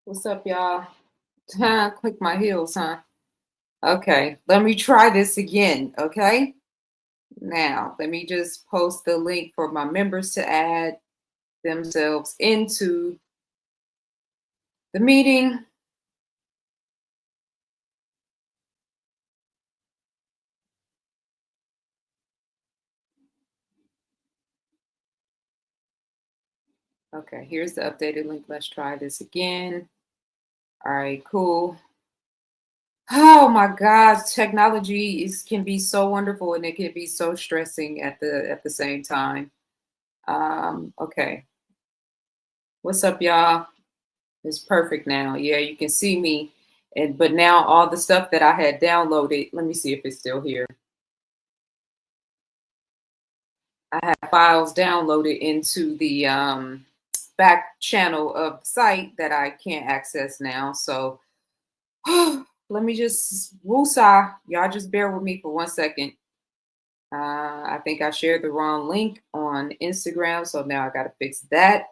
What's up, y'all? Click my heels, huh? Okay, let me try this again. Okay, now let me just post the link for my members to add themselves into the meeting. Okay, here's the updated link. Let's try this again. All right, cool. Oh my gosh, technology can be so wonderful and it can be so stressing at the same time. Okay, what's up, y'all? It's perfect now. Yeah, you can see me. But now all the stuff that I had downloaded, let me see if it's still here. I have files downloaded into the back channel of the site that I can't access now. So let me just woosah. Y'all just bear with me for 1 second. I think I shared the wrong link on Instagram, so now I got to fix that.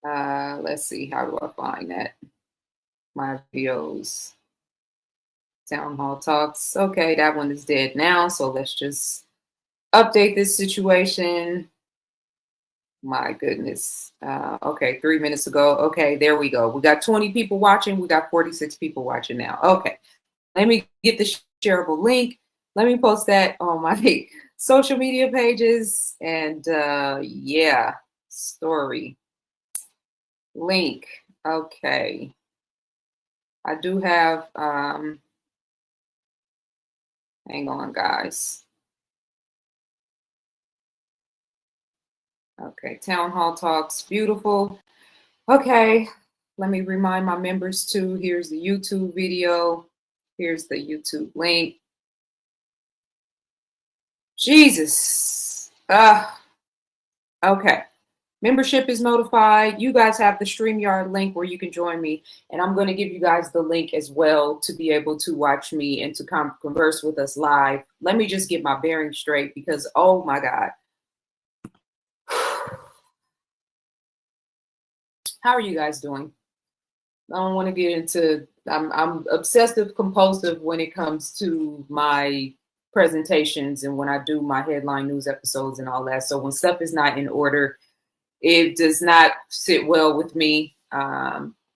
Let's see, how do I find that? My videos. Town Hall Talks. Okay, that one is dead now. So let's just update this situation. My goodness. Okay, 3 minutes ago. Okay, there we go. We got 20 people watching. We got 46 people watching now. Okay, let me get the shareable link. Let me post that on my social media pages. And yeah, story link. Okay. I do have, hang on, guys. Okay, Town Hall Talks, beautiful. Okay, let me remind my members too. Here's the YouTube video. Here's the YouTube link. Jesus. Okay. Membership is notified. You guys have the StreamYard link where you can join me. And I'm going to give you guys the link as well to be able to watch me and to converse with us live. Let me just get my bearings straight because, oh my God. How are you guys doing? I don't want to get into, I'm obsessive compulsive when it comes to my presentations and when I do my headline news episodes and all that. So when stuff is not in order, it does not sit well with me.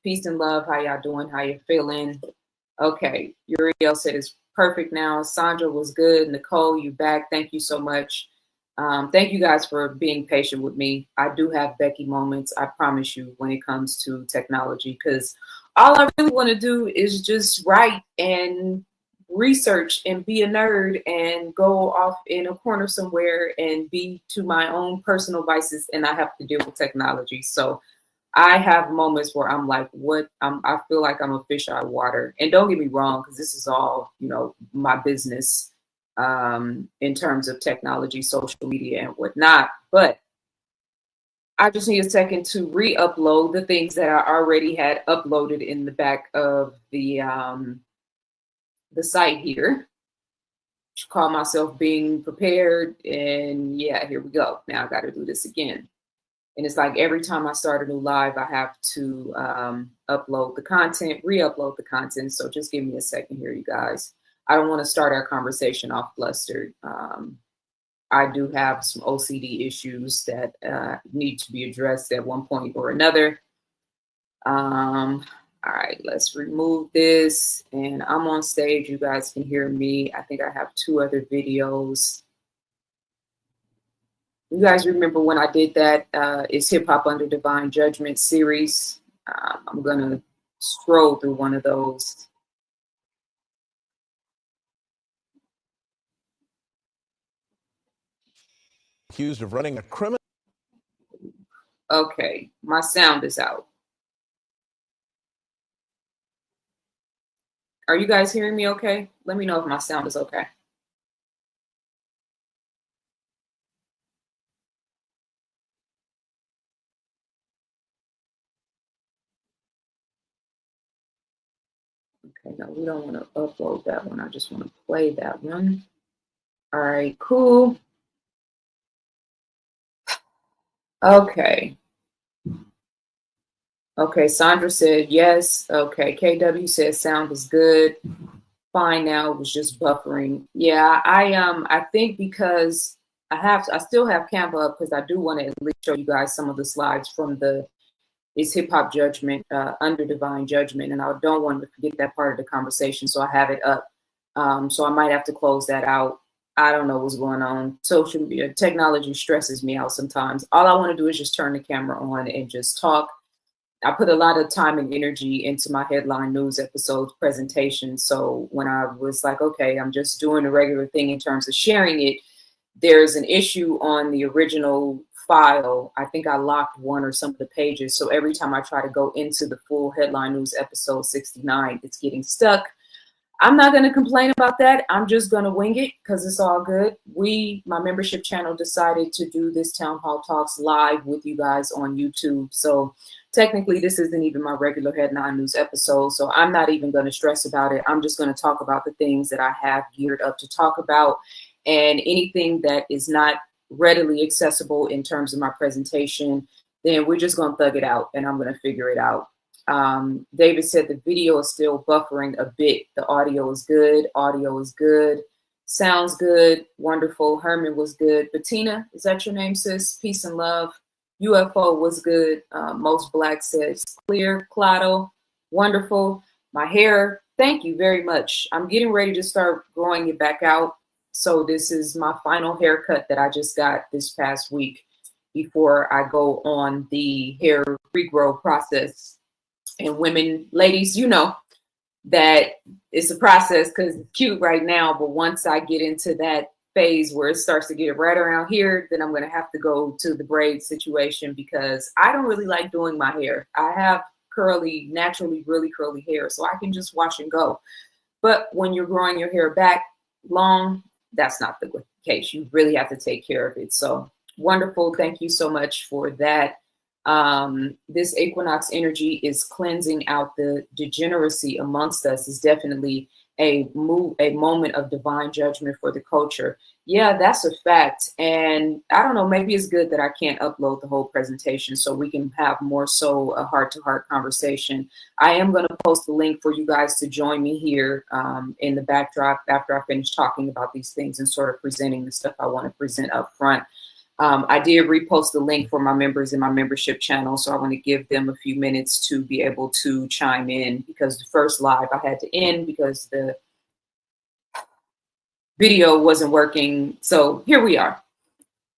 Peace and love. How y'all doing? How you feeling? Okay. Uriel said it's perfect now. Sandra was good. Nicole, you back. Thank you so much. Thank you guys for being patient with me. I do have Becky moments, I promise you, when it comes to technology, because all I really want to do is just write and research and be a nerd and go off in a corner somewhere and be to my own personal vices, and I have to deal with technology. So I have moments where I'm like, what? I feel like I'm a fish out of water. And don't get me wrong, because this is all, my business in terms of technology, social media, and whatnot. But I just need a second to re-upload the things that I already had uploaded in the back of the site here. Call myself being prepared, and yeah, here we go. Now I got to do this again. And it's like every time I start a new live, I have to upload the content, re-upload the content. So just give me a second here, you guys. I don't want to start our conversation off flustered. I do have some OCD issues that need to be addressed at one point or another. All right, let's remove this. And I'm on stage. You guys can hear me. I think I have 2 other videos. You guys remember when I did that Is Hip Hop Under Divine Judgment series? I'm going to scroll through one of those. Accused of running a criminal. Okay, my sound is out. Are you guys hearing me okay? Let me know if my sound is okay. Okay, no, we don't want to upload that one. I just want to play that one. All right, cool. Okay. Okay, Sandra said yes. Okay, KW said sound was good. Fine now, it was just buffering. Yeah, I think because I still have Canva up because I do want to at least show you guys some of the slides from the is hip hop judgment under divine judgment, and I don't want to forget that part of the conversation, so I have it up. So I might have to close that out. I don't know what's going on. Social media technology stresses me out sometimes. All I want to do is just turn the camera on and just talk. I put a lot of time and energy into my headline news episodes presentation. So when I was like, okay, I'm just doing a regular thing in terms of sharing it, there's an issue on the original file. I think I locked one or some of the pages. So every time I try to go into the full headline news episode 69, it's getting stuck. I'm not going to complain about that. I'm just going to wing it because it's all good. My membership channel, decided to do this Town Hall Talks live with you guys on YouTube. So technically, this isn't even my regular headline news episode. So I'm not even going to stress about it. I'm just going to talk about the things that I have geared up to talk about. And anything that is not readily accessible in terms of my presentation, then we're just going to thug it out and I'm going to figure it out. David said the video is still buffering a bit. The audio is good. Audio is good. Sounds good. Wonderful. Herman was good. Bettina, is that your name, sis? Peace and love. UFO was good. Most Black says clear. Clado, wonderful. My hair, thank you very much. I'm getting ready to start growing it back out. So this is my final haircut that I just got this past week before I go on the hair regrow process. And women, ladies, you know that it's a process because it's cute right now. But once I get into that phase where it starts to get right around here, then I'm going to have to go to the braid situation because I don't really like doing my hair. I have curly, naturally really curly hair, so I can just wash and go. But when you're growing your hair back long, that's not the case. You really have to take care of it. So wonderful. Thank you so much for that. This equinox energy is cleansing out the degeneracy amongst us. Is definitely a moment of divine judgment for the culture. Yeah, that's a fact. And I don't know, maybe it's good that I can't upload the whole presentation so we can have more so a heart-to-heart conversation. I am going to post the link for you guys to join me here in the backdrop after I finish talking about these things and sort of presenting the stuff I want to present up front. I did repost the link for my members in my membership channel, so I want to give them a few minutes to be able to chime in because the first live I had to end because the video wasn't working. So here we are.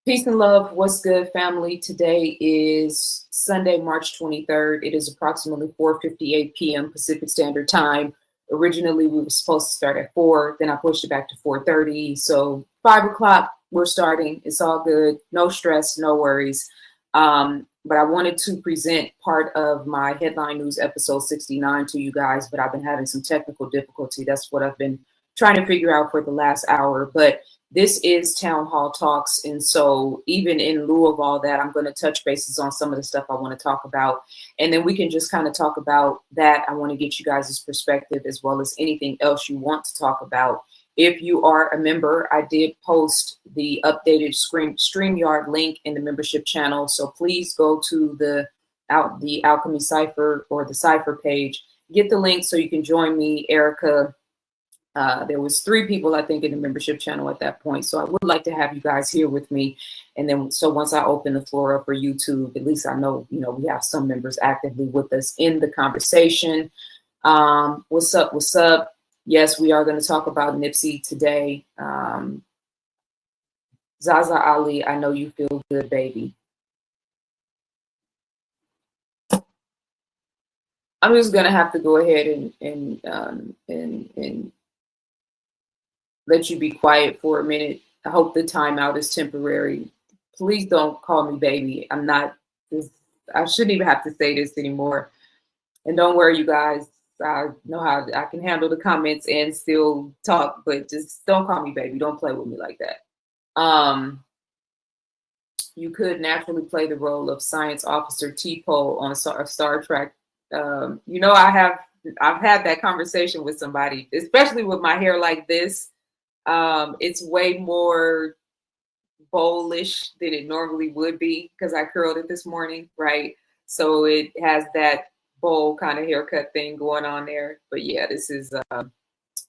Peace and love. What's good, family? Today is Sunday, March 23rd. It is approximately 4:58 p.m. Pacific Standard Time. Originally, we were supposed to start at 4, then I pushed it back to 4:30. So 5 o'clock, we're starting. It's all good. No stress, no worries. But I wanted to present part of my headline news episode 69 to you guys, but I've been having some technical difficulty. That's what I've been trying to figure out for the last hour. But this is Town Hall Talks. And so even in lieu of all that, I'm going to touch bases on some of the stuff I want to talk about. And then we can just kind of talk about that. I want to get you guys' perspective as well as anything else you want to talk about. If you are a member, I did post the updated StreamYard link in the membership channel. So please go to the Alchemy Cipher or the Cipher page. Get the link so you can join me, Erica. There was 3 people, I think, in the membership channel at that point. So I would like to have you guys here with me. And then, so once I open the floor up for YouTube, at least I know, we have some members actively with us in the conversation. What's up? What's up? Yes, we are going to talk about Nipsey today. ZaZaAli, I know you feel good, baby. I'm just going to have to go ahead and let you be quiet for a minute. I hope the timeout is temporary. Please don't call me baby. I shouldn't even have to say this anymore. And don't worry, you guys. I know how I can handle the comments and still talk, but just don't call me baby. Don't play with me like that. You could naturally play the role of science officer T-Pole on Star Trek. I've had that conversation with somebody, especially with my hair like this. It's way more bowlish than it normally would be because I curled it this morning, right? So it has that bowl kind of haircut thing going on there. But yeah, this is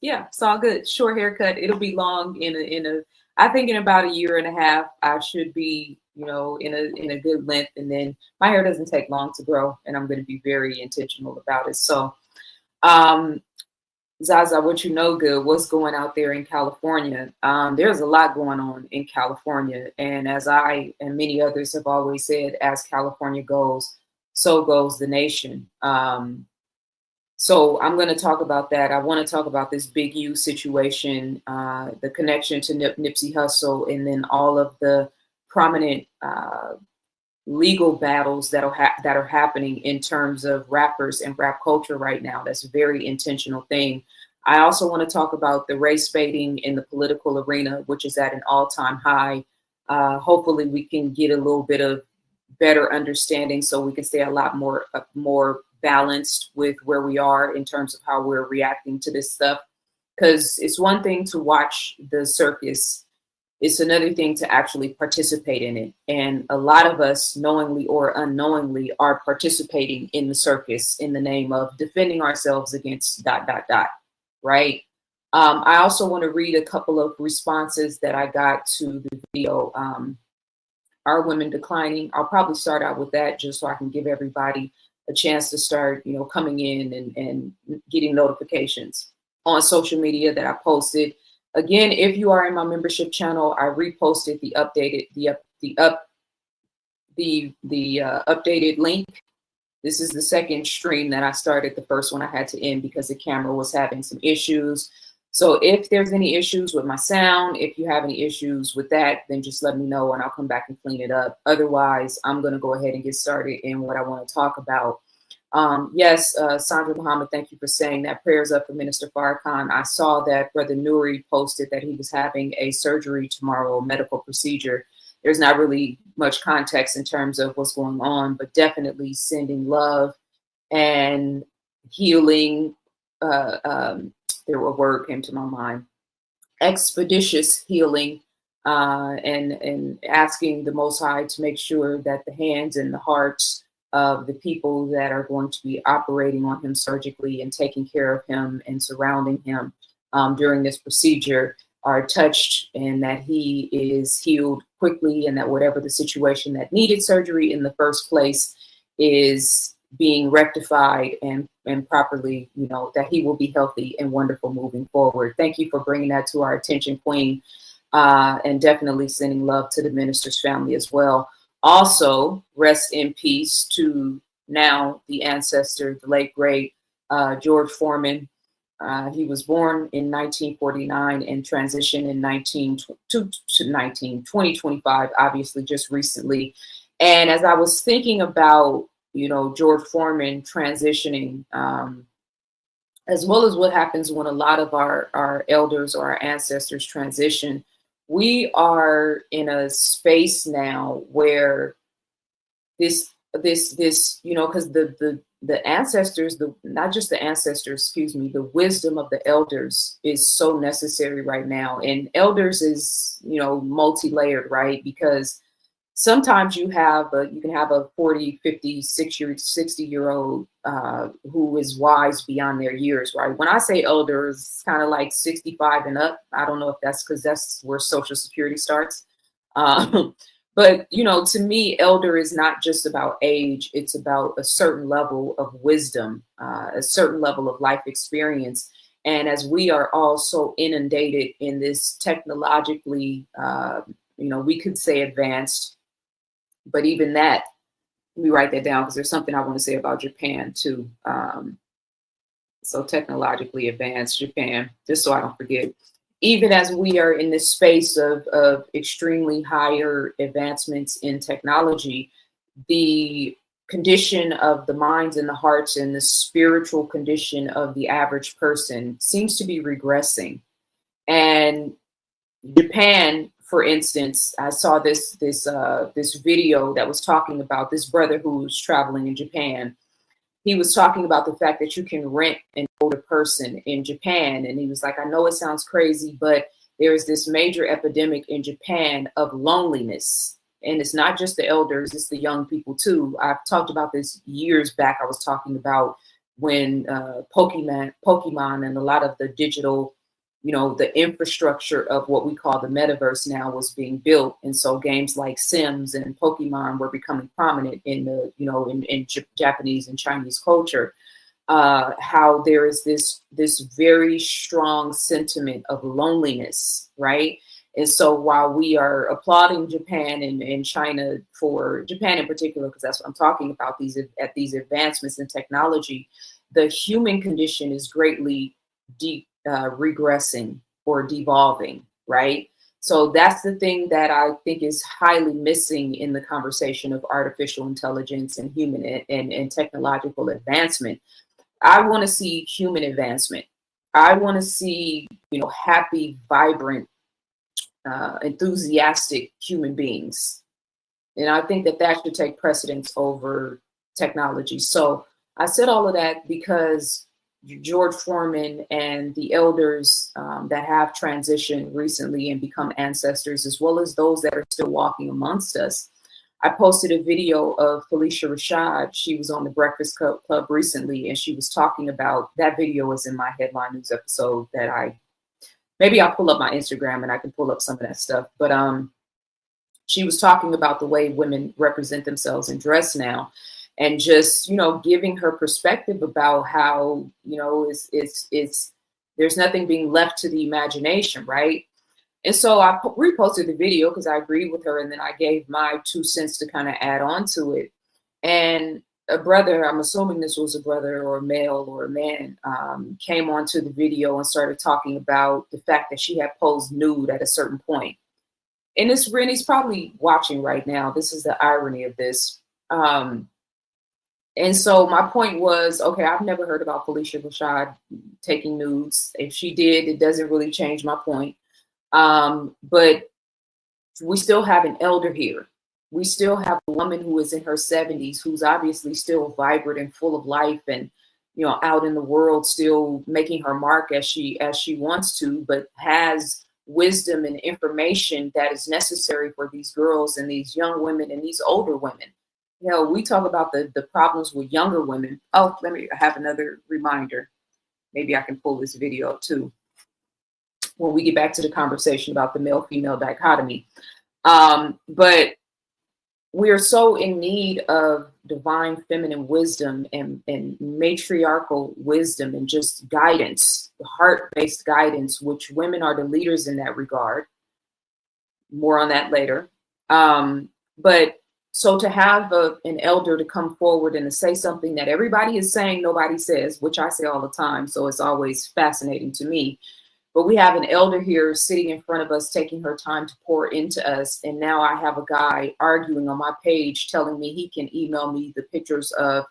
yeah, it's all good. Short haircut. It'll be long in a I think in about a year and a half I should be, you know, in a good length, and then my hair doesn't take long to grow, and I'm going to be very intentional about it. So um ZaZa, what you know good, what's going out there in California? There's a lot going on in California. And as I and many others have always said, as California goes, so goes the nation. So I'm going to talk about that. I want to talk about this Big U situation, the connection to Nipsey Hussle, and then all of the prominent legal battles that are happening in terms of rappers and rap culture right now. That's a very intentional thing. I also want to talk about the race baiting in the political arena, which is at an all-time high. Hopefully, we can get a little bit of better understanding, so we can stay a lot more balanced with where we are in terms of how we're reacting to this stuff. Because it's one thing to watch the circus. It's another thing to actually participate in it. And a lot of us, knowingly or unknowingly, are participating in the circus in the name of defending ourselves against ... right? I also want to read a couple of responses that I got to the video, Are Women Declining? I'll probably start out with that just so I can give everybody a chance to start, you know, coming in and getting notifications on social media that I posted. Again, if you are in my membership channel, I reposted the updated link. This is the second stream that I started. The first one I had to end because the camera was having some issues. So if there's any issues with my sound, if you have any issues with that, then just let me know and I'll come back and clean it up. Otherwise, I'm going to go ahead and get started in what I want to talk about. Yes, Sandra Muhammad, thank you for saying that. Prayers up for Minister Farrakhan. I saw that Brother Nuri posted that he was having a surgery tomorrow, a medical procedure. There's not really much context in terms of what's going on, but definitely sending love and healing. There a word came to my mind, expeditious healing, and asking the Most High to make sure that the hands and the hearts of the people that are going to be operating on him surgically and taking care of him and surrounding him during this procedure are touched, and that he is healed quickly, and that whatever the situation that needed surgery in the first place is being rectified and properly, you know, that he will be healthy and wonderful moving forward. Thank you for bringing that to our attention, Queen, and definitely sending love to the minister's family as well. Also, rest in peace to now the ancestor, the late great George Foreman. He was born in 1949 and transitioned in 2025, obviously just recently. And as I was thinking about, you know, George Foreman transitioning, as well as what happens when a lot of our elders or our ancestors transition, we are in a space now where this, you know, because the ancestors, not just the ancestors, excuse me, the wisdom of the elders is so necessary right now. And elders is, you know, multi-layered, right? Because sometimes you can have a 40, 50, 60-year-old who is wise beyond their years, right? When I say elders, it's kind of like 65 and up. I don't know if that's because that's where Social Security starts. But, you know, to me, elder is not just about age. It's about a certain level of wisdom, a certain level of life experience. And as we are all so inundated in this technologically, you know, we could say advanced, but even that, let me write that down because there's something I want to say about Japan too. So technologically advanced Japan, just so I don't forget. Even as we are in this space of extremely higher advancements in technology, the condition of the minds and the hearts and the spiritual condition of the average person seems to be regressing. And Japan, for instance, I saw this video that was talking about this brother who was traveling in Japan. He was talking about the fact that you can rent an older person in Japan. And he was like, I know it sounds crazy, but there is this major epidemic in Japan of loneliness. And it's not just the elders, it's the young people too. I've talked about this years back. I was talking about when Pokemon and a lot of the digital, the infrastructure of what we call the metaverse now was being built. And so games like Sims and Pokemon were becoming prominent in the, in Japanese and Chinese culture. How there is this very strong sentiment of loneliness, right? And so while we are applauding Japan and China, for Japan in particular, because that's what I'm talking about, these advancements in technology, the human condition is greatly regressing or devolving, right? So that's the thing that I think is highly missing in the conversation of artificial intelligence and human and technological advancement. I want to see human advancement. I want to see, happy, vibrant, enthusiastic human beings. And I think that should take precedence over technology. So I said all of that because George Foreman and the elders that have transitioned recently and become ancestors, as well as those that are still walking amongst us. I posted a video of Felicia Rashad. She was on the Breakfast Club recently, and she was talking about, that video is in my headline news episode that maybe I'll pull up my Instagram and I can pull up some of that stuff. But she was talking about the way women represent themselves and dress now, and just, giving her perspective about how, it's there's nothing being left to the imagination, right? And so I reposted the video because I agreed with her, and then I gave my 2 cents to kind of add on to it. And a brother, I'm assuming this was a brother or a male or a man, came onto the video and started talking about the fact that she had posed nude at a certain point. And he's probably watching right now. This is the irony of this. And so my point was, okay, I've never heard about Felicia Rashad taking nudes. If she did, it doesn't really change my point. But we still have an elder here. We still have a woman who is in her 70s, who's obviously still vibrant and full of life and, out in the world, still making her mark as she wants to, but has wisdom and information that is necessary for these girls and these young women and these older women. We talk about the problems with younger women. Oh, let me have another reminder. Maybe I can pull this video up too when we get back to the conversation about the male-female dichotomy. But we are so in need of divine feminine wisdom and matriarchal wisdom and just guidance, heart-based guidance, which women are the leaders in that regard. More on that later. But so to have an elder to come forward and to say something that everybody is saying, nobody says, which I say all the time. So it's always fascinating to me. But we have an elder here sitting in front of us, taking her time to pour into us. And now I have a guy arguing on my page, telling me he can email me the pictures of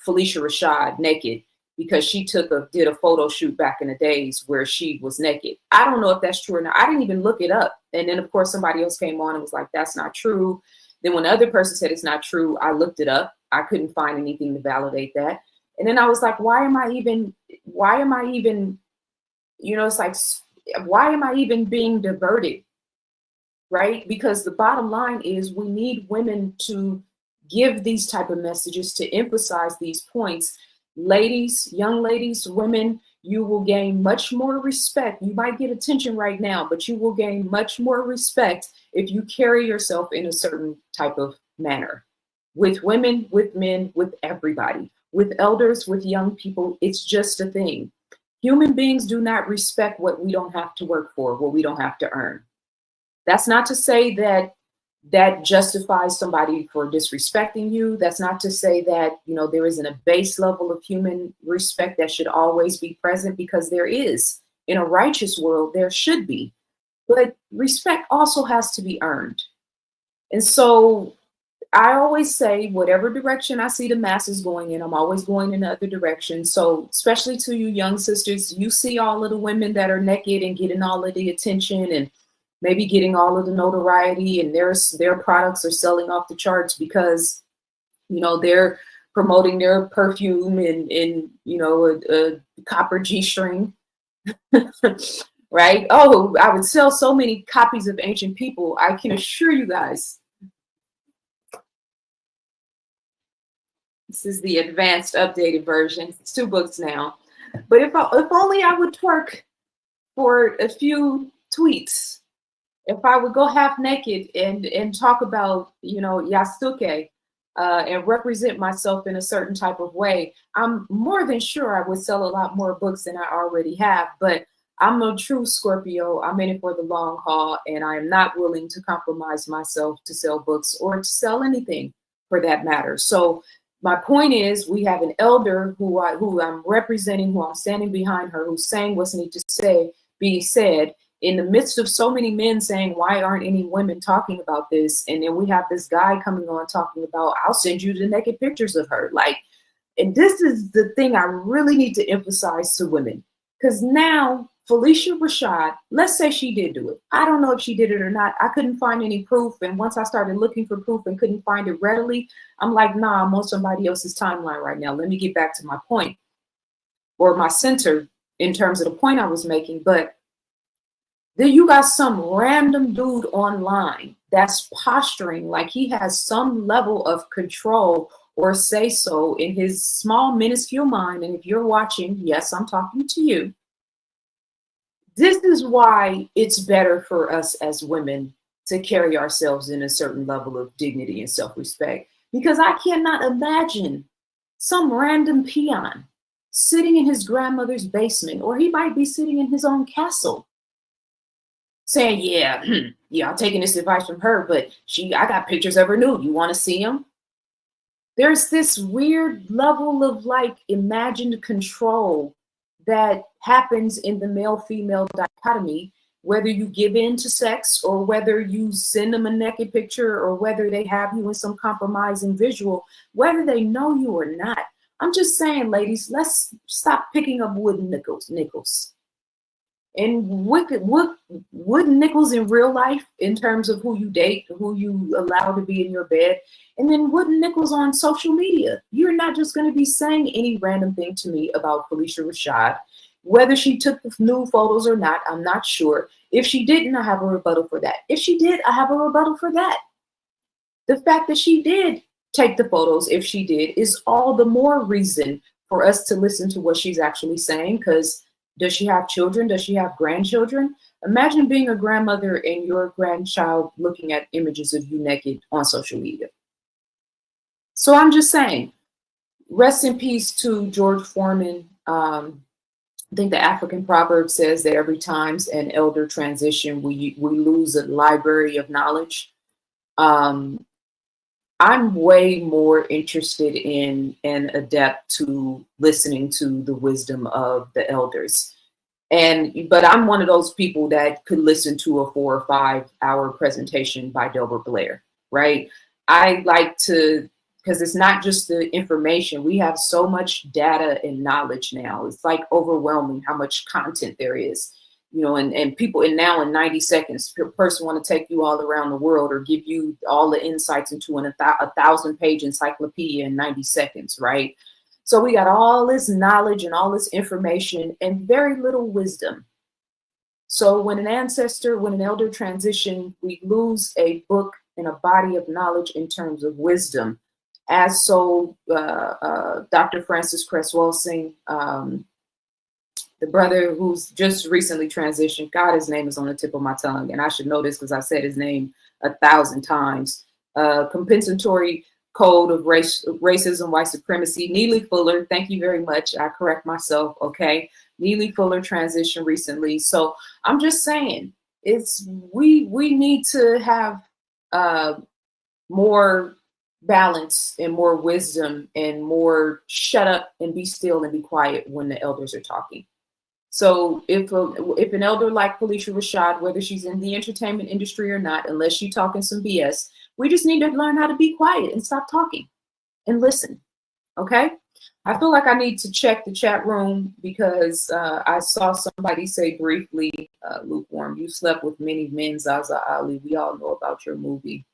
Felicia Rashad naked because she did a photo shoot back in the days where she was naked. I don't know if that's true or not. I didn't even look it up. And then, of course, somebody else came on and was like, that's not true. Then when the other person said it's not true, I looked it up. I couldn't find anything to validate that. And then I was like, why am I even, it's like, why am I even being diverted? Right? Because the bottom line is we need women to give these type of messages, to emphasize these points. Ladies, young ladies, women, you will gain much more respect. You might get attention right now, but you will gain much more respect if you carry yourself in a certain type of manner. With women, with men, with everybody, with elders, with young people, it's just a thing. Human beings do not respect what we don't have to work for, what we don't have to earn. That's not to say that justifies somebody for disrespecting you. That's not to say that, there isn't a base level of human respect that should always be present, because there is. In a righteous world, there should be. But respect also has to be earned. And so I always say, whatever direction I see the masses going in, I'm always going in the other direction. So especially to you young sisters, you see all of the women that are naked and getting all of the attention and maybe getting all of the notoriety, and their products are selling off the charts because, they're promoting their perfume in a copper G-string. right? Oh, I would sell so many copies of Ancient People. I can assure you guys, this is the advanced updated version. It's 2 books now. But if only I would twerk for a few tweets, if I would go half naked and talk about, Yasuke, and represent myself in a certain type of way, I'm more than sure I would sell a lot more books than I already have. But I'm a true Scorpio. I'm in it for the long haul, and I am not willing to compromise myself to sell books or to sell anything for that matter. So my point is, we have an elder who I'm representing, who I'm standing behind her, who's saying what's need to be said, in the midst of so many men saying, why aren't any women talking about this? And then we have this guy coming on talking about, I'll send you the naked pictures of her. Like, and this is the thing I really need to emphasize to women. Because now, Felicia Rashad, let's say she did do it. I don't know if she did it or not. I couldn't find any proof. And once I started looking for proof and couldn't find it readily, I'm like, nah, I'm on somebody else's timeline right now. Let me get back to my point, or my center in terms of the point I was making. But then you got some random dude online that's posturing like he has some level of control or say so in his small, minuscule mind. And if you're watching, yes, I'm talking to you. This is why it's better for us as women to carry ourselves in a certain level of dignity and self-respect, because I cannot imagine some random peon sitting in his grandmother's basement, or he might be sitting in his own castle, saying, yeah, I'm taking this advice from her, but I got pictures of her nude. You want to see them? There's this weird level of like imagined control that happens in the male-female dichotomy, whether you give in to sex or whether you send them a naked picture or whether they have you in some compromising visual, whether they know you or not. I'm just saying, ladies, let's stop picking up wooden nickels. And wooden nickels in real life in terms of who you date, who you allow to be in your bed, and then wooden nickels on social media. You're not just going to be saying any random thing to me about Felicia Rashad. Whether she took the nude photos or not, I'm not sure. If she didn't, I have a rebuttal for that. If she did, I have a rebuttal for that. The fact that she did take the photos, if she did, is all the more reason for us to listen to what she's actually saying, because does she have children? Does she have grandchildren? Imagine being a grandmother and your grandchild looking at images of you naked on social media. So I'm just saying, rest in peace to George Foreman. I think the African proverb says that every time an elder transition, we lose a library of knowledge. I'm way more interested in and adept to listening to the wisdom of the elders. But I'm one of those people that could listen to a 4 or 5 hour presentation by Delbert Blair, right? I like to, because it's not just the information. We have so much data and knowledge now. It's like overwhelming how much content there is. And people, and now in 90 seconds, a person want to take you all around the world or give you all the insights into a 1,000-page encyclopedia in 90 seconds, right? So we got all this knowledge and all this information and very little wisdom. So when an elder transition, we lose a book and a body of knowledge in terms of wisdom. As so Dr. Francis Cresswell Singh, the brother who's just recently transitioned, God, his name is on the tip of my tongue, and I should know this because I said his name 1,000 times. Compensatory Code of Racism, White Supremacy. Neely Fuller, thank you very much. I correct myself, okay? Neely Fuller transitioned recently. So I'm just saying, we need to have more balance and more wisdom and more shut up and be still and be quiet when the elders are talking. So if an elder like Felicia Rashad, whether she's in the entertainment industry or not, unless she's talking some BS, we just need to learn how to be quiet and stop talking and listen. Okay? I feel like I need to check the chat room because I saw somebody say briefly, lukewarm, you slept with many men, ZaZaAli. We all know about your movie.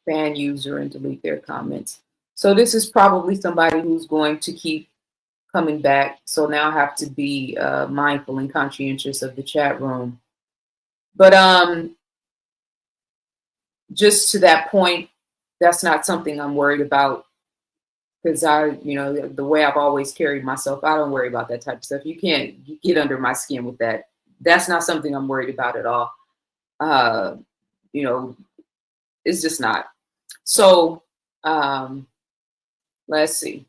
Ban user and delete their comments. So this is probably somebody who's going to keep coming back. So now I have to be mindful and conscientious of the chat room. But just to that point, that's not something I'm worried about, because the way I've always carried myself, I don't worry about that type of stuff. You can't get under my skin with that. That's not something I'm worried about at all. It's just not. So let's see.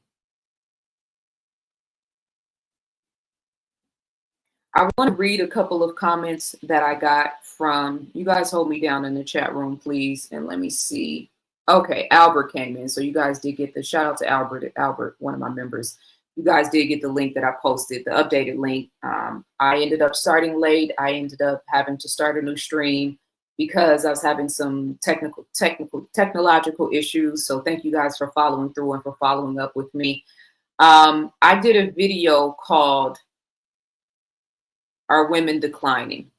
I want to read a couple of comments that I got from you guys. Hold me down in the chat room, please. And let me see. Okay, Albert came in. So you guys did get the shout out to Albert, one of my members. You guys did get the link that I posted, the updated link. I ended up starting late. I ended up having to start a new stream because I was having some technological issues. So thank you guys for following through and for following up with me. I did a video called "Are Women Declining?"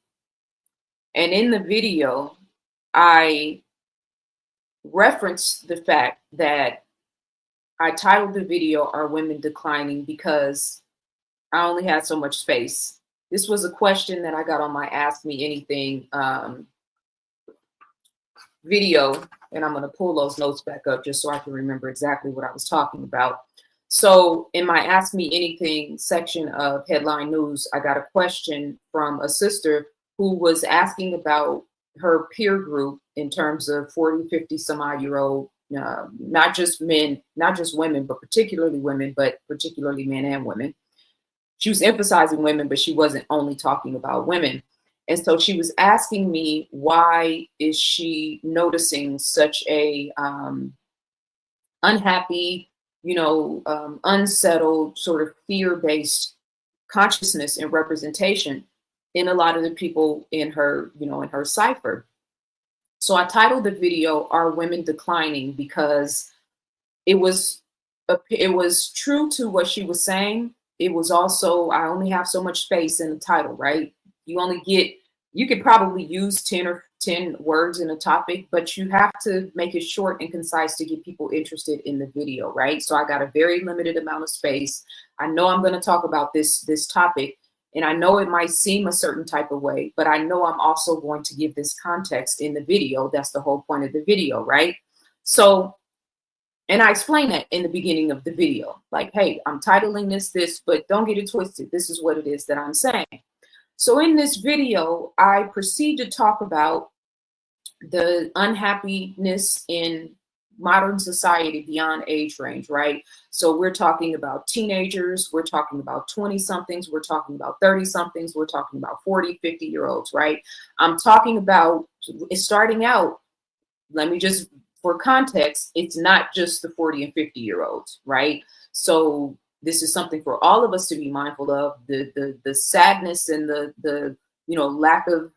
And in the video, I referenced the fact that I titled the video "Are Women Declining?" because I only had so much space. This was a question that I got on my Ask Me Anything video, and I'm going to pull those notes back up just so I can remember exactly what I was talking about. So in my Ask Me Anything section of Headline News, I got a question from a sister who was asking about her peer group in terms of 40, 50 some odd year old, not just men, not just women, but particularly women, but particularly men and women. She was emphasizing women, but she wasn't only talking about women. And so she was asking me, why is she noticing such a unhappy, unsettled, sort of fear-based consciousness and representation in a lot of the people in her, in her cipher. So I titled the video "Are Women Declining?" because it was true to what she was saying. It was also, I only have so much space in the title, right? You could probably use 10 words in a topic, but you have to make it short and concise to get people interested in the video, right? So I got a very limited amount of space. I know I'm going to talk about this topic, and I know it might seem a certain type of way, but I know I'm also going to give this context in the video. That's the whole point of the video, right? So, and I explain that in the beginning of the video, like, hey, I'm titling this, but don't get it twisted. This is what it is that I'm saying. So in this video, I proceed to talk about the unhappiness in modern society beyond age range, right? So we're talking about teenagers, we're talking about 20-somethings, we're talking about 30-somethings, we're talking about 40, 50-year-olds, right? I'm talking about starting out, let me just, for context, it's not just the 40 and 50-year-olds, right? So this is something for all of us to be mindful of, the sadness and the lack of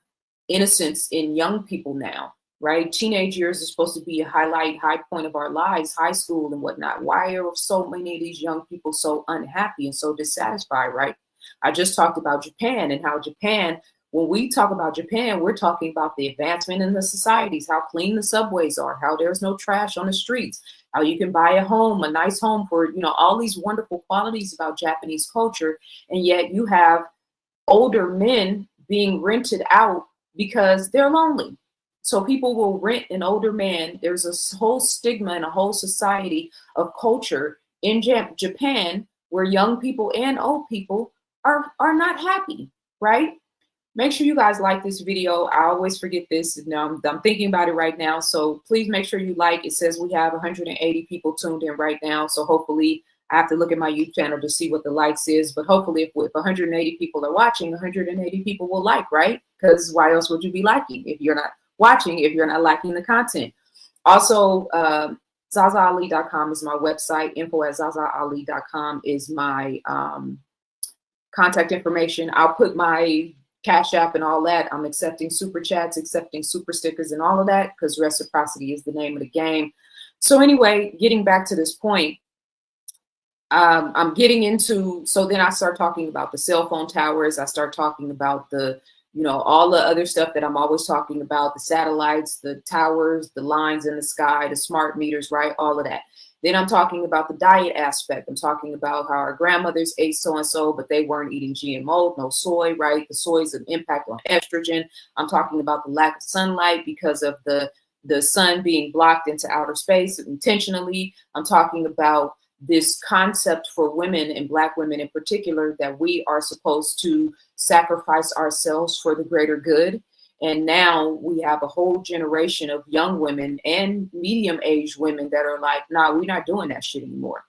innocence in young people now, right? Teenage years is supposed to be a high point of our lives, high school and whatnot. Why are so many of these young people so unhappy and so dissatisfied, right? I just talked about Japan and how Japan, when we talk about Japan, we're talking about the advancement in the societies, how clean the subways are, how there's no trash on the streets, how you can buy a nice home for, all these wonderful qualities about Japanese culture. And yet you have older men being rented out because they're lonely. So people will rent an older man. There's a whole stigma and a whole society of culture in Japan where young people and old people are not happy, right? Make sure you guys like this video. I always forget this. Now I'm thinking about it right now. So please make sure you like. It says we have 180 people tuned in right now. So hopefully, I have to look at my YouTube channel to see what the likes is. But hopefully if 180 people are watching, 180 people will like, right? Because why else would you be liking if you're not watching, if you're not liking the content? Also, ZaZaAli.com is my website. info@ZaZaAli.com is my contact information. I'll put my Cash App and all that. I'm accepting super chats, accepting super stickers and all of that, because reciprocity is the name of the game. So anyway, getting back to this point, I'm getting into, so then I start talking about the cell phone towers. I start talking about the you know, all the other stuff that I'm always talking about, the satellites, the towers, the lines in the sky, the smart meters, right? All of that. Then I'm talking about the diet aspect. I'm talking about how our grandmothers ate so-and-so, but they weren't eating GMO, no soy, right? The soy's an impact on estrogen. I'm talking about the lack of sunlight because of the sun being blocked into outer space intentionally. I'm talking about this concept for women and Black women in particular, that we are supposed to sacrifice ourselves for the greater good. And now we have a whole generation of young women and medium-aged women that are like, nah, we're not doing that shit anymore.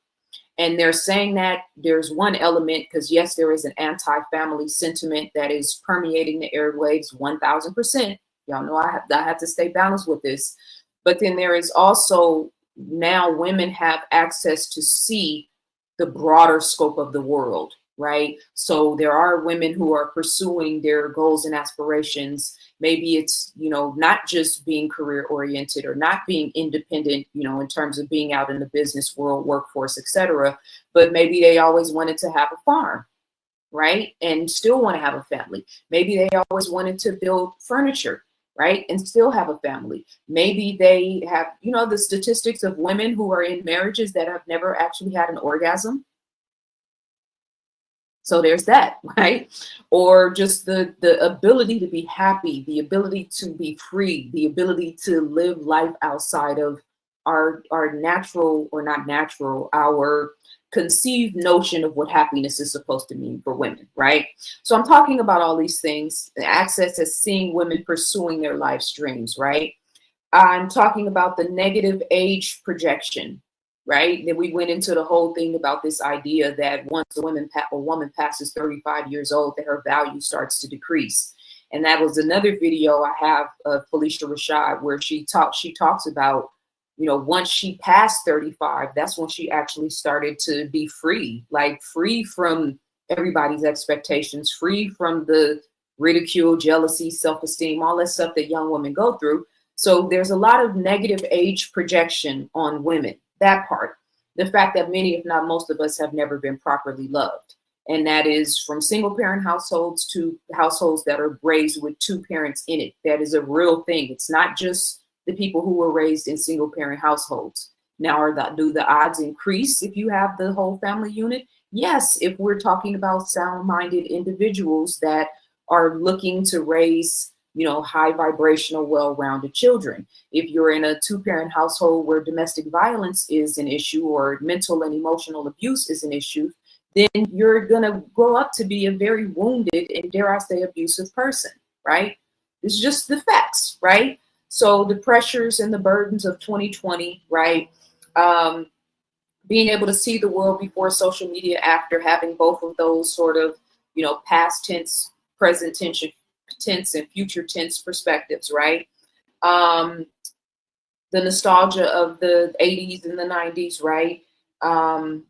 And they're saying that there's one element, because yes, there is an anti-family sentiment that is permeating the airwaves 1000%. Y'all know I have to stay balanced with this. But then there is also, now women have access to see the broader scope of the world, right? So there are women who are pursuing their goals and aspirations. Maybe it's, you know, not just being career oriented or not being independent, you know, in terms of being out in the business world, workforce, etc. But maybe they always wanted to have a farm, right? And still want to have a family. Maybe they always wanted to build furniture, right? And still have a family. Maybe they have, you know, the statistics of women who are in marriages that have never actually had an orgasm. So there's that, right? Or just the ability to be happy, the ability to be free, the ability to live life outside of our natural, or not natural, our conceived notion of what happiness is supposed to mean for women, right? So I'm talking about all these things, the access as seeing women pursuing their life's dreams, right? I'm talking about the negative age projection, right? Then we went into the whole thing about this idea that once a woman passes 35 years old, that her value starts to decrease. And that was another video I have of Felicia Rashad, where she talks about, you know, once she passed 35, that's when she actually started to be free, like free from everybody's expectations, free from the ridicule, jealousy, self-esteem, all that stuff that young women go through. So there's a lot of negative age projection on women, that part. The fact that many, if not most of us, have never been properly loved. And that is from single parent households to households that are raised with two parents in it. That is a real thing. It's not just the people who were raised in single parent households. Now, do the odds increase if you have the whole family unit? Yes, if we're talking about sound-minded individuals that are looking to raise, you know, high vibrational, well-rounded children. If you're in a two-parent household where domestic violence is an issue or mental and emotional abuse is an issue, then you're gonna grow up to be a very wounded and, dare I say, abusive person, right? It's just the facts, right? So the pressures and the burdens of 2020, right? Being able to see the world before social media after, having both of those sort of, you know, past tense, present tense and future tense perspectives, right? The nostalgia of the 80s and the 90s, right? And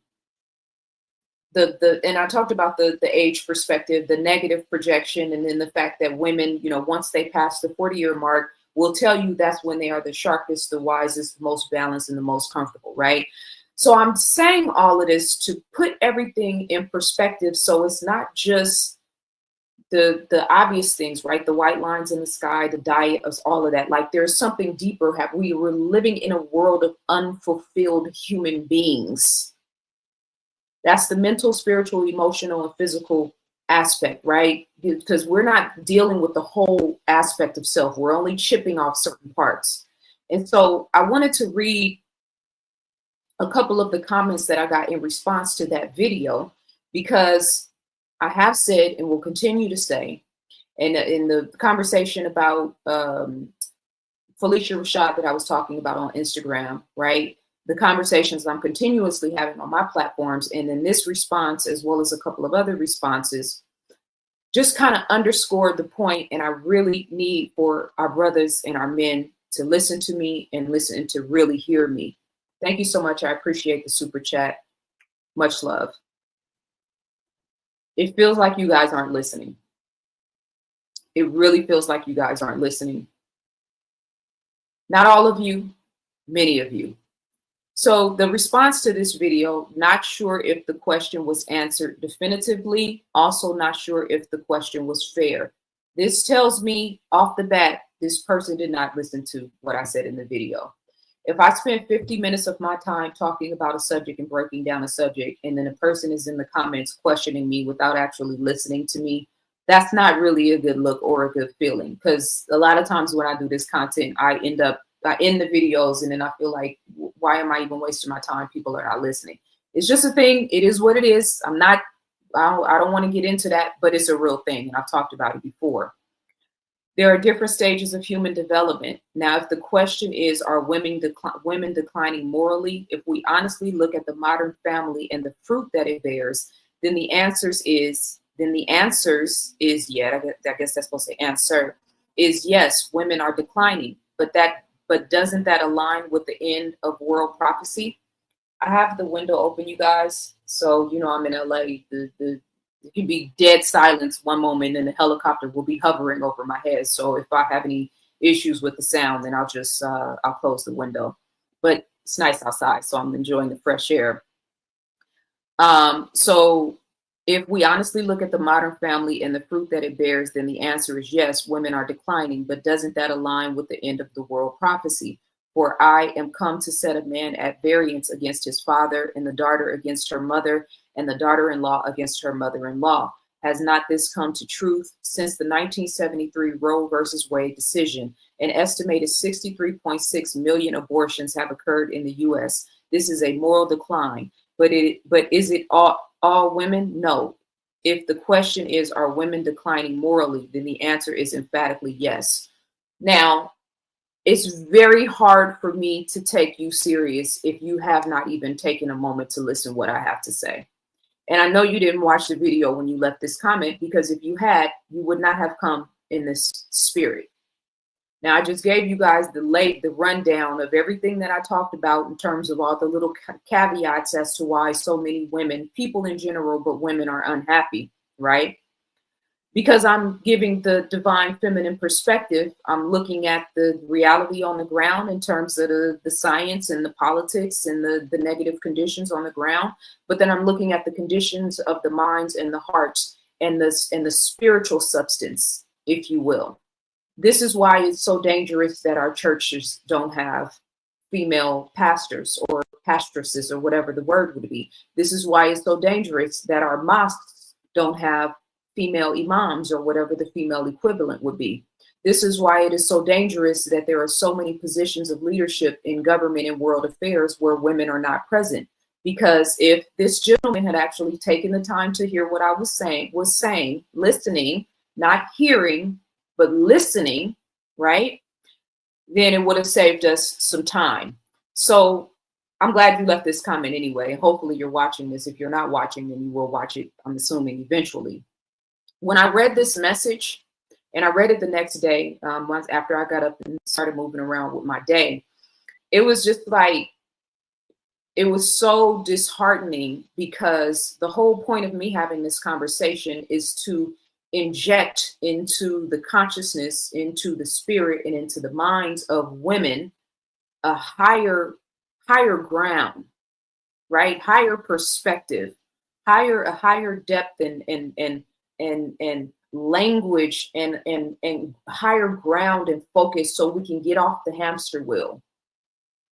I talked about the age perspective, the negative projection, and then the fact that women, you know, once they pass the 40-year mark, will tell you that's when they are the sharpest, the wisest, the most balanced, and the most comfortable, right? So I'm saying all of this to put everything in perspective, so it's not just the obvious things, right? The white lines in the sky, the diet, all of that. Like there's something deeper. We're living in a world of unfulfilled human beings. That's the mental, spiritual, emotional, and physical aspect, right? Because we're not dealing with the whole aspect of self. We're only chipping off certain parts. And so I wanted to read a couple of the comments that I got in response to that video, because I have said and will continue to say, and in the conversation about Felicia Rashad that I was talking about on Instagram, right? The conversations I'm continuously having on my platforms, and in this response, as well as a couple of other responses, just kind of underscored the point. And I really need for our brothers and our men to listen to me and listen to really hear me. Thank you so much. I appreciate the super chat. Much love. It feels like you guys aren't listening. It really feels like you guys aren't listening. Not all of you, many of you. So the response to this video, not sure if the question was answered definitively, also not sure if the question was fair. This tells me off the bat, this person did not listen to what I said in the video. If I spend 50 minutes of my time talking about a subject and breaking down a subject, and then a person is in the comments questioning me without actually listening to me, that's not really a good look or a good feeling. Because a lot of times when I do this content, I end the videos and then I feel like, why am I even wasting my time? People are not listening. It's just a thing. It is what it is. I don't want to get into that, but it's a real thing. And I've talked about it before. There are different stages of human development. Now, if the question is, are women declining morally? If we honestly look at the modern family and the fruit that it bears, then the answers is, yeah, I guess that's supposed to answer, is yes, women are declining. But doesn't that align with the end of world prophecy? I have the window open, you guys. So, I'm in LA. It can be dead silence one moment and the helicopter will be hovering over my head. So if I have any issues with the sound, then I'll close the window. But it's nice outside, so I'm enjoying the fresh air. So if we honestly look at the modern family and the fruit that it bears, then the answer is yes, women are declining. But doesn't that align with the end of the world prophecy? For I am come to set a man at variance against his father, and the daughter against her mother, and the daughter-in-law against her mother-in-law. Has not this come to truth? Since the 1973 Roe versus Wade decision, an estimated 63.6 million abortions have occurred in the U.S. This is a moral decline. But is it all women? No. If the question is, are women declining morally, then the answer is emphatically yes. Now, it's very hard for me to take you serious if you have not even taken a moment to listen what I have to say. And I know you didn't watch the video when you left this comment, because if you had, you would not have come in this spirit. Now, I just gave you guys the rundown of everything that I talked about in terms of all the little caveats as to why so many women, people in general, but women are unhappy, right? Because I'm giving the divine feminine perspective. I'm looking at the reality on the ground in terms of the science and the politics and the negative conditions on the ground. But then I'm looking at the conditions of the minds and the hearts and the spiritual substance, if you will. This is why it's so dangerous that our churches don't have female pastors or pastresses or whatever the word would be. This is why it's so dangerous that our mosques don't have female imams or whatever the female equivalent would be. This is why it is so dangerous that there are so many positions of leadership in government and world affairs where women are not present. Because if this gentleman had actually taken the time to hear what I was saying, listening, not hearing, but listening, right? Then it would have saved us some time. So I'm glad you left this comment anyway. Hopefully you're watching this. If you're not watching, then you will watch it, I'm assuming, eventually. When I read this message, and I read it the next day, once after I got up and started moving around with my day, it was just like, it was so disheartening, because the whole point of me having this conversation is to inject into the consciousness, into the spirit, and into the minds of women a higher ground, right? Higher perspective, a higher depth and language and higher ground and focus, so we can get off the hamster wheel,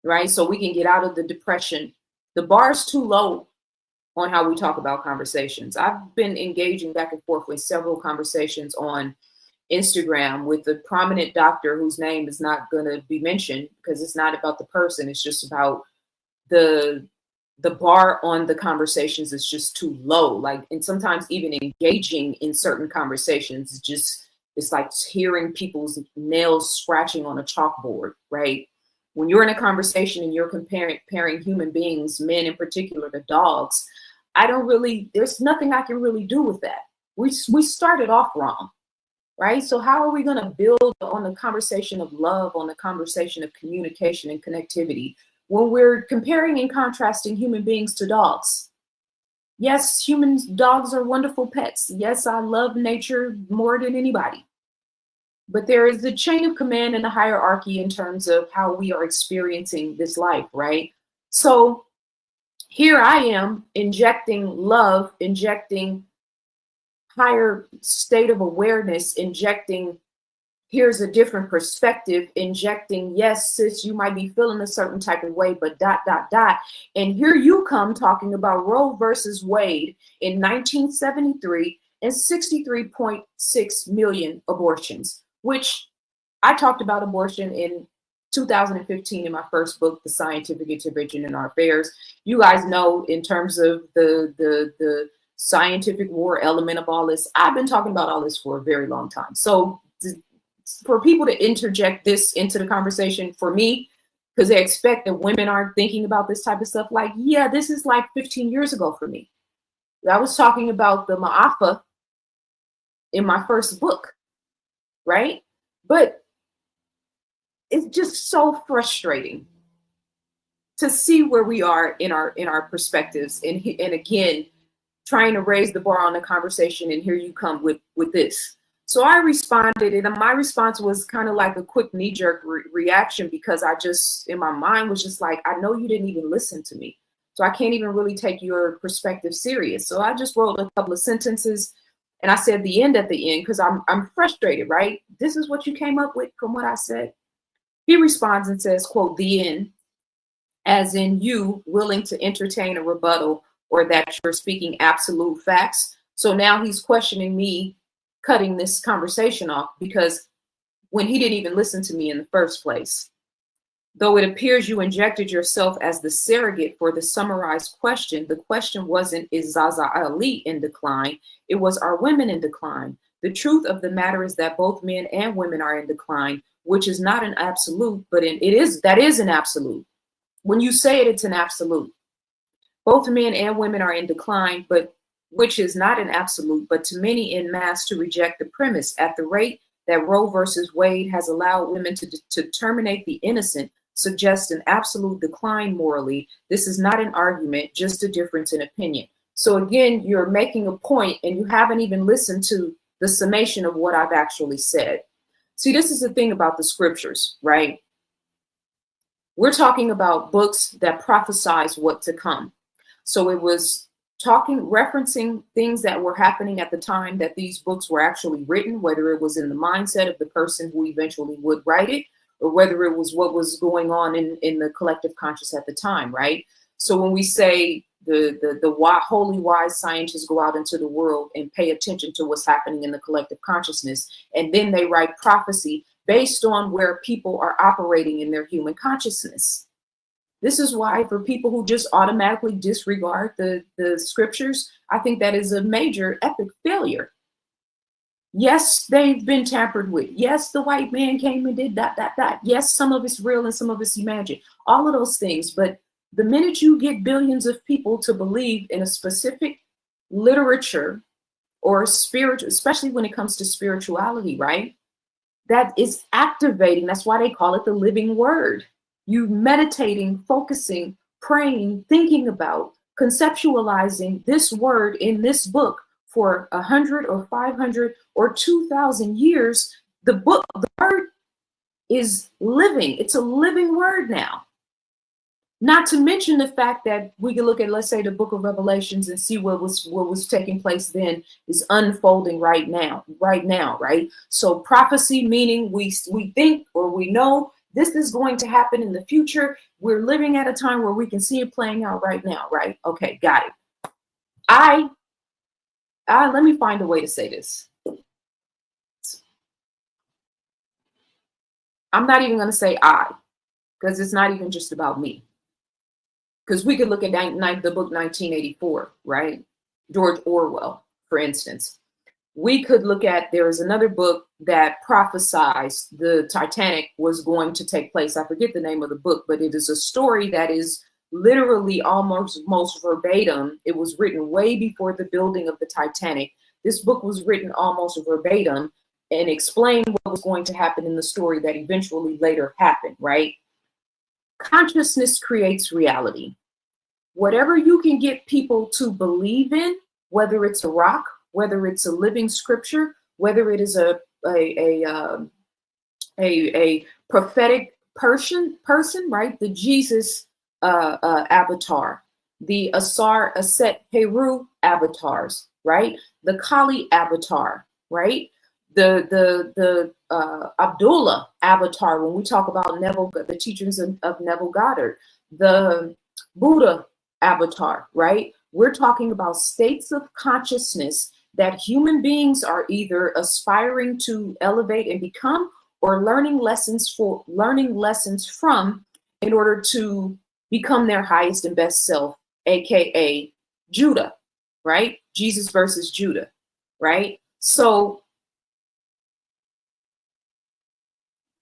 right? So we can get out of the depression. The bar is too low on how we talk about conversations. I've been engaging back and forth with several conversations on Instagram with a prominent doctor whose name is not going to be mentioned, because it's not about the person. It's just about the bar on the conversations is just too low. Like, and sometimes even engaging in certain conversations, it's like hearing people's nails scratching on a chalkboard, right? When you're in a conversation and you're comparing human beings, men in particular, to dogs, there's nothing I can really do with that. We started off wrong, right? So how are we going to build on the conversation of love, on the conversation of communication and connectivity, when we're comparing and contrasting human beings to dogs? Yes, dogs are wonderful pets. Yes, I love nature more than anybody. But there is the chain of command and the hierarchy in terms of how we are experiencing this life, right? So here I am injecting love, injecting higher state of awareness, injecting, here's a different perspective, injecting, yes, sis, you might be feeling a certain type of way, but ... And here you come talking about Roe versus Wade in 1973 and 63.6 million abortions, which I talked about abortion in 2015 in my first book, The Scientific Intervention in Our Affairs. You guys know, in terms of the scientific war element of all this, I've been talking about all this for a very long time. So for people to interject this into the conversation, for me, because they expect that women aren't thinking about this type of stuff, like, yeah, this is like 15 years ago for me. I was talking about the Ma'afa in my first book, right? But it's just so frustrating to see where we are in our perspectives, and again, trying to raise the bar on the conversation, and here you come with this. So I responded, and my response was kind of like a quick knee-jerk reaction, because I just, in my mind, was just like, I know you didn't even listen to me, so I can't even really take your perspective serious. So I just wrote a couple of sentences, and I said the end at the end, because I'm frustrated, right? This is what you came up with from what I said. He responds and says, quote, the end, as in you willing to entertain a rebuttal, or that you're speaking absolute facts. So now he's questioning me, cutting this conversation off, because when he didn't even listen to me in the first place. Though it appears you injected yourself as the surrogate for the summarized question, the question wasn't, is ZaZaAli in decline? It was, are women in decline? The truth of the matter is that both men and women are in decline, which is not an absolute, but that is an absolute. When you say it, it's an absolute. Both men and women are in decline, but which is not an absolute, but to many en masse to reject the premise at the rate that Roe versus Wade has allowed women to terminate the innocent suggests an absolute decline morally. This is not an argument, just a difference in opinion. So again, you're making a point, and you haven't even listened to the summation of what I've actually said. See, this is the thing about the scriptures, right? We're talking about books that prophesize what to come. So it was referencing things that were happening at the time that these books were actually written, whether it was in the mindset of the person who eventually would write it, or whether it was what was going on in the collective conscious at the time, right? So when we say the holy wise scientists go out into the world and pay attention to what's happening in the collective consciousness, and then they write prophecy based on where people are operating in their human consciousness. This is why, for people who just automatically disregard the scriptures, I think that is a major epic failure. Yes, they've been tampered with. Yes, the white man came and did that. Yes, some of it's real and some of it's imagined. All of those things. But the minute you get billions of people to believe in a specific literature or spiritual, especially when it comes to spirituality, right? That is activating. That's why they call it the living word. You meditating, focusing, praying, thinking about, conceptualizing this word in this book for 100 or 500 or 2,000 years. The word is living. It's a living word now. Not to mention the fact that we can look at, let's say, the book of Revelations and see what was taking place then is unfolding right now, right? So prophecy, meaning we think or we know this is going to happen in the future. We're living at a time where we can see it playing out right now, right? Okay, got it. Let me find a way to say this. I'm not even going to say I, because it's not even just about me. Because we could look at the book 1984, right? George Orwell, for instance. We could look at, there is another book that prophesies the Titanic was going to take place. I forget the name of the book, but it is a story that is literally almost verbatim. It was written way before the building of the Titanic. This book was written almost verbatim and explained what was going to happen in the story that eventually later happened, right? Consciousness creates reality. Whatever you can get people to believe in, whether it's a rock, whether it's a living scripture, whether it is a prophetic person, right? The Jesus avatar, the Asar Aset Heru avatars, right? The Kali avatar, right? The Abdullah avatar, when we talk about Neville, the teachings of Neville Goddard, the Buddha avatar, right? We're talking about states of consciousness that human beings are either aspiring to elevate and become, or learning lessons from, in order to become their highest and best self, aka Judah, right? Jesus versus Judah, right? So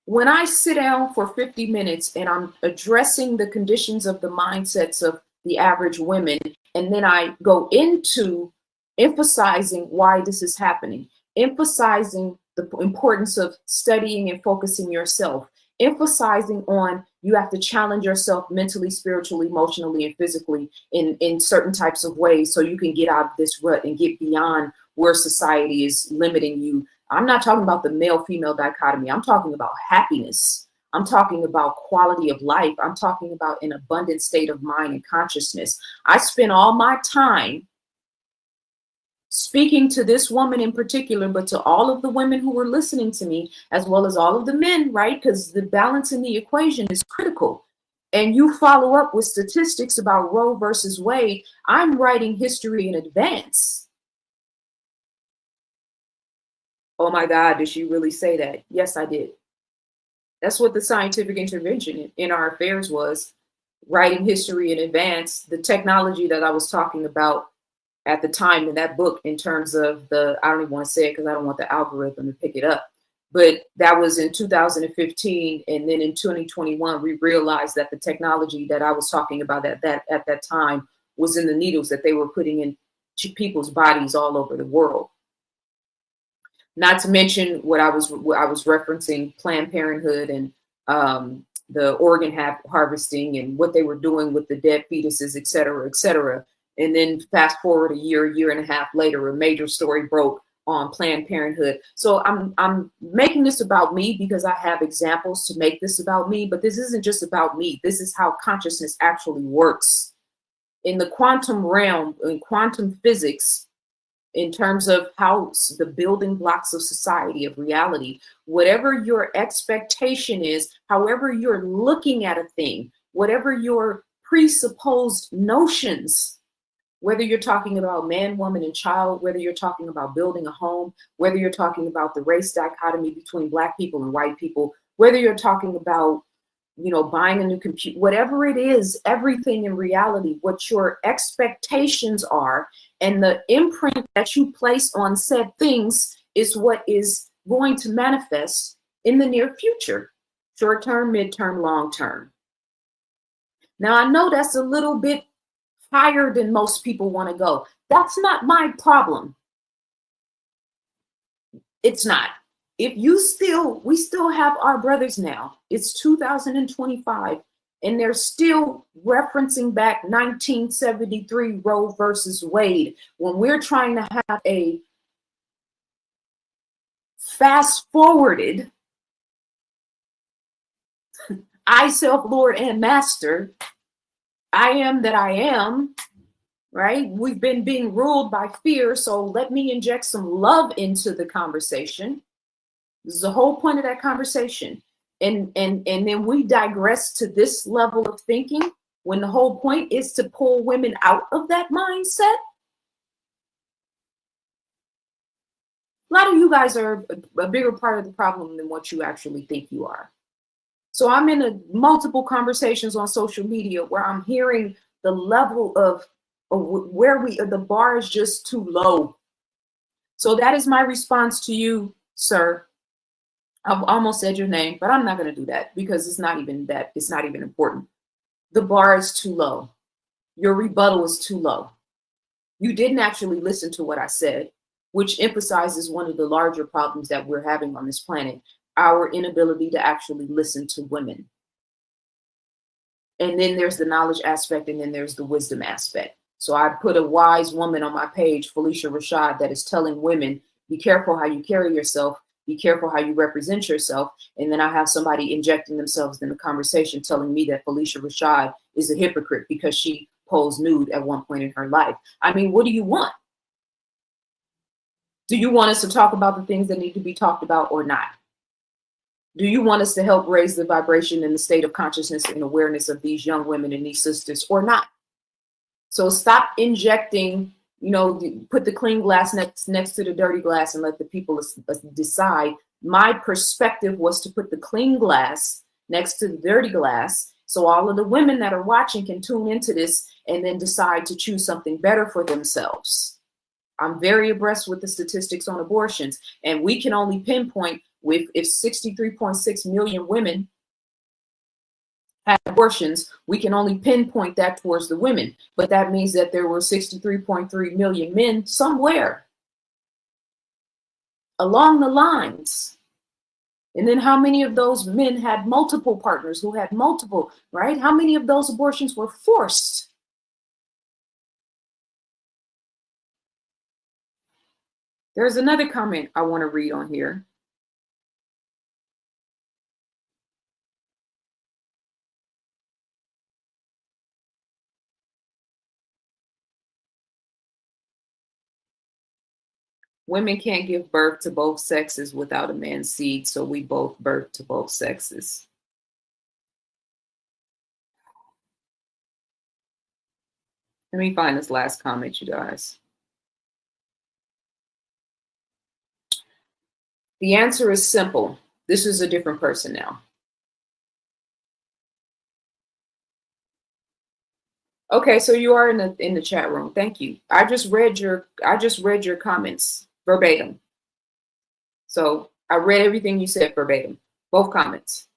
when I sit down for 50 minutes and I'm addressing the conditions of the mindsets of the average women, and then I go into emphasizing why this is happening, emphasizing the importance of studying and focusing yourself, emphasizing on you have to challenge yourself mentally, spiritually, emotionally, and physically in certain types of ways so you can get out of this rut and get beyond where society is limiting you. I'm not talking about the male-female dichotomy. I'm talking about happiness. I'm talking about quality of life. I'm talking about an abundant state of mind and consciousness. I spend all my time speaking to this woman in particular, but to all of the women who were listening to me, as well as all of the men, right? Because the balance in the equation is critical. And you follow up with statistics about Roe versus Wade. I'm writing history in advance. Oh my God, did she really say that? Yes, I did. That's what the scientific intervention in our affairs was, writing history in advance. The technology that I was talking about at the time in that book, in terms of the, I don't even want to say it because I don't want the algorithm to pick it up, but that was in 2015. And then in 2021, we realized that the technology that I was talking about at that time was in the needles that they were putting in people's bodies all over the world. Not to mention what I was referencing, Planned Parenthood and the organ harvesting and what they were doing with the dead fetuses, et cetera, et cetera. And then fast forward a year and a half later, a major story broke on Planned Parenthood. So I'm making this about me because I have examples to make this about me, but this isn't just about me. This is how consciousness actually works. In the quantum realm, in quantum physics, in terms of how the building blocks of society, of reality, whatever your expectation is, however you're looking at a thing, whatever your presupposed notions, whether you're talking about man, woman, and child, whether you're talking about building a home, whether you're talking about the race dichotomy between Black people and white people, whether you're talking about, you know, buying a new computer, whatever it is, everything in reality, what your expectations are and the imprint that you place on said things is what is going to manifest in the near future, short term, midterm, long term. Now, I know that's a little bit higher than most people want to go. That's not my problem. It's not. If you we still have our brothers now. It's 2025, and they're still referencing back 1973 Roe versus Wade when we're trying to have a fast forwarded I, self, Lord, and Master, I am that I am, right? We've been being ruled by fear, so let me inject some love into the conversation. This is the whole point of that conversation. And then we digress to this level of thinking when the whole point is to pull women out of that mindset. A lot of you guys are a bigger part of the problem than what you actually think you are. So I'm in multiple conversations on social media where I'm hearing the level of where the bar is just too low. So that is my response to you, sir. I've almost said your name, but I'm not going to do that because it's not even that. It's not even important. The bar is too low. Your rebuttal is too low. You didn't actually listen to what I said, which emphasizes one of the larger problems that we're having on this planet, our inability to actually listen to women. And then there's the knowledge aspect, and then there's the wisdom aspect. So I put a wise woman on my page, Felicia Rashad, that is telling women, be careful how you carry yourself, be careful how you represent yourself. And then I have somebody injecting themselves in the conversation telling me that Felicia Rashad is a hypocrite because she posed nude at one point in her life. I mean, what do you want? Do you want us to talk about the things that need to be talked about or not? Do you want us to help raise the vibration and the state of consciousness and awareness of these young women and these sisters or not? So stop injecting, put the clean glass next to the dirty glass and let the people decide. My perspective was to put the clean glass next to the dirty glass so all of the women that are watching can tune into this and then decide to choose something better for themselves. I'm very abreast with the statistics on abortions, and we can only pinpoint if 63.6 million women had abortions, we can only pinpoint that towards the women. But that means that there were 63.3 million men somewhere along the lines. And then how many of those men had multiple partners who had multiple, right? How many of those abortions were forced? There's another comment I want to read on here. Women can't give birth to both sexes without a man's seed, so we both birth to both sexes. Let me find this last comment, you guys. The answer is simple. This is a different person now. Okay, so you are in the chat room. Thank you. I just read your comments verbatim. So I read everything you said verbatim, both comments.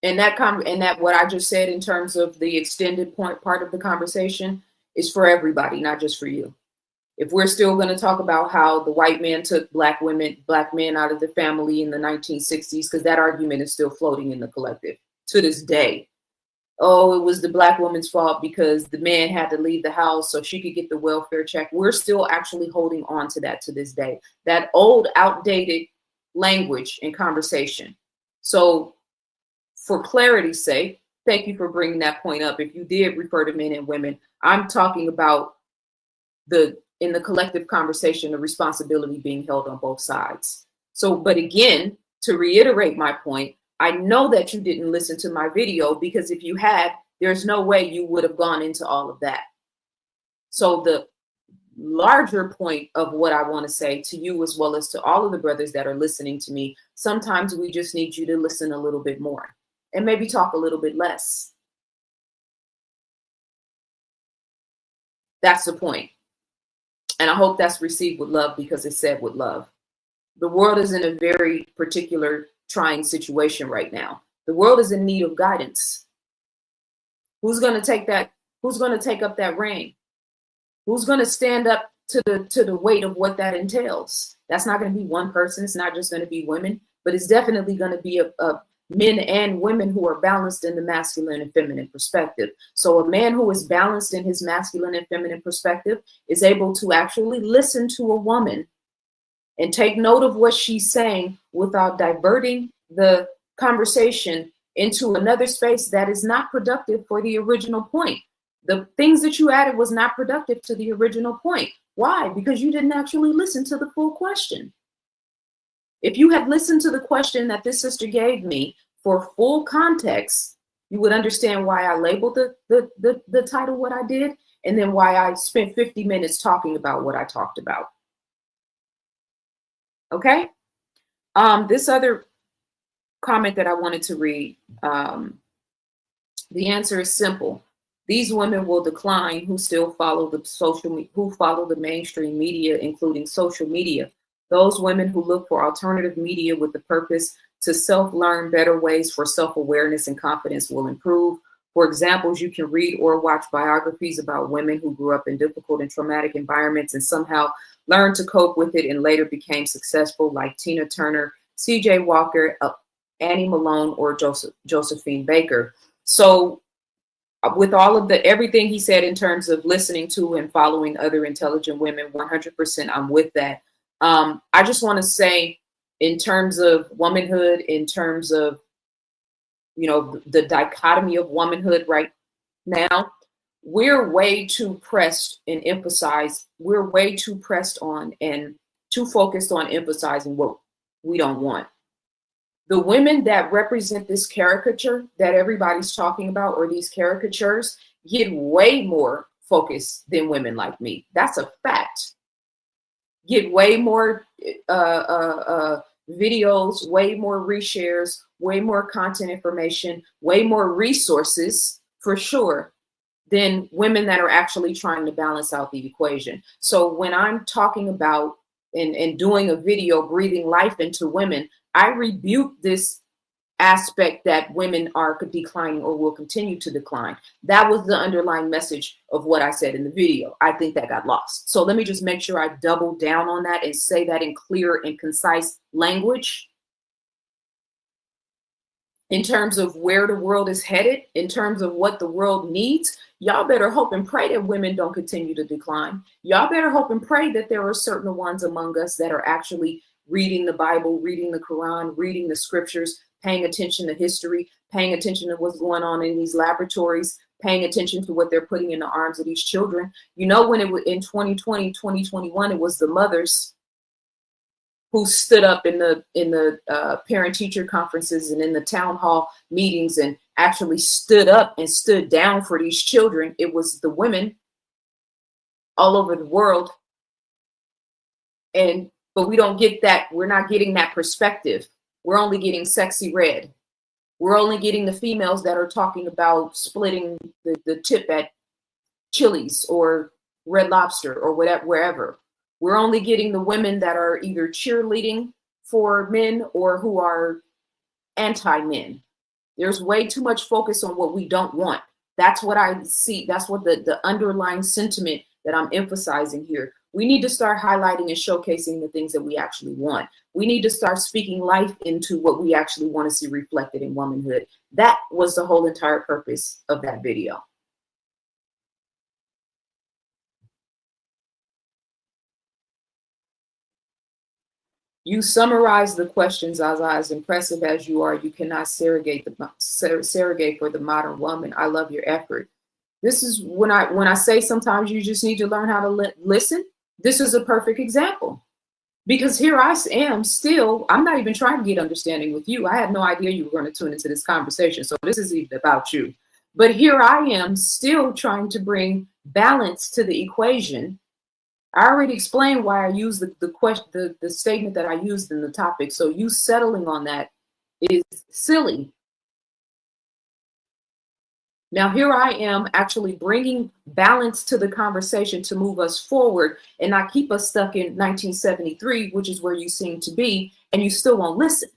And that what I just said in terms of the extended part of the conversation is for everybody, not just for you. If we're still going to talk about how the white man took black men out of the family in the 1960s, because that argument is still floating in the collective to this day. Oh, it was the black woman's fault because the man had to leave the house so she could get the welfare check. We're still actually holding on to that to this day, that old outdated language and conversation. So for clarity's sake, thank you for bringing that point up. If you did refer to men and women, I'm talking about in the collective conversation, the responsibility being held on both sides. So, but again, to reiterate my point, I know that you didn't listen to my video, because if you had, there's no way you would have gone into all of that. So the larger point of what I want to say to you, as well as to all of the brothers that are listening to me, sometimes we just need you to listen a little bit more and maybe talk a little bit less. That's the point. And I hope that's received with love, because it's said with love. The world is in a very particular trying situation right now. The world is in need of guidance. Who's going to take that? Who's going to take up that reign? Who's going to stand up to the weight of what that entails? That's not going to be one person. It's not just going to be women, but it's definitely going to be a men and women who are balanced in the masculine and feminine perspective. So a man who is balanced in his masculine and feminine perspective is able to actually listen to a woman and take note of what she's saying without diverting the conversation into another space that is not productive for the original point. The things that you added was not productive to the original point. Why? Because you didn't actually listen to the full question. If you had listened to the question that this sister gave me for full context, you would understand why I labeled the title what I did, and then why I spent 50 minutes talking about what I talked about. Okay? This other comment that I wanted to read, the answer is simple. These women will decline who still follow the mainstream media, including social media. Those women who look for alternative media with the purpose to self-learn better ways for self-awareness and confidence will improve. For examples, you can read or watch biographies about women who grew up in difficult and traumatic environments and somehow learned to cope with it and later became successful, like Tina Turner, C.J. Walker, Annie Malone, or Josephine Baker. So with all of everything he said in terms of listening to and following other intelligent women, 100% I'm with that. I just want to say, in terms of womanhood, in terms of, the dichotomy of womanhood, right? Now, we're way too pressed and emphasize, we're way too pressed on and too focused on emphasizing what we don't want. The women that represent this caricature that everybody's talking about, or these caricatures, get way more focus than women like me. That's a fact. Get way more videos, way more reshares, way more content information, way more resources for sure than women that are actually trying to balance out the equation. So when I'm talking about and doing a video breathing life into women, I rebuke this aspect that women are declining or will continue to decline. That was the underlying message of what I said in the video. I think that got lost. So let me just make sure I double down on that and say that in clear and concise language. In terms of where the world is headed, in terms of what the world needs, y'all better hope and pray that women don't continue to decline. Y'all better hope and pray that there are certain ones among us that are actually reading the Bible, reading the Quran, reading the scriptures, paying attention to history, paying attention to what's going on in these laboratories, paying attention to what they're putting in the arms of these children. You know, when it was in 2020, 2021, it was the mothers who stood up in the parent-teacher conferences and in the town hall meetings and actually stood up and stood down for these children. It was the women all over the world. But we don't get that. We're not getting that perspective. We're only getting sexy red. We're only getting the females that are talking about splitting the tip at Chili's or Red Lobster or whatever, wherever. We're only getting the women that are either cheerleading for men or who are anti-men. There's way too much focus on what we don't want. That's what I see. That's what the underlying sentiment that I'm emphasizing here. We need to start highlighting and showcasing the things that we actually want. We need to start speaking life into what we actually want to see reflected in womanhood. That was the whole entire purpose of that video. You summarize the questions, ZaZa. As impressive as you are, you cannot surrogate for the modern woman. I love your effort. This is when I say sometimes you just need to learn how to listen. This is a perfect example, because here I am still, I'm not even trying to get understanding with you. I had no idea you were going to tune into this conversation. So this is even about you. But here I am still trying to bring balance to the equation. I already explained why I used the statement that I used in the topic. So you settling on that is silly. Now here I am actually bringing balance to the conversation to move us forward and not keep us stuck in 1973, which is where you seem to be, and you still won't listen.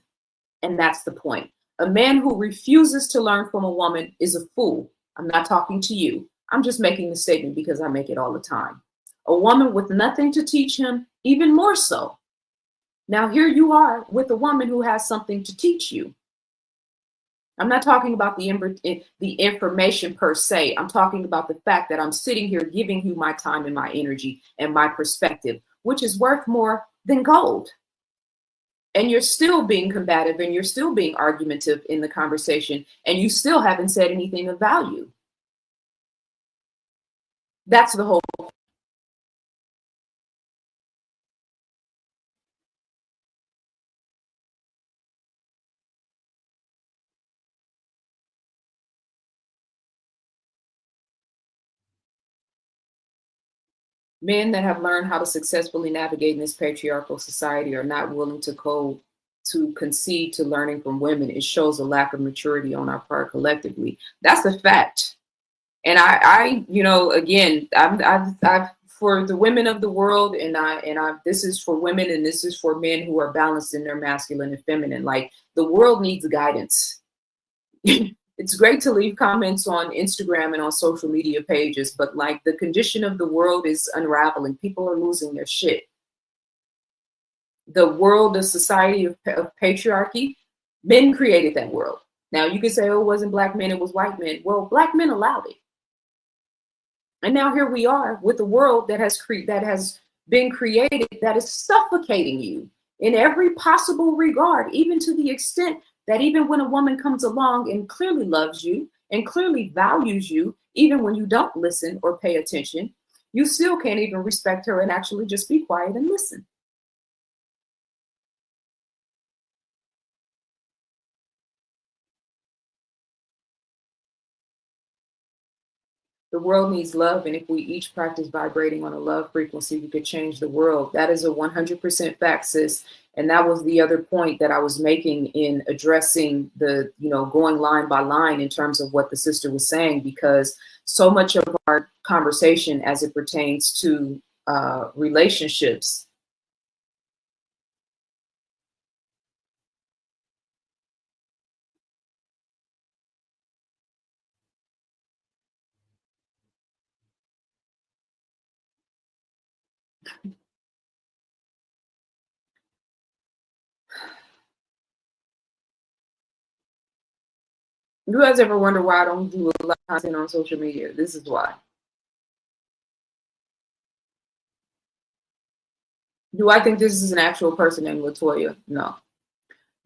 And that's the point. A man who refuses to learn from a woman is a fool. I'm not talking to you. I'm just making the statement because I make it all the time. A woman with nothing to teach him, even more so. Now here you are with a woman who has something to teach you. I'm not talking about the information per se. I'm talking about the fact that I'm sitting here giving you my time and my energy and my perspective, which is worth more than gold. And you're still being combative and you're still being argumentative in the conversation, and you still haven't said anything of value. That's the whole. Men that have learned how to successfully navigate in this patriarchal society are not willing to concede to learning from women. It shows a lack of maturity on our part collectively. That's a fact. And I you know, again, I've for the women of the world, and this is for women and this is for men who are balanced in their masculine and feminine. Like, the world needs guidance. It's great to leave comments on Instagram and on social media pages, but like, the condition of the world is unraveling. People are losing their shit. The world, the society of patriarchy, men created that world. Now you could say, oh, it wasn't black men, it was white men. Well, black men allowed it. And now here we are with a world that has been created that is suffocating you in every possible regard, even to the extent that even when a woman comes along and clearly loves you and clearly values you, even when you don't listen or pay attention, you still can't even respect her and actually just be quiet and listen. The world needs love, and if we each practice vibrating on a love frequency, we could change the world. That is a 100% fact, sis. And that was the other point that I was making in addressing the, going line by line in terms of what the sister was saying, because so much of our conversation as it pertains to relationships. You guys ever wonder why I don't do a lot of content on social media? This is why. Do I think this is an actual person named Latoya? No.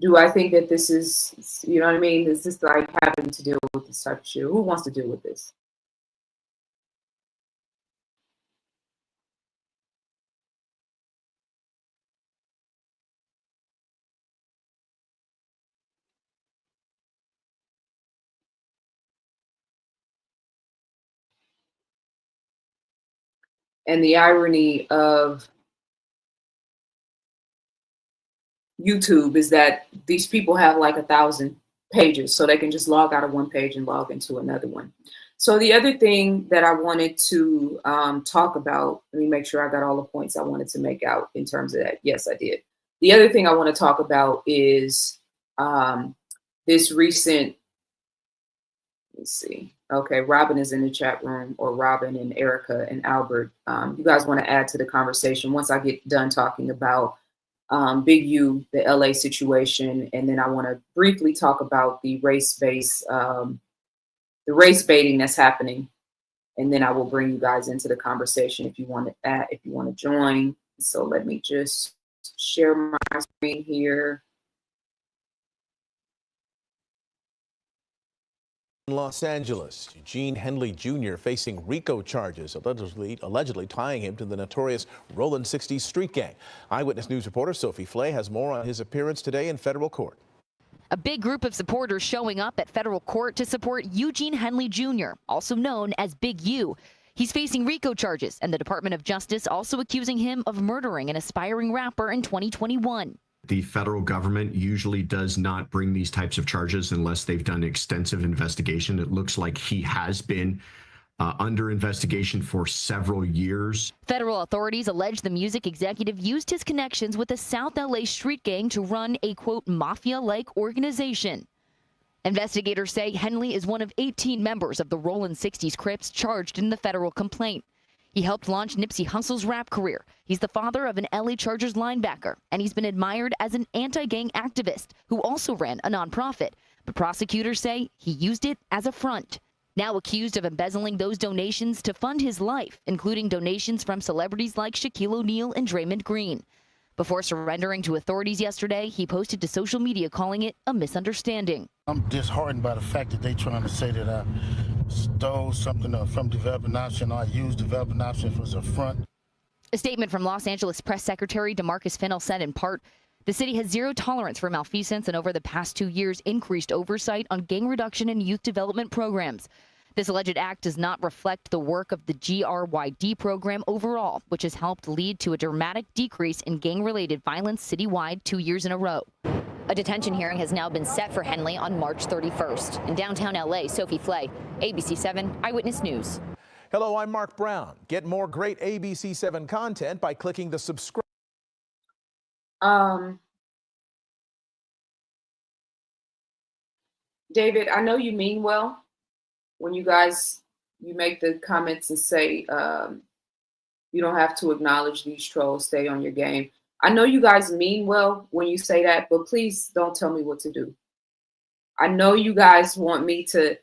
Do I think that this is, you know what I mean? Is this like having to deal with this type of shit? Who wants to deal with this? And the irony of YouTube is that these people have like 1,000 pages, so they can just log out of one page and log into another one. So the other thing that I wanted to talk about, let me make sure I got all the points I wanted to make out in terms of that. Yes, I did. The other thing I want to talk about is this recent, let's see. Okay, Robin is in the chat room, or Robin and Erica and Albert. You guys want to add to the conversation once I get done talking about Big U, the LA situation, and then I want to briefly talk about the race-based, the race baiting that's happening, and then I will bring you guys into the conversation if you want to add, if you want to join. So let me just share my screen here. In Los Angeles, Eugene Henley Jr. facing RICO charges, allegedly tying him to the notorious Rollin' 60s street gang. Eyewitness News reporter Sophie Flay has more on his appearance today in federal court. A big group of supporters showing up at federal court to support Eugene Henley Jr., also known as Big U. He's facing RICO charges, and the Department of Justice also accusing him of murdering an aspiring rapper in 2021. The federal government usually does not bring these types of charges unless they've done extensive investigation. It looks like he has been under investigation for several years. Federal authorities allege the music executive used his connections with a South LA street gang to run a, quote, mafia-like organization. Investigators say Henley is one of 18 members of the Rollin' 60s Crips charged in the federal complaint. He helped launch Nipsey Hussle's rap career. He's the father of an LA Chargers linebacker, and he's been admired as an anti-gang activist who also ran a nonprofit. But prosecutors say he used it as a front. Now accused of embezzling those donations to fund his life, including donations from celebrities like Shaquille O'Neal and Draymond Green. Before surrendering to authorities yesterday, he posted to social media calling it a misunderstanding. I'm disheartened by the fact that they're trying to say that I stole something from Developing Option, or I used Developing Option as a front. A statement from Los Angeles Press Secretary DeMarcus Fennell said in part, the city has zero tolerance for malfeasance and over the past 2 years increased oversight on gang reduction and youth development programs. This alleged act does not reflect the work of the GRYD program overall, which has helped lead to a dramatic decrease in gang-related violence citywide 2 years in a row. A detention hearing has now been set for Henley on March 31st. In downtown LA, Sophie Flay, ABC 7 Eyewitness News. Hello, I'm Mark Brown. Get more great ABC 7 content by clicking the subscribe. David, I know you mean well when you make the comments and say you don't have to acknowledge these trolls, stay on your game. I know you guys mean well when you say that, but please don't tell me what to do. I know you guys want me to,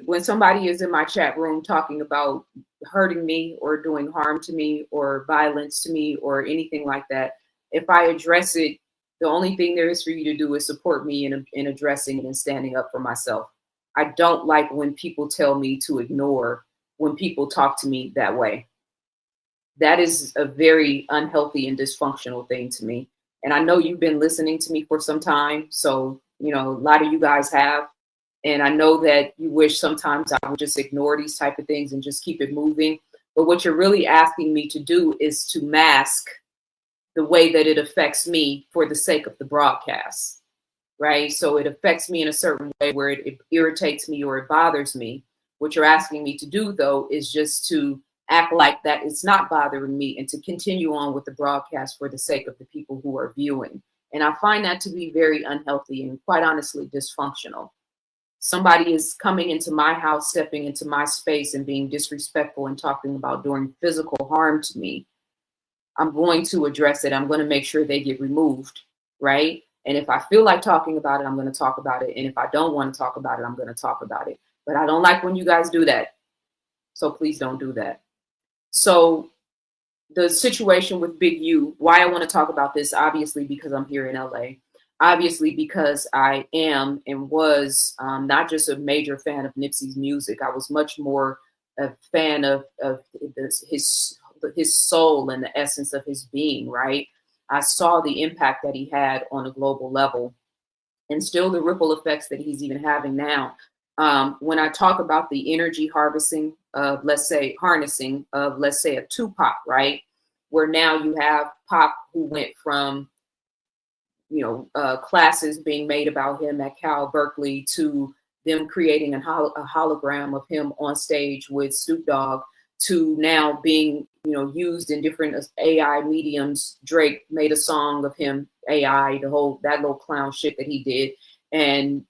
when somebody is in my chat room talking about hurting me or doing harm to me or violence to me or anything like that, if I address it, the only thing there is for you to do is support me in addressing it and standing up for myself. I don't like when people tell me to ignore when people talk to me that way. That is a very unhealthy and dysfunctional thing to me. And I know you've been listening to me for some time. So, you know, a lot of you guys have. And I know that you wish sometimes I would just ignore these type of things and just keep it moving. But what you're really asking me to do is to mask the way that it affects me for the sake of the broadcast, right? So it affects me in a certain way where it irritates me or it bothers me. What you're asking me to do, though, is just to act like that it's not bothering me and to continue on with the broadcast for the sake of the people who are viewing. And I find that to be very unhealthy and quite honestly dysfunctional. Somebody is coming into my house, stepping into my space and being disrespectful and talking about doing physical harm to me. I'm going to address it. I'm going to make sure they get removed, right? And if I feel like talking about it, I'm going to talk about it. And if I don't want to talk about it, I'm going to talk about it. But I don't like when you guys do that. So please don't do that. So the situation with Big U, why I want to talk about this, obviously, because I'm here in LA. Obviously, because I am and was not just a major fan of Nipsey's music. I was much more a fan of his soul and the essence of his being, right? I saw the impact that he had on a global level and still the ripple effects that he's even having now. When I talk about the energy harnessing of, let's say, a Tupac, right? Where now you have Pac who went from, classes being made about him at Cal Berkeley to them creating a hologram of him on stage with Snoop Dogg to now being, used in different AI mediums. Drake made a song of him, AI, that little clown shit that he did, and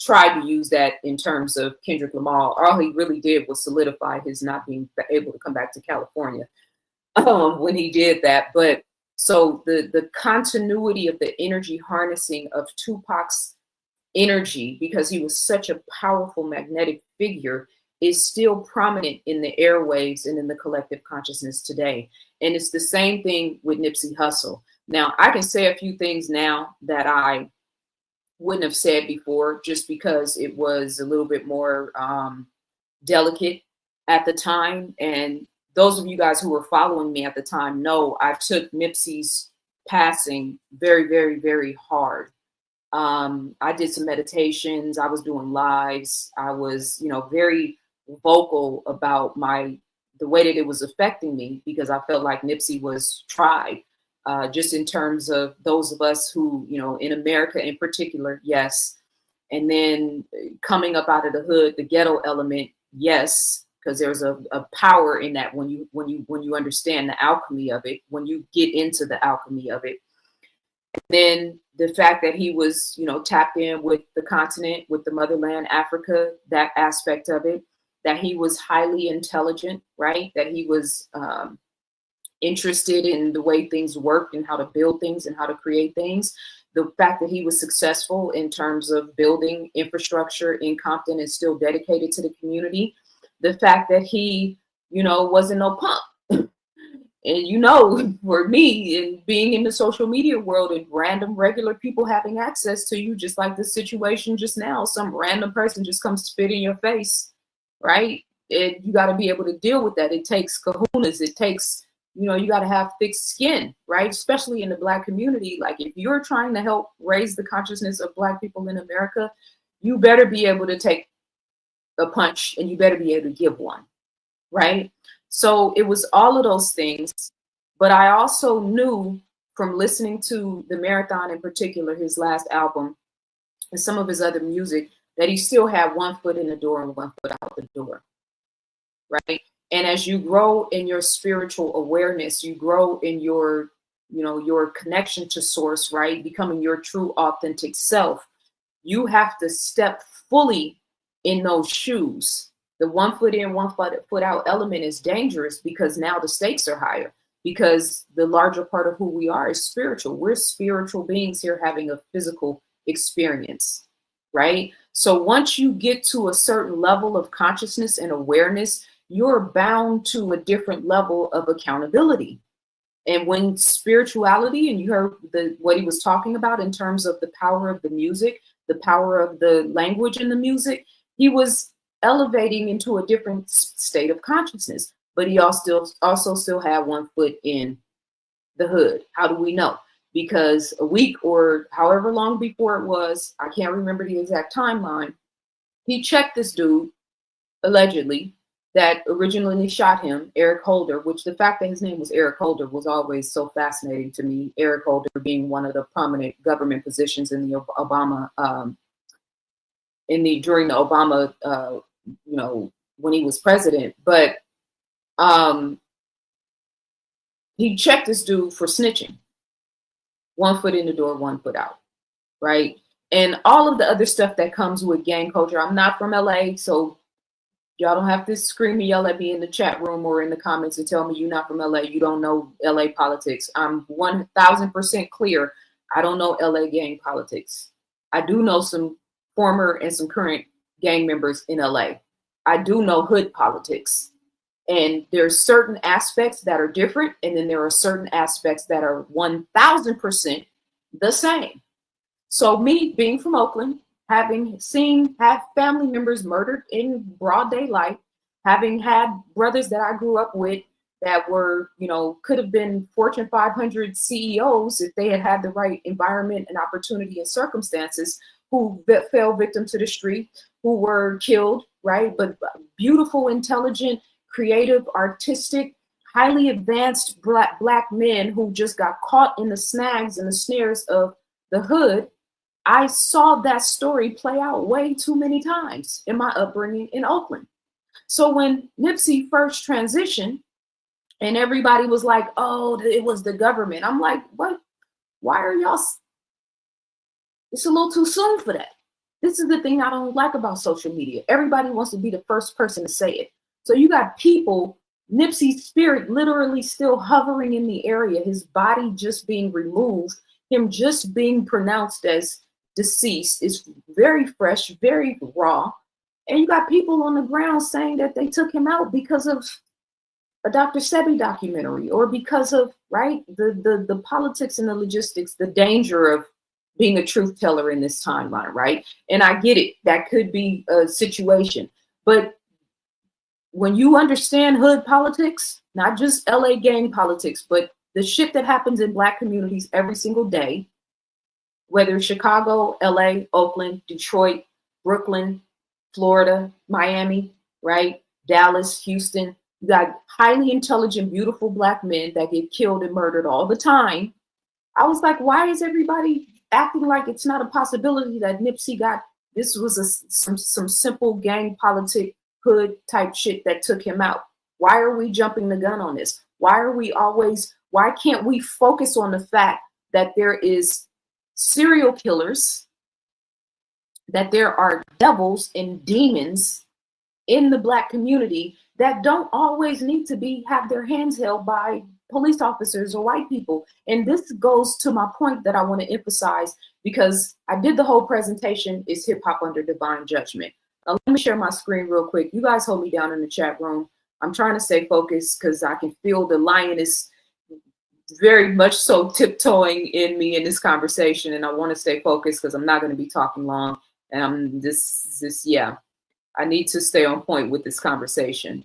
tried to use that in terms of Kendrick Lamar. All he really did was solidify his not being able to come back to California when he did that. But so the continuity of the energy harnessing of Tupac's energy, because he was such a powerful magnetic figure, is still prominent in the airwaves and in the collective consciousness today. And it's the same thing with Nipsey Hussle. Now, I can say a few things now that I wouldn't have said before, just because it was a little bit more delicate at the time. And those of you guys who were following me at the time know I took Nipsey's passing very, very, very hard. I did some meditations. I was doing lives. I was, very vocal about the way that it was affecting me, because I felt like Nipsey was tried. Just in terms of those of us who, in America in particular, yes. And then coming up out of the hood, the ghetto element, yes, because there's a power in that when you understand the alchemy of it, when you get into the alchemy of it. And then the fact that he was, tapped in with the continent, with the motherland, Africa, that aspect of it, that he was highly intelligent, right? That he was interested in the way things worked and how to build things and how to create things. The fact that he was successful in terms of building infrastructure in Compton and still dedicated to the community. The fact that he, wasn't no punk. And, for me, and being in the social media world and random regular people having access to you, just like the situation just now, some random person just comes spit in your face, right? And you got to be able to deal with that. It takes kahunas. It takes, you got to have thick skin, right? Especially in the Black community. Like, if you're trying to help raise the consciousness of Black people in America, you better be able to take a punch and you better be able to give one, right? So it was all of those things. But I also knew from listening to the Marathon, in particular, his last album, and some of his other music, that he still had one foot in the door and one foot out the door, right? And as you grow in your spiritual awareness, you grow in your, your connection to source, right? Becoming your true authentic self. You have to step fully in those shoes. The one foot in, one foot out element is dangerous, because now the stakes are higher, because the larger part of who we are is spiritual. We're spiritual beings here having a physical experience, right? So once you get to a certain level of consciousness and awareness, you're bound to a different level of accountability. And when spirituality, and you heard what he was talking about in terms of the power of the music, the power of the language and the music, he was elevating into a different state of consciousness, but he also still had one foot in the hood. How do we know? Because a week or however long before it was, I can't remember the exact timeline, he checked this dude, allegedly, that originally shot him, Eric Holder, which the fact that his name was Eric Holder was always so fascinating to me. Eric Holder being one of the prominent government positions in the Obama, during the Obama, when he was president. But he checked this dude for snitching. 1 foot in the door, 1 foot out, right? And all of the other stuff that comes with gang culture. I'm not from LA, so y'all don't have to scream and yell at me in the chat room or in the comments and tell me you're not from LA, you don't know LA politics. I'm 1000% clear. I don't know LA gang politics. I do know some former and some current gang members in LA. I do know hood politics. And there's certain aspects that are different, and then there are certain aspects that are 1000% the same. So me being from Oakland, having had family members murdered in broad daylight, having had brothers that I grew up with that were, could have been Fortune 500 CEOs if they had the right environment and opportunity and circumstances, who fell victim to the street, who were killed, right? But beautiful, intelligent, creative, artistic, highly advanced black men who just got caught in the snags and the snares of the hood. I saw that story play out way too many times in my upbringing in Oakland. So when Nipsey first transitioned and everybody was like, oh, it was the government, I'm like, what? Why are y'all? It's a little too soon for that. This is the thing I don't like about social media. Everybody wants to be the first person to say it. So you got people, Nipsey's spirit literally still hovering in the area, his body just being removed, him just being pronounced as deceased. Is very fresh, very raw. And you got people on the ground saying that they took him out because of a Dr. Sebi documentary, or because of, right, the politics and the logistics, the danger of being a truth teller in this timeline, right? And I get it, that could be a situation. But when you understand hood politics, not just LA gang politics, but the shit that happens in Black communities every single day, whether it's Chicago, LA, Oakland, Detroit, Brooklyn, Florida, Miami, right? Dallas, Houston, you got highly intelligent, beautiful Black men that get killed and murdered all the time. I was like, why is everybody acting like it's not a possibility that Nipsey got, this was some simple gang politic hood type shit that took him out? Why are we jumping the gun on this? Why can't we focus on the fact that there is serial killers, that there are devils and demons in the Black community that don't always need to have their hands held by police officers or white people? And this goes to my point that I want to emphasize, because I did the whole presentation, is hip hop under divine judgment. Now, let me share my screen real quick. You guys hold me down in the chat room. I'm trying to stay focused because I can feel the lioness very much so tiptoeing in me in this conversation, and I want to stay focused because I'm not going to be talking long. And I need to stay on point with this conversation.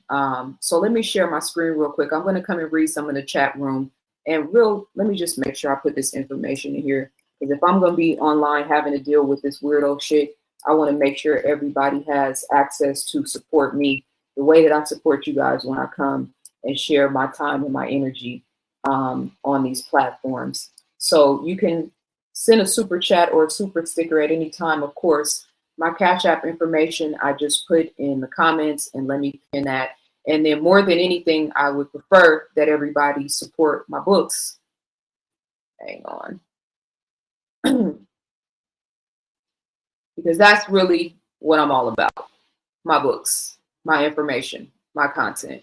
So let me share my screen real quick. I'm going to come and read some in the chat room, and let me just make sure I put this information in here, because if I'm going to be online having to deal with this weirdo shit, I want to make sure everybody has access to support me the way that I support you guys when I come and share my time and my energy on these platforms. So you can send a super chat or a super sticker at any time. Of course, my Cash App information I just put in the comments, and let me pin that. And then more than anything, I would prefer that everybody support my books. Hang on. Because that's really what I'm all about. My books, my information, my content.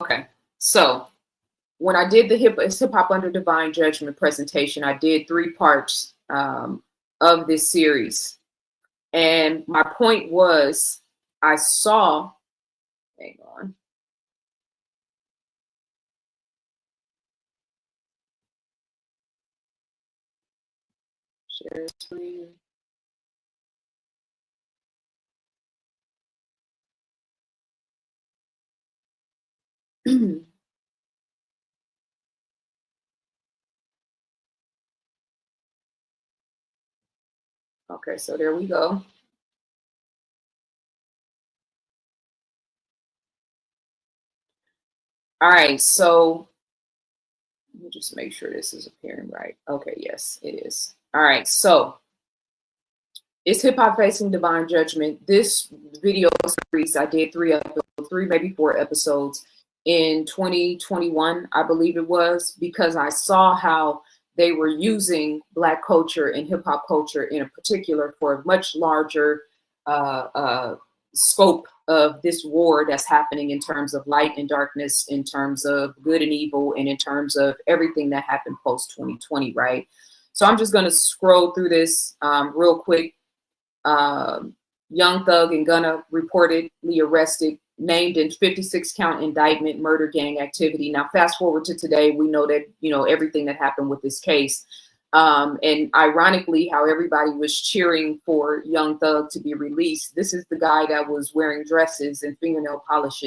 Okay, so when I did the hip hop under divine judgment presentation, I did 3 parts of this series. And my point was, I saw, hang on. Share screen. Okay, so there we go. All right, so let me just make sure this is appearing right. Okay, yes, it is. All right, so it's Hip Hop Facing Divine Judgment. This video series, I did three, maybe four episodes in 2021, I believe it was, because I saw how they were using Black culture and hip hop culture in a particular for a much larger scope of this war that's happening in terms of light and darkness, in terms of good and evil, and in terms of everything that happened post 2020, right? So I'm just going to scroll through this real quick. Young Thug and Gunna reportedly arrested, named in 56 count indictment, murder gang activity. Now, fast forward to today, we know that, everything that happened with this case. And ironically, how everybody was cheering for Young Thug to be released. This is the guy that was wearing dresses and fingernail polish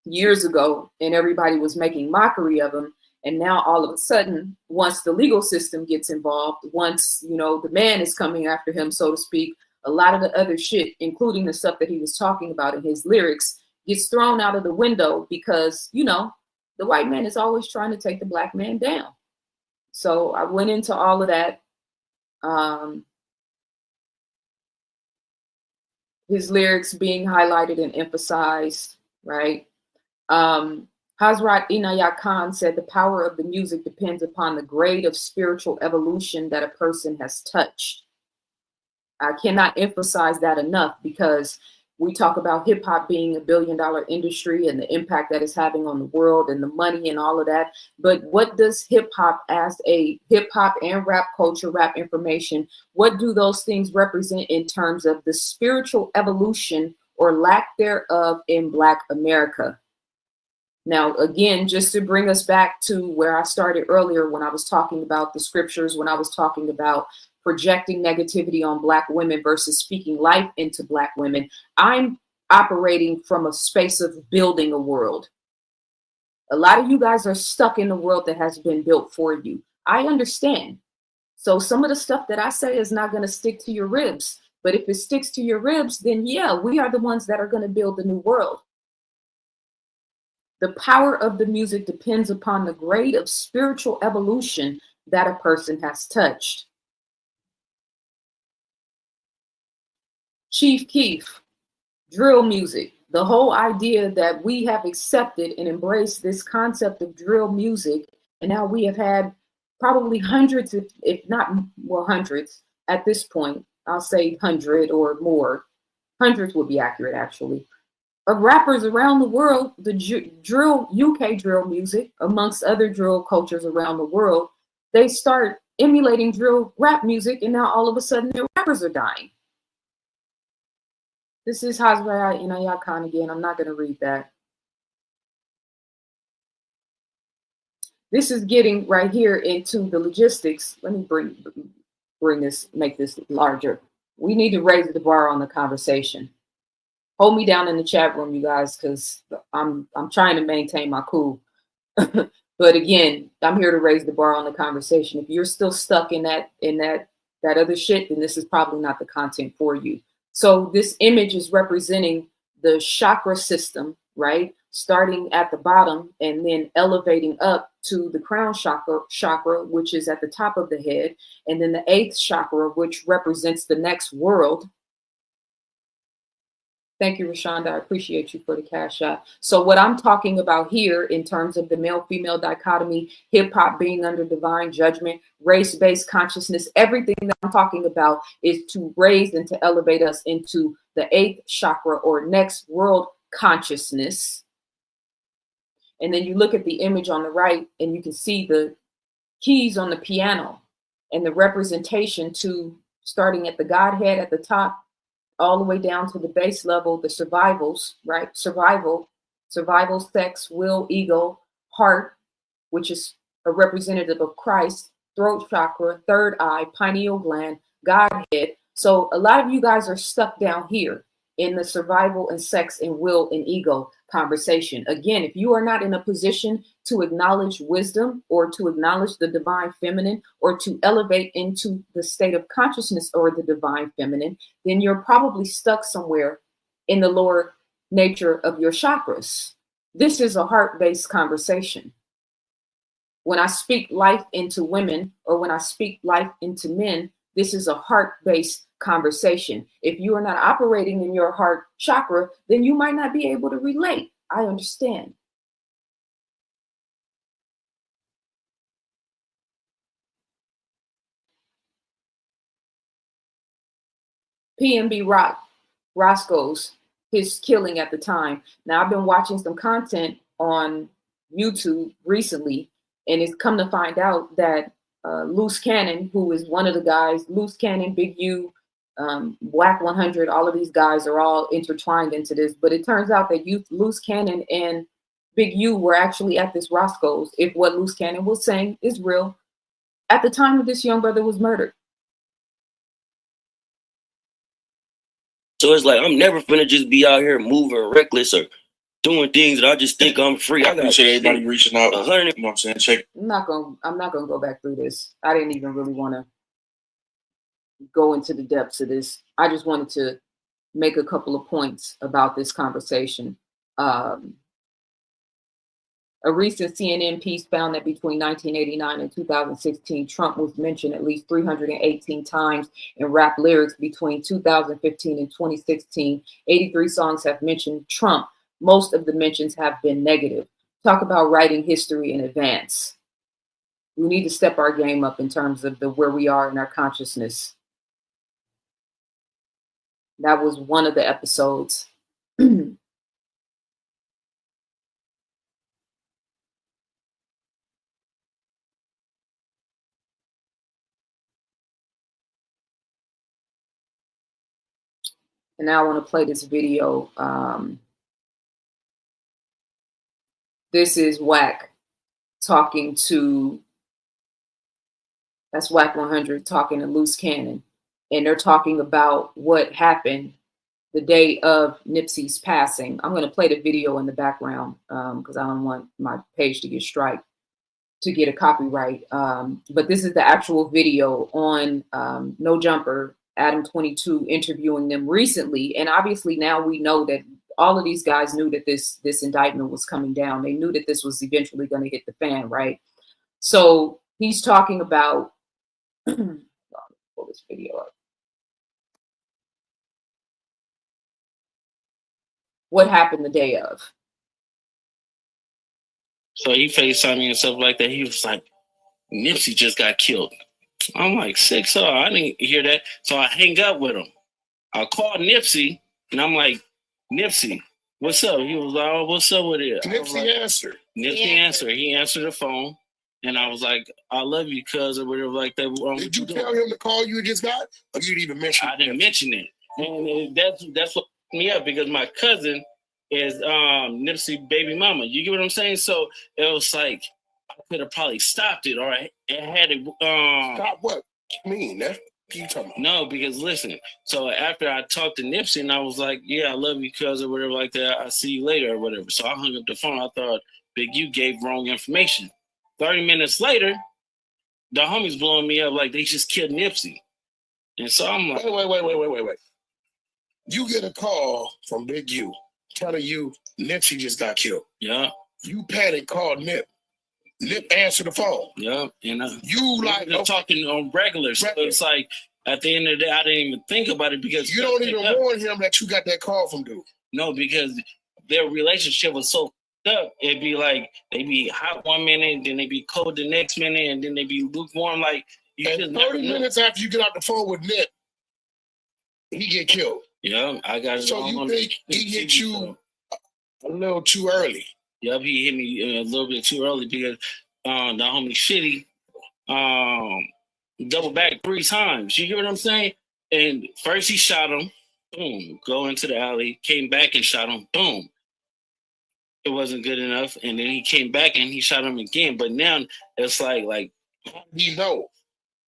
years ago, and everybody was making mockery of him. And now all of a sudden, once the legal system gets involved, once, the man is coming after him, so to speak, a lot of the other shit, including the stuff that he was talking about in his lyrics, gets thrown out of the window because, the white man is always trying to take the Black man down. So I went into all of that. His lyrics being highlighted and emphasized, right? Hazrat Inayat Khan said the power of the music depends upon the grade of spiritual evolution that a person has touched. I cannot emphasize that enough, because we talk about hip hop being $1 billion industry and the impact that it's having on the world and the money and all of that. But what does hip hop, as a hip hop and rap culture, rap information, what do those things represent in terms of the spiritual evolution or lack thereof in Black America? Now, again, just to bring us back to where I started earlier when I was talking about the scriptures, when I was talking about projecting negativity on Black women versus speaking life into Black women, I'm operating from a space of building a world. A lot of you guys are stuck in a world that has been built for you. I understand. So some of the stuff that I say is not going to stick to your ribs. But if it sticks to your ribs, then yeah, we are the ones that are going to build the new world. The power of the music depends upon the grade of spiritual evolution that a person has touched. Chief Keef, drill music. The whole idea that we have accepted and embraced this concept of drill music, and now we have had probably hundreds, if not, well, hundreds at this point, I'll say 100 or more. Hundreds would be accurate, actually, of rappers around the world, the UK drill music, amongst other drill cultures around the world, they start emulating drill rap music, and now all of a sudden their rappers are dying. This is Hazrat Inayat Khan again. I'm not going to read that. This is getting right here into the logistics. Let me bring this, make this larger. We need to raise the bar on the conversation. Hold me down in the chat room, you guys, because I'm trying to maintain my cool. But again, I'm here to raise the bar on the conversation. If you're still stuck in that other shit, then this is probably not the content for you. So this image is representing the chakra system, right? Starting at the bottom and then elevating up to the crown chakra, which is at the top of the head. And then the 8th chakra, which represents the next world. Thank you, Rashonda. I appreciate you for the cash out. So what I'm talking about here in terms of the male-female dichotomy, hip-hop being under divine judgment, race-based consciousness, everything that I'm talking about is to raise and to elevate us into the 8th chakra or next world consciousness. And then you look at the image on the right and you can see the keys on the piano and the representation to starting at the Godhead at the top, all the way down to the base level, the survivals, right? Survival, sex, will, ego, heart, which is a representative of Christ, throat chakra, third eye, pineal gland, Godhead. So a lot of you guys are stuck down here in the survival and sex and will and ego conversation. Again, if you are not in a position to acknowledge wisdom or to acknowledge the divine feminine or to elevate into the state of consciousness or the divine feminine, then you're probably stuck somewhere in the lower nature of your chakras. This is a heart-based conversation. When I speak life into women or when I speak life into men, this is a heart-based conversation. If you are not operating in your heart chakra, then you might not be able to relate. I understand. PNB Roscoe's, his killing at the time. Now, I've been watching some content on YouTube recently, and it's come to find out that Loose Cannon, who is one of the guys, Loose Cannon, Big U, Whack 100, all of these guys are all intertwined into this. But it turns out that Loose Cannon and Big U were actually at this Roscoe's, if what Loose Cannon was saying is real, at the time that this young brother was murdered. So it's like, I'm never gonna just be out here moving reckless or doing things that I just think I'm free. I appreciate everybody reaching out. 100. You know what I'm saying? Check. I'm not gonna go back through this. I didn't even really want to go into the depths of this. I just wanted to make a couple of points about this conversation. A recent CNN piece found that between 1989 and 2016, Trump was mentioned at least 318 times in rap lyrics. Between 2015 and 2016, 83 songs have mentioned Trump. Most of the mentions have been negative. Talk about writing history in advance. We need to step our game up in terms of where we are in our consciousness. That was one of the episodes. And now I want to play this video. This is Whack talking to, that's Whack 100 talking to Loose Cannon. And they're talking about what happened the day of Nipsey's passing. I'm going to play the video in the background because I don't want my page to get striked, to get a copyright. But this is the actual video on No Jumper, Adam 22 interviewing them recently. And obviously now we know that all of these guys knew that this indictment was coming down. They knew that this was eventually going to hit the fan, right? So he's talking about, pull this video up. What happened the day of. So he FaceTimed me and stuff like that. He was like, Nipsey just got killed. I'm like, 6-0. I didn't hear that. So I hang up with him. I called Nipsey and I'm like, Nipsey, what's up? He was like, oh, what's up with it? Nipsey answered. Nipsey answered. He answered the phone. And I was like, I love you, cuz, or whatever like that. Did you tell him to call you just got? Or you didn't even mention it? I didn't mention it. And that's what fucked me up, because my cousin is Nipsey baby mama. You get what I'm saying? So it was like, I could have probably stopped it, or it had it. Stop what? You mean? That's what you talking about? No, because listen. So after I talked to Nipsey, and I was like, yeah, I love you, cuz, or whatever like that. I'll see you later, or whatever. So I hung up the phone. I thought Big U gave wrong information. 30 minutes later, the homies blowing me up like they just killed Nipsey. And so I'm like, wait. You get a call from Big U telling you Nipsey just got killed. Yeah. You panic, called Nip. Nip answered the phone. Yeah. And you like talking on regular. So it's like, at the end of the day, I didn't even think about it, because you don't even warn him that you got that call from dude. No, because their relationship was so up. It'd be like they be hot one minute, then they be cold the next minute, and then they be lukewarm. Like, you and 30 minutes after you get off the phone with Nip, he get killed. Yeah, I got it. So you think he hit you a little too early? Yep, he hit me a little bit too early, because the homie Shitty double back 3 times. You hear what I'm saying? And first he shot him, boom, go into the alley, came back and shot him, boom. It wasn't good enough, and then he came back and he shot him again. But now it's like You know.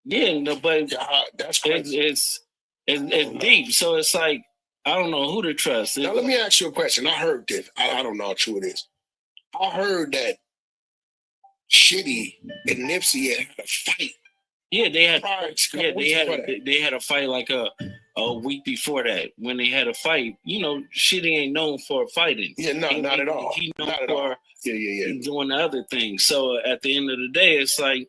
Yeah, no, but that's crazy. It's deep. So it's like, I don't know who to trust. Now, let me ask you a question. I heard this. I don't know how true it is. I heard that Shitty and Nipsey had a fight. Yeah, they had a fight like a week before that. When they had a fight, you know, Shitty ain't known for fighting. Yeah, no, not at all. He known not at for all. Yeah. doing the other things. So at the end of the day, it's like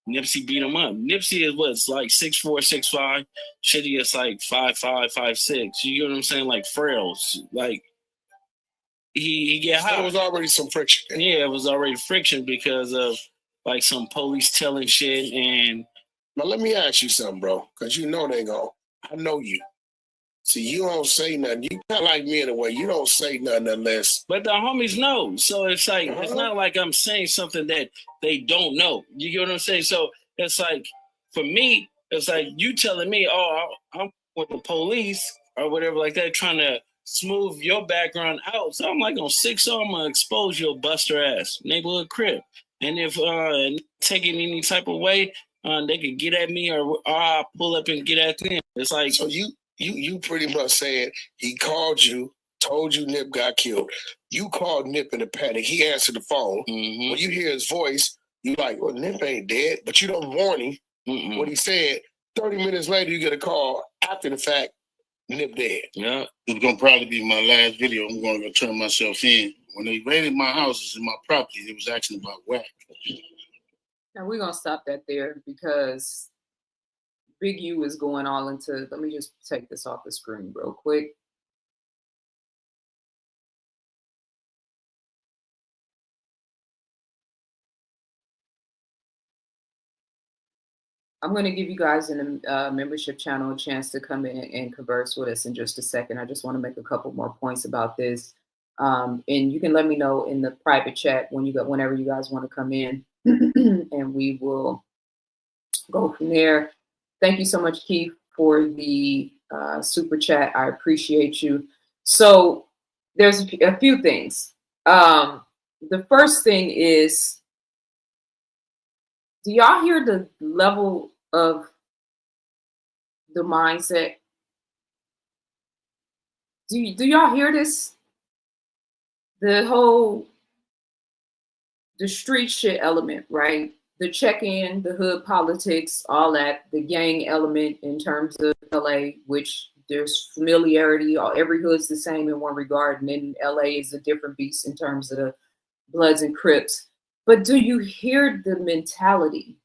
Nipsey beat him up. Nipsey is what's like 6'4", 6'5". Shitty is like 5'5", 5'6". You know what I'm saying? Like frails. Like he get hot. So there was already some friction. Yeah, it was already friction because of like some police telling shit. And now let me ask you something, bro, because you know they go. I know you. See, you don't say nothing. You kind of like me in a way. You don't say nothing unless. But the homies know. So it's like, it's not like I'm saying something that they don't know. You get what I'm saying? So it's like, for me, it's like you telling me, oh, I'm with the police or whatever like that, trying to smooth your background out. So I'm like, on 6 I'm going to expose your buster ass neighborhood crib. And if take it any type of way, they could get at me or I'll pull up and get at them. It's like. So you pretty much saying he called you, told you Nip got killed. You called Nip in a panic. He answered the phone. Mm-hmm. When you hear his voice, you like, well, Nip ain't dead, but you don't warn him. Mm-mm. What he said. 30 minutes later, you get a call after the fact, Nip dead. Yeah. It's going to probably be my last video. I'm going to go turn myself in. When they raided my house, it's in my property. They was asking about whack. Now we're going to stop that there because Big U is going all into, let me just take this off the screen real quick. I'm going to give you guys in the membership channel a chance to come in and converse with us in just a second. I just want to make a couple more points about this. And you can let me know in the private chat whenever you guys want to come in and we will go from there. Thank you so much, Keith, for the super chat. I appreciate you. So there's a few things. The first thing is, do y'all hear the level of the mindset? Do y'all hear this? The street shit element, right? The check-in, the hood politics, all that, the gang element in terms of LA, which there's familiarity. Every hood's the same in one regard, and then LA is a different beast in terms of the Bloods and Crips. But do you hear the mentality?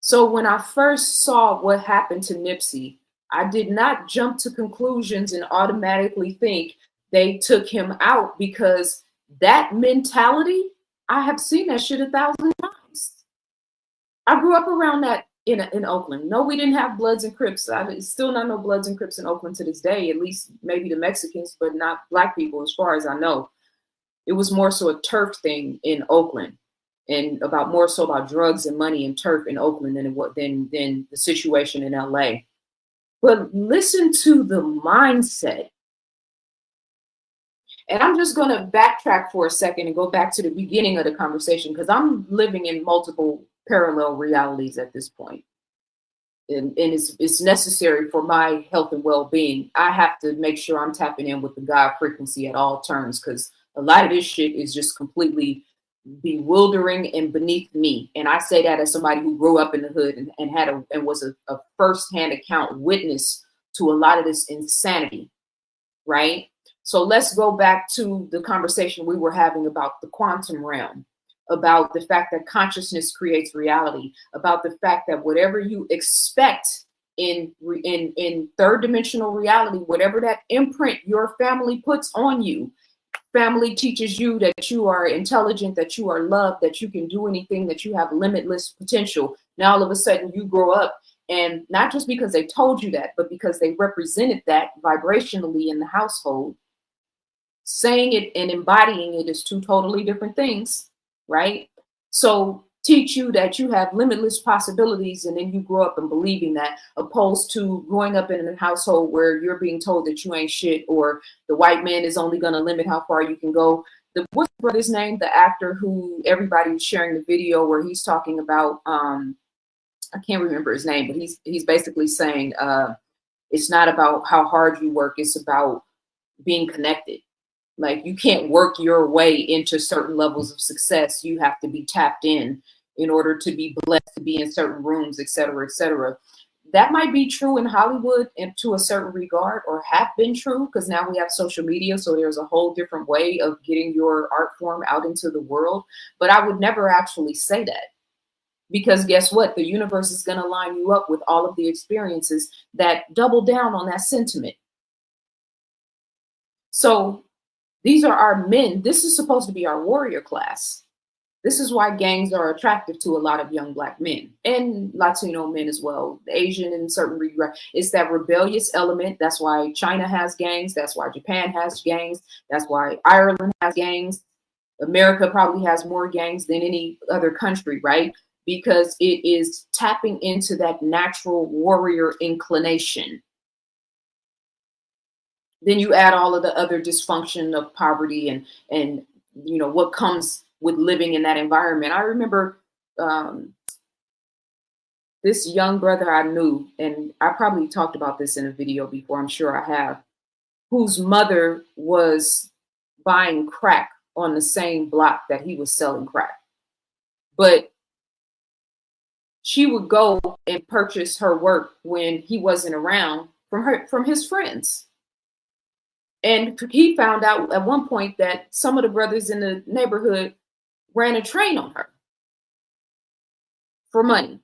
So when I first saw what happened to Nipsey, I did not jump to conclusions and automatically think they took him out, because that mentality, I have seen that shit 1,000 times. I grew up around that in Oakland. No, we didn't have Bloods and Crips. I still not know Bloods and Crips in Oakland to this day, at least maybe the Mexicans, but not Black people as far as I know. It was more so a turf thing in Oakland, and more so about drugs and money and turf in Oakland than the situation in LA. But listen to the mindset. And I'm just going to backtrack for a second and go back to the beginning of the conversation, because I'm living in multiple parallel realities at this point. And it's necessary for my health and well-being. I have to make sure I'm tapping in with the God frequency at all turns, because a lot of this shit is just completely bewildering and beneath me. And I say that as somebody who grew up in the hood and was a first-hand account witness to a lot of this insanity, right? So let's go back to the conversation we were having about the quantum realm, about the fact that consciousness creates reality, about the fact that whatever you expect in third dimensional reality, whatever that imprint your family puts on you, family teaches you that you are intelligent, that you are loved, that you can do anything, that you have limitless potential. Now all of a sudden you grow up, and not just because they told you that, but because they represented that vibrationally in the household. Saying it and embodying it is two totally different things, right? So teach you that you have limitless possibilities, and then you grow up and believing that, opposed to growing up in a household where you're being told that you ain't shit, or the white man is only going to limit how far you can go. what's the brother's name? The actor who everybody's sharing the video where he's talking about, I can't remember his name, but he's basically saying it's not about how hard you work, it's about being connected. Like, you can't work your way into certain levels of success. You have to be tapped in order to be blessed to be in certain rooms, et cetera, et cetera. That might be true in Hollywood and to a certain regard, or have been true, because now we have social media. So there's a whole different way of getting your art form out into the world. But I would never actually say that, because guess what? The universe is going to line you up with all of the experiences that double down on that sentiment. So these are our men. This is supposed to be our warrior class. This is why gangs are attractive to a lot of young Black men and Latino men as well, Asian in certain regard. It's that rebellious element. That's why China has gangs. That's why Japan has gangs. That's why Ireland has gangs. America probably has more gangs than any other country, right? Because it is tapping into that natural warrior inclination. Then you add all of the other dysfunction of poverty and you know what comes with living in that environment. I remember this young brother I knew, and I probably talked about this in a video before, I'm sure I have, whose mother was buying crack on the same block that he was selling crack. But she would go and purchase her work when he wasn't around from his friends. And he found out at one point that some of the brothers in the neighborhood ran a train on her for money,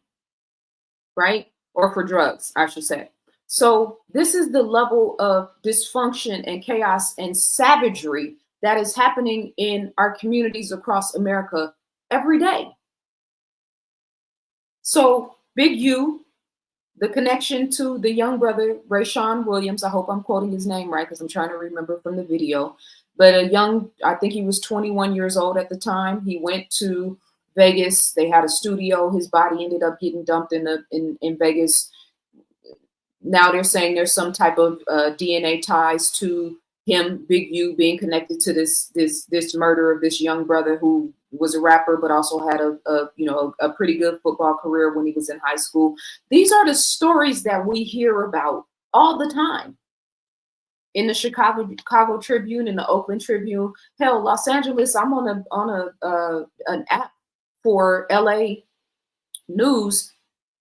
right? Or for drugs, I should say. So this is the level of dysfunction and chaos and savagery that is happening in our communities across America every day. So Big U, the connection to the young brother, Rayshawn Williams, I hope I'm quoting his name right because I'm trying to remember from the video, but I think he was 21 years old at the time. He went to Vegas. They had a studio. His body ended up getting dumped in Vegas. Now they're saying there's some type of DNA ties to him, Big U, being connected to this murder of this young brother who was a rapper, but also had a pretty good football career when he was in high school. These are the stories that we hear about all the time in the Chicago Tribune, in the Oakland Tribune. Hell, Los Angeles. I'm on an app for LA News.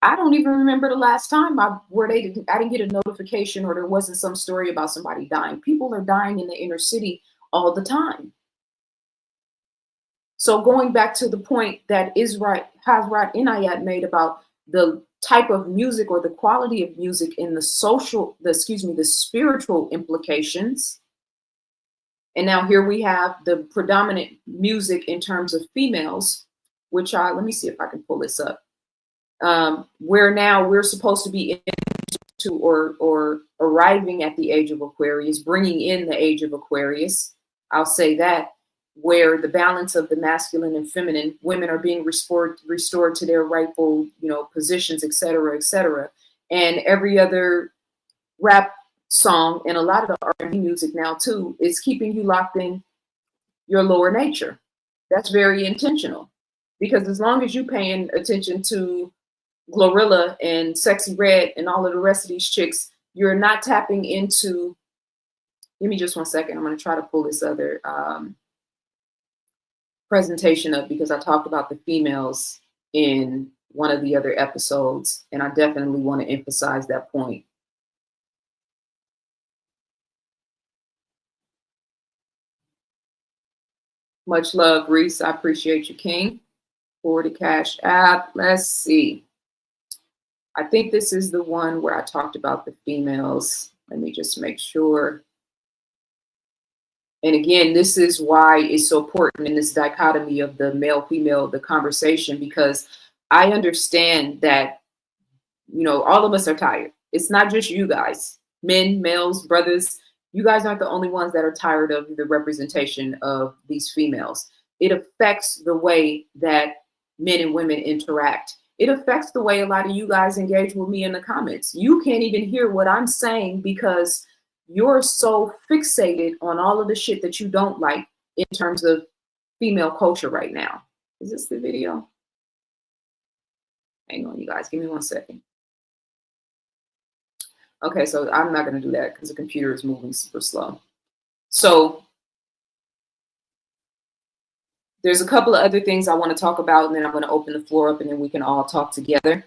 I don't even remember the last time I didn't get a notification or there wasn't some story about somebody dying. People are dying in the inner city all the time. So going back to the point that Hazrat Inayat made about the type of music or the quality of music in the spiritual implications. And now here we have the predominant music in terms of females, which let me see if I can pull this up. Where now we're supposed to be into or arriving at the age of Aquarius, bringing in the age of Aquarius. I'll say that, where the balance of the masculine and feminine, women are being restored to their rightful, positions, et cetera, et cetera. And every other rap song and a lot of the R&B music now too is keeping you locked in your lower nature. That's very intentional, because as long as you're paying attention to Glorilla and Sexy Red and all of the rest of these chicks, you're not tapping into, give me just 1 second. I'm going to try to pull this other presentation up, because I talked about the females in one of the other episodes, and I definitely want to emphasize that point. Much love, Reese. I appreciate you, King. For the Cash App. Let's see. I think this is the one where I talked about the females. Let me just make sure. And again, this is why it's so important in this dichotomy of the male-female, the conversation, because I understand that, all of us are tired. It's not just you guys, men, males, brothers. You guys aren't the only ones that are tired of the representation of these females. It affects the way that men and women interact. It affects the way a lot of you guys engage with me in the comments. You can't even hear what I'm saying because you're so fixated on all of the shit that you don't like in terms of female culture right now. Is this the video? Hang on, you guys, give me 1 second. Okay, so I'm not going to do that because the computer is moving super slow. So there's a couple of other things I want to talk about, and then I'm going to open the floor up and then we can all talk together.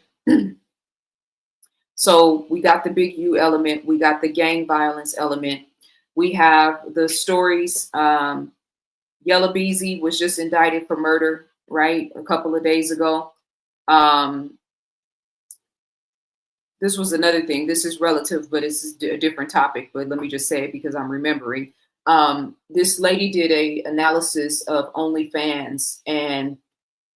So we got the big U element. We got the gang violence element. We have the stories. Yella Beezy was just indicted for murder, right? A couple of days ago. This was another thing. This is relative, but it's a different topic. But let me just say it because I'm remembering. This lady did a analysis of OnlyFans, and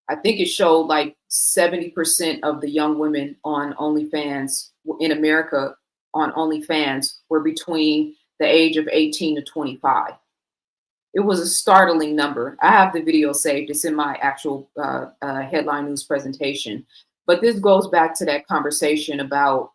I think it showed like 70% of the young women on OnlyFans in America on OnlyFans were between the age of 18 to 25. It was a startling number. I have the video saved. It's in my actual headline news presentation. But this goes back to that conversation about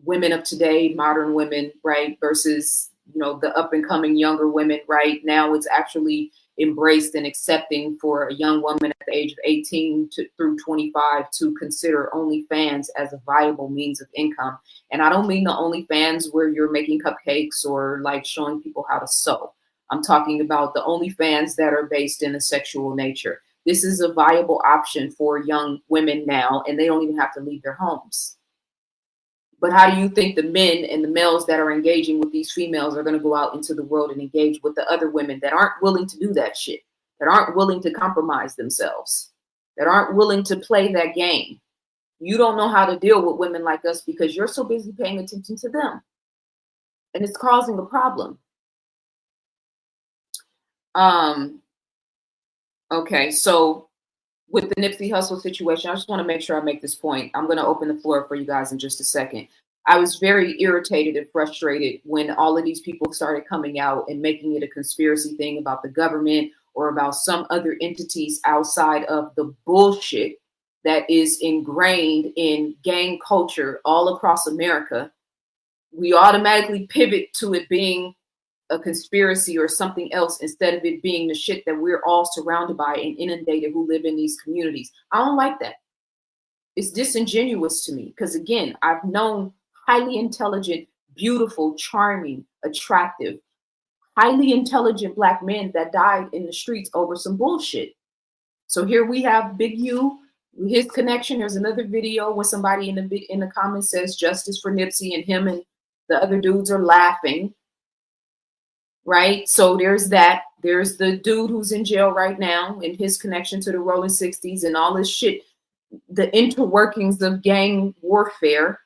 women of today, modern women, right, versus, you know, the up and coming younger women, right? Now it's actually embraced and accepting for a young woman at the age of 18 through 25 to consider OnlyFans as a viable means of income. And I don't mean the OnlyFans where you're making cupcakes or like showing people how to sew. I'm talking about the OnlyFans that are based in a sexual nature. This is a viable option for young women now, and they don't even have to leave their homes. But how do you think the men and the males that are engaging with these females are going to go out into the world and engage with the other women that aren't willing to do that shit, that aren't willing to compromise themselves, that aren't willing to play that game? You don't know how to deal with women like us because you're so busy paying attention to them. And it's causing a problem. Okay, so with the Nipsey Hussle situation, I just want to make sure I make this point. I'm going to open the floor for you guys in just a second. I was very irritated and frustrated when all of these people started coming out and making it a conspiracy thing about the government or about some other entities outside of the bullshit that is ingrained in gang culture all across America. We automatically pivot to it being a conspiracy or something else instead of it being the shit that we're all surrounded by and inundated who live in these communities. I don't like that. It's disingenuous to me because, again, I've known highly intelligent, beautiful, charming, attractive, highly intelligent Black men that died in the streets over some bullshit. So here we have Big U, his connection. There's another video where somebody in the comments says justice for Nipsey, and him and the other dudes are laughing. Right. So there's that. There's the dude who's in jail right now and his connection to the Rolling 60s and all this shit, the interworkings of gang warfare.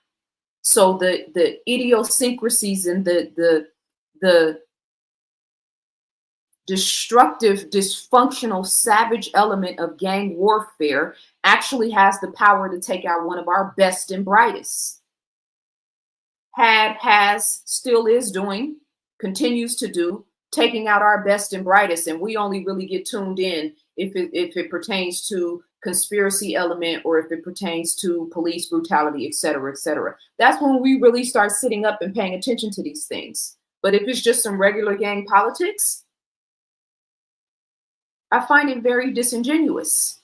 So the idiosyncrasies and the destructive, dysfunctional, savage element of gang warfare actually has the power to take out one of our best and brightest. Has, still is doing, continues to do, taking out our best and brightest, and we only really get tuned in if it pertains to conspiracy element or if it pertains to police brutality, et cetera, et cetera. That's when we really start sitting up and paying attention to these things. But if it's just some regular gang politics, I find it very disingenuous.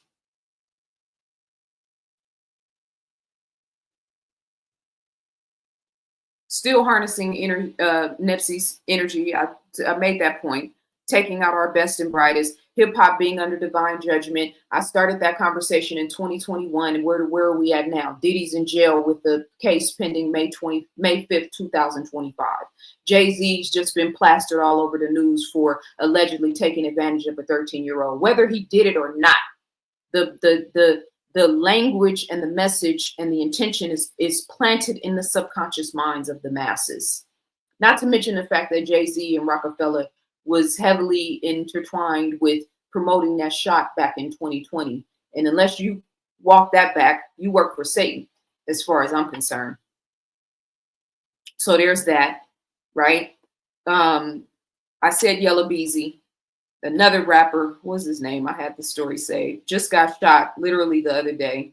Still harnessing Nipsey's energy. I made that point. Taking out our best and brightest. Hip hop being under divine judgment. I started that conversation in 2021, and where are we at now? Diddy's in jail with the case pending May 5th, 2025. Jay-Z's just been plastered all over the news for allegedly taking advantage of a 13-year-old. Whether he did it or not, the language and the message and the intention is planted in the subconscious minds of the masses. Not to mention the fact that Jay-Z and Rockefeller was heavily intertwined with promoting that shot back in 2020. And unless you walk that back, you work for Satan, as far as I'm concerned. So there's that, right? I said Yella Beezy. Another rapper, what was his name? I had the story saved. Just got shot literally the other day.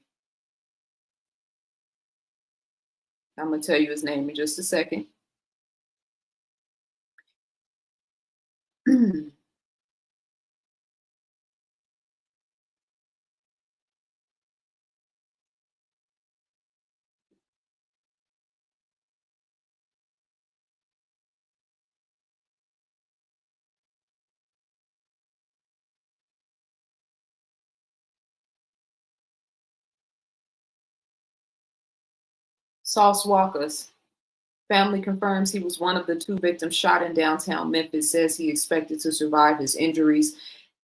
I'm going to tell you his name in just a second. Sauce Walker's family confirms he was one of the 2 victims shot in downtown Memphis, says he expected to survive his injuries.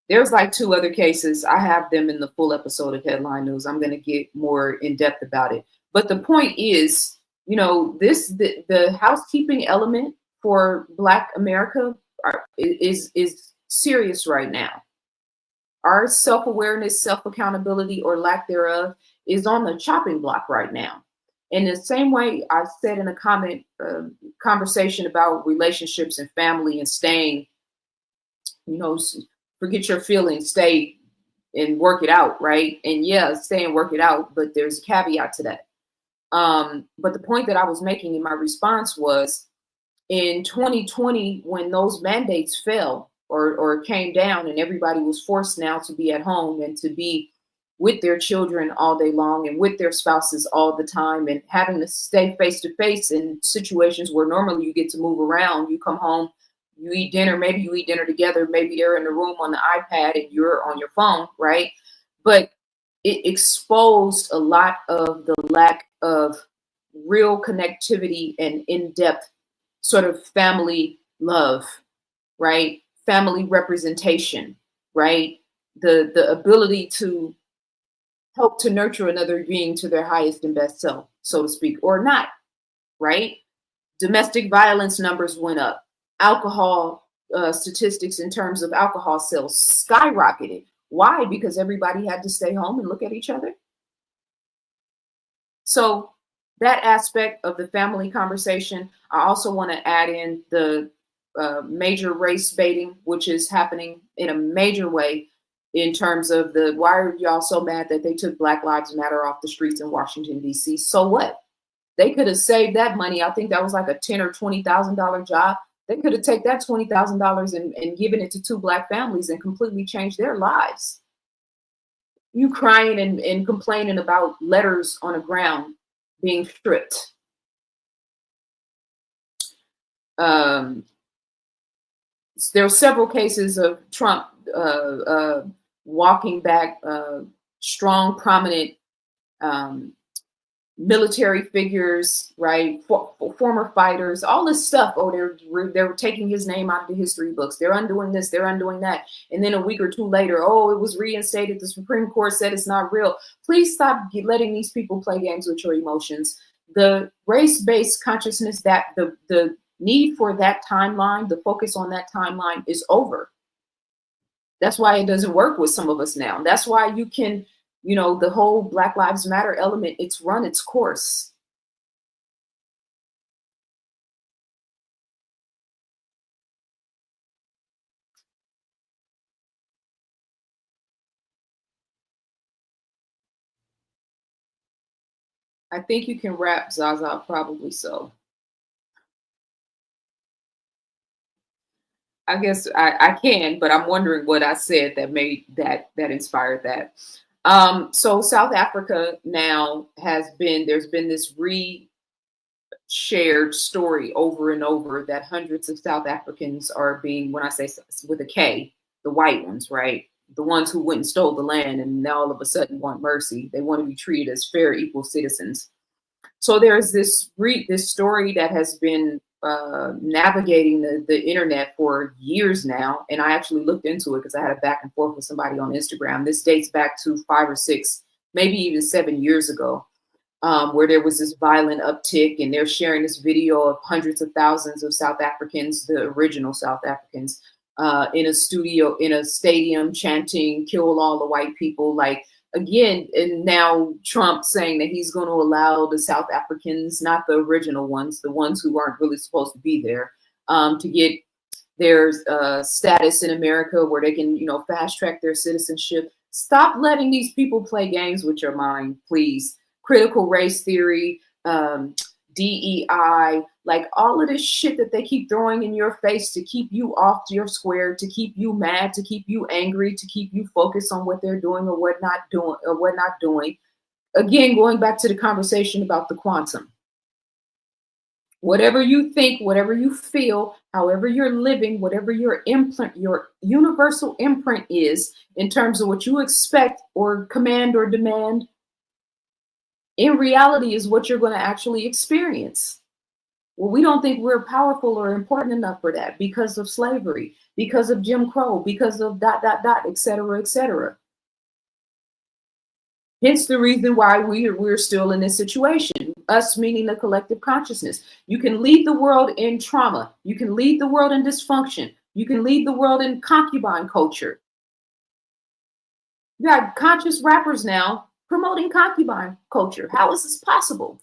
There's like 2 other cases. I have them in the full episode of Headline News. I'm going to get more in depth about it. But the point is, you know, the housekeeping element for Black America is serious right now. Our self-awareness, self-accountability, or lack thereof is on the chopping block right now. In the same way I said in a conversation about relationships and family and staying, you know, forget your feelings, stay and work it out, right? And yeah, stay and work it out, but there's a caveat to that. But the point that I was making in my response was, in 2020, when those mandates fell or came down and everybody was forced now to be at home and to be with their children all day long and with their spouses all the time and having to stay face to face in situations where normally you get to move around, you come home, you eat dinner, maybe you eat dinner together, maybe they're in the room on the iPad and you're on your phone, right? But it exposed a lot of the lack of real connectivity and in-depth sort of family love, right? Family representation, right? The ability to help to nurture another being to their highest and best self, so to speak, or not, right? Domestic violence numbers went up. Alcohol statistics in terms of alcohol sales skyrocketed. Why? Because everybody had to stay home and look at each other. So that aspect of the family conversation, I also want to add in the major race baiting, which is happening in a major way in terms of the, why are y'all so mad that they took Black Lives Matter off the streets in Washington, D.C.? So what? They could have saved that money. I think that was like a $10,000 or $20,000 job. They could have taken that $20,000 and given it to 2 Black families and completely changed their lives. You crying and complaining about letters on the ground being stripped. There are several cases of Trump walking back strong, prominent military figures, right? Former fighters, all this stuff. Oh, they're taking his name out of the history books. They're undoing this, they're undoing that. And then a week or 2 later, oh, it was reinstated. The Supreme Court said it's not real. Please stop letting these people play games with your emotions. The race-based consciousness, that the need for that timeline, the focus on that timeline is over. That's why it doesn't work with some of us now. That's why you can, you know, the whole Black Lives Matter element, it's run its course. I think you can rap, ZaZa, probably so. I guess I can, but I'm wondering what I said that made that inspired that. So South Africa now there's been this shared story over and over that hundreds of South Africans are being, when I say with a K, the white ones, right? The ones who went and stole the land and now all of a sudden want mercy. They want to be treated as fair, equal citizens. So there's this story that has been navigating the internet for years now. And I actually looked into it because I had a back and forth with somebody on Instagram. This dates back to 5 or 6, maybe even 7 years ago, where there was this violent uptick, and they're sharing this video of hundreds of thousands of South Africans, the original South Africans, in a stadium chanting, "Kill all the white people." Like, again, and now Trump saying that he's going to allow the South Africans, not the original ones, the ones who aren't really supposed to be there, to get their status in America where they can, you know, fast track their citizenship. Stop letting these people play games with your mind, please. Critical race theory, DEI, like all of this shit that they keep throwing in your face to keep you off your square, to keep you mad, to keep you angry, to keep you focused on what they're doing or what not doing. Again, going back to the conversation about the quantum. Whatever you think, whatever you feel, however you're living, whatever your universal imprint is in terms of what you expect or command or demand, in reality is what you're going to actually experience. Well, we don't think we're powerful or important enough for that because of slavery, because of Jim Crow, because of ... et cetera, et cetera. Hence the reason why we're still in this situation, us meaning the collective consciousness. You can lead the world in trauma. You can lead the world in dysfunction. You can lead the world in concubine culture. You got conscious rappers now promoting concubine culture. How is this possible?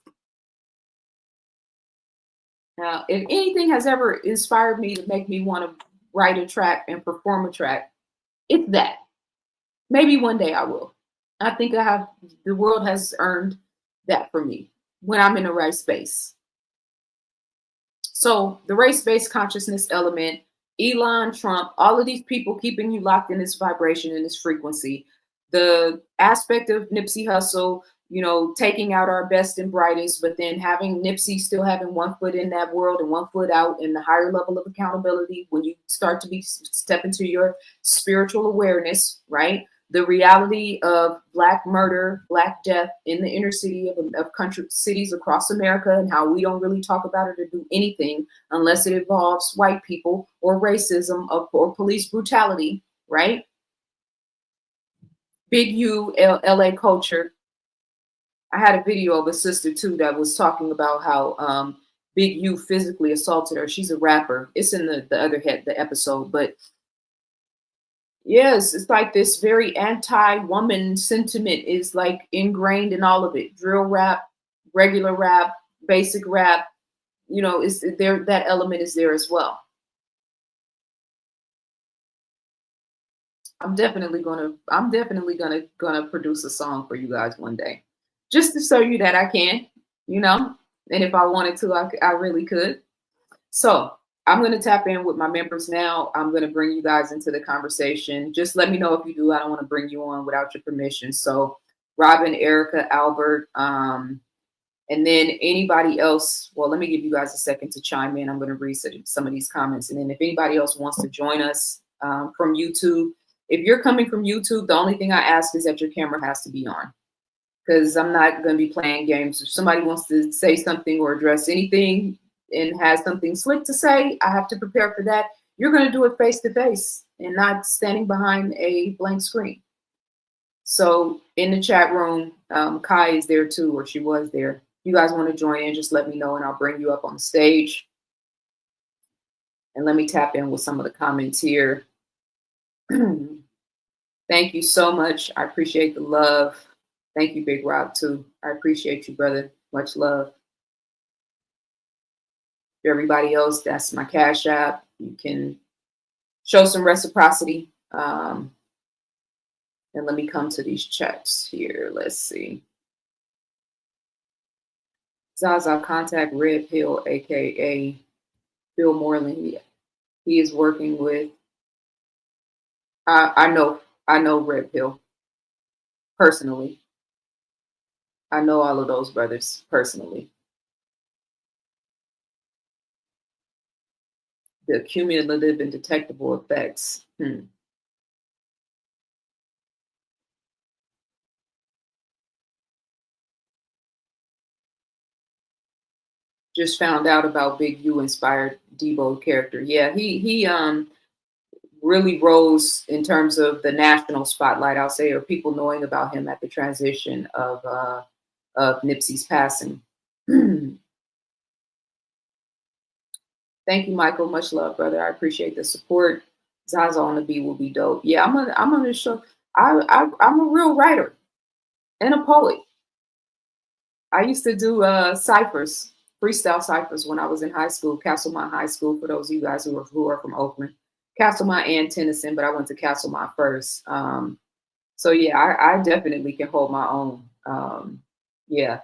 Now, if anything has ever inspired me to make me want to write a track and perform a track, it's that. Maybe one day I will. I think the world has earned that for me when I'm in the right space. So the race-based consciousness element, Elon, Trump, all of these people keeping you locked in this vibration and this frequency. The aspect of Nipsey Hussle, you know, taking out our best and brightest, but then having Nipsey still having one foot in that world and one foot out in the higher level of accountability when you start to step into your spiritual awareness, right? The reality of Black murder, Black death in the inner city of country cities across America, and how we don't really talk about it or do anything unless it involves white people or racism or police brutality, right? Big U, LA culture. I had a video of a sister too that was talking about how Big U physically assaulted her. She's a rapper. It's in the episode, but yes, it's like this very anti-woman sentiment is like ingrained in all of it. Drill rap, regular rap, basic rap, you know, is there, that element is there as well. I'm definitely gonna produce a song for you guys one day, just to show you that I can, you know, and if I wanted to, I really could. So I'm going to tap in with my members now. I'm going to bring you guys into the conversation. Just let me know if you do. I don't want to bring you on without your permission. So Robin, Erica, Albert, and then anybody else. Well, let me give you guys a second to chime in. I'm going to read some of these comments. And then if anybody else wants to join us from YouTube, if you're coming from YouTube, the only thing I ask is that your camera has to be on, because I'm not going to be playing games. If somebody wants to say something or address anything and has something slick to say, I have to prepare for that. You're going to do it face to face and not standing behind a blank screen. So in the chat room, Kai is there too, or she was there. If you guys want to join in, just let me know and I'll bring you up on the stage. And let me tap in with some of the comments here. Thank you so much. I appreciate the love. Thank you, Big Rob, too. I appreciate you, brother. Much love. For everybody else, that's my Cash App. You can show some reciprocity. And let me come to these chats here. Let's see. ZaZa, contact Red Pill, aka Phil Moreland. He is working with. I know Red Pill personally. I know all of those brothers personally. The cumulative and detectable effects. Just found out about Big U inspired Debo character. Yeah, he really rose in terms of the national spotlight, I'll say, or people knowing about him at the transition of Nipsey's passing. Thank you, Michael. Much love, brother. I appreciate the support. ZaZa on the beat will be dope. Yeah, I'm gonna show. I'm a real writer and a poet. I used to do ciphers, freestyle ciphers when I was in high school, Castlemont High School. For those of you guys who are from Oakland, Castlemont and Tennyson, but I went to Castlemont first. So yeah, I definitely can hold my own. Yeah.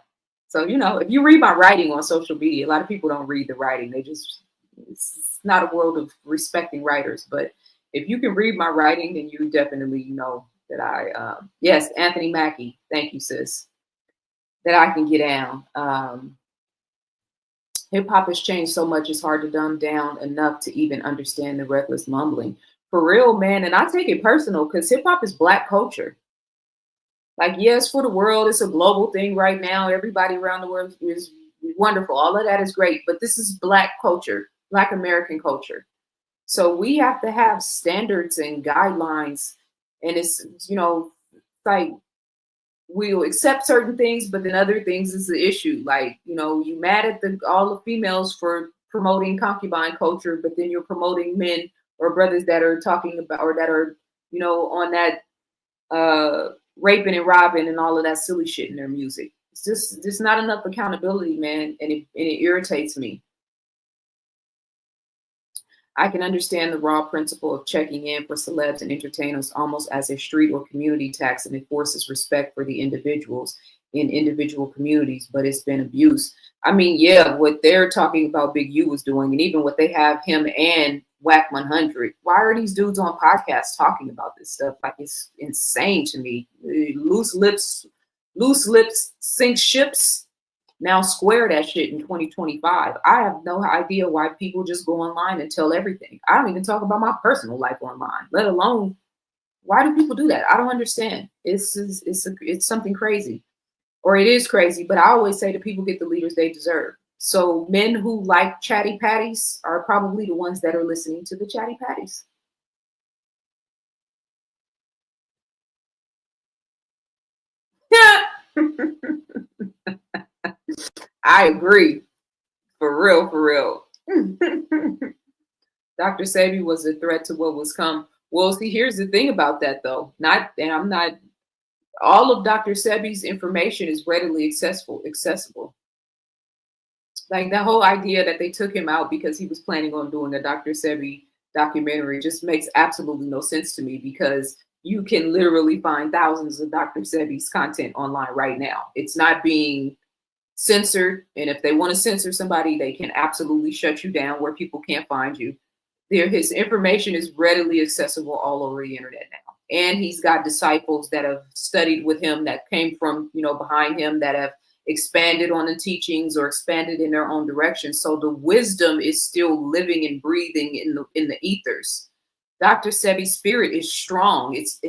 So, you know, if you read my writing on social media, a lot of people don't read the writing. It's not a world of respecting writers, but if you can read my writing, then you definitely know that yes, Anthony Mackie, thank you, sis, that I can get down. Hip hop has changed so much, it's hard to dumb down enough to even understand the reckless mumbling. For real, man. And I take it personal because hip hop is Black culture. Like, yes, for the world, it's a global thing right now. Everybody around the world is wonderful. All of that is great. But this is Black culture, Black American culture. So we have to have standards and guidelines. And it's, like we'll accept certain things, but then other things is the issue. Like, you mad at all the females for promoting concubine culture, but then you're promoting men or brothers that are talking about, or that are, on that raping and robbing and all of that silly shit in their music. It's just not enough accountability, man, and it irritates me. I can understand the raw principle of checking in for celebs and entertainers almost as a street or community tax, and it forces respect for the individuals in individual communities, but it's been abuse. I mean, yeah, what they're talking about Big U was doing, and even what they have him and Whack 100. Why are these dudes on podcasts talking about this stuff? Like, it's insane to me. Loose lips sink ships. Now square that shit in 2025. I have no idea why people just go online and tell everything. I don't even talk about my personal life online, let alone why do people do that? I don't understand. It's something crazy, or it is crazy. But I always say that people get the leaders they deserve. So men who like chatty patties are probably the ones that are listening to the chatty patties. I agree. For real. Dr. Sebi was a threat to what was come. Well, see, here's the thing about that, though. All of Dr. Sebi's information is readily accessible. Like, the whole idea that they took him out because he was planning on doing a Dr. Sebi documentary just makes absolutely no sense to me, because you can literally find thousands of Dr. Sebi's content online right now. It's not being censored, and if they want to censor somebody, they can absolutely shut you down where people can't find you. His information is readily accessible all over the internet now, and he's got disciples that have studied with him, that came from behind him, that have expanded on the teachings or expanded in their own direction. So the wisdom is still living and breathing in the ethers. Dr. Sebi's spirit is strong. It's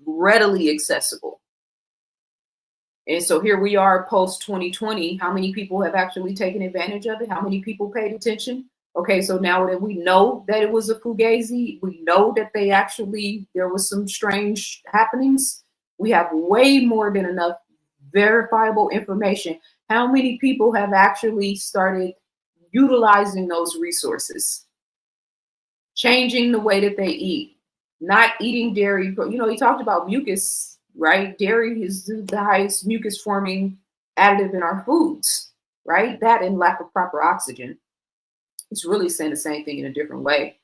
readily accessible. And so here we are post 2020. How many people have actually taken advantage of it? How many people paid attention? Okay, so now that we know that it was a fugazi, we know that there was some strange happenings. We have way more than enough verifiable information. How many people have actually started utilizing those resources? Changing the way that they eat, not eating dairy. He talked about mucus. Right? Dairy is the highest mucus forming additive in our foods, right? That and lack of proper oxygen. It's really saying the same thing in a different way.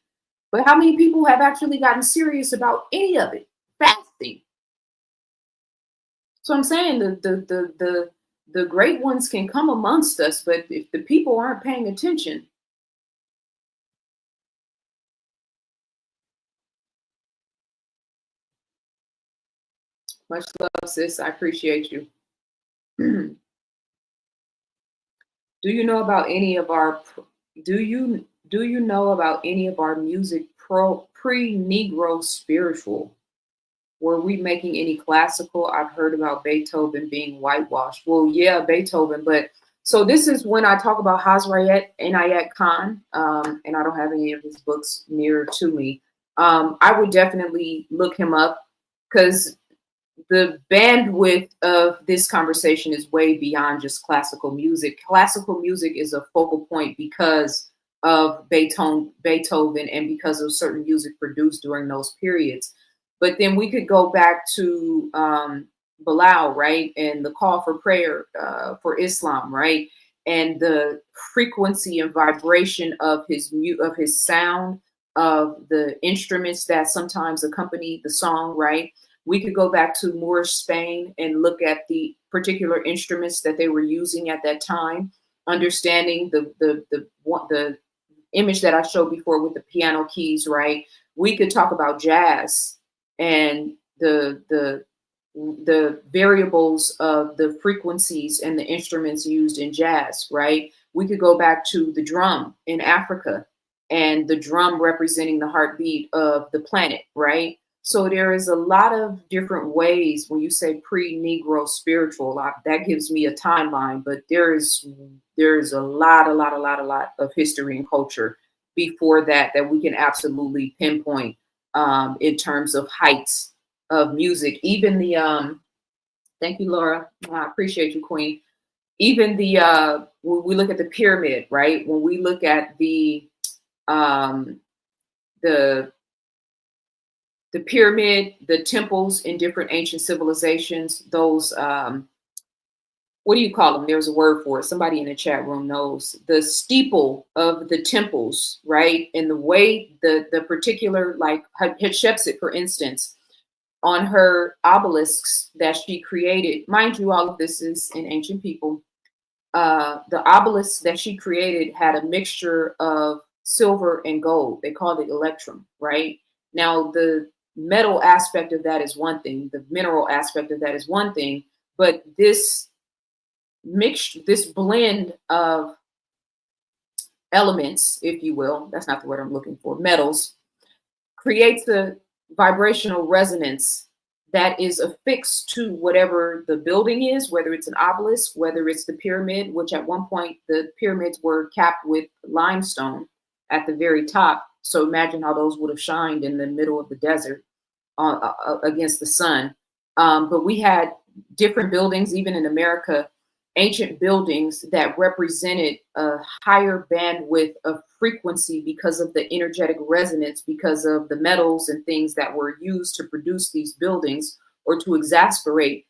But how many people have actually gotten serious about any of it? Fasting. So I'm saying the great ones can come amongst us, but if the people aren't paying attention, much love, sis. I appreciate you. Do you know about any of our music pre-Negro spiritual? Were we making any classical? I've heard about Beethoven being whitewashed. Well, yeah, Beethoven, but so this is when I talk about Hazrat Inayat Khan, and I don't have any of his books near to me. I would definitely look him up, because the bandwidth of this conversation is way beyond just classical music. Classical music is a focal point because of Beethoven and because of certain music produced during those periods. But then we could go back to Bilal, right? And the call for prayer for Islam, right? And the frequency and vibration of his sound, of the instruments that sometimes accompany the song, right? We could go back to Moorish Spain and look at the particular instruments that they were using at that time, understanding the image that I showed before with the piano keys, right? We could talk about jazz and the variables of the frequencies and the instruments used in jazz, right? We could go back to the drum in Africa and the drum representing the heartbeat of the planet, right? So there is a lot of different ways when you say pre-Negro spiritual, that gives me a timeline, but there's a lot of history and culture before that we can absolutely pinpoint in terms of heights of music. Even the thank you, Laura. I appreciate you, Queen. Even the when we look at the pyramid, right? When we look at um, the pyramid, the temples in different ancient civilizations, those, what do you call them? There's a word for it. Somebody in the chat room knows. The steeple of the temples, right? And the way the particular, like Hatshepsut, for instance, on her obelisks that she created, mind you, all of this is in ancient people. The obelisks that she created had a mixture of silver and gold. They called it electrum, right? Now, the metal aspect of that is one thing, the mineral aspect of that is one thing, but this blend of elements, if you will, that's not the word I'm looking for, metals, creates a vibrational resonance that is affixed to whatever the building is, whether it's an obelisk, whether it's the pyramid, which at one point the pyramids were capped with limestone at the very top. So imagine how those would have shined in the middle of the desert against the sun. But we had different buildings, even in America, ancient buildings that represented a higher bandwidth of frequency because of the energetic resonance, because of the metals and things that were used to produce these buildings or to exasperate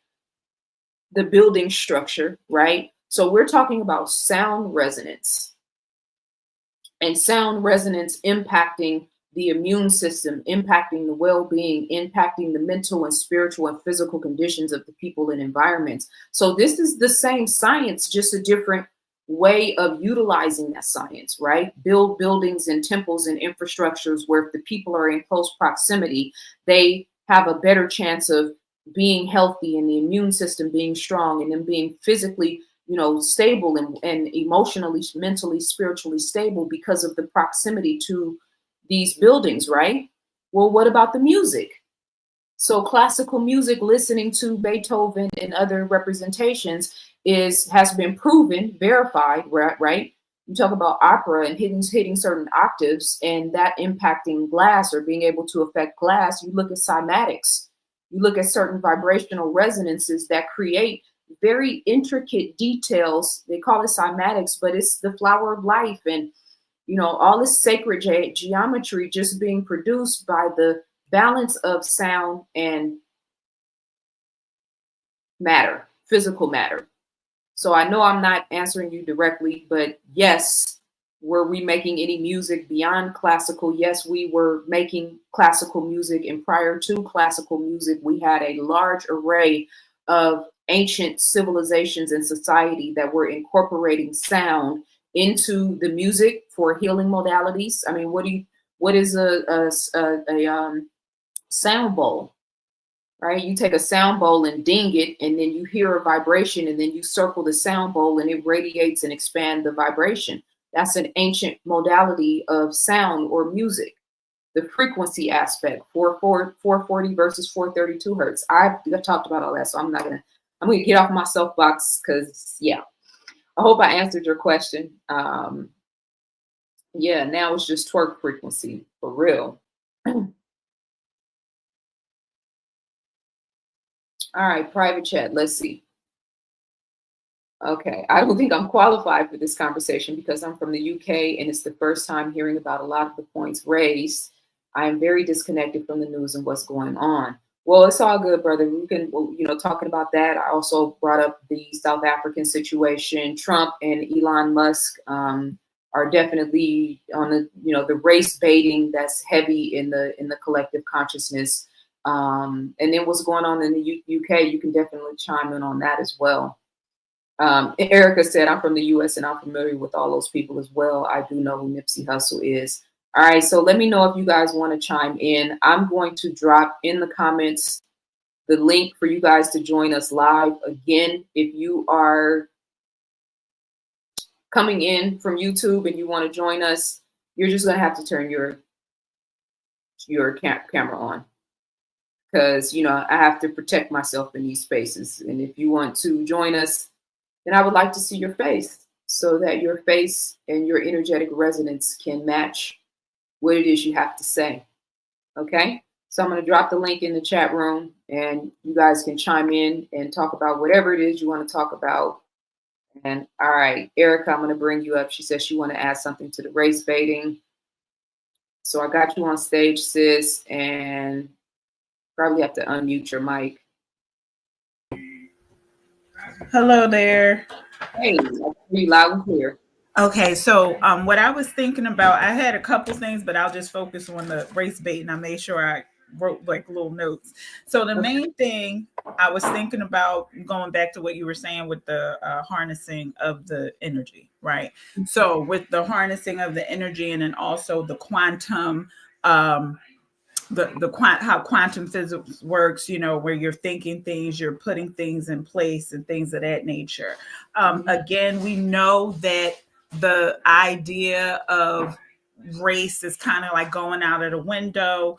the building structure, right? So we're talking about sound resonance, and sound resonance impacting the immune system, impacting the well-being, impacting the mental and spiritual and physical conditions of the people and environments. So this is the same science, just a different way of utilizing that science, right? Build buildings and temples and infrastructures where if the people are in close proximity, they have a better chance of being healthy and the immune system being strong and them being physically, stable and emotionally, mentally, spiritually stable because of the proximity to these buildings, right? Well, what about the music? So classical music, listening to Beethoven and other representations has been proven, verified, right? You talk about opera and hitting certain octaves and that impacting glass or being able to affect glass. You look at cymatics, you look at certain vibrational resonances that create very intricate details. They call it cymatics, but it's the flower of life and all this sacred geometry just being produced by the balance of sound and matter, physical matter. So I know I'm not answering you directly, but yes, were we making any music beyond classical? Yes, we were making classical music, and prior to classical music, we had a large array of ancient civilizations and society that were incorporating sound into the music for healing modalities. I mean, what is a sound bowl, right? You take a sound bowl and ding it, and then you hear a vibration, and then you circle the sound bowl and it radiates and expands the vibration. That's an ancient modality of sound or music. The frequency aspect, 440 versus 432 hertz. I've talked about all that, so I'm gonna get off my soapbox because I hope I answered your question. Yeah, now it's just twerk frequency for real. All right, private chat. Let's see. Okay, I don't think I'm qualified for this conversation because I'm from the UK and it's the first time hearing about a lot of the points raised. I am very disconnected from the news and what's going on. Well, it's all good, brother. We can, talking about that. I also brought up the South African situation. Trump and Elon Musk are definitely on the race baiting that's heavy in the collective consciousness. And then what's going on in the UK, you can definitely chime in on that as well. Erica said, I'm from the US and I'm familiar with all those people as well. I do know who Nipsey Hussle is. All right, so let me know if you guys want to chime in. I'm going to drop in the comments the link for you guys to join us live. Again, if you are coming in from YouTube and you want to join us, you're just going to have to turn your camera on. because, you know, I have to protect myself in these spaces. And if you want to join us, then I would like to see your face so that your face and your energetic resonance can match what it is you have to say. Okay? So I'm going to drop the link in the chat room and you guys can chime in and talk about whatever it is you want to talk about. And all right, Erica, I'm going to bring you up. She says she want to add something to the race baiting. So I got you on stage, sis, and probably have to unmute your mic. Hello there. Hey, I can hear you loud and clear. Okay, so what I was thinking about, I had a couple things, but I'll just focus on the race bait, and I made sure I wrote like little notes. So the main thing I was thinking about, going back to what you were saying with the harnessing of the energy, right? So with the harnessing of the energy, and then also the quantum, how quantum physics works, you know, where you're thinking things, you're putting things in place and things of that nature. Again, we know that the idea of race is kind of like going out of the window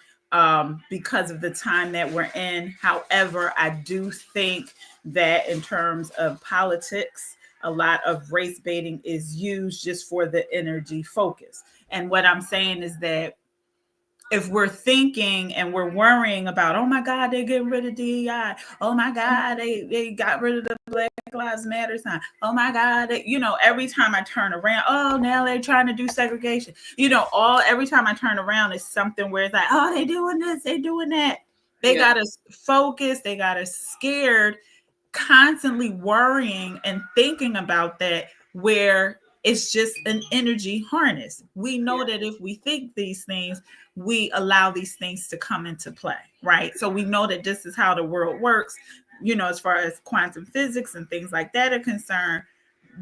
because of the time that we're in. However, I do think that in terms of politics, a lot of race baiting is used just for the energy focus. And what I'm saying is that if we're thinking and we're worrying about, oh my God, they're getting rid of DEI. Oh my God, they got rid of the Black Lives Matter sign. Oh my God, you know, every time I turn around, oh, now they're trying to do segregation. You know, every time I turn around, it's something where it's like, oh, they doing this, they doing that. They got us focused, they got us scared, constantly worrying and thinking about that, where it's just an energy harness. We know that if we think these things, we allow these things to come into play, right? So we know that this is how the world works, you know, as far as quantum physics and things like that are concerned.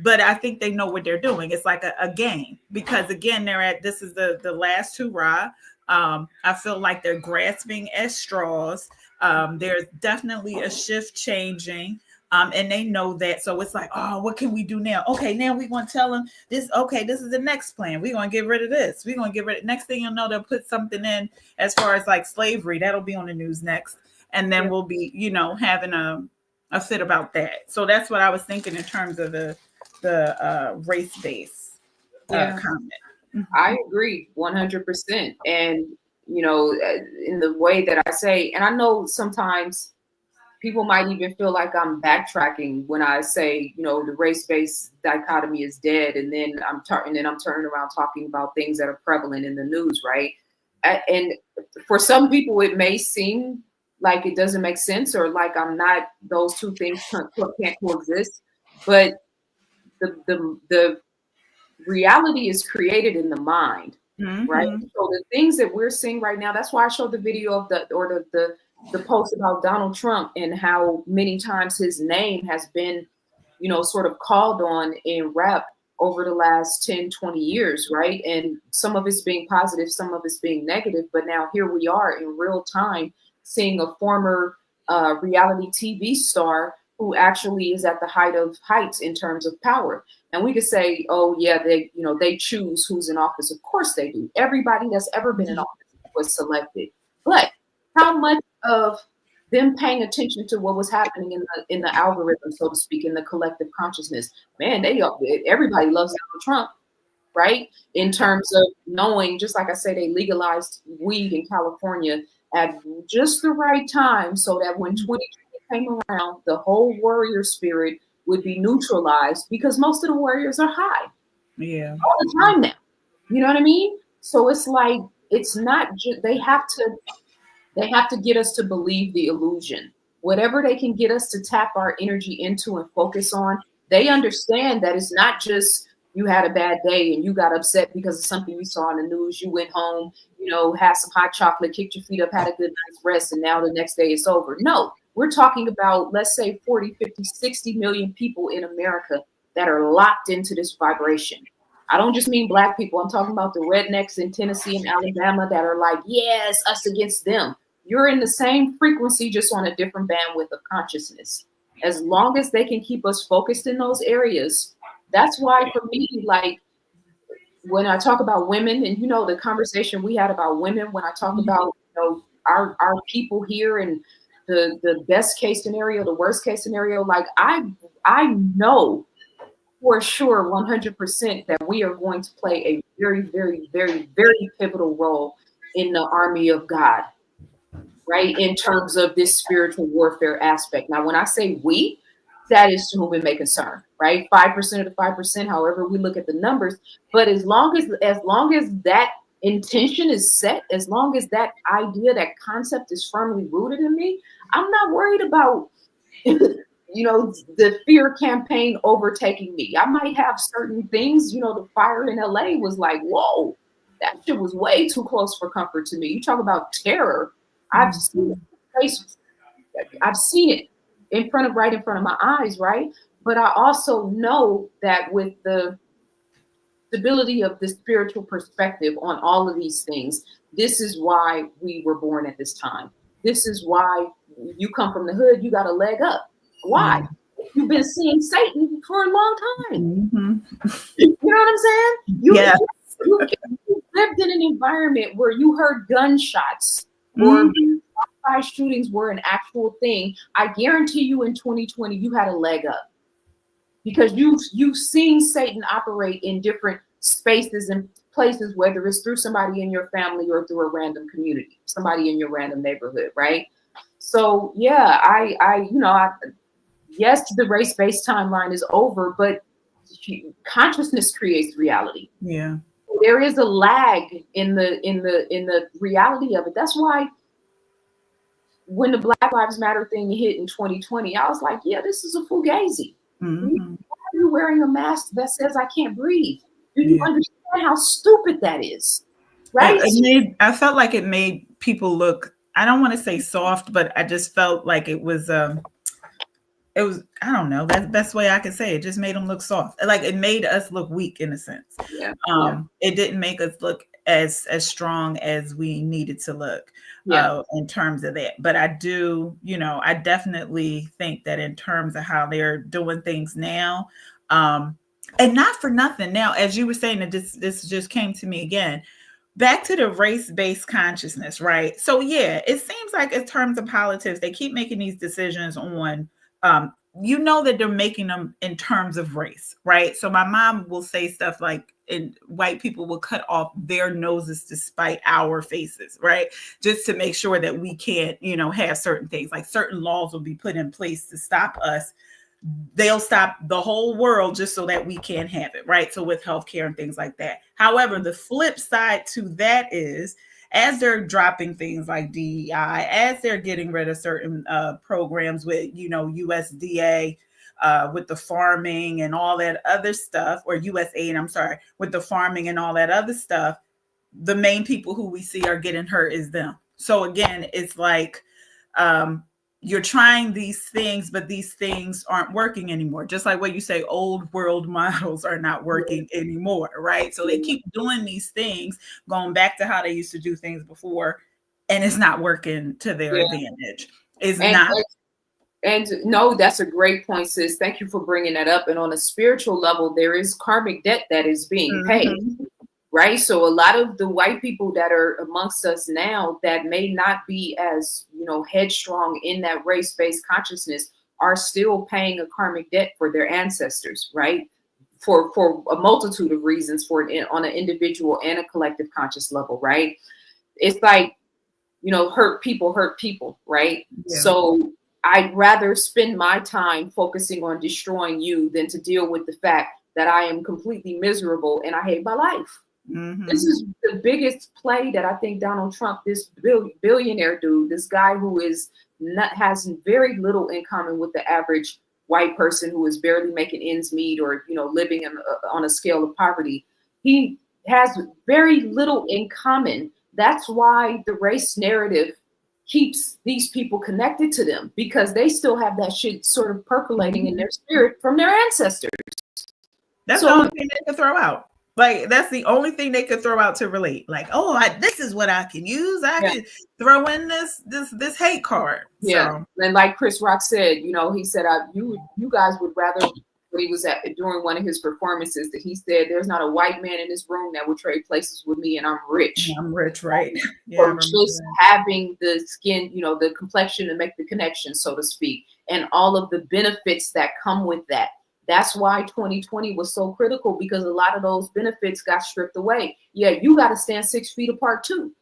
But I think they know what they're doing. It's like a game, because again, this is the last hurrah. I feel like they're grasping at straws. There's definitely a shift changing. And they know that. So it's like, oh, what can we do now? Okay, now we're going to tell them this. Okay, this is the next plan. We're going to get rid of this. We're going to get rid of. Next thing you'll know, they'll put something in as far as like slavery. That'll be on the news next. And then we'll be, you know, having a fit about that. So that's what I was thinking in terms of the race-based comment. I agree 100%. And, you know, in the way that I say, and I know sometimes people might even feel like I'm backtracking when I say, you know, the race-based dichotomy is dead, and then I'm turning around talking about things that are prevalent in the news, right? And for some people, it may seem like it doesn't make sense, or like I'm not, those two things can't coexist. But the reality is created in the mind, right? So the things that we're seeing right now, that's why I showed the video of the post about Donald Trump and how many times his name has been, you know, sort of called on in rap over the last 10, 20 years, right? And some of it's being positive, some of it's being negative. But now here we are in real time seeing a former reality TV star who actually is at the heights in terms of power. And we could say, oh yeah, they choose who's in office. Of course they do. Everybody that's ever been in office was selected. But how much of them paying attention to what was happening in the algorithm, so to speak, in the collective consciousness? Man, everybody loves Donald Trump, right? In terms of knowing, just like I say, they legalized weed in California at just the right time, so that when 2020 came around, the whole warrior spirit would be neutralized, because most of the warriors are high, all the time now. You know what I mean? So it's like, it's not just, they have to get us to believe the illusion. Whatever they can get us to tap our energy into and focus on, they understand that it's not just you had a bad day and you got upset because of something you saw on the news. You went home, you know, had some hot chocolate, kicked your feet up, had a good night's rest, and now the next day it's over. No, we're talking about, let's say 40, 50, 60 million people in America that are locked into this vibration. I don't just mean Black people. I'm talking about the rednecks in Tennessee and Alabama that are like, yes, us against them. You're in the same frequency, just on a different bandwidth of consciousness. As long as they can keep us focused in those areas. That's why for me, like when I talk about women, and you know, the conversation we had about women, when I talk about, you know, our people here, and the best case scenario, the worst case scenario. Like I know for sure 100% that we are going to play a very, very, very, very pivotal role in the army of God, right? In terms of this spiritual warfare aspect. Now, when I say we, that is to whom it may concern, right? 5% of the 5%, however we look at the numbers. But as long as that intention is set, as long as that idea, that concept is firmly rooted in me, I'm not worried about the fear campaign overtaking me. I might have certain things, the fire in LA was like, whoa, that shit was way too close for comfort to me. You talk about terror. I've seen it right in front of my eyes, right? But I also know that with the stability of the spiritual perspective on all of these things, this is why we were born at this time. This is why you come from the hood, you got a leg up. Why? You've been seeing Satan for a long time. You know what I'm saying? You lived in an environment where you heard gunshots or shootings were an actual thing. I guarantee you in 2020, you had a leg up because you've seen Satan operate in different spaces and places, whether it's through somebody in your family or through a random community, somebody in your random neighborhood, right? So yeah, yes, the race-based timeline is over, but consciousness creates reality. Yeah, there is a lag in the reality of it. That's why when the Black Lives Matter thing hit in 2020, I was like, yeah, this is a fugazi. Why are you wearing a mask that says I can't breathe? Do you understand how stupid that is? Right? I felt like it made people look, I don't want to say soft, but I just felt like it was, I don't know, that's the best way I could say it. Just made them look soft. Like it made us look weak in a sense. It didn't make us look as strong as we needed to look in terms of that. But I do, I definitely think that in terms of how they're doing things now, and not for nothing. Now, as you were saying, that this just came to me again, back to the race-based consciousness, right? So yeah, it seems like in terms of politics, they keep making these decisions on, that they're making them in terms of race, right? So my mom will say stuff like, and white people will cut off their noses to spite our faces, right? Just to make sure that we can't, have certain things, like certain laws will be put in place to stop us. They'll stop the whole world just so that we can't have it, right? So with healthcare and things like that. However, the flip side to that is, as they're dropping things like DEI, as they're getting rid of certain programs with, USDA, with the farming and all that other stuff, or USAID, I'm sorry, with the farming and all that other stuff, the main people who we see are getting hurt is them. So again, it's like, you're trying these things, but these things aren't working anymore. Just like what you say, old world models are not working anymore, right? So they keep doing these things, going back to how they used to do things before, and it's not working to their advantage. And no, that's a great point, sis. Thank you for bringing that up. And on a spiritual level, there is karmic debt that is being paid. Right. So a lot of the white people that are amongst us now that may not be as, headstrong in that race-based consciousness are still paying a karmic debt for their ancestors. Right. For a multitude of reasons, on an individual and a collective conscious level. Right. It's like, hurt people. Right. Yeah. So I'd rather spend my time focusing on destroying you than to deal with the fact that I am completely miserable and I hate my life. This is the biggest play that I think Donald Trump, this billionaire dude, this guy who has very little in common with the average white person who is barely making ends meet or, living on a scale of poverty. He has very little in common. That's why the race narrative keeps these people connected to them, because they still have that shit sort of percolating in their spirit from their ancestors. That's the only thing they can throw out. Like, that's the only thing they could throw out to relate. Like, this is what I can use. I can throw in this hate card. Yeah. So. And like Chris Rock said, he said, you guys would rather when he was during one of his performances that he said, "There's not a white man in this room that would trade places with me, and I'm rich." I'm rich, right? Yeah, Or just having the skin, the complexion to make the connection, so to speak, and all of the benefits that come with that. That's why 2020 was so critical, because a lot of those benefits got stripped away. Yeah, you got to stand 6 feet apart too.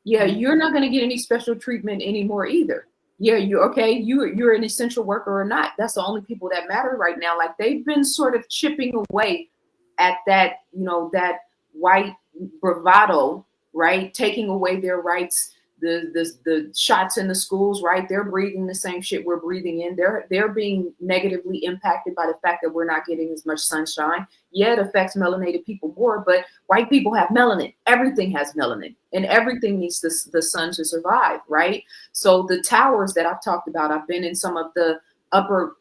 Yeah, you're not going to get any special treatment anymore either. Yeah, you're an essential worker or not. That's the only people that matter right now. Like, they've been sort of chipping away at that, that white bravado, right? Taking away their rights, the shots in the schools, right? They're breathing the same shit we're breathing in. They're being negatively impacted by the fact that we're not getting as much sunshine. Yeah, it affects melanated people more, but white people have melanin. Everything has melanin, and everything needs the sun to survive, right? So the towers that I've talked about, I've been in some of the upper,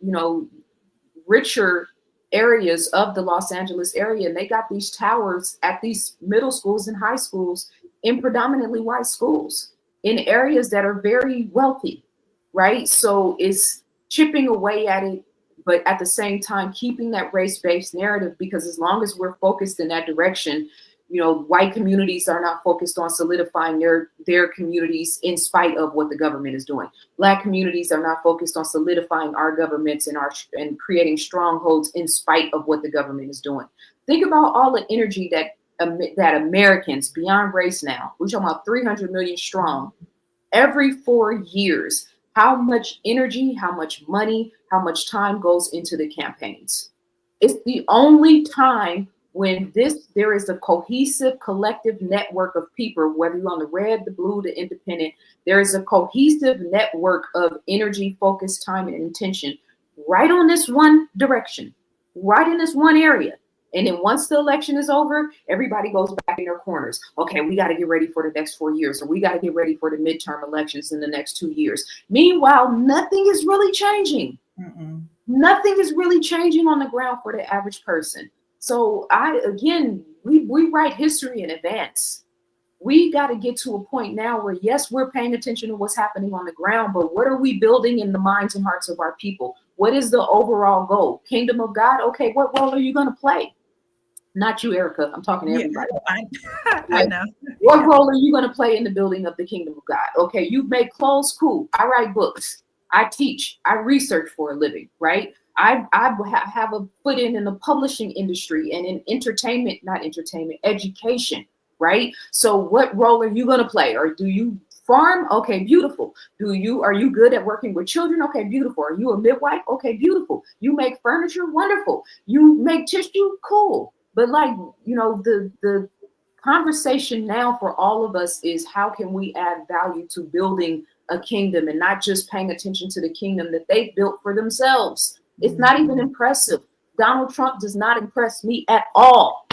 richer areas of the Los Angeles area, and they got these towers at these middle schools and high schools in predominantly white schools in areas that are very wealthy, right? So it's chipping away at it, but at the same time keeping that race-based narrative, because as long as we're focused in that direction, white communities are not focused on solidifying their communities in spite of what the government is doing. Black communities are not focused on solidifying our governments and creating strongholds in spite of what the government is doing. Think about all the energy that Americans, beyond race now, we're talking about 300 million strong, every 4 years, how much energy, how much money, how much time goes into the campaigns. It's the only time when there is a cohesive collective network of people, whether you're on the red, the blue, the independent, there is a cohesive network of energy, focus, time, and intention right on this one direction, right in this one area. And then once the election is over, everybody goes back in their corners. Okay, we got to get ready for the next 4 years, or we got to get ready for the midterm elections in the next 2 years. Meanwhile, nothing is really changing. Nothing is really changing on the ground for the average person. So we write history in advance. We got to get to a point now where, yes, we're paying attention to what's happening on the ground, but what are we building in the minds and hearts of our people? What is the overall goal? Kingdom of God? Okay, what role are you going to play? Not you, Erica. I'm talking to everybody. I know. What role are you going to play in the building of the kingdom of God? Okay, you make clothes, cool. I write books. I teach. I research for a living, right? I have a foot in the publishing industry and in education, right? So what role are you going to play? Or do you farm? Okay, beautiful. Are you good at working with children? Okay, beautiful. Are you a midwife? Okay, beautiful. You make furniture? Wonderful. You make tissue? Cool. But the conversation now for all of us is, how can we add value to building a kingdom and not just paying attention to the kingdom that they built for themselves? It's not even impressive. Donald Trump does not impress me at all.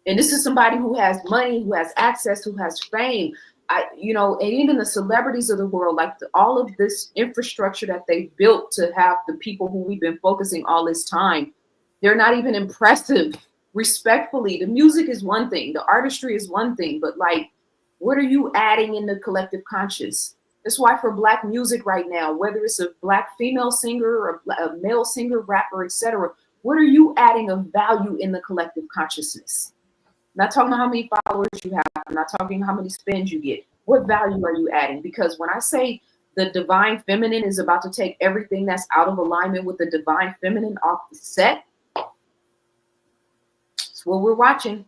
And this is somebody who has money, who has access, who has fame. And even the celebrities of the world, like all of this infrastructure that they built to have the people who we've been focusing all this time, they're not even impressive. Respectfully, the music is one thing, the artistry is one thing, but what are you adding in the collective conscious? That's why for Black music right now, whether it's a Black female singer or a male singer, rapper, etc., what are you adding of value in the collective consciousness? I'm not talking about how many followers you have. I'm not talking how many spins you get. What value are you adding? Because when I say the divine feminine is about to take everything that's out of alignment with the divine feminine off the set, that's what we're watching.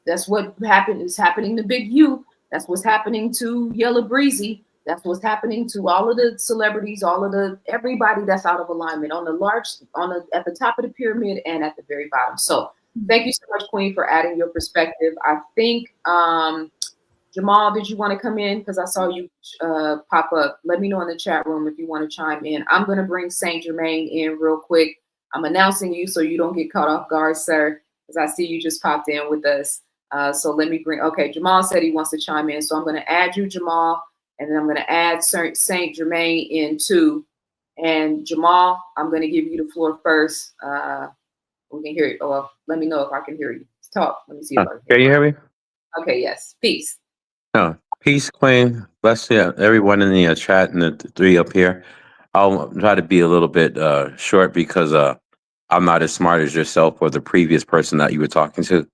That's what is happening to Big U. That's what's happening to Yellow Breezy. That's what's happening to all of the celebrities, everybody that's out of alignment at the top of the pyramid and at the very bottom. So thank you so much, Queen, for adding your perspective. I think, Jamal, did you want to come in? Because I saw you pop up. Let me know in the chat room if you want to chime in. I'm going to bring Saint Germain in real quick. I'm announcing you so you don't get caught off guard, sir, because I see you just popped in with us. So let me Jamal said he wants to chime in. So I'm going to add you, Jamal. And then I'm going to add Saint Germain in too. And Jamal, I'm going to give you the floor first. We can hear you. Oh, well, let me know if I can hear you. Talk. Let me see. Can you hear me? Okay. Yes. Peace. No. Peace, Queen. Bless you, everyone in the chat and the three up here. I'll try to be a little bit short because I'm not as smart as yourself or the previous person that you were talking to.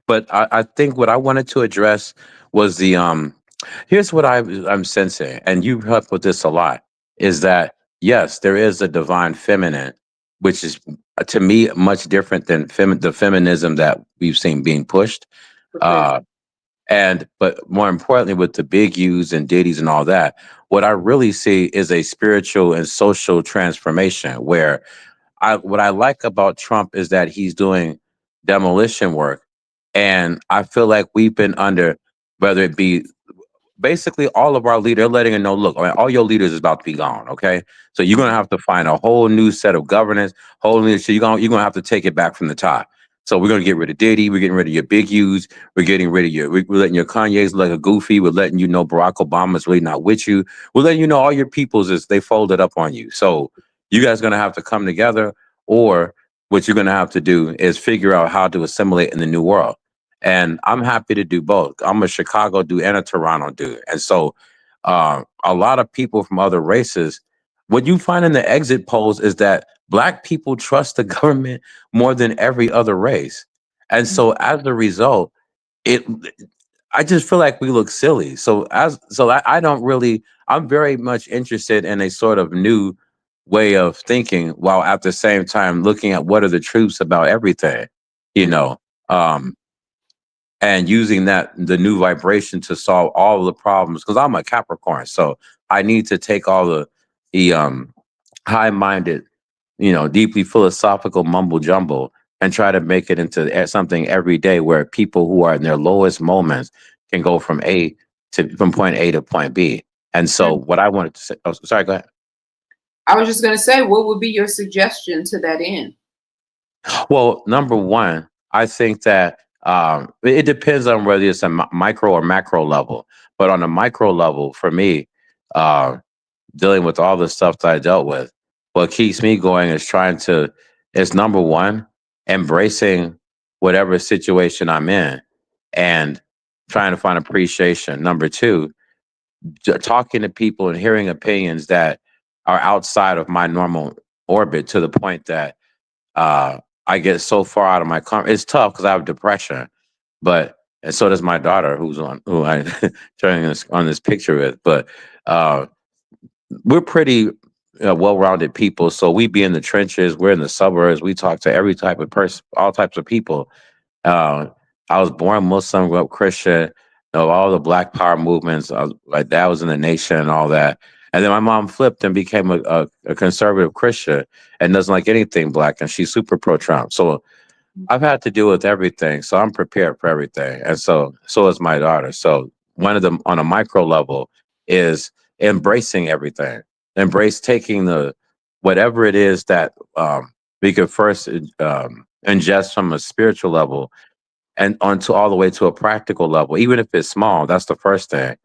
But I think what I wanted to address was here's what I'm sensing, and you help with this a lot, is that yes, there is a divine feminine, which is to me much different than the feminism that we've seen being pushed. For sure. But more importantly, with the big U's and Diddy's and all that, what I really see is a spiritual and social transformation where what I like about Trump is that he's doing demolition work. And I feel like we've been under, whether it be basically all of our leaders, letting them know, look, I mean, all your leaders is about to be gone. Okay. So you're going to have to find a whole new set of governance, whole new shit. You're going to have to take it back from the top. So we're going to get rid of Diddy. We're getting rid of your big U's. We're getting rid of we're letting your Kanye's look like a goofy. We're letting you know Barack Obama's really not with you. We're letting you know all your peoples is they folded up on you. So you guys are going to have to come together, or what you're going to have to do is figure out how to assimilate in the new world. And I'm happy to do both. I'm a Chicago dude and a Toronto dude. And so a lot of people from other races, what you find in the exit polls is that Black people trust the government more than every other race. And so as a result, I just feel like we look silly. I don't really, I'm very much interested in a sort of new way of thinking, while at the same time looking at what are the truths about everything, you know. And using the new vibration to solve all of the problems, because I'm a Capricorn, so I need to take all the high-minded, deeply philosophical mumbo jumbo and try to make it into something every day where people who are in their lowest moments can go from point A to point B. And so what I wanted to say, oh, sorry, go ahead. I was just going to say, what would be your suggestion to that end? Well, number one, I think that it depends on whether it's a micro or macro level. But on a micro level, for me, dealing with all the stuff that I dealt with, what keeps me going is number one, embracing whatever situation I'm in and trying to find appreciation. Number two, talking to people and hearing opinions that are outside of my normal orbit, to the point that I get so far out of my comfort. It's tough because I have depression, and so does my daughter, who I turning on this picture with. But we're pretty well-rounded people, so we be in the trenches. We're in the suburbs. We talk to every type of person, all types of people. I was born Muslim, grew up Christian. All the Black Power movements. My dad was in the Nation and all that. And then my mom flipped and became a conservative Christian and doesn't like anything Black, and she's super pro-Trump. So I've had to deal with everything. So I'm prepared for everything. And so is my daughter. So one of them on a micro level is embracing everything. Embrace taking whatever it is that we could first ingest from a spiritual level and onto all the way to a practical level, even if it's small. That's the first thing.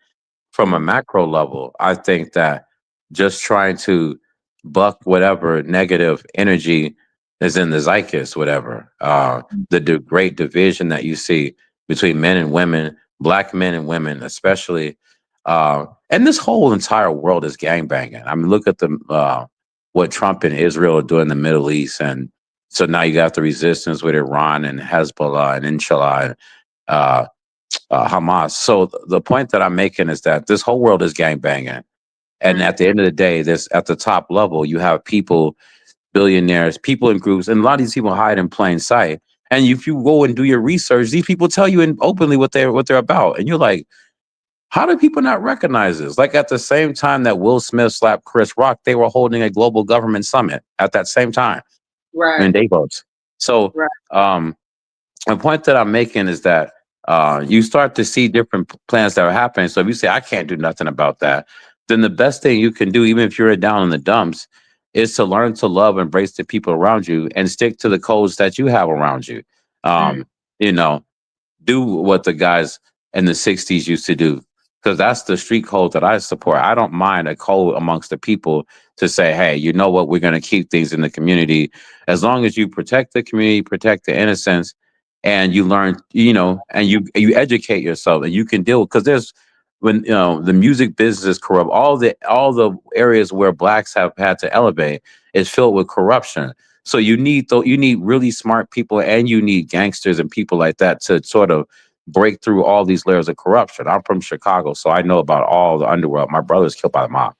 From a macro level, I think that just trying to buck whatever negative energy is in the zeitgeist, whatever, the great division that you see between men and women, Black men and women, especially, and this whole entire world is gangbanging. I mean, look at what Trump and Israel are doing in the Middle East, and so now you got the resistance with Iran and Hezbollah and Inshallah and Hamas. So the point that I'm making is that this whole world is gangbanging. And at the end of the day, at the top level, you have people, billionaires, people in groups, and a lot of these people hide in plain sight. And if you go and do your research, these people tell you openly what they're about. And you're like, how do people not recognize this? Like at the same time that Will Smith slapped Chris Rock, they were holding a global government summit at that same time. Right. In Davos. So the point that I'm making is that you start to see different plans that are happening. So if you say, I can't do nothing about that, then the best thing you can do, even if you're down in the dumps, is to learn to love and embrace the people around you and stick to the codes that you have around you. Do what the guys in the 60s used to do, because that's the street code that I support. I don't mind a code amongst the people to say, hey, you know what, we're going to keep things in the community. As long as you protect the community, protect the innocence, and you learn, and you educate yourself, and you can deal, because there's when the music business is corrupt, all the areas where blacks have had to elevate is filled with corruption. So you need really smart people, and you need gangsters and people like that to sort of break through all these layers of corruption. I'm from Chicago, so I know about all the underworld. My brother was killed by the mob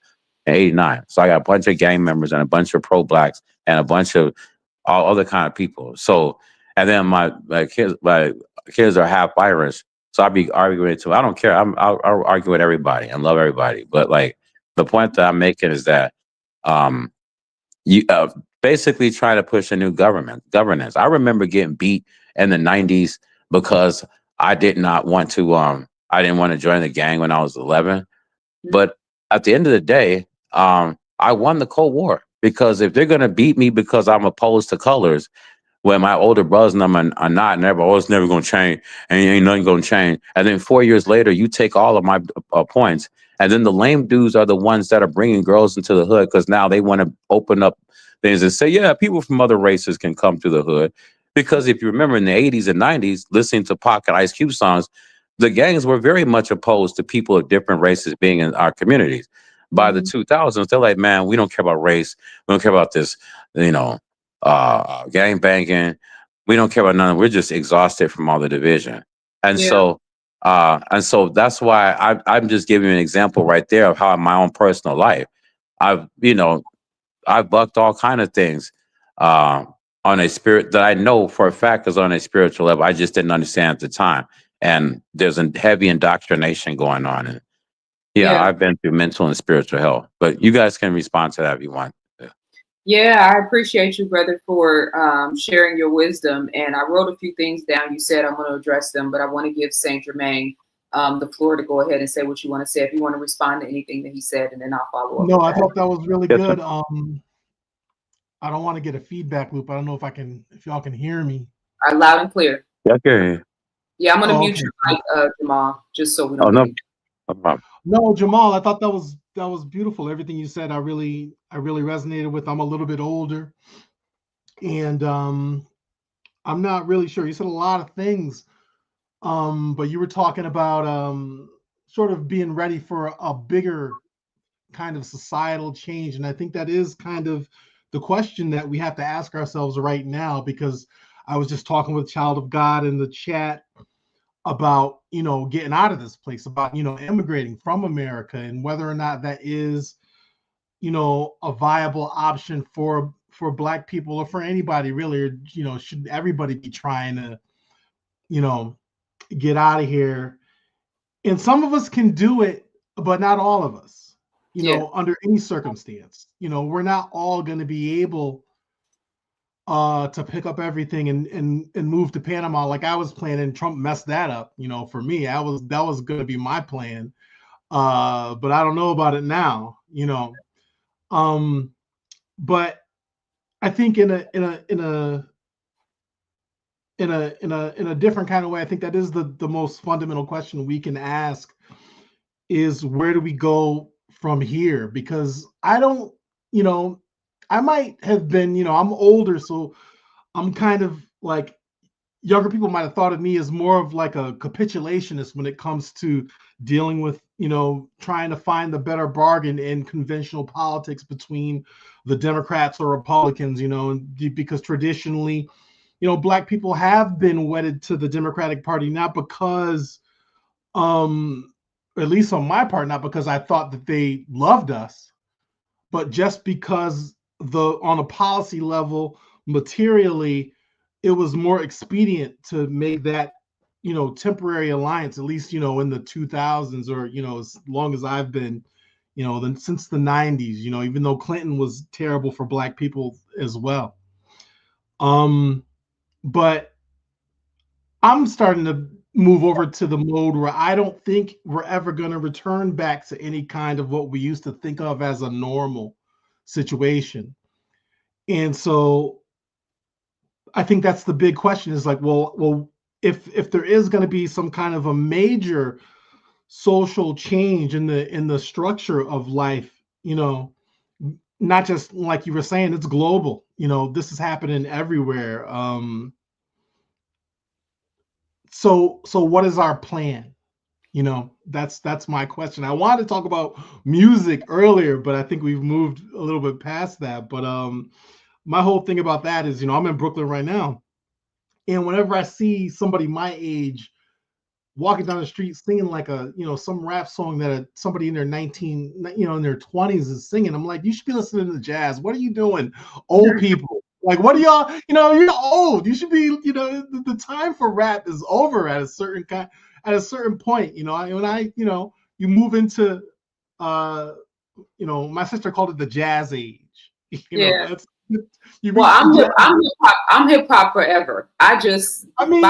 in '89, so I got a bunch of gang members and a bunch of pro blacks and a bunch of all other kind of people. So, and then my kids are half Irish. So I'll be arguing too. I don't care. I'll argue with everybody and love everybody. But like the point that I'm making is that you basically try to push a new governance. I remember getting beat in the '90s because I did not want to. I didn't want to join the gang when I was 11. But at the end of the day, I won the Cold War, because if they're gonna beat me because I'm opposed to colors, when my older brothers and them are not, never, oh, it's never going to change, and ain't nothing going to change. And then 4 years later, you take all of my points, and then the lame dudes are the ones that are bringing girls into the hood, because now they want to open up things and say, yeah, people from other races can come to the hood. Because if you remember in the '80s and '90s, listening to Pac and Ice Cube songs, the gangs were very much opposed to people of different races being in our communities. By the 2000s, they're like, man, we don't care about race. We don't care about this, gang banging. We don't care about none. We're just exhausted from all the division. And so that's why I'm just giving you an example right there of how in my own personal life, I've bucked all kind of things on a spirit that I know for a fact is on a spiritual level. I just didn't understand at the time. And there's a heavy indoctrination going on. And I've been through mental and spiritual health, but you guys can respond to that if you want. Yeah, I appreciate you, brother, for sharing your wisdom. And I wrote a few things down. You said I'm going to address them, but I want to give Saint Germain the floor to go ahead and say what you want to say. If you want to respond to anything that he said, and then I'll follow up. No, I thought that was really good. I don't want to get a feedback loop. I don't know if y'all can hear me. Loud and clear. Okay. Yeah, I'm going to mute your mic, Jamal, just so we don't. No, Jamal, I thought that was beautiful. Everything you said, I really resonated with. I'm a little bit older, and I'm not really sure. You said a lot of things, but you were talking about sort of being ready for a bigger kind of societal change, and I think that is kind of the question that we have to ask ourselves right now. Because I was just talking with Child of God in the chat about getting out of this place, about immigrating from America, and whether or not that is a viable option for Black people, or for anybody really, or should everybody be trying to get out of here. And some of us can do it, but not all of us, under any circumstance. We're not all going to be able to pick up everything and move to Panama like I was planning. Trump messed that up. For me, that was going to be my plan. But I don't know about it now. But I think in a different kind of way, I think that is the most fundamental question we can ask, is where do we go from here? Because I don't, I might have been, I'm older, so I'm kind of like, younger people might have thought of me as more of like a capitulationist when it comes to dealing with, trying to find the better bargain in conventional politics between the Democrats or Republicans, because traditionally, Black people have been wedded to the Democratic Party, not because, at least on my part, not because I thought that they loved us, but just because on a policy level, materially, it was more expedient to make that, temporary alliance, at least, in the 2000s, or, as long as I've been, since the 90s, even though Clinton was terrible for Black people as well. But I'm starting to move over to the mode where I don't think we're ever going to return back to any kind of what we used to think of as a normal situation. And so I think that's the big question, is like, well, if there is going to be some kind of a major social change in the structure of life, not just like you were saying, it's global, this is happening everywhere. So what is our plan? You know, that's my question. I wanted to talk about music earlier, but I think we've moved a little bit past that. But my whole thing about that is, you know, I'm in Brooklyn right now, and whenever I see somebody my age walking down the street singing like a, you know, some rap song that somebody in their in their 20s is singing, I'm like, you should be listening to jazz. What are you doing, old people? Like, what are y'all? You know, you're old. You should be. You know, the time for rap is over at a certain point. You know, you know, you move into, you know, my sister called it the jazz age. You know, Yeah. that's you Well, reach I'm hip hop forever. I mean,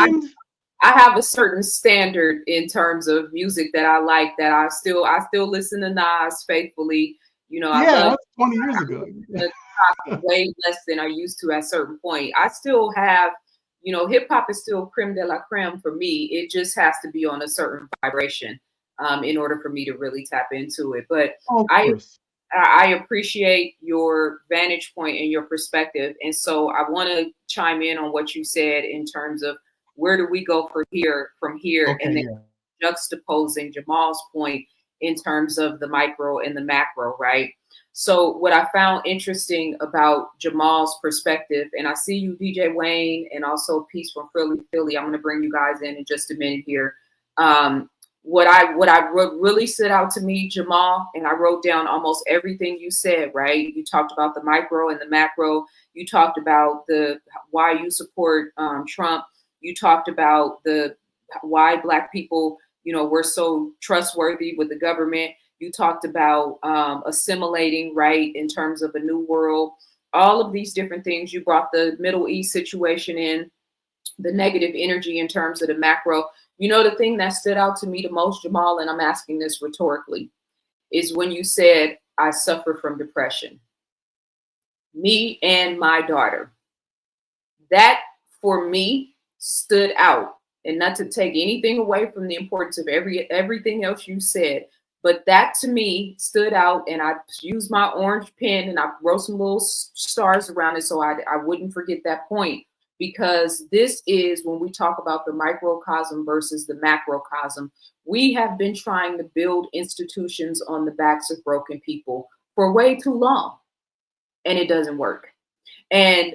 I have a certain standard in terms of music that I like, that I still listen to Nas faithfully. You know, I yeah, love that's 20 years ago. way less than I used to at a certain point. I still have, you know, hip hop is still creme de la creme for me. It just has to be on a certain vibration in order for me to really tap into it. But Oh, of I course. I appreciate your vantage point and your perspective. And so I want to chime in on what you said in terms of where do we go from here, Okay, and then yeah. juxtaposing Jamal's point in terms of the micro and the macro, right? So what I found interesting about Jamal's perspective, and I see you, DJ Wayne, and also Peace from Philly. I'm going to bring you guys in just a minute here. What really stood out to me, Jamal, and I wrote down almost everything you said, right? You talked about the micro and the macro. You talked about why you support Trump. You talked about why Black people, you know, we're so trustworthy with the government. You talked about assimilating, right, in terms of a new world. All of these different things. You brought the Middle East situation in, the negative energy in terms of the macro. You know, the thing that stood out to me the most, Jamal, and I'm asking this rhetorically, is when you said, I suffer from depression. Me and my daughter. That, for me, stood out. And not to take anything away from the importance of everything else you said, but that to me stood out. And I used my orange pen and I wrote some little stars around it so I wouldn't forget that point. Because this is when we talk about the microcosm versus the macrocosm. We have been trying to build institutions on the backs of broken people for way too long, and it doesn't work. And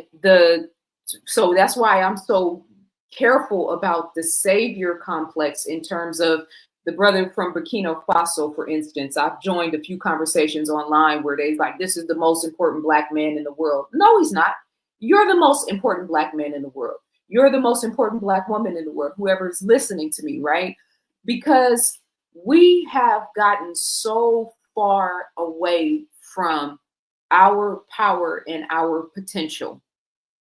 so that's why I'm so careful about the savior complex in terms of the brother from Burkina Faso, for instance. I've joined a few conversations online where they're like, this is the most important Black man in the world. No, he's not. You're the most important Black man in the world. You're the most important Black woman in the world, whoever is listening to me, right? Because we have gotten so far away from our power and our potential.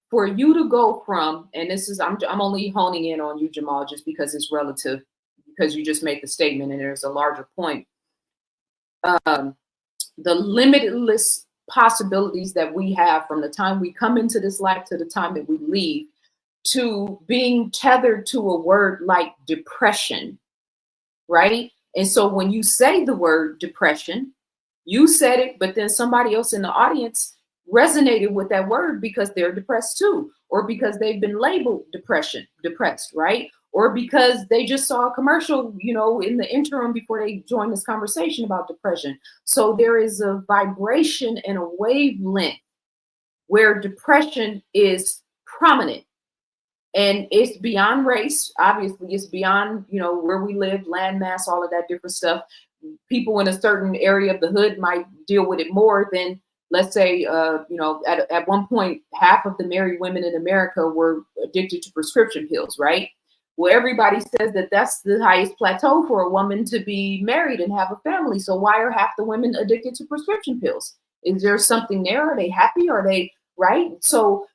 For you to go from, and this is, I'm only honing in on you, Jamal, just because it's relative, because you just made the statement and there's a larger point. The limitless possibilities that we have from the time we come into this life to the time that we leave, to being tethered to a word like depression, right? And so when you say the word depression, you said it, but then somebody else in the audience resonated with that word because they're depressed too, or because they've been labeled depressed, right? Or because they just saw a commercial, you know, in the interim before they joined this conversation about depression. So there is a vibration and a wavelength where depression is prominent. And it's beyond race. Obviously, it's beyond, you know, where we live, landmass, all of that different stuff. People in a certain area of the hood might deal with it more than, let's say, you know, at one point, half of the married women in America were addicted to prescription pills, right? Well, everybody says that that's the highest plateau for a woman to be married and have a family. So why are half the women addicted to prescription pills? Is there something there? Are they happy? Are they right? So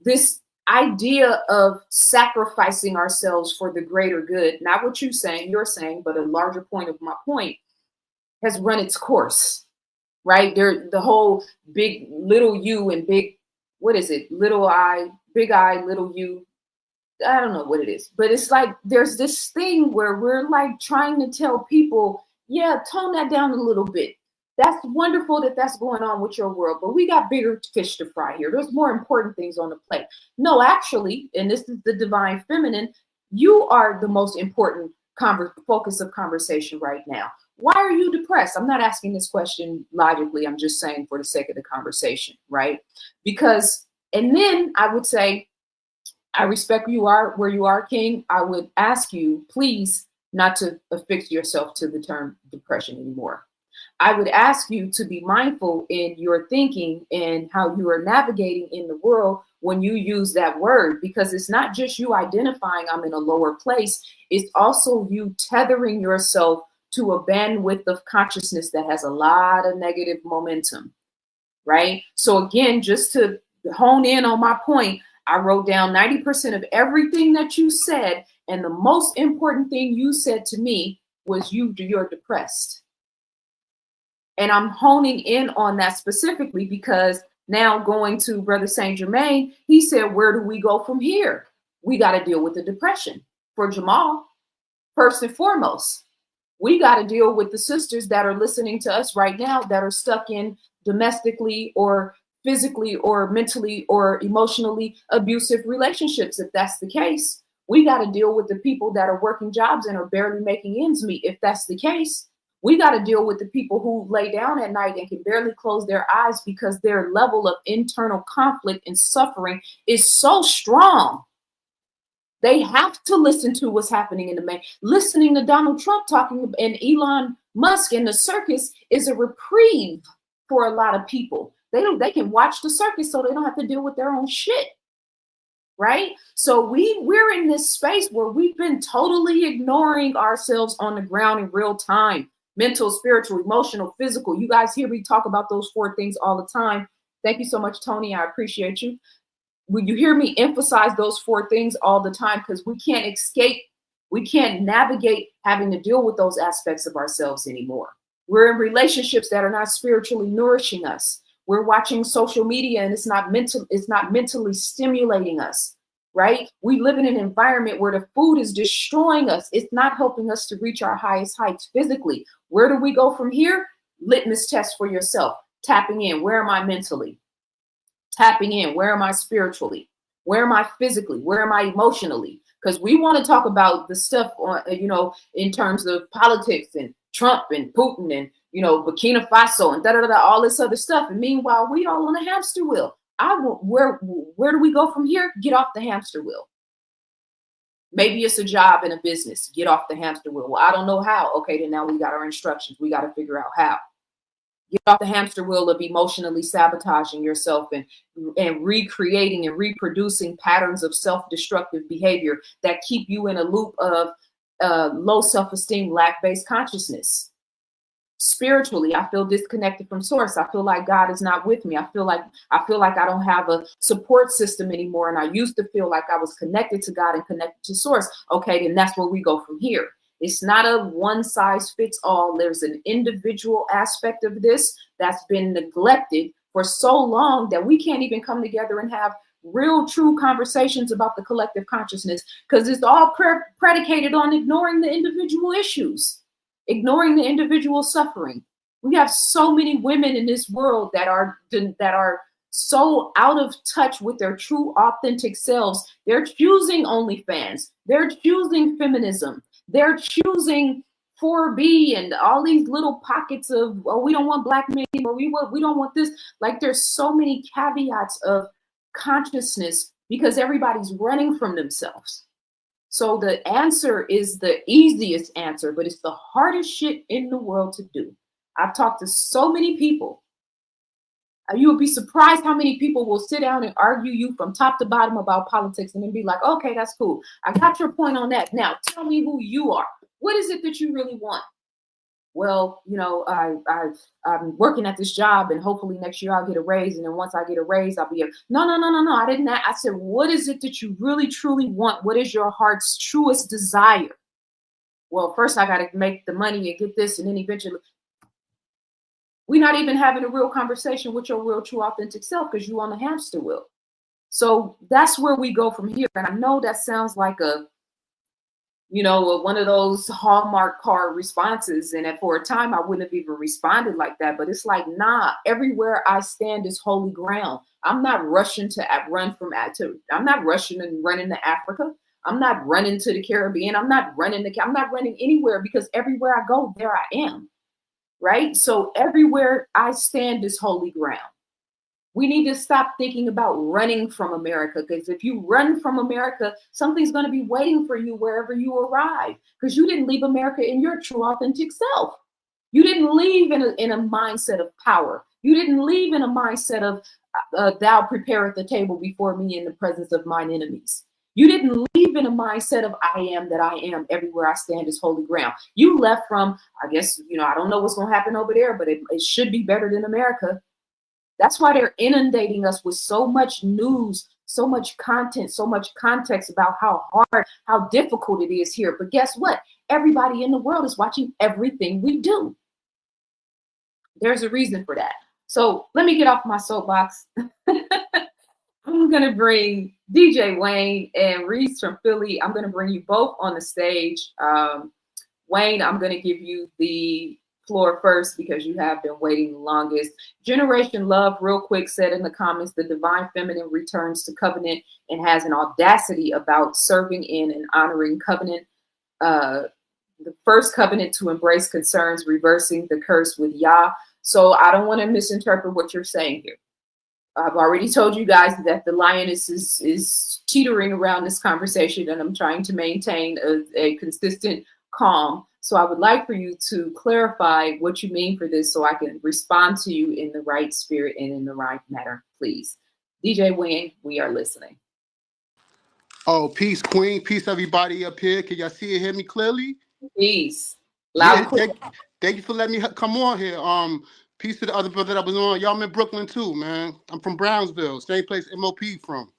this idea of sacrificing ourselves for the greater good, not what you're saying, but a larger point of my point, has run its course, right? The whole big little you and big, what is it? Little I, big I, little you. I don't know what it is, but it's like there's this thing where we're like trying to tell people, yeah, tone that down a little bit. That's wonderful that that's going on with your world, but we got bigger fish to fry here. There's more important things on the plate. No, actually, and this is the divine feminine, you are the most important focus of conversation right now. Why are you depressed? I'm not asking this question logically. I'm just saying for the sake of the conversation, right? Because, and then I would say, I respect you are where you are, King. I would ask you, please, not to affix yourself to the term depression anymore. I would ask you to be mindful in your thinking and how you are navigating in the world when you use that word, because it's not just you identifying I'm in a lower place. It's also you tethering yourself to a bandwidth of consciousness that has a lot of negative momentum, right? So again, just to hone in on my point, I wrote down 90% of everything that you said. And the most important thing you said to me was you're depressed. And I'm honing in on that specifically because now going to Brother Saint Germain, he said, where do we go from here? We got to deal with the depression. For Jamal, first and foremost, we got to deal with the sisters that are listening to us right now that are stuck in domestically or physically or mentally or emotionally abusive relationships. If that's the case, we got to deal with the people that are working jobs and are barely making ends meet. If that's the case, we got to deal with the people who lay down at night and can barely close their eyes because their level of internal conflict and suffering is so strong. They have to listen to what's happening in the main. Listening to Donald Trump talking and Elon Musk in the circus is a reprieve for a lot of people. They can watch the circus so they don't have to deal with their own shit. Right? So we're in this space where we've been totally ignoring ourselves on the ground in real time. Mental, spiritual, emotional, physical. You guys hear me talk about those 4 things all the time. Thank you so much, Tony. I appreciate you. When you hear me emphasize those 4 things all the time, because we can't escape, we can't navigate having to deal with those aspects of ourselves anymore. We're in relationships that are not spiritually nourishing us. We're watching social media and it's not mentally stimulating us, right? We live in an environment where the food is destroying us. It's not helping us to reach our highest heights physically. Where do we go from here? Litmus test for yourself. Tapping in. Where am I mentally? Tapping in. Where am I spiritually? Where am I physically? Where am I emotionally? Because we want to talk about the stuff, in terms of politics and Trump and Putin and, Burkina Faso and all this other stuff. And meanwhile, we all on a hamster wheel. Where do we go from here? Get off the hamster wheel. Maybe it's a job in a business. Get off the hamster wheel. Well, I don't know how. Okay, then now we got our instructions. We got to figure out how. Get off the hamster wheel of emotionally sabotaging yourself and recreating and reproducing patterns of self-destructive behavior that keep you in a loop of low self-esteem, lack-based consciousness. Spiritually, I feel disconnected from source. I feel like God is not with me. I feel like I don't have a support system anymore. And I used to feel like I was connected to God and connected to source. Okay, then that's where we go from here. It's not a one size fits all. There's an individual aspect of this that's been neglected for so long that we can't even come together and have real, true conversations about the collective consciousness, because it's all predicated on ignoring the individual issues, ignoring the individual suffering. We have so many women in this world that are so out of touch with their true, authentic selves. They're choosing OnlyFans. They're choosing feminism. They're choosing 4B and all these little pockets of, oh, we don't want black men, or we don't want this. Like, there's so many caveats of consciousness because everybody's running from themselves. So the answer is the easiest answer, but it's the hardest shit in the world to do. I've talked to so many people. You would be surprised how many people will sit down and argue you from top to bottom about politics and then be like, okay, that's cool. I got your point on that. Now tell me who you are. What is it that you really want? Well, I'm working at this job and hopefully next year I'll get a raise. And then once I get a raise, I'll be no. I didn't. I said, what is it that you really, truly want? What is your heart's truest desire? Well, first I got to make the money and get this. And then eventually, we're not even having a real conversation with your real, true, authentic self because you're on the hamster wheel. So that's where we go from here. And I know that sounds like one of those Hallmark card responses. And for a time, I wouldn't have even responded like that. But it's like, nah, everywhere I stand is holy ground. I'm not rushing to run I'm not rushing and running to Africa. I'm not running to the Caribbean. I'm not running anywhere, because everywhere I go, there I am. Right? So everywhere I stand is holy ground. We need to stop thinking about running from America, because if you run from America, something's going to be waiting for you wherever you arrive, because you didn't leave America in your true, authentic self. You didn't leave in a mindset of power. You didn't leave in a mindset of thou prepareth the table before me in the presence of mine enemies. You didn't leave in a mindset of I am that I am. Everywhere I stand is holy ground. You left from, I guess, I don't know what's going to happen over there, but it should be better than America. That's why they're inundating us with so much news, so much content, so much context about how hard, how difficult it is here. But guess what? Everybody in the world is watching everything we do. There's a reason for that. So let me get off my soapbox. I'm going to bring DJ Wayne and Reese from Philly. I'm going to bring you both on the stage. Wayne, I'm going to give you the floor first because you have been waiting the longest. Generation Love, real quick, said in the comments, the divine feminine returns to covenant and has an audacity about serving in and honoring covenant. The first covenant to embrace concerns, reversing the curse with Yah. So I don't want to misinterpret what you're saying here. I've already told you guys that the lioness is teetering around this conversation, and I'm trying to maintain a consistent calm. So I would like for you to clarify what you mean for this so I can respond to you in the right spirit and in the right manner, please. DJ Wayne, we are listening. Oh, peace, Queen. Peace, everybody up here. Can y'all see and hear me clearly? Peace. Loud and clear. Thank you for letting me come on here. Peace to the other brother that was on. Y'all, I'm in Brooklyn too, man. I'm from Brownsville, same place MOP from.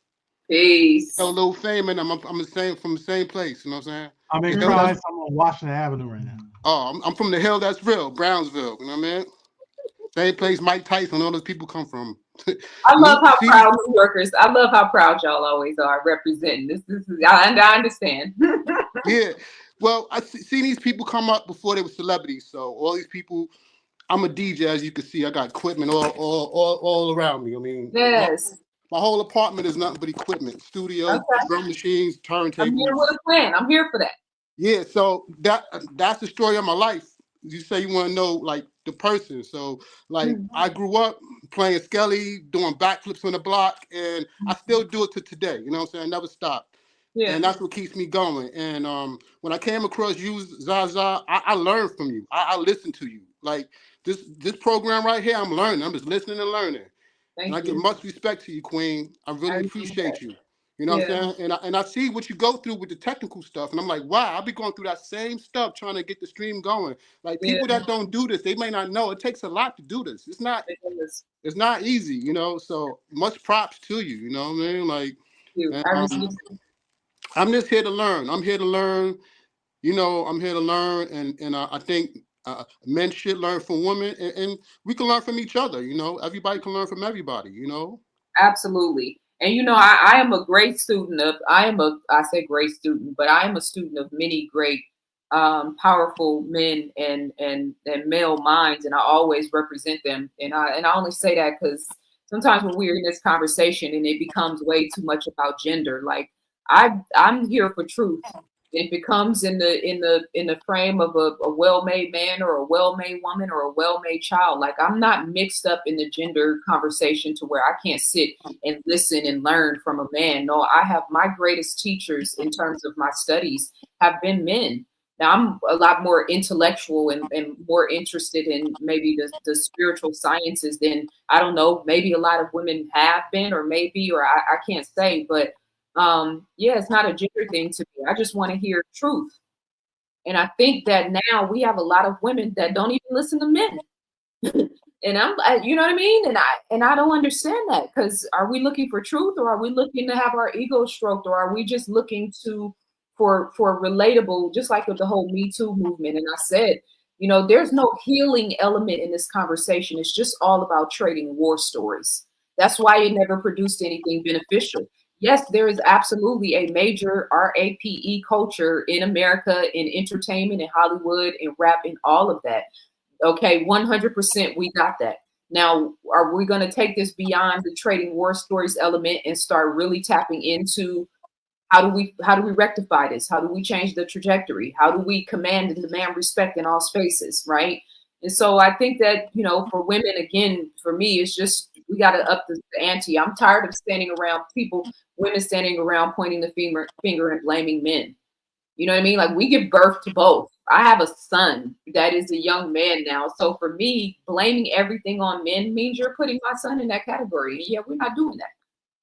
Peace. Got a little fame, and I'm from the same place. You know what I'm saying? I'm in Christ. I'm on Washington Avenue right now. Oh, I'm from the hill that's real, Brownsville. You know what I mean? Same place Mike Tyson, all those people come from. I love how proud New Yorkers. I love how proud y'all always are representing this. I understand. Yeah. Well, I see these people come up before they were celebrities. So all these people, I'm a DJ, as you can see. I got equipment all around me. I mean, yes. My whole apartment is nothing but equipment, studio, drum machines, turntables. I'm here with a plan. I'm here for that. Yeah, so that's the story of my life. You say you want to know like the person. So like I grew up playing Skelly, doing backflips on the block, and I still do it to today. You know what I'm saying? I never stopped. Yeah. And that's what keeps me going. And when I came across you, ZaZa, I learned from you. I listened to you. Like this program right here, I'm learning. I'm just listening and learning. And I give much respect to you, Queen. I really appreciate you. You know what I'm saying? And I see what you go through with the technical stuff. And I'm like, wow, I'll be going through that same stuff trying to get the stream going. Like people that don't do this, they may not know. It takes a lot to do this. It's not easy, you know? So much props to you, you know what I mean? Like, I'm just here to learn. I'm here to learn, you know, I'm here to learn. And I think men should learn from women, and we can learn from each other, you know? Everybody can learn from everybody, you know? Absolutely. And, you know, I am a great student of, I say great student, but I am a student of many great, powerful men and male minds. And I always represent them. And I only say that because sometimes when we're in this conversation and it becomes way too much about gender, like I'm here for truth. If it comes in the frame of a well-made man or a well-made woman or a well-made child, like I'm not mixed up in the gender conversation to where I can't sit and listen and learn from a man. No, I have my greatest teachers in terms of my studies have been men. Now I'm a lot more intellectual and more interested in maybe the spiritual sciences than, I don't know, maybe a lot of women have been, or maybe, or I can't say, but yeah, it's not a gender thing to me. I just want to hear truth. And I think that now we have a lot of women that don't even listen to men. And you know what I mean? And I don't understand that, because are we looking for truth, or are we looking to have our ego stroked, or are we just looking for relatable, just like with the whole Me Too movement? And I said, you know, there's no healing element in this conversation. It's just all about trading war stories. That's why it never produced anything beneficial. Yes, there is absolutely a major RAPE culture in America, in entertainment, in Hollywood, in rap, in all of that. Okay, 100%, we got that. Now, are we going to take this beyond the trading war stories element and start really tapping into How do we rectify this? How do we change the trajectory? How do we command and demand respect in all spaces, right? And so I think that, you know, for women, again, for me, it's just we got to up the ante. I'm tired of standing around women standing around pointing the finger and blaming men. You know what I mean? Like, we give birth to both. I have a son that is a young man now. So for me, blaming everything on men means you're putting my son in that category. And yeah, we're not doing that.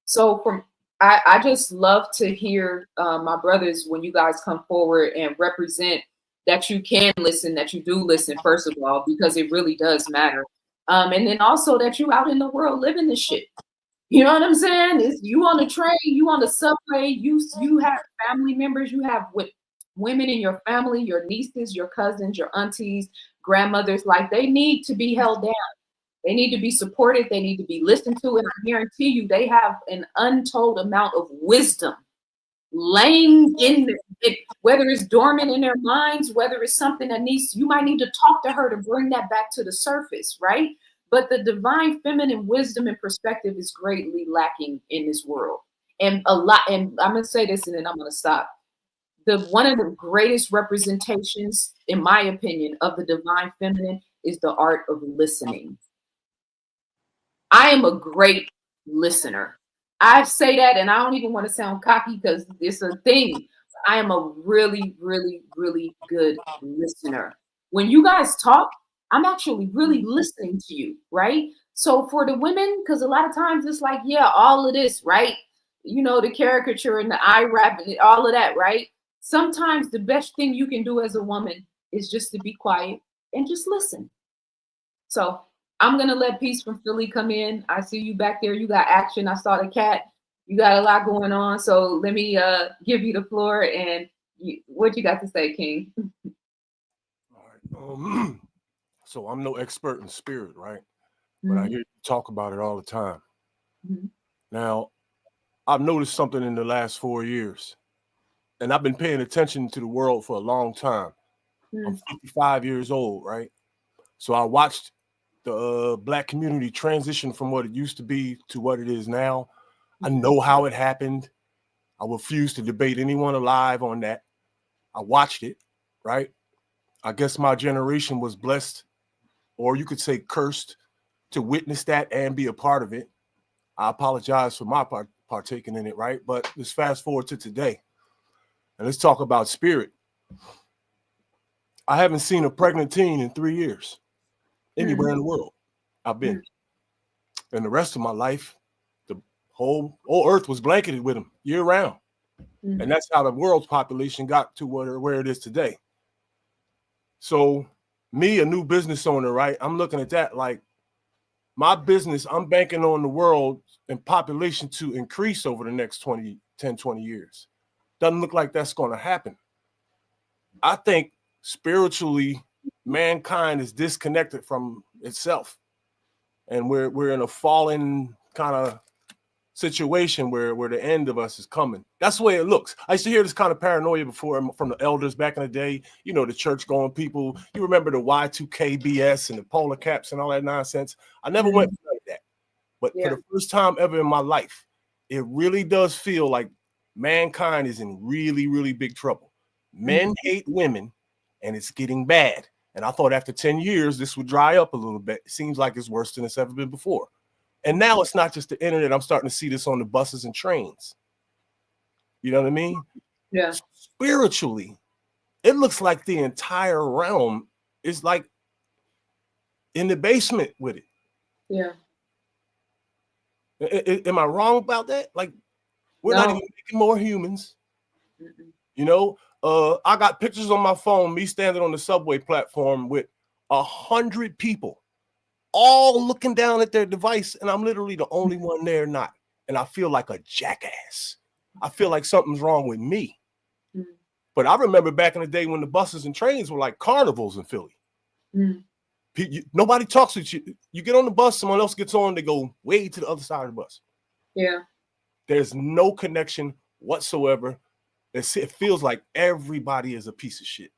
So I just love to hear my brothers, when you guys come forward and represent that you can listen, that you do listen, first of all, because it really does matter. And then also that you out in the world living this shit. You know what I'm saying? It's you on the train, you on the subway, you have family members, you have women in your family, your nieces, your cousins, your aunties, grandmothers, like they need to be held down. They need to be supported. They need to be listened to. And I guarantee you, they have an untold amount of wisdom laying in it, whether it's dormant in their minds, whether it's something that you might need to talk to her to bring that back to the surface, right? But the divine feminine wisdom and perspective is greatly lacking in this world. And I'm going to say this and then I'm going to stop. One of the greatest representations, in my opinion, of the divine feminine is the art of listening. I am a great listener. I say that, and I don't even want to sound cocky because it's a thing. I am a really, really, really good listener. When you guys talk, I'm actually really listening to you, right? So for the women, because a lot of times it's like, yeah, all of this, right? You know, the caricature and the eye wrap and all of that, right? Sometimes the best thing you can do as a woman is just to be quiet and just listen. So I'm going to let Peace from Philly come in. I see you back there. You got action. I saw the cat. You got a lot going on. So let me give you the floor. And what you got to say, King? All right. So I'm no expert in spirit, right? But I hear you talk about it all the time. Now, I've noticed something in the last 4 years. And I've been paying attention to the world for a long time. I'm 55 years old, right? So I watched the Black community transition from what it used to be to what it is now. I know how it happened. I refuse to debate anyone alive on that. I watched it, right? I guess my generation was blessed, or you could say cursed, to witness that and be a part of it. I apologize for my partaking in it, right? But let's fast forward to today. And let's talk about spirit. I haven't seen a pregnant teen in 3 years anywhere in the world I've been. And the rest of my life, the whole earth was blanketed with them year round. And that's how the world's population got to where it is today. So me, a new business owner, right? I'm looking at that like my business, I'm banking on the world and population to increase over the next 10, 20 years. Doesn't look like that's going to happen. I think spiritually, mankind is disconnected from itself. And we're in a fallen kind of situation where the end of us is coming. That's the way it looks. I used to hear this kind of paranoia before from the elders back in the day, you know, the church going people. You remember the Y2K BS and the polar caps and all that nonsense. I never went like that. But for the first time ever in my life, it really does feel like mankind is in really, really big trouble. Men hate women and it's getting bad. And I thought after 10 years, this would dry up a little bit. It seems like it's worse than it's ever been before. And now it's not just the internet. I'm starting to see this on the buses and trains. You know what I mean? Yeah. Spiritually, it looks like the entire realm is like in the basement with it. Yeah. Am I wrong about that? Like, we're not even making more humans. You know, I got pictures on my phone, me standing on the subway platform with 100 people, all looking down at their device, and I'm literally the only one there not. And I feel like a jackass. I feel like something's wrong with me. But I remember back in the day when the buses and trains were like carnivals in Philly. Nobody talks with you. You get on the bus, someone else gets on, they go way to the other side of the bus. Yeah. There's no connection whatsoever. It feels like everybody is a piece of shit.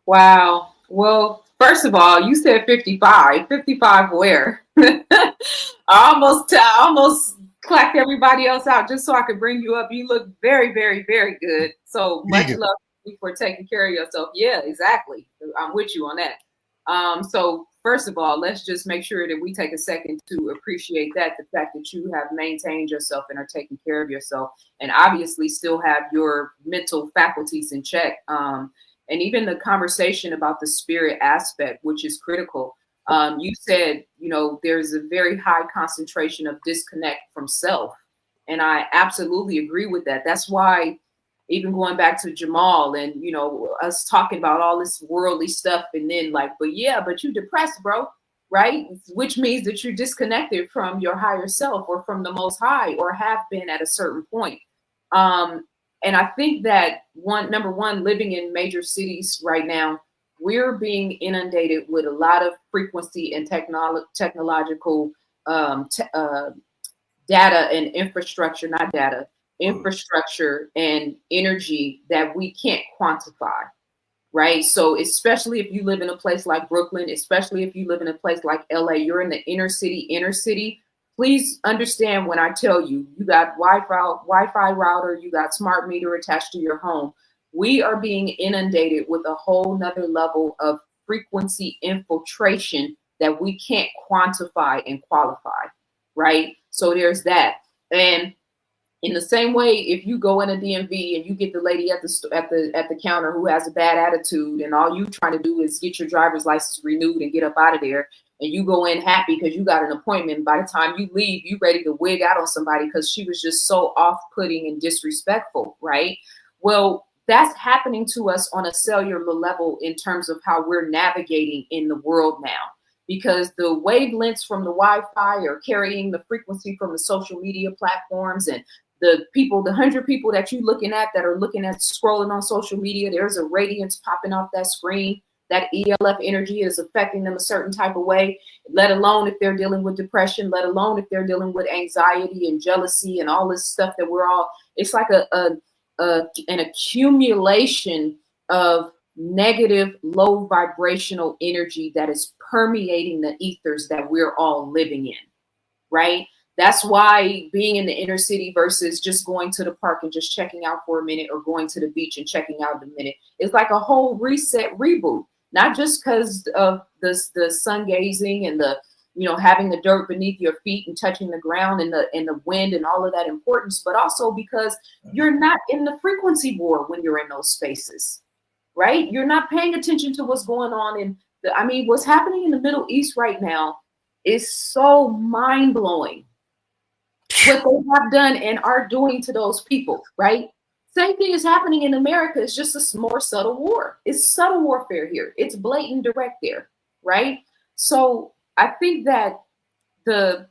Wow. Well, first of all, you said 55. 55 where? I almost clack everybody else out just so I could bring you up. You look very, very, very good. So much love for taking care of yourself. Yeah, exactly. I'm with you on that. So first of all, let's just make sure that we take a second to appreciate that, the fact that you have maintained yourself and are taking care of yourself, and obviously still have your mental faculties in check. And even the conversation about the spirit aspect, which is critical. You said, there's a very high concentration of disconnect from self. And I absolutely agree with that. That's why, even going back to Jamal and, us talking about all this worldly stuff, and then but you're depressed, bro, right? Which means that you're disconnected from your higher self or from the Most High, or have been at a certain point. And I think that number one, living in major cities right now, we're being inundated with a lot of frequency and technological data and infrastructure, not data, infrastructure and energy that we can't quantify, right? So especially if you live in a place like Brooklyn, especially if you live in a place like LA, you're in the inner city, please understand when I tell you, you got Wi-Fi router, you got smart meter attached to your home. We are being inundated with a whole nother level of frequency infiltration that we can't quantify and qualify, right? So there's that. And in the same way, if you go in a DMV and you get the lady at the counter who has a bad attitude, and all you trying to do is get your driver's license renewed and get up out of there, and you go in happy because you got an appointment, by the time you leave, you ready to wig out on somebody because she was just so off-putting and disrespectful, right? Well, that's happening to us on a cellular level in terms of how we're navigating in the world now, because the wavelengths from the Wi-Fi are carrying the frequency from the social media platforms, and the 100 people that you're looking at that are looking at scrolling on social media, there's a radiance popping off that screen. That ELF energy is affecting them a certain type of way, let alone if they're dealing with depression, let alone if they're dealing with anxiety and jealousy and all this stuff that it's like an accumulation of negative, low vibrational energy that is permeating the ethers that we're all living in, right? That's why being in the inner city versus just going to the park and just checking out for a minute, or going to the beach and checking out a minute, it's like a whole reset, reboot, not just because of the sun gazing and the, having the dirt beneath your feet and touching the ground and the wind and all of that importance, but also because you're not in the frequency war when you're in those spaces, right? You're not paying attention to what's going on what's happening in the Middle East right now is so mind-blowing. What they have done and are doing to those people, right? Same thing is happening in America. It's just a more subtle war. It's subtle warfare here. It's blatant direct there, right? So I think that the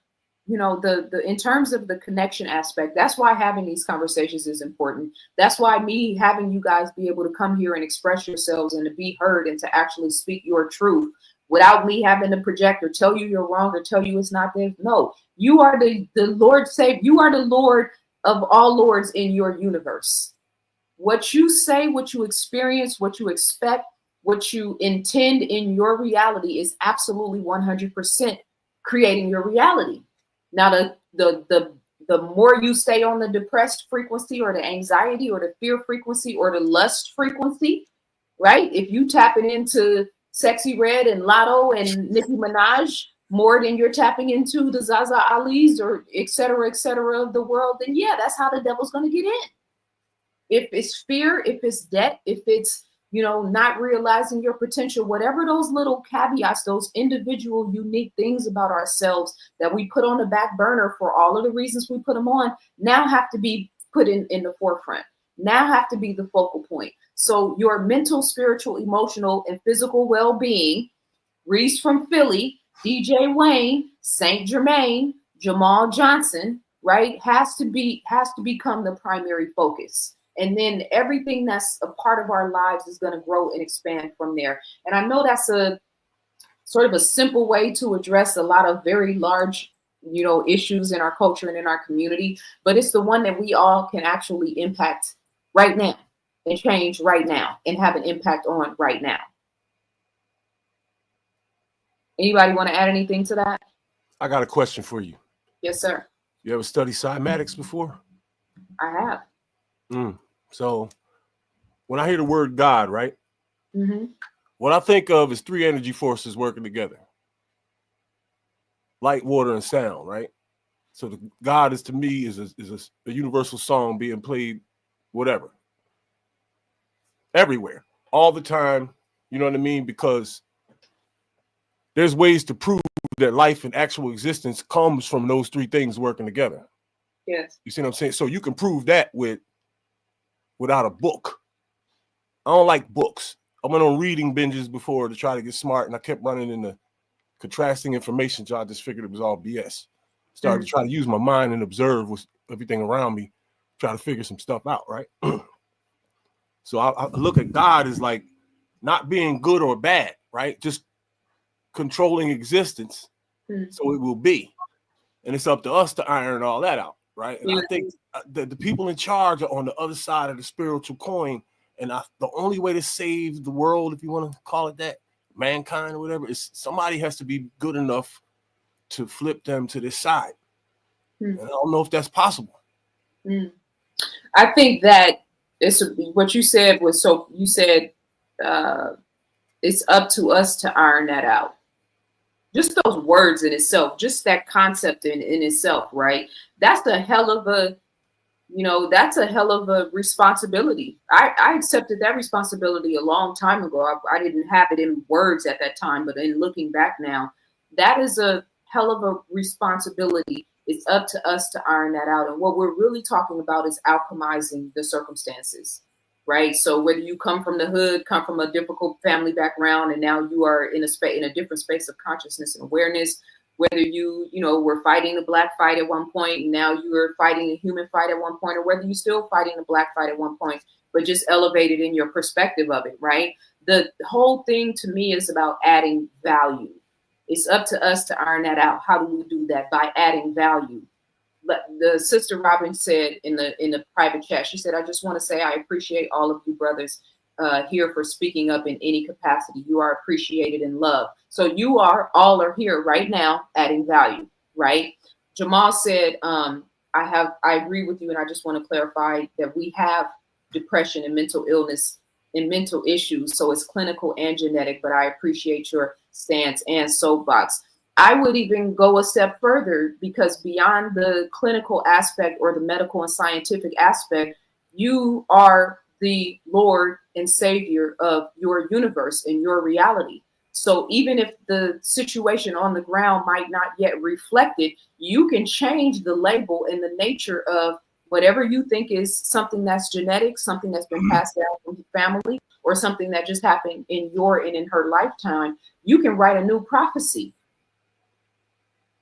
in terms of the connection aspect, that's why having these conversations is important. That's why me having you guys be able to come here and express yourselves and to be heard and to actually speak your truth without me having to project or tell you you're wrong or tell you it's not there. No, you are the Lord Savior. You are the Lord of all lords in your universe. What you say, what you experience, what you expect, what you intend in your reality is absolutely 100% creating your reality. Now, the more you stay on the depressed frequency or the anxiety or the fear frequency or the lust frequency, right? If you tapping into Sexy Red and Lotto and Nicki Minaj more than you're tapping into the ZaZaAlis or et cetera of the world, then yeah, that's how the devil's going to get in. If it's fear, if it's debt, if it's, not realizing your potential, whatever those little caveats, those individual unique things about ourselves that we put on the back burner for all of the reasons we put them on, now have to be put in the forefront, now have to be the focal point. So your mental, spiritual, emotional, and physical well-being, Reese from Philly, DJ Wayne, Saint Germain, Jamal Johnson, right, has to become the primary focus. And then everything that's a part of our lives is going to grow and expand from there. And I know that's a sort of a simple way to address a lot of very large, issues in our culture and in our community, but it's the one that we all can actually impact right now and change right now and have an impact on right now. Anybody want to add anything to that? I got a question for you. Yes, sir. You ever study cymatics before? I have. So when I hear the word God, right? Mm-hmm. What I think of is three energy forces working together. Light, water, and sound, right? So the God is, to me, is a universal song being played, whatever, everywhere, all the time. You know what I mean? Because there's ways to prove that life and actual existence comes from those three things working together. Yes. You see what I'm saying? So you can prove that without a book. I don't like books. I went on reading binges before to try to get smart, and I kept running into contrasting information, so I just figured it was all BS. Started to try to use my mind and observe with everything around me, try to figure some stuff out, right? So I look at God as like not being good or bad, right? Just controlling existence, so it will be. And it's up to us to iron all that out, right? And I think the people in charge are on the other side of the spiritual coin. And the only way to save the world, if you want to call it that, mankind or whatever, is somebody has to be good enough to flip them to this side. And I don't know if that's possible. I think that it's what you said was, so you said it's up to us to iron that out. Just those words in itself, just that concept in itself, right? That's a hell of a, that's a hell of a responsibility. I accepted that responsibility a long time ago. I didn't have it in words at that time, but in looking back now, that is a hell of a responsibility. It's up to us to iron that out. And what we're really talking about is alchemizing the circumstances, right? So whether you come from the hood, come from a difficult family background, and now you are in a different space of consciousness and awareness, whether you were fighting the black fight at one point, and now you are fighting a human fight at one point, or whether you're still fighting the black fight at one point, but just elevated in your perspective of it, right? The whole thing to me is about adding value. It's up to us to iron that out. How do we do that? By adding value. The sister Robin said in the private chat, she said, I just want to say I appreciate all of you brothers here for speaking up in any capacity. You are appreciated and loved. So you all are here right now adding value, right? Jamal said, I agree with you, and I just want to clarify that we have depression and mental illness and mental issues. So it's clinical and genetic, but I appreciate your stance and soapbox. I would even go a step further, because beyond the clinical aspect or the medical and scientific aspect, you are the Lord and Savior of your universe and your reality. So even if the situation on the ground might not yet reflect it, you can change the label and the nature of whatever you think is something that's genetic, something that's been passed down from family, or something that just happened in your and in her lifetime. You can write a new prophecy.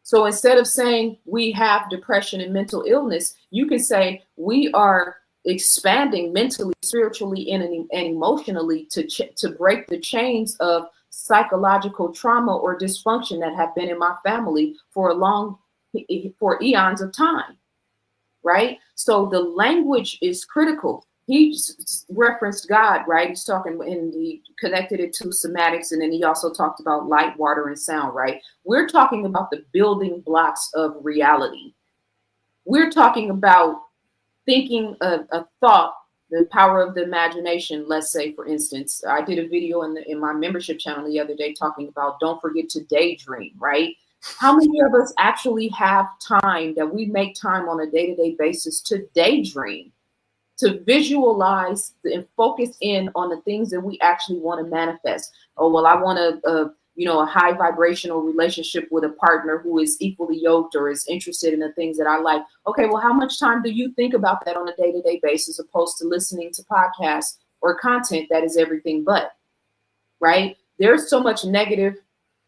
So instead of saying we have depression and mental illness, you can say we are expanding mentally, spiritually, and emotionally to break the chains of psychological trauma or dysfunction that have been in my family for eons of time, right? So the language is critical. He referenced God, right? He's talking, and he connected it to somatics, and then he also talked about light, water, and sound, right? We're talking about the building blocks of reality. We're talking about thinking a thought, the power of the imagination. Let's say, for instance, I did a video in my membership channel the other day talking about don't forget to daydream, right? How many of us actually have time that we make time on a day-to-day basis to daydream, to visualize and focus in on the things that we actually want to manifest? Oh, well, I want a high vibrational relationship with a partner who is equally yoked or is interested in the things that I like. Okay, well, how much time do you think about that on a day-to-day basis, opposed to listening to podcasts or content that is everything but, right? There's so much negative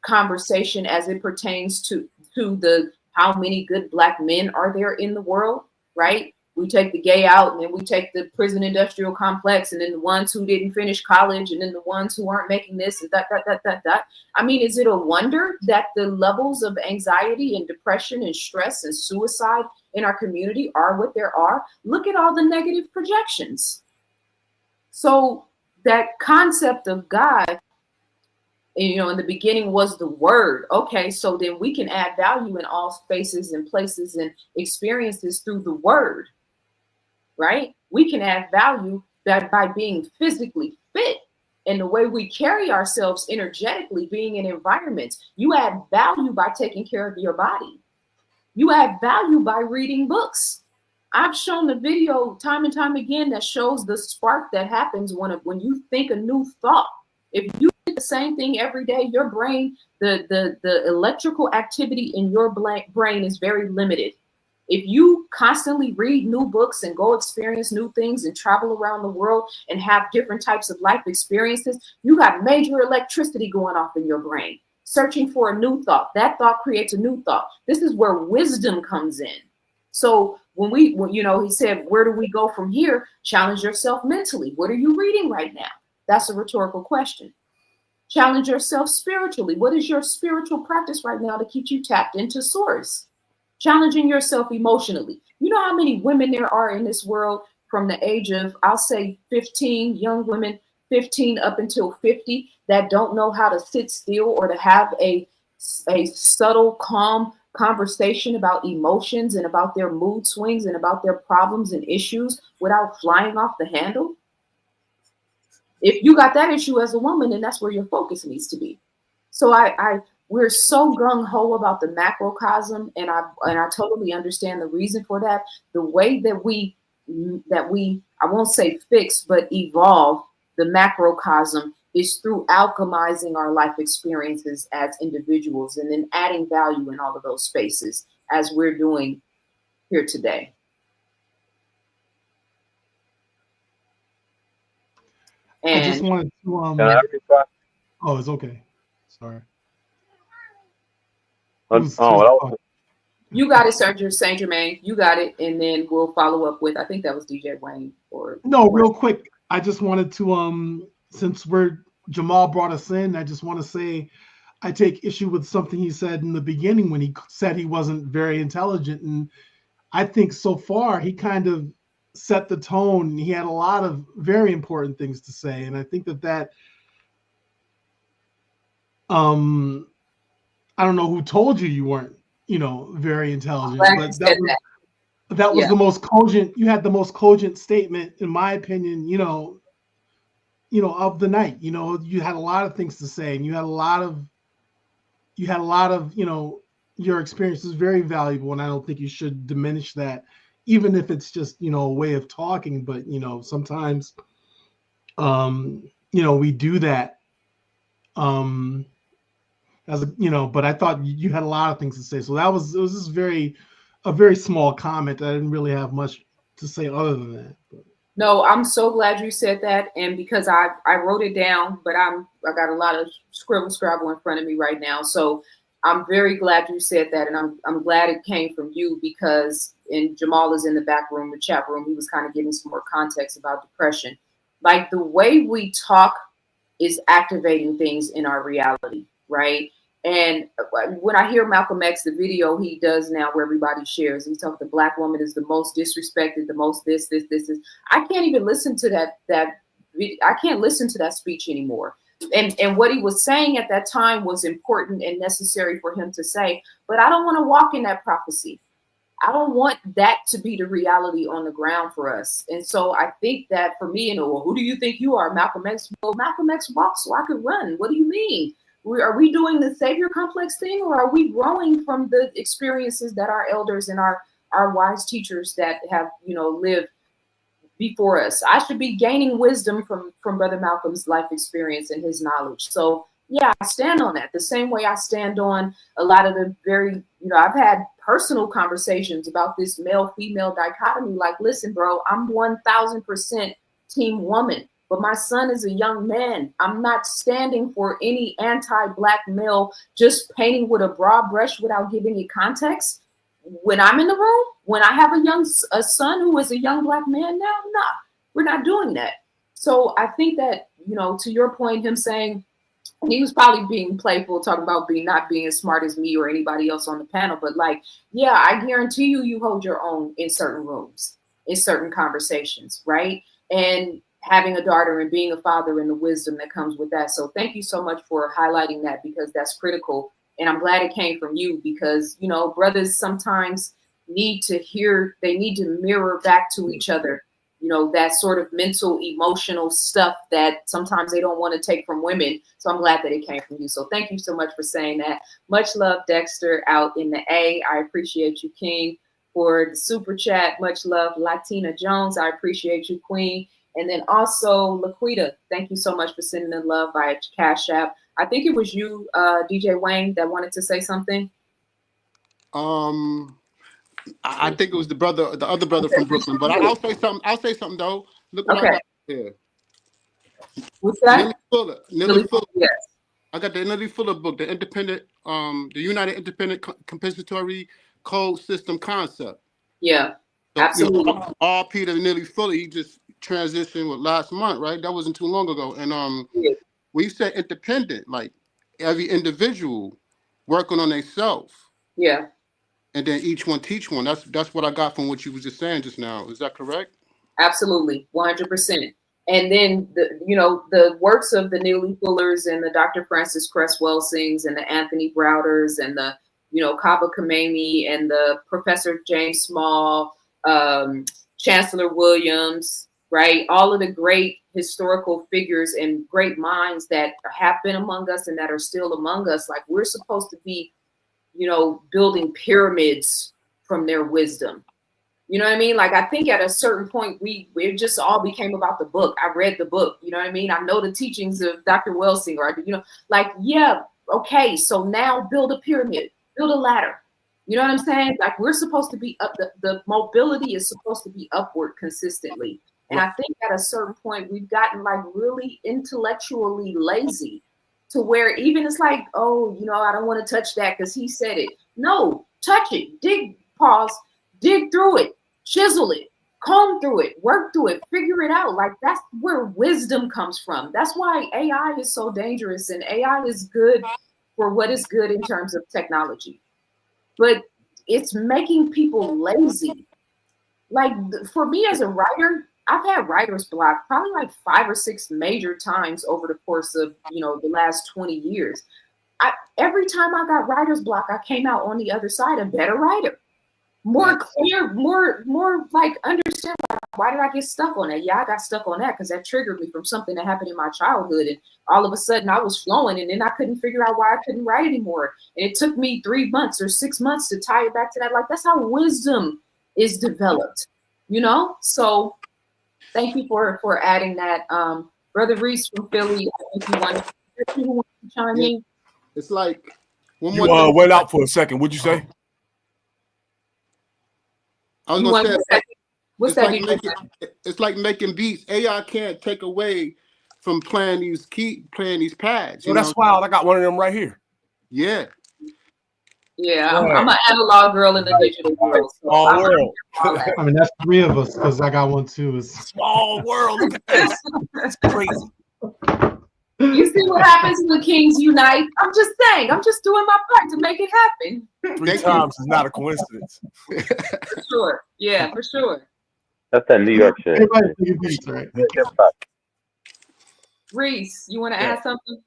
conversation as it pertains to the how many good black men are there in the world, right? We take the gay out, and then we take the prison industrial complex, and then the ones who didn't finish college, and then the ones who aren't making this, and that. I mean, is it a wonder that the levels of anxiety and depression and stress and suicide in our community are what there are? Look at all the negative projections. So that concept of God And, you know, in the beginning was the word. Okay, so then we can add value in all spaces and places and experiences through the word, right? We can add value that by being physically fit and the way we carry ourselves energetically, being in environments. You add value by taking care of your body. You add value by reading books. I've shown the video time and time again that shows the spark that happens when you think a new thought. If you do the same thing every day, your brain, the electrical activity in your brain is very limited. If you constantly read new books and go experience new things and travel around the world and have different types of life experiences, you got major electricity going off in your brain, searching for a new thought. That thought creates a new thought. This is where wisdom comes in. So when you know, he said, where do we go from here? Challenge yourself mentally. What are you reading right now? That's a rhetorical question. Challenge yourself spiritually. What is your spiritual practice right now to keep you tapped into source? Challenging yourself emotionally. You know how many women there are in this world from the age of, I'll say 15, young women, 15 up until 50, that don't know how to sit still or to have a subtle, calm conversation about emotions and about their mood swings and about their problems and issues without flying off the handle. If you got that issue as a woman, then that's where your focus needs to be. So we're so gung-ho about the macrocosm, and I totally understand the reason for that. The way that we I won't say fix, but evolve the macrocosm is through alchemizing our life experiences as individuals and then adding value in all of those spaces as we're doing here today. And I just wanted to oh, it's okay. Sorry. You got it, Sir Saint Germain. You got it, and then we'll follow up with, I think that was DJ Wayne or no, real quick. I just wanted to since Jamal brought us in, I just want to say I take issue with something he said in the beginning when he said he wasn't very intelligent, and I think so far he kind of set the tone. He had a lot of very important things to say, and I think that I don't know who told you weren't, you know, very intelligent, but that was the most cogent. You had the most cogent statement, in my opinion, you know, of the night. You know, you had a lot of things to say, and you had a lot of, you know, your experience is very valuable, and I don't think you should diminish that, even if it's just, you know, a way of talking. But, you know, sometimes, you know, we do that. As a, you know, but I thought you had a lot of things to say. So it was just a very small comment. I didn't really have much to say other than that. But. No, I'm so glad you said that. And because I wrote it down, but I got a lot of scrabble in front of me right now. So I'm very glad you said that. And I'm glad it came from you, because Jamal is in the back room, the chat room. He was kind of giving some more context about depression. Like, the way we talk is activating things in our reality. Right. And when I hear Malcolm X, the video he does now where everybody shares, he talks the black woman is the most disrespected, the most this. I can't even listen to that. I can't listen to that speech anymore. And what he was saying at that time was important and necessary for him to say. But I don't want to walk in that prophecy. I don't want that to be the reality on the ground for us. And so I think that for me, you know, well, who do you think you are, Malcolm X? Well, Malcolm X walked so I could run. What do you mean? Are we doing the savior complex thing, or are we growing from the experiences that our elders and our wise teachers that have, you know, lived before us? I should be gaining wisdom from Brother Malcolm's life experience and his knowledge. So yeah, I stand on that the same way I stand on a lot of the very, you know, I've had personal conversations about this male-female dichotomy. Like, listen, bro, I'm 1000% team woman. But my son is a young man. I'm not standing for any anti-black male just painting with a broad brush without giving it context. When I'm in the room, when I have a son who is a young black man now, nah, we're not doing that. So I think that, you know, to your point, him saying, he was probably being playful, talking about not being as smart as me or anybody else on the panel. But like, yeah, I guarantee you hold your own in certain rooms, in certain conversations, right? And having a daughter and being a father and the wisdom that comes with that. So thank you so much for highlighting that, because that's critical. And I'm glad it came from you, because, you know, brothers sometimes need to hear, they need to mirror back to each other, you know, that sort of mental, emotional stuff that sometimes they don't want to take from women. So I'm glad that it came from you. So thank you so much for saying that. Much love, Dexter, out in the A. I appreciate you, King, for the super chat. Much love, Latina Jones. I appreciate you, Queen. And then also Laquita, thank you so much for sending in love via Cash App. I think it was you, DJ Wayne, that wanted to say something. I think it was the other brother from Brooklyn. But I'll say something. I'll say something though. Look what I got here. What's that? Nelly Fuller. Nelly Fuller. Yes. I got the Nelly Fuller book, the United Independent Compensatory Code System Concept. Yeah, so, absolutely. You know, all Peter Nelly Fuller, he just transitioned last month, right? That wasn't too long ago. And when you say independent, like every individual working on themselves. Yeah. And then each one teach one. That's what I got from what you was just saying just now. Is that correct? Absolutely, 100%. And then the works of the Neely Fullers and the Dr. Francis Cress Welsings and the Anthony Browders and the Kaba Kameni and the Professor James Small, Chancellor Williams, right? All of the great historical figures and great minds that have been among us and that are still among us. Like, we're supposed to be, building pyramids from their wisdom. You know what I mean? Like, I think at a certain point, it just all became about the book. I read the book. You know what I mean? I know the teachings of Dr. Welsing, or, yeah, okay, so now build a pyramid, build a ladder. You know what I'm saying? Like, we're supposed to be up, the mobility is supposed to be upward consistently. And I think at a certain point, we've gotten like really intellectually lazy to where even it's like, oh, I don't want to touch that because he said it. No, touch it, dig through it, chisel it, comb through it, work through it, figure it out. Like, that's where wisdom comes from. That's why AI is so dangerous, and AI is good for what is good in terms of technology. But it's making people lazy. Like, for me as a writer, I've had writer's block probably like 5 or 6 major times over the course of, the last 20 years. Every time I got writer's block, I came out on the other side a better writer. More clear, more like understand, like, why did I get stuck on that? Yeah, I got stuck on that because that triggered me from something that happened in my childhood. And all of a sudden I was flowing, and then I couldn't figure out why I couldn't write anymore. And it took me 3 months or 6 months to tie it back to that. Like, that's how wisdom is developed, So thank you for adding that. Brother Reese from Philly, I think you want to chime in. It's like one more thing. Went out for a second. What'd you say? I was going to say, it's like making beats. AI can't take away from playing these pads. So that's wild. I got one of them right here. Yeah. Yeah, I'm an analog girl in the digital world. So world. I mean, that's 3 of us because I got one too. Small world. Look at this. That's crazy. You see what happens when kings unite? I'm just saying. I'm just doing my part to make it happen. 3 times is not a coincidence. For sure. Yeah, for sure. That's that New York shit. Right? Reese, you want to add something?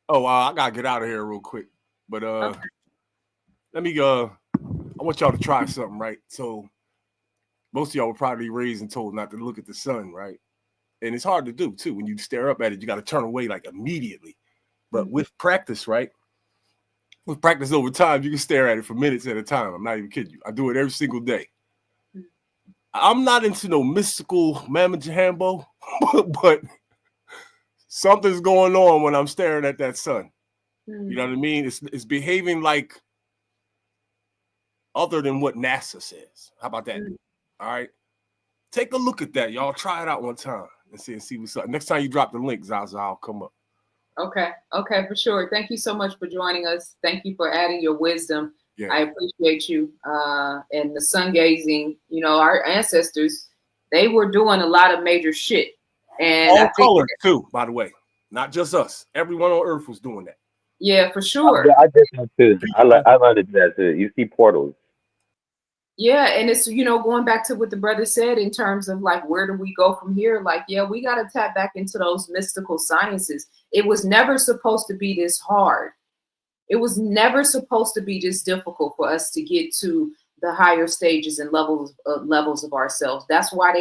Oh, I gotta get out of here real quick. But let me I want y'all to try something, right? So most of y'all were probably raised and told not to look at the sun, right? And it's hard to do too. When you stare up at it, you got to turn away like immediately. But with practice, right? With practice over time, you can stare at it for minutes at a time. I'm not even kidding you. I do it every single day. I'm not into no mystical mamma jambo, but something's going on when I'm staring at that sun. You know what I mean? It's behaving like other than what NASA says. How about that? All right. Take a look at that, y'all. Try it out one time and see what's up. Next time you drop the link, ZaZa, I'll come up. Okay, for sure. Thank you so much for joining us. Thank you for adding your wisdom. Yeah. I appreciate you. And the sun gazing, our ancestors, they were doing a lot of major shit. And all colors too, by the way. Not just us. Everyone on Earth was doing that. Yeah, for sure. I did that too. I learned to do that too. You see portals. Yeah, and it's, you know, going back to what the brother said in terms of like, where do we go from here? Like, yeah, we got to tap back into those mystical sciences. It was never supposed to be this hard. It was never supposed to be this difficult for us to get to the higher stages and levels of ourselves. That's why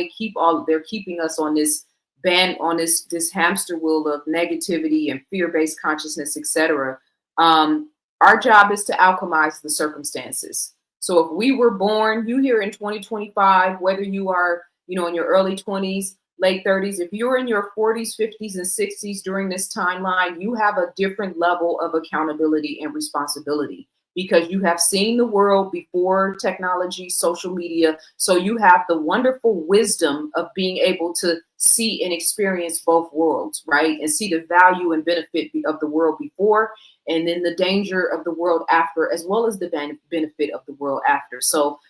they're keeping us on this this hamster wheel of negativity and fear-based consciousness, etc. Our job is to alchemize the circumstances. So if we were born, you here in 2025, whether you are, you know, in your early 20s, late 30s, if you're in your 40s, 50s, and 60s during this timeline, you have a different level of accountability and responsibility because you have seen the world before technology, social media. So you have the wonderful wisdom of being able to see and experience both worlds, right? And see the value and benefit of the world before, and then the danger of the world after, as well as the benefit of the world after. So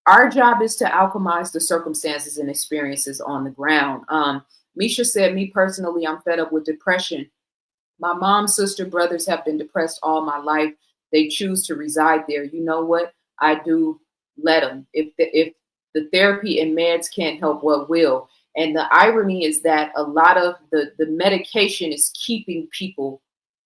our job is to alchemize the circumstances and experiences on the ground. Misha said, me personally, I'm fed up with depression. My mom, sister, brothers have been depressed all my life. They choose to reside there. You know what? I do let them. If the therapy and meds can't help, what will? And the irony is that a lot of the medication is keeping people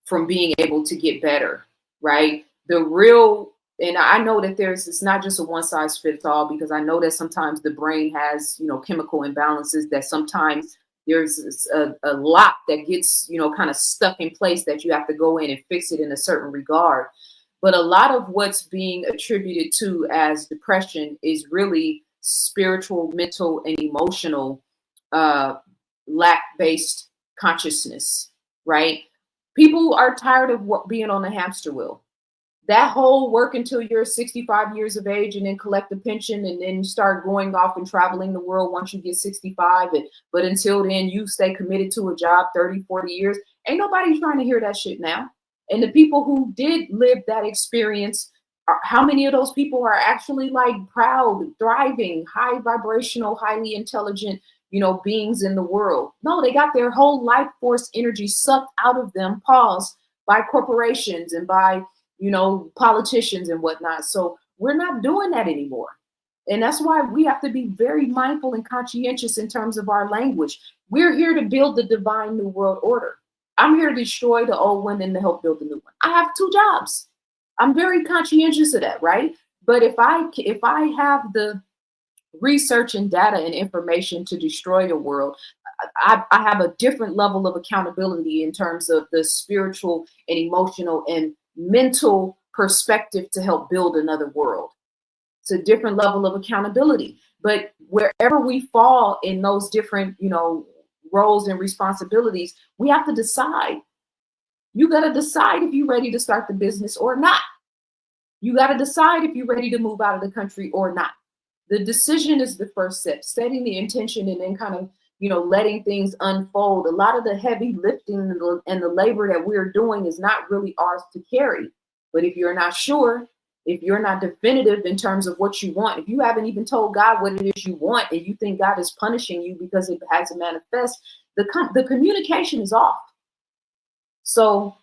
from being able to get better, right? And I know that it's not just a one size fits all, because I know that sometimes the brain has, you know, chemical imbalances, that sometimes there's a lot that gets, you know, kind of stuck in place that you have to go in and fix it in a certain regard. But a lot of what's being attributed to as depression is really spiritual, mental, and emotional lack-based consciousness, right? People are tired of being on the hamster wheel. That whole work until you're 65 years of age and then collect a pension and then start going off and traveling the world once you get 65. But until then, you stay committed to a job 30, 40 years. Ain't nobody trying to hear that shit now. And the people who did live that experience, how many of those people are actually like proud, thriving, high vibrational, highly intelligent, you know, beings in the world? No, they got their whole life force energy sucked out of them, by corporations and by, you know, politicians and whatnot. So we're not doing that anymore. And that's why we have to be very mindful and conscientious in terms of our language. We're here to build the divine new world order. I'm here to destroy the old one and to help build the new one. I have two jobs. I'm very conscientious of that, right? But if I have the research and data and information to destroy the world, I have a different level of accountability in terms of the spiritual and emotional and mental perspective to help build another world. It's a different level of accountability. But wherever we fall in those different, you know, roles and responsibilities, we have to decide. You got to decide if you're ready to start the business or not. You got to decide if you're ready to move out of the country or not. The decision is the first step, setting the intention and then kind of, you know, letting things unfold. A lot of the heavy lifting and the labor that we're doing is not really ours to carry. But if you're not sure, if you're not definitive in terms of what you want, if you haven't even told God what it is you want and you think God is punishing you because it hasn't manifest, the communication is off. So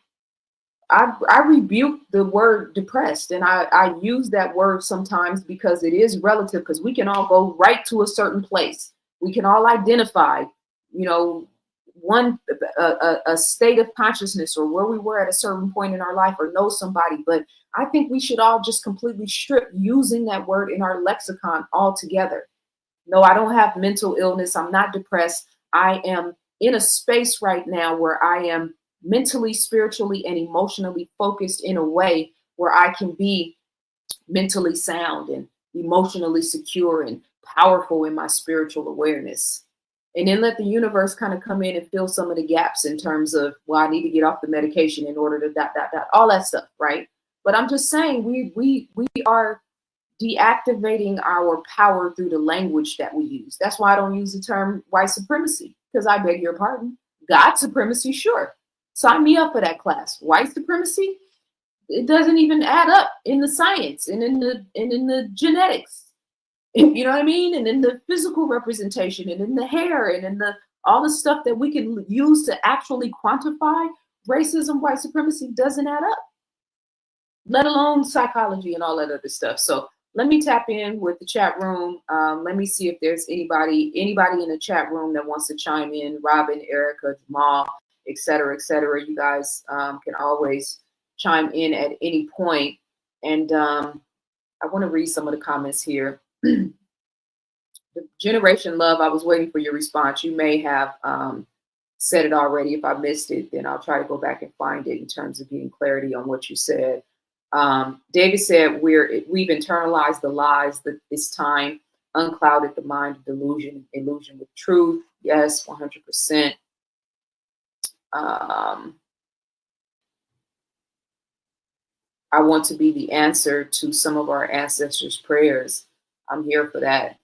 I rebuke the word depressed, and I use that word sometimes because it is relative, because we can all go right to a certain place. We can all identify, you know, a state of consciousness or where we were at a certain point in our life, or know somebody. But I think we should all just completely strip using that word in our lexicon altogether. No, I don't have mental illness. I'm not depressed. I am in a space right now where I am mentally, spiritually, and emotionally focused in a way where I can be mentally sound and emotionally secure and powerful in my spiritual awareness. And then let the universe kind of come in and fill some of the gaps in terms of, well, I need to get off the medication in order to all that stuff, right? But I'm just saying we are deactivating our power through the language that we use. That's why I don't use the term white supremacy, because I beg your pardon. God supremacy, sure. Sign me up for that class. White supremacy, it doesn't even add up in the science and in the genetics. You know what I mean? And in the physical representation and in the hair and in all the stuff that we can use to actually quantify racism, white supremacy doesn't add up, let alone psychology and all that other stuff. So let me tap in with the chat room. Let me see if there's anybody in the chat room that wants to chime in. Robin, Erica, Jamal, et cetera, et cetera. You guys can always chime in at any point. And I want to read some of the comments here. The Generation Love, I was waiting for your response. You may have said it already. If I missed it, then I'll try to go back and find it in terms of getting clarity on what you said. David said, we've internalized the lies that it's time, unclouded the mind of delusion, illusion with truth. Yes, 100%. I want to be the answer to some of our ancestors' prayers. I'm here for that.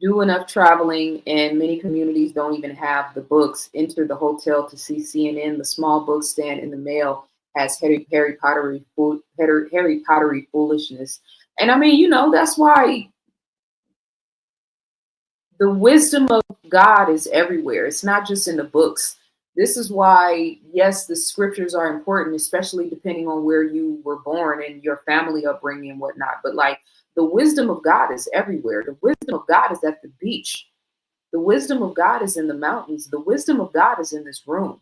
Do enough traveling, and many communities don't even have the books. Enter the hotel to see CNN. The small book stand in the mail has Harry Pottery foolishness. And I mean, you know, that's why the wisdom of God is everywhere. It's not just in the books. This is why, yes, the scriptures are important, especially depending on where you were born and your family upbringing and whatnot. But like, the wisdom of God is everywhere. The wisdom of God is at the beach. The wisdom of God is in the mountains. The wisdom of God is in this room.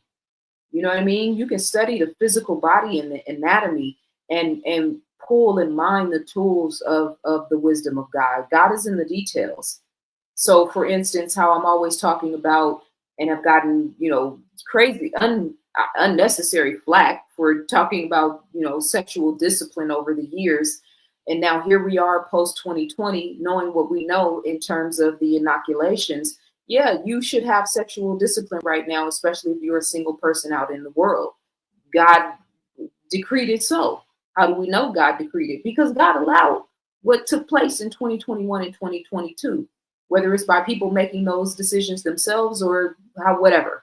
You know what I mean? You can study the physical body and the anatomy and pull and mine the tools of the wisdom of God. God is in the details. So for instance, how I'm always talking about, and I've gotten, you know, crazy, unnecessary flack for talking about, you know, sexual discipline over the years. And now here we are post 2020, knowing what we know in terms of the inoculations. Yeah, you should have sexual discipline right now, especially if you're a single person out in the world. God decreed it so. How do we know God decreed it? Because God allowed what took place in 2021 and 2022, whether it's by people making those decisions themselves or how, whatever.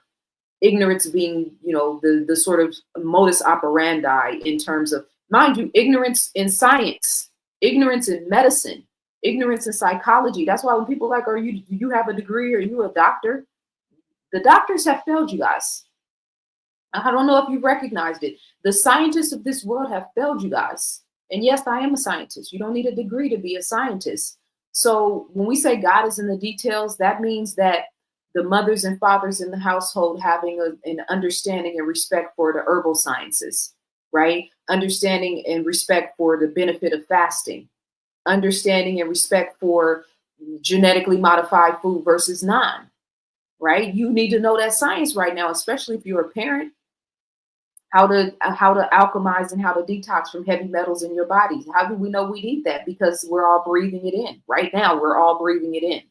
Ignorance being, you know, the sort of modus operandi in terms of, mind you, ignorance in science, ignorance in medicine, ignorance in psychology. That's why when people are like, "Are you have a degree? Are you a doctor?" The doctors have failed you guys. I don't know if you've recognized it. The scientists of this world have failed you guys. And yes, I am a scientist. You don't need a degree to be a scientist. So when we say God is in the details, that means that the mothers and fathers in the household having an understanding and respect for the herbal sciences, right? Understanding and respect for the benefit of fasting, understanding and respect for genetically modified food versus non, right? You need to know that science right now, especially if you're a parent, how to alchemize and how to detox from heavy metals in your body. How do we know we need that? Because we're all breathing it in. Right now, we're all breathing it in.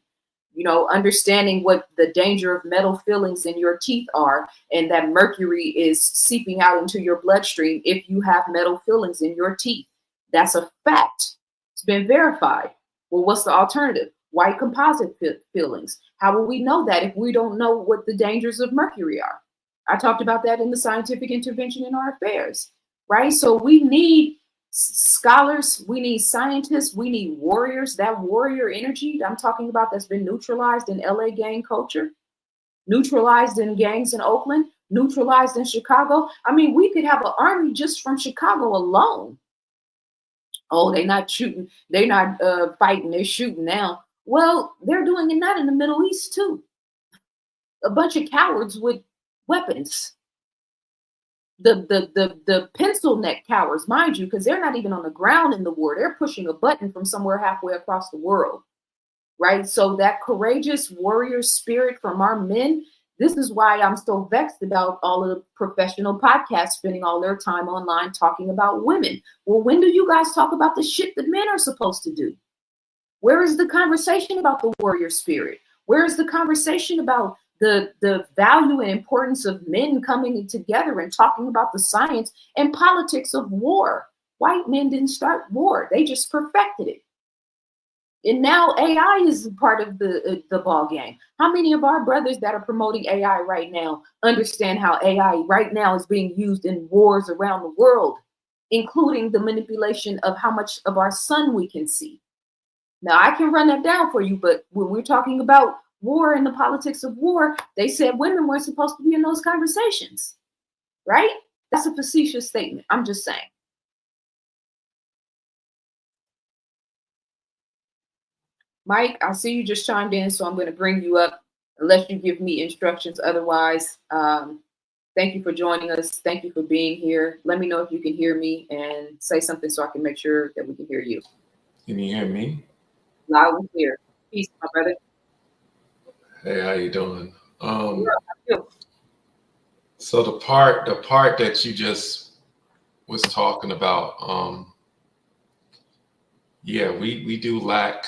You know, understanding what the danger of metal fillings in your teeth are, and that mercury is seeping out into your bloodstream if you have metal fillings in your teeth. That's a fact. It's been verified. Well, what's the alternative? White composite fillings. How will we know that if we don't know what the dangers of mercury are? I talked about that in the scientific intervention in our affairs, right? So we need scholars, we need scientists, we need warriors. That warrior energy I'm talking about that's been neutralized in LA gang culture, neutralized in gangs in Oakland, neutralized in Chicago. I mean, we could have an army just from Chicago alone. Oh, they're not shooting, they're not fighting, they're shooting now. Well, they're doing it not in the Middle East too. A bunch of cowards with weapons. The pencil neck cowards, mind you, because they're not even on the ground in the war. They're pushing a button from somewhere halfway across the world, right? So that courageous warrior spirit from our men, this is why I'm so vexed about all of the professional podcasts spending all their time online talking about women. Well, when do you guys talk about the shit that men are supposed to do? Where is the conversation about the warrior spirit? Where is the conversation about the value and importance of men coming together and talking about the science and politics of war? White men didn't start war. They just perfected it. And now AI is part of the ball game. How many of our brothers that are promoting AI right now understand how AI right now is being used in wars around the world, including the manipulation of how much of our sun we can see? Now, I can run that down for you, but when we're talking about war and the politics of war, they said women weren't supposed to be in those conversations, right? That's a facetious statement. I'm just saying. Mike, I see you just chimed in, so I'm going to bring you up unless you give me instructions otherwise. Thank you for joining us. Thank you for being here. Let me know if you can hear me and say something so I can make sure that we can hear you. Can you hear me? Loud and clear. Peace, my brother. Hey, how you doing? Yeah, So the part that you just was talking about, yeah, we do lack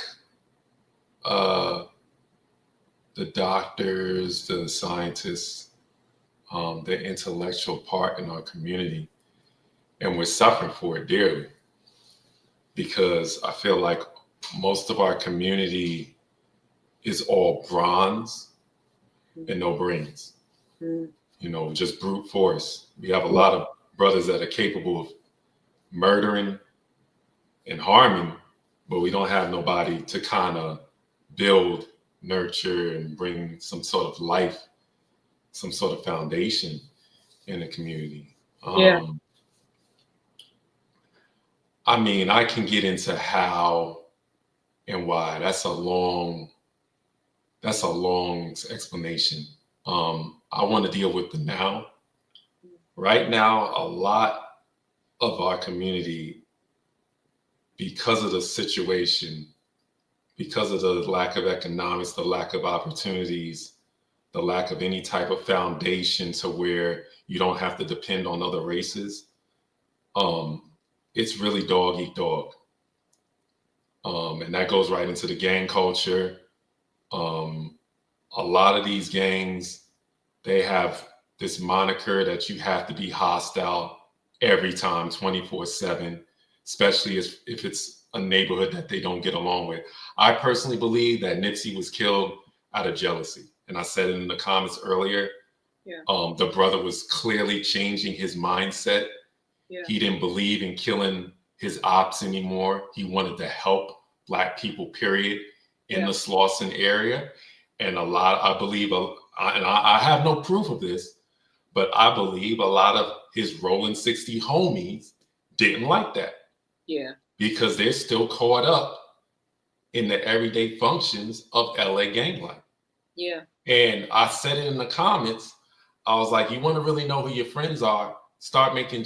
the doctors, the scientists, the intellectual part in our community, and we're suffering for it dearly because I feel like most of our community is all bronze and no brains. You know, just brute force. We have a lot of brothers that are capable of murdering and harming, but we don't have nobody to kind of build, nurture, and bring some sort of life, some sort of foundation in the community. I mean, I can get into how and why. That's a long explanation. I want to deal with the now. Right now, a lot of our community, because of the situation, because of the lack of economics, the lack of opportunities, the lack of any type of foundation to where you don't have to depend on other races, it's really dog eat dog. And that goes right into the gang culture. A lot of these gangs, they have this moniker that you have to be hostile every time, 24/7, especially if it's a neighborhood that they don't get along with. I personally believe that Nipsey was killed out of jealousy. And I said it in the comments earlier. Yeah. The brother was clearly changing his mindset. Yeah. He didn't believe in killing his ops anymore. He wanted to help Black people, period, in the Slauson area. And I believe, and I have no proof of this, but I believe a lot of his Rolling 60 homies didn't like that. Yeah. Because they're still caught up in the everyday functions of LA gang life. Yeah. And I said it in the comments. I was like, you want to really know who your friends are, start making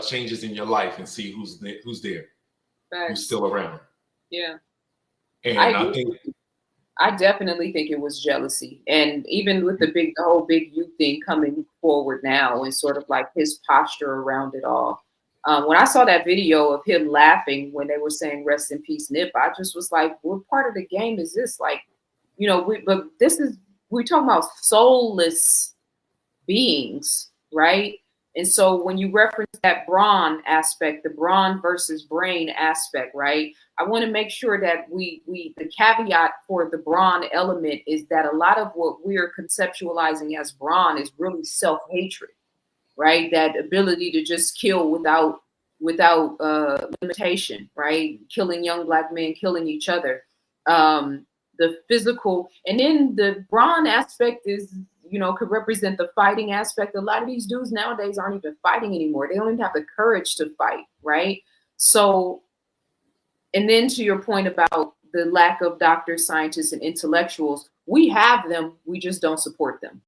changes in your life and see who's there, who's still around. Yeah. And I definitely think it was jealousy. And even with the whole big youth thing coming forward now and sort of like his posture around it all. When I saw that video of him laughing when they were saying rest in peace, Nip, I just was like, what part of the game is this? Like, you know, we're talking about soulless beings, right? And so when you reference that brawn aspect, the brawn versus brain aspect, right? I want to make sure that the caveat for the brawn element is that a lot of what we're conceptualizing as brawn is really self-hatred, right? That ability to just kill without limitation, right? Killing young Black men, killing each other. The physical, and then the brawn aspect is, you know, could represent the fighting aspect. A lot of these dudes nowadays aren't even fighting anymore. They don't even have the courage to fight, right? So, and then to your point about the lack of doctors, scientists, and intellectuals, we have them, we just don't support them.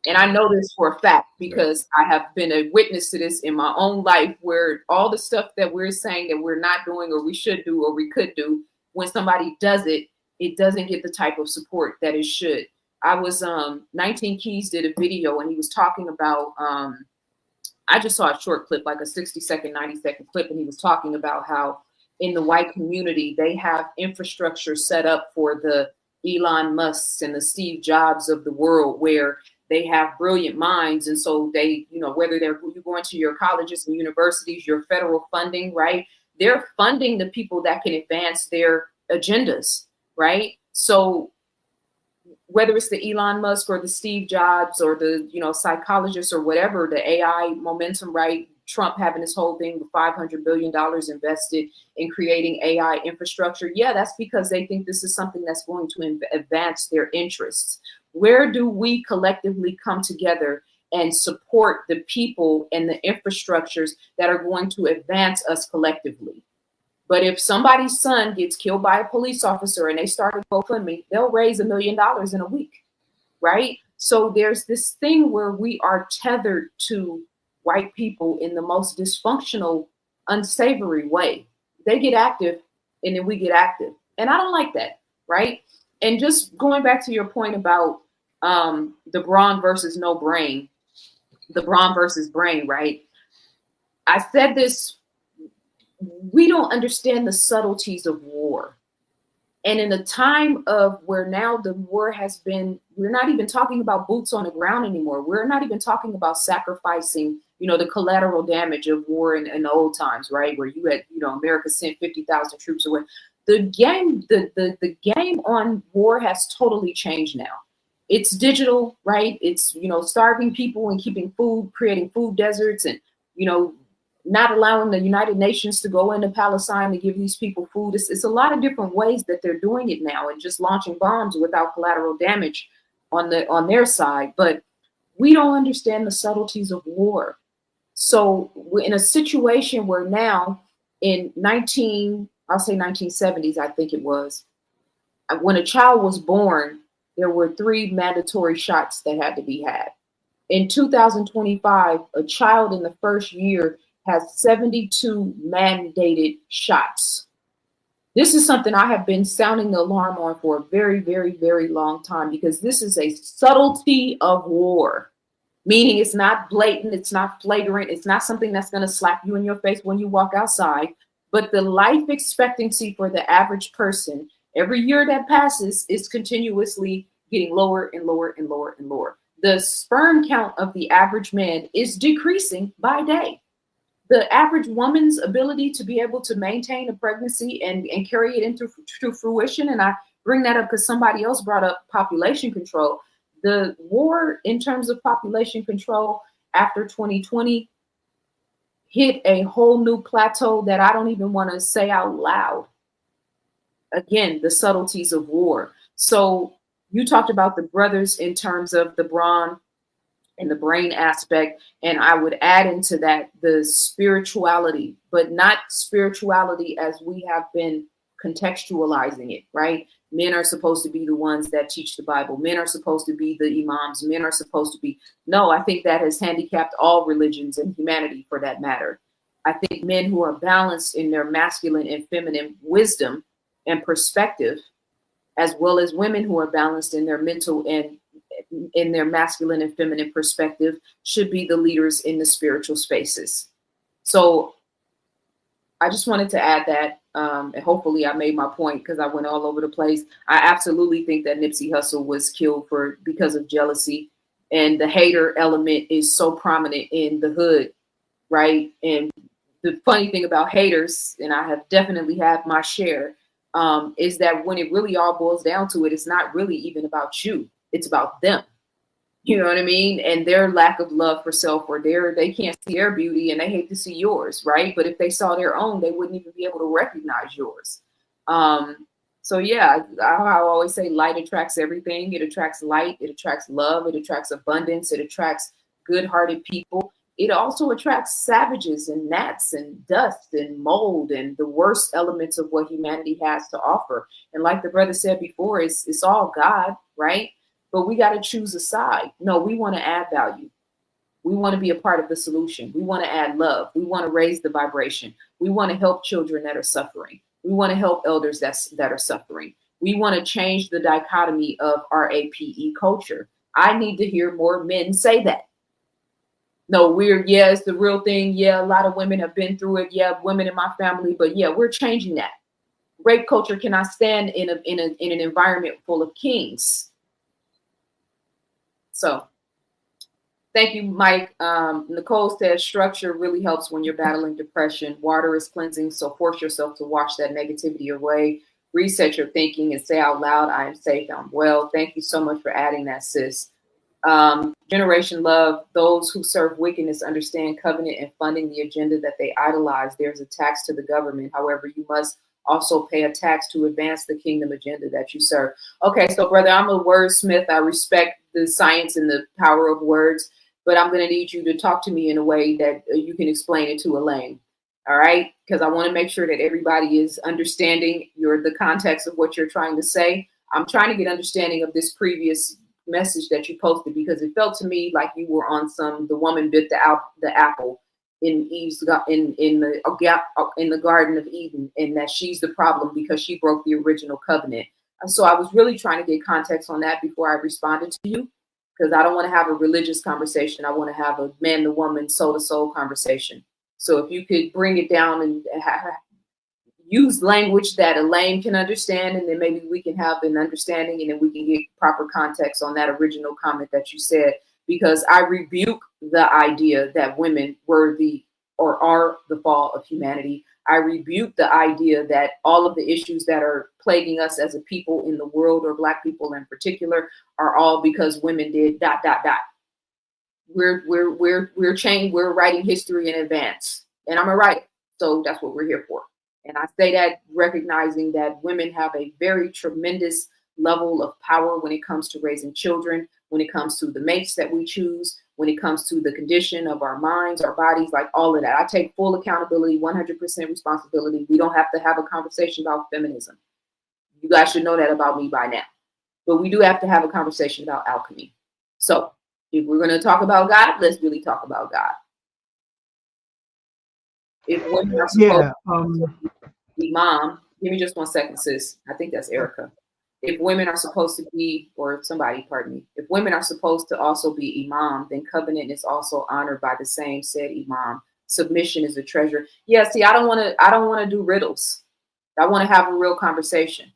And I know this for a fact because I have been a witness to this in my own life, where all the stuff that we're saying that we're not doing or we should do or we could do, when somebody does it, it doesn't get the type of support that it should. I was 19 Keys did a video and he was talking about, I just saw a short clip, like a 60-second, 90-second clip, and he was talking about how in the white community, they have infrastructure set up for the Elon Musks and the Steve Jobs of the world, where they have brilliant minds. And so they, you know, whether you're going to your colleges and universities, your federal funding, right? They're funding the people that can advance their agendas, right? So whether it's the Elon Musk or the Steve Jobs or the, you know, psychologists or whatever, the AI momentum, right? Trump having this whole thing with $500 billion invested in creating AI infrastructure. Yeah, that's because they think this is something that's going to advance their interests. Where do we collectively come together and support the people and the infrastructures that are going to advance us collectively? But if somebody's son gets killed by a police officer and they start a GoFundMe, they'll raise $1 million in a week, right? So there's this thing where we are tethered to white people in the most dysfunctional, unsavory way. They get active and then we get active. And I don't like that, right? And just going back to your point about the brawn versus no brain, the brawn versus brain, right? I said this, we don't understand the subtleties of war. And in a time of where now the war has been, we're not even talking about boots on the ground anymore. We're not even talking about sacrificing, the collateral damage of war in the old times, right? Where you had, America sent 50,000 troops away. The game, the game on war has totally changed now. It's digital, right? It's, starving people and keeping food, creating food deserts, and, not allowing the United Nations to go into Palestine to give these people food. It's a lot of different ways that they're doing it now, and just launching bombs without collateral damage on their side. But we don't understand the subtleties of war. So we're in a situation where now in 1970s, I think it was, when a child was born, there were 3 mandatory shots that had to be had. In 2025, a child in the first year has 72 mandated shots. This is something I have been sounding the alarm on for a very, very, very long time, because this is a subtlety of war, meaning it's not blatant, it's not flagrant, it's not something that's going to slap you in your face when you walk outside, but the life expectancy for the average person every year that passes is continuously getting lower and lower and lower and lower. The sperm count of the average man is decreasing by day. The average woman's ability to be able to maintain a pregnancy and carry it into fruition, and I bring that up because somebody else brought up population control. The war in terms of population control after 2020 hit a whole new plateau that I don't even want to say out loud. Again, the subtleties of war. So you talked about the brothers in terms of the brawn and the brain aspect, and I would add into that the spirituality, but not spirituality as we have been contextualizing it, right? Men are supposed to be the ones that teach the Bible. Men are supposed to be the imams. Men are supposed to be, no, I think that has handicapped all religions and humanity for that matter. I think men who are balanced in their masculine and feminine wisdom and perspective, as well as women who are balanced in their mental and in their masculine and feminine perspective, should be the leaders in the spiritual spaces. So I just wanted to add that, and hopefully I made my point because I went all over the place. I absolutely think that Nipsey Hussle was killed because of jealousy, and the hater element is so prominent in the hood, right? And the funny thing about haters, and I have definitely had my share, is that when it really all boils down to it, it's not really even about you. It's about them. You know what I mean? And their lack of love for self, or they can't see their beauty and they hate to see yours, right? But if they saw their own, they wouldn't even be able to recognize yours. So yeah, I always say light attracts everything. It attracts light, it attracts love, it attracts abundance, it attracts good-hearted people. It also attracts savages and gnats and dust and mold and the worst elements of what humanity has to offer. And like the brother said before, it's all God, right? But we got to choose a side. No, we want to add value. We want to be a part of the solution. We want to add love. We want to raise the vibration. We want to help children that are suffering. We want to help elders that are suffering. We want to change the dichotomy of our APE culture. I need to hear more men say that. No, it's the real thing. Yeah, a lot of women have been through it. Yeah, women in my family, but yeah, we're changing that. Rape culture cannot stand in an environment full of kings. So thank you, Mike. Nicole says structure really helps when you're battling depression. Water is cleansing, so force yourself to wash that negativity away. Reset your thinking and say out loud, I am safe, I'm well. Thank you so much for adding that, sis. Generation love, those who serve wickedness understand covenant and funding the agenda that they idolize. There's a tax to the government. However, you must also pay a tax to advance the kingdom agenda that you serve. Okay, so brother, I'm a wordsmith. I respect the science and the power of words, but I'm going to need you to talk to me in a way that you can explain it to Elaine. All right, because I want to make sure that everybody is understanding the context of what you're trying to say. I'm trying to get understanding of this previous message that you posted, because it felt to me like you were on the woman bit the apple in Eve's in the Garden of Eden, and that she's the problem because she broke the original covenant. And so I was really trying to get context on that before I responded to you, because I don't want to have a religious conversation. I want to have a man to woman, soul to soul conversation. So if you could bring it down and use language that a lame can understand, and then maybe we can have an understanding, and then we can get proper context on that original comment that you said, because I rebuke the idea that women are the fall of humanity. I rebuke the idea that all of the issues that are plaguing us as a people in the world, or Black people in particular, are all because women did ... We're writing history in advance, and I'm a writer, so that's what we're here for. And I say that recognizing that women have a very tremendous level of power when it comes to raising children, when it comes to the mates that we choose, when it comes to the condition of our minds, our bodies, like all of that. I take full accountability, 100% responsibility. We don't have to have a conversation about feminism. You guys should know that about me by now. But we do have to have a conversation about alchemy. So if we're going to talk about God, let's really talk about God. If women are supposed to be mom, give me just 1 second, sis. I think that's Erica. If women are supposed to be, or somebody, pardon me, if women are supposed to also be imam, then covenant is also honored by the same said imam. Submission is a treasure. Yeah, see, I don't want to do riddles. I want to have a real conversation.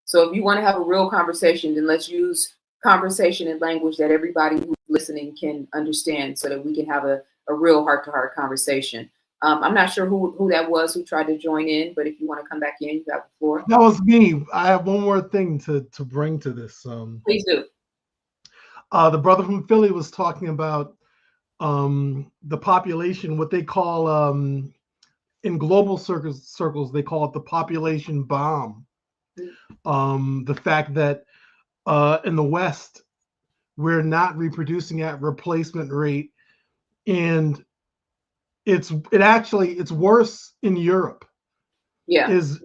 So if you want to have a real conversation, then let's use conversation and language that everybody who's listening can understand, so that we can have a real heart-to-heart conversation. I'm not sure who that was who tried to join in, but if you want to come back in, you got the floor. That was me. I have one more thing to bring to this. Please do. The brother from Philly was talking about the population, what they call in global circles, they call it the population bomb. The fact that in the West, we're not reproducing at replacement rate, and it's worse in Europe. Yeah, is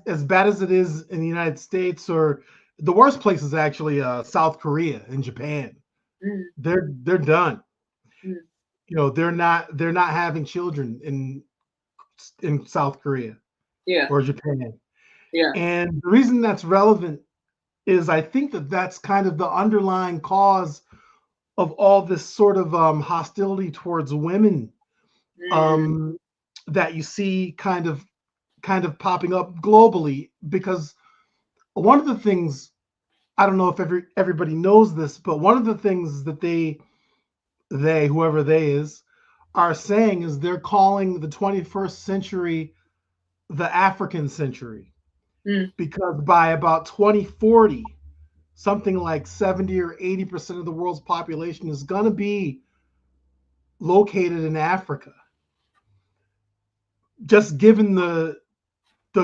as bad as it is in the United States, or the worst place is actually South Korea and Japan. They're done. You know, they're not having children in South Korea or Japan. Yeah. And the reason that's relevant is I think that's kind of the underlying cause of all this sort of hostility towards women that you see kind of popping up globally. Because one of the things, I don't know if everybody knows this, but one of the things that they whoever they is are saying is they're calling the 21st century the African century, because by about 2040, something like 70 or 80% of the world's population is going to be located in Africa. Just given the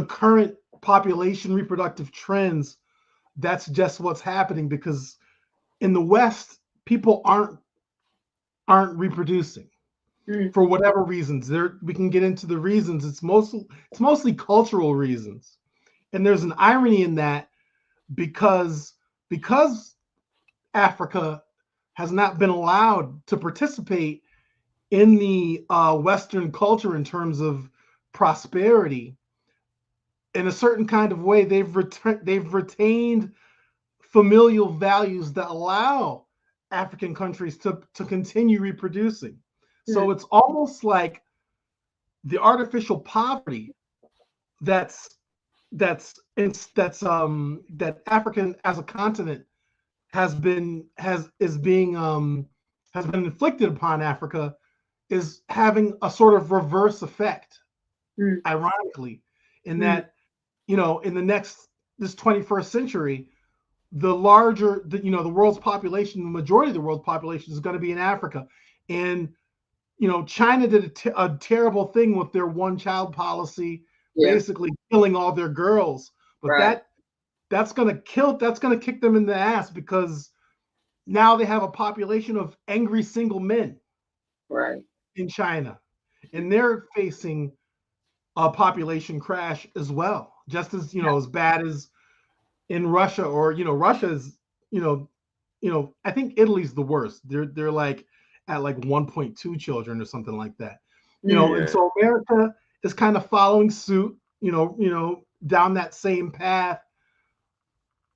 current population reproductive trends, that's just what's happening, because in the West, people aren't reproducing for whatever reasons. We can get into the reasons. It's mostly cultural reasons. And there's an irony in that, because Africa has not been allowed to participate in the Western culture in terms of prosperity. In a certain kind of way, they've retained familial values that allow African countries to continue reproducing. So it's almost like the artificial poverty that African as a continent has been inflicted upon Africa is having a sort of reverse effect, ironically, in that, you know, in this 21st century, the world's population, the majority of the world's population is going to be in Africa. And, you know, China did a terrible thing with their one-child policy, basically killing all their girls. But that's going to kick them in the ass, because now they have a population of angry single men in China. And they're facing a population crash as well, just as as bad as in Russia, or Russia is I think Italy's the worst. They're like at like 1.2 children or something like that. And so America is kind of following suit, down that same path.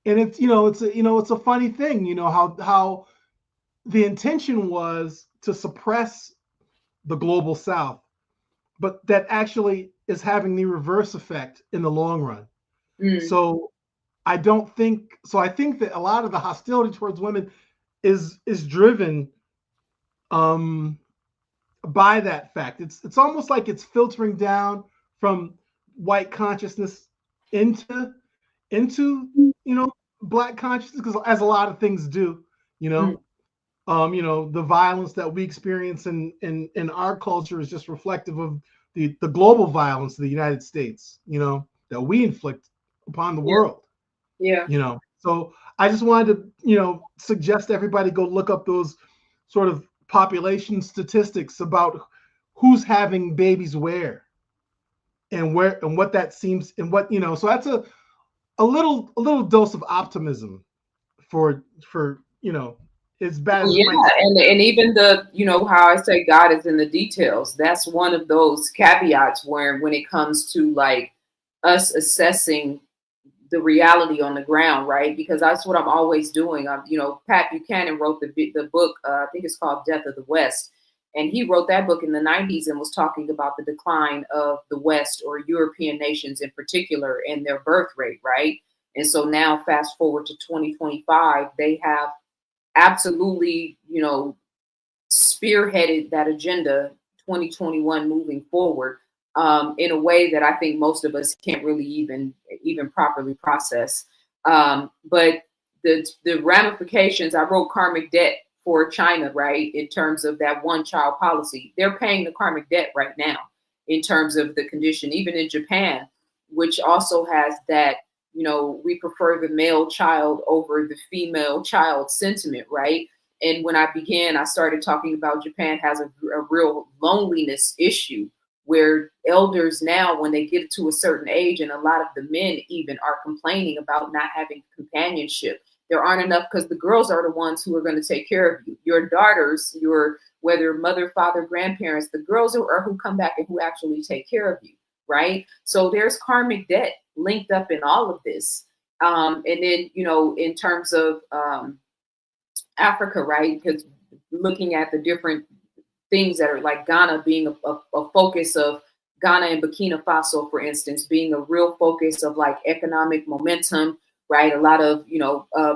And it's it's a funny thing, how the intention was to suppress the global South, but that actually is having the reverse effect in the long run. So I think that a lot of the hostility towards women is driven by that fact. It's almost like it's filtering down from white consciousness into Black consciousness, because as a lot of things do, the violence that we experience in our culture is just reflective of the global violence of the United States, that we inflict upon the world. So I just wanted to suggest everybody go look up those sort of population statistics about who's having babies where and what that seems, and what so that's a little dose of optimism for as bad as it might and even the how I say God is in the details. That's one of those caveats where when it comes to like us assessing the reality on the ground, right? Because that's what I'm always doing. Pat Buchanan wrote the book, I think it's called Death of the West. And he wrote that book in the 90s and was talking about the decline of the West, or European nations in particular, and their birth rate, right? And so now fast forward to 2025, they have absolutely, spearheaded that agenda 2021 moving forward. In a way that I think most of us can't really even properly process. But the ramifications, I wrote Karmic Debt for China, right? In terms of that one child policy, they're paying the karmic debt right now in terms of the condition, even in Japan, which also has that, we prefer the male child over the female child sentiment, right? And when I started talking about Japan has a real loneliness issue, where elders now, when they get to a certain age, and a lot of the men even are complaining about not having companionship. There aren't enough, because the girls are the ones who are going to take care of you. Your daughters, whether mother, father, grandparents, the girls are who come back and who actually take care of you, right? So there's karmic debt linked up in all of this. And then, in terms of Africa, right? Because looking at the different things that are like Ghana being a focus of Ghana and Burkina Faso, for instance, being a real focus of like economic momentum, right? A lot of,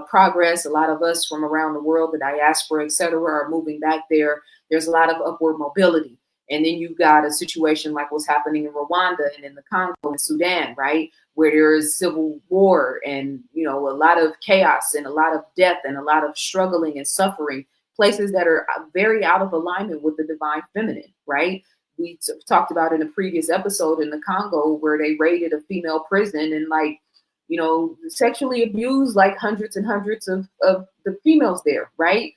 progress. A lot of us from around the world, the diaspora, et cetera, are moving back there. There's a lot of upward mobility. And then you've got a situation like what's happening in Rwanda and in the Congo and Sudan, right? Where there is civil war and, a lot of chaos and a lot of death and a lot of struggling and suffering. Places that are very out of alignment with the divine feminine, right? We talked about in a previous episode in the Congo where they raided a female prison and sexually abused like hundreds and hundreds of the females there, right?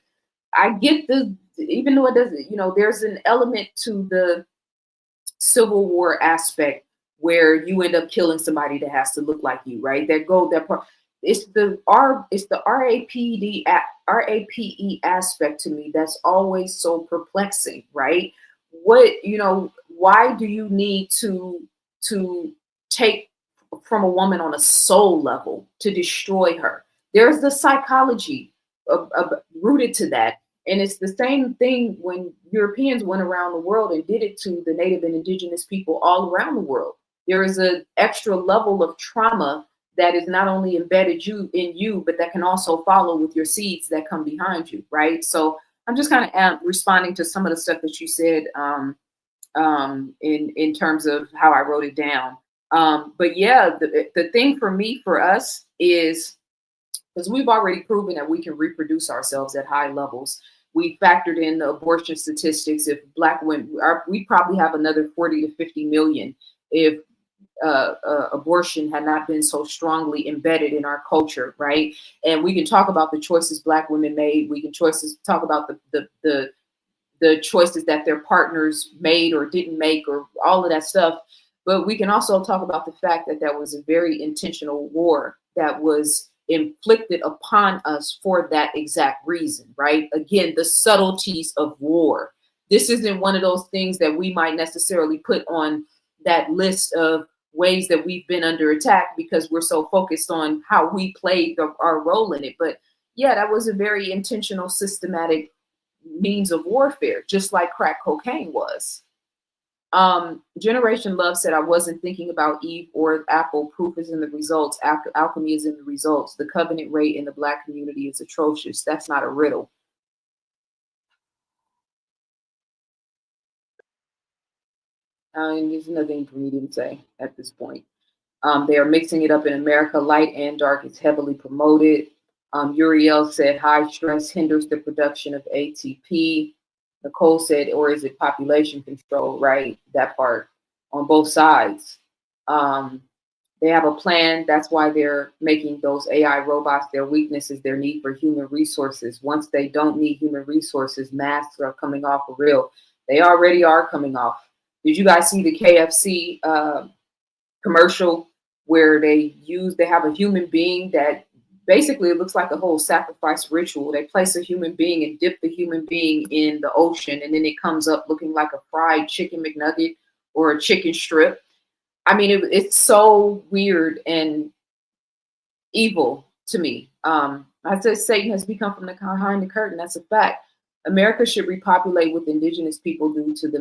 I get even though it doesn't, there's an element to the Civil War aspect where you end up killing somebody that has to look like you, right? It's the RAPE aspect to me that's always so perplexing, right? Why do you need to take from a woman on a soul level to destroy her? There's the psychology rooted to that. And it's the same thing when Europeans went around the world and did it to the native and indigenous people all around the world. There is an extra level of trauma that is not only embedded in you, but that can also follow with your seeds that come behind you, right? So I'm just kind of responding to some of the stuff that you said in terms of how I wrote it down. But yeah, the thing for us is, because we've already proven that we can reproduce ourselves at high levels. We factored in the abortion statistics. If Black women, we probably have another 40 to 50 million if abortion had not been so strongly embedded in our culture, right? And we can talk about the choices Black women made. We can talk about the choices that their partners made or didn't make, or all of that stuff. But we can also talk about the fact that that was a very intentional war that was inflicted upon us for that exact reason, right? Again, the subtleties of war. This isn't one of those things that we might necessarily put on that list of ways that we've been under attack because we're so focused on how we played our role in it. But yeah, that was a very intentional, systematic means of warfare, just like crack cocaine was. Generation Love said, I wasn't thinking about Eve or Apple. Proof is in the results. Alchemy is in the results. The covenant rate in the Black community is atrocious. That's not a riddle. And there's nothing for me to say at this point. They are mixing it up in America. Light and dark is heavily promoted. Uriel said, high stress hinders the production of ATP. Nicole said, or is it population control? Right, that part on both sides. They have a plan. That's why they're making those AI robots. Their weakness is their need for human resources. Once they don't need human resources, masks are coming off for real. They already are coming off. Did you guys see the KFC commercial where they have a human being that basically it looks like a whole sacrifice ritual. They place a human being and dip the human being in the ocean, and then it comes up looking like a fried chicken McNugget or a chicken strip. I mean, it's so weird and evil to me. I said Satan has become from behind the curtain. That's a fact. America should repopulate with indigenous people due to the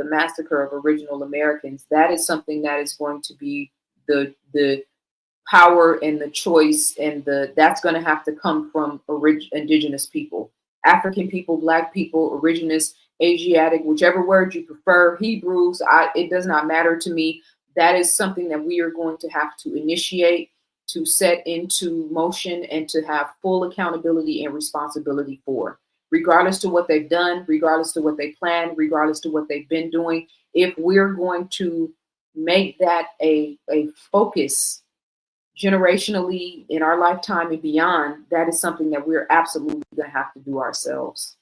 massacre of original Americans. That is something that is going to be the power and the choice, and that's going to have to come from indigenous people, African people, Black people, originous, Asiatic, whichever word you prefer, Hebrews. It does not matter to me. That is something that we are going to have to initiate, to set into motion, and to have full accountability and responsibility for. Regardless to what they've done, regardless to what they plan, regardless to what they've been doing, if we're going to make that a focus generationally in our lifetime and beyond, that is something that we're absolutely going to have to do ourselves.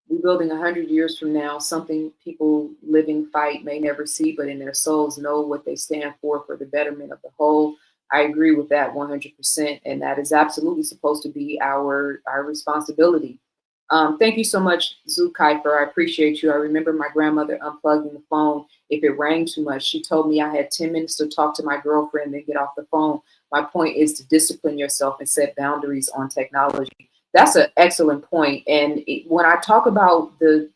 Rebuilding 100 years from now, something people living fight may never see, but in their souls know what they stand for the betterment of the whole. I agree with that 100%, and that is absolutely supposed to be our responsibility. Thank you so much, Zoo Kuiper. I appreciate you. I remember my grandmother unplugging the phone if it rang too much. She told me I had 10 minutes to talk to my girlfriend, then get off the phone. My point is to discipline yourself and set boundaries on technology. That's an excellent point. And when I talk about the,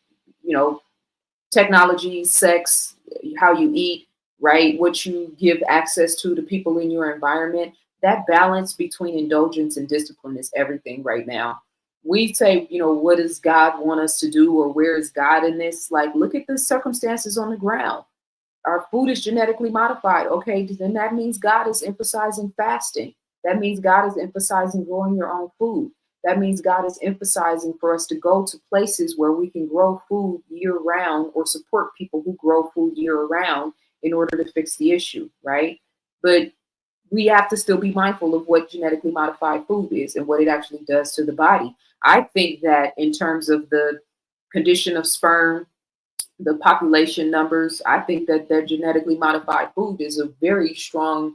technology, sex, how you eat, right, what you give access to the people in your environment, that balance between indulgence and discipline is everything right now. We say, what does God want us to do, or where is God in this? Like, look at the circumstances on the ground. Our food is genetically modified. Okay, then that means God is emphasizing fasting. That means God is emphasizing growing your own food. That means God is emphasizing for us to go to places where we can grow food year round, or support people who grow food year round in order to fix the issue, right? But we have to still be mindful of what genetically modified food is and what it actually does to the body. I think that in terms of the condition of sperm, the population numbers, I think that their genetically modified food is a very strong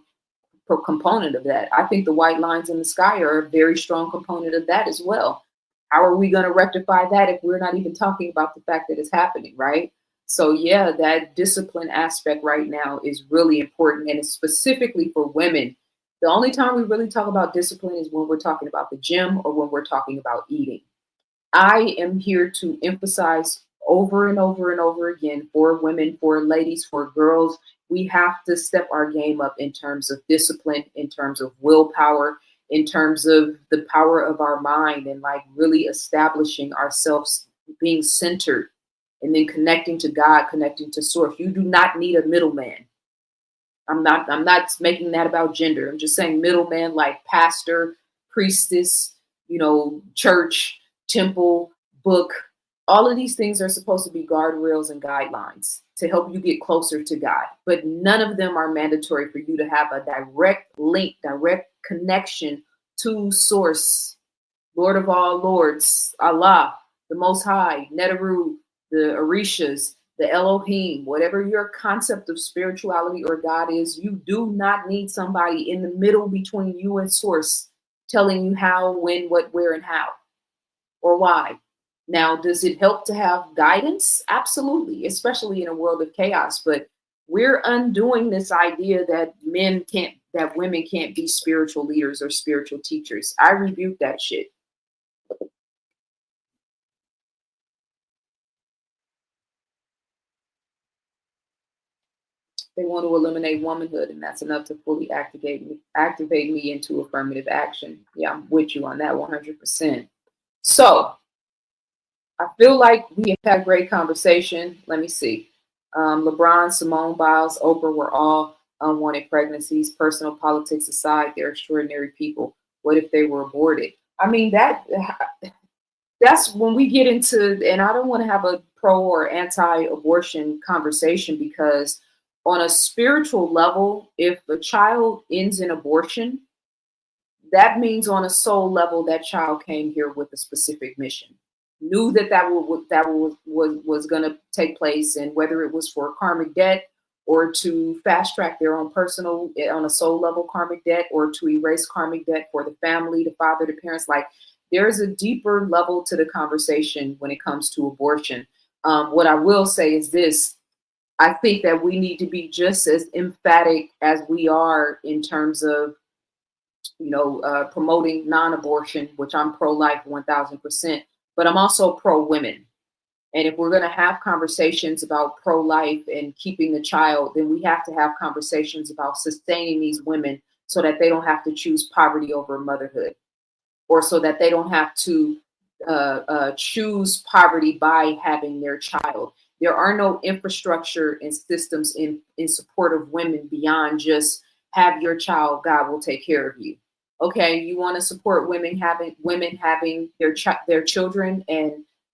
component of that. I think the white lines in the sky are a very strong component of that as well. How are we going to rectify that if we're not even talking about the fact that it's happening, right? So yeah, that discipline aspect right now is really important, and it's specifically for women. The only time we really talk about discipline is when we're talking about the gym or when we're talking about eating. I am here to emphasize over and over and over again, for women, for ladies, for girls, we have to step our game up in terms of discipline, in terms of willpower, in terms of the power of our mind, and like really establishing ourselves, being centered, and then connecting to God, connecting to source. You do not need a middleman. I'm not making that about gender. I'm just saying middleman, like pastor, priestess, church, temple, book. All of these things are supposed to be guardrails and guidelines to help you get closer to God. But none of them are mandatory for you to have a direct link, direct connection to source, Lord of all lords, Allah, the Most High, Neteru, the Orishas, the Elohim, whatever your concept of spirituality or God is, you do not need somebody in the middle between you and source telling you how, when, what, where, and how, or why. Now, does it help to have guidance? Absolutely, especially in a world of chaos. But we're undoing this idea that women can't be spiritual leaders or spiritual teachers. I rebuke that shit. They want to eliminate womanhood, and that's enough to fully activate me into affirmative action. Yeah, I'm with you on that 100%. So I feel like we have had a great conversation. Let me see. LeBron, Simone Biles, Oprah were all unwanted pregnancies. Personal politics aside, they're extraordinary people. What if they were aborted? I mean, that's when we get into, and I don't want to have a pro or anti-abortion conversation, because on a spiritual level, if a child ends in abortion, that means on a soul level, that child came here with a specific mission, knew that was going to take place, and whether it was for karmic debt or to fast track their own personal, on a soul level, karmic debt, or to erase karmic debt for the family, the father, the parents, like there's a deeper level to the conversation when it comes to abortion. What I will say is this. I think that we need to be just as emphatic as we are in terms of, promoting non-abortion, which I'm pro-life 1000%, but I'm also pro-women. And if we're going to have conversations about pro-life and keeping the child, then we have to have conversations about sustaining these women so that they don't have to choose poverty over motherhood, or so that they don't have to choose poverty by having their child. There are no infrastructure and systems in support of women beyond just have your child, God will take care of you. Okay, you want to support women having their children and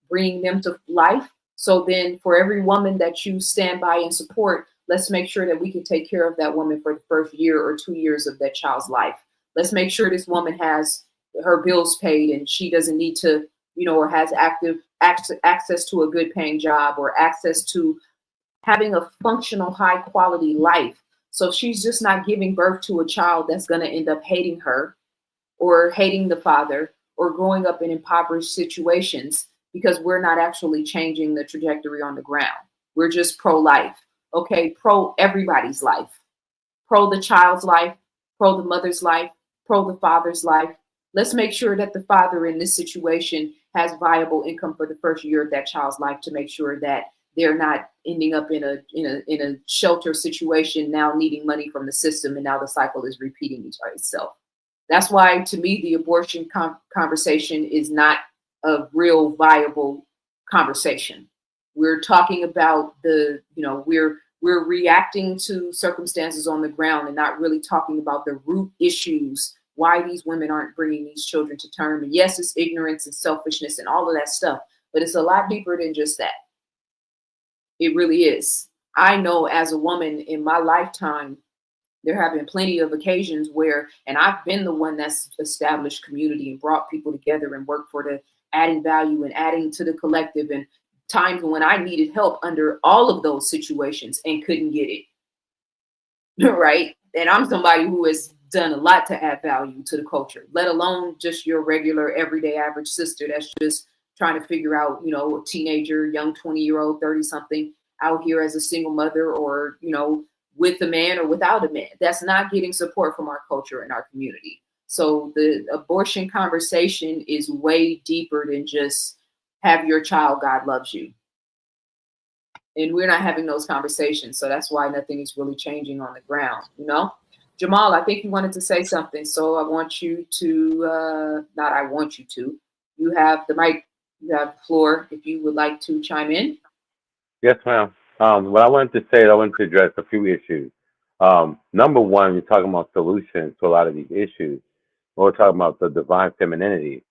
bringing them to life. So then for every woman that you stand by and support, let's make sure that we can take care of that woman for the first year or 2 years of that child's life. Let's make sure this woman has her bills paid and she doesn't need to, or has active access to a good paying job, or access to having a functional, high quality life. So she's just not giving birth to a child that's going to end up hating her or hating the father or growing up in impoverished situations, because we're not actually changing the trajectory on the ground. We're just pro-life. Okay, pro everybody's life. Pro the child's life, pro the mother's life, pro the father's life. Let's make sure that the father in this situation has viable income for the first year of that child's life, to make sure that they're not ending up in a shelter situation, now needing money from the system, and now the cycle is repeating itself. That's why, to me, the abortion conversation is not a real viable conversation. We're talking about we're reacting to circumstances on the ground and not really talking about the root issues, why these women aren't bringing these children to term. And yes, it's ignorance and selfishness and all of that stuff, but it's a lot deeper than just that. It really is. I know as a woman in my lifetime, there have been plenty of occasions where, and I've been the one that's established community and brought people together and worked for the adding value and adding to the collective, and times when I needed help under all of those situations and couldn't get it. Right? And I'm somebody who has done a lot to add value to the culture, let alone just your regular, everyday, average sister that's just trying to figure out, a teenager, young 20-year-old, 30-something out here as a single mother, or, with a man or without a man. That's not getting support from our culture and our community. So the abortion conversation is way deeper than just have your child, God loves you. And we're not having those conversations. So that's why nothing is really changing on the ground, Jamal, I think you wanted to say something. So I want you to, you have the mic, you have the floor if you would like to chime in. Yes, ma'am. What I wanted to say, I wanted to address a few issues. Number one, you're talking about solutions to a lot of these issues. We're talking about the divine femininity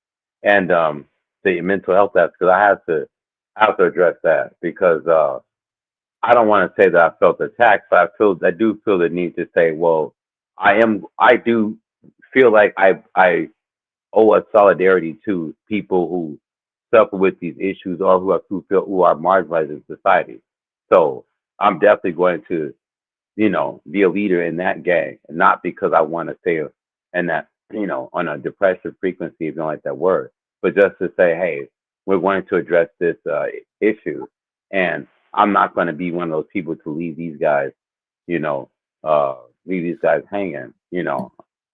and the mental health aspect. Because I have to address that, because I don't want to say that I felt attacked, but I do feel the need to say, well, I do feel like I owe a solidarity to people who suffer with these issues, or who are marginalized in society. So I'm definitely going to, be a leader in that gang, not because I want to stay in that, on a depressive frequency, if you don't like that word, but just to say, hey, we're going to address this issue, and I'm not going to be one of those people to leave these guys, you know, leave these guys hanging.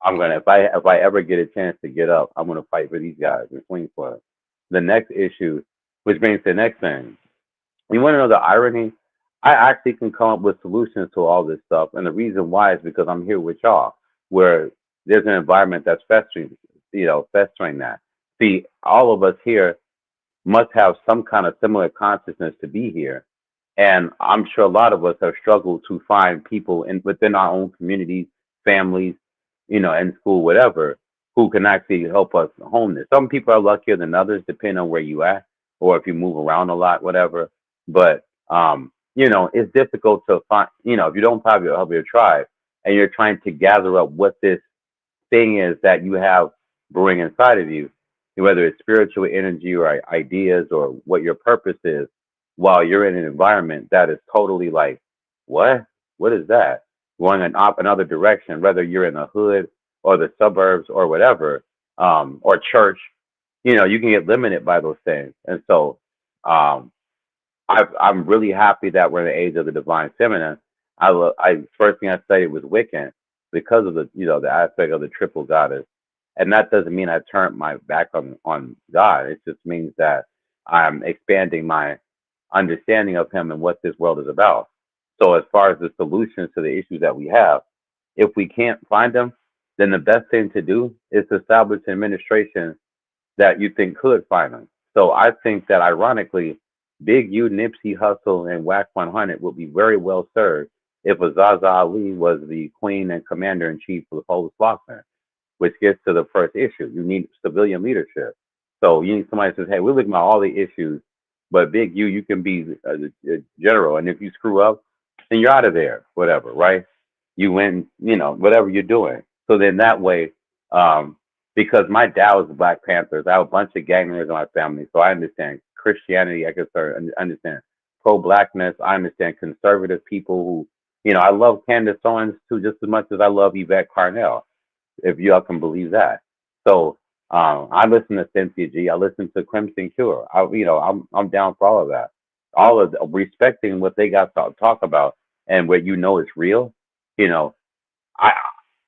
I'm gonna if I ever get a chance to get up, I'm gonna fight for these guys and swing for them. The next issue, which brings to the next thing. You want to know the irony? I actually can come up with solutions to all this stuff, and the reason why is because I'm here with y'all, where there's an environment that's festering that. See, all of us here must have some kind of similar consciousness to be here. And I'm sure a lot of us have struggled to find people within our own communities, families, in school, whatever, who can actually help us hone this. Some people are luckier than others, depending on where you at, or if you move around a lot, whatever. But it's difficult to find. If you don't have your tribe, and you're trying to gather up what this thing is that you have brewing inside of you, whether it's spiritual energy or ideas or what your purpose is, while you're in an environment that is totally like, what? What is that? Going in another direction, whether you're in the hood or the suburbs or whatever, or church, you can get limited by those things. And so, um, I'm really happy that we're in the age of the divine feminine. I first thing I studied was Wiccan because of the aspect of the triple goddess, and that doesn't mean I turned my back on God. It just means that I'm expanding my understanding of Him and what this world is about. So as far as the solutions to the issues that we have, if we can't find them, then the best thing to do is to establish an administration that you think could find them. So I think that ironically, Big U, Nipsey Hussle, and Whack 100 would be very well served if a ZaZaAli was the queen and commander in chief of the Polish Blockman, which gets to the first issue. You need civilian leadership. So you need somebody that says, hey, we're looking at all the issues, but Big U, you can be a general. And if you screw up, then you're out of there, whatever, right? You win, whatever you're doing. So then that way, because my dad was the Black Panthers, I have a bunch of gang members in my family, so I understand Christianity. I can understand pro-blackness. I understand conservative people who, I love Candace Owens too, just as much as I love Yvette Carnell, if y'all can believe that. So I listen to Cynthia G. I listen to Crimson Cure. I'm down for all of that. All of respecting what they got to talk about and what is real. I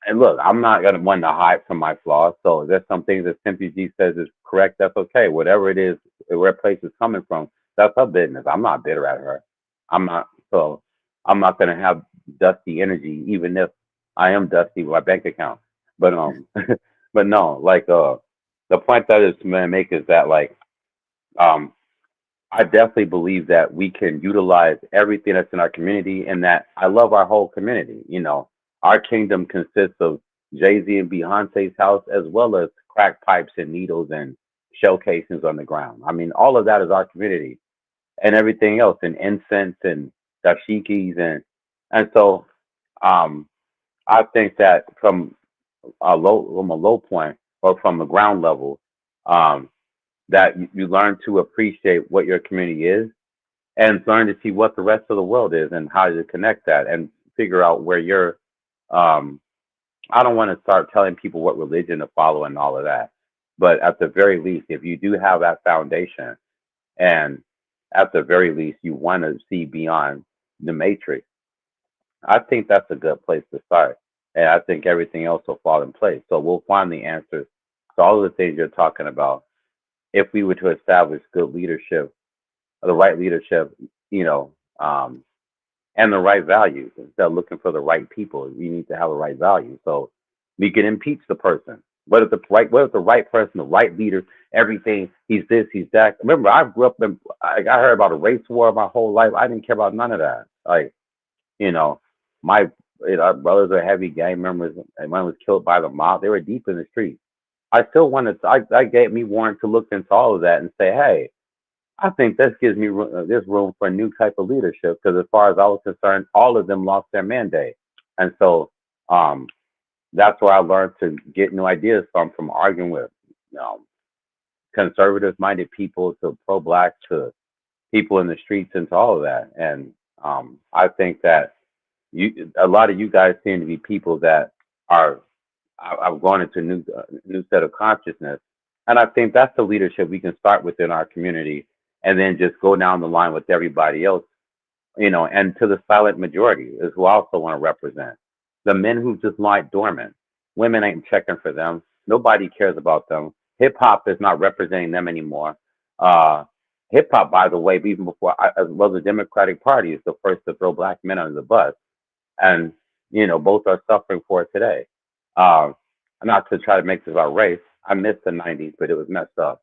and look, I'm not gonna want to hide from my flaws. So there's some things that Cynthia G says is correct. That's okay. Whatever it is, where place is coming from, that's her business. I'm not bitter at her. I'm not. So I'm not gonna have dusty energy, even if I am dusty with my bank account. But but no, like the point that is to make is that um I definitely believe that we can utilize everything that's in our community, and that I love our whole community. Our kingdom consists of Jay-Z and Beyonce's house, as well as crack pipes and needles and shell casings on the ground. I mean, all of that is our community, and everything else, and incense and dashikis, and so um, I think that from a low point, or from the ground level, um, that you learn to appreciate what your community is, and learn to see what the rest of the world is and how to connect that and figure out where you're. Um, I don't want to start telling people what religion to follow and all of that, but at the very least, if you do have that foundation, and at the very least you want to see beyond the matrix, I think that's a good place to start. And I think everything else will fall in place. So we'll find the answers to all of the things you're talking about if we were to establish good leadership, the right leadership, you know, um, and the right values. Instead of looking for the right people, you need to have the right values. So we can impeach the person. What if the right person, the right leader, everything, he's this, he's that. Remember, I grew up I heard about a race war my whole life. I didn't care about none of that. Like, you know, my our brothers are heavy gang members, and one was killed by the mob. They were deep in the streets. I still wanted to, that gave me warrant to look into all of that and say, hey, I think this gives me this room for a new type of leadership, because as far as I was concerned, all of them lost their mandate. And so that's where I learned to get new ideas from arguing with conservative minded people to pro black to people in the streets and to all of that. And I think that a lot of you guys seem to be people that are I've gone into new set of consciousness, and I think that's the leadership we can start within our community, and then just go down the line with everybody else, and to the silent majority is who I also want to represent. The men who just lie dormant. Women ain't checking for them. Nobody cares about them. Hip hop is not representing them anymore. Uh, Hip hop, by the way, even before as well, the Democratic Party is the first to throw black men under the bus, and both are suffering for it today. Uh, Not to try to make this about race. I missed the '90s, but it was messed up.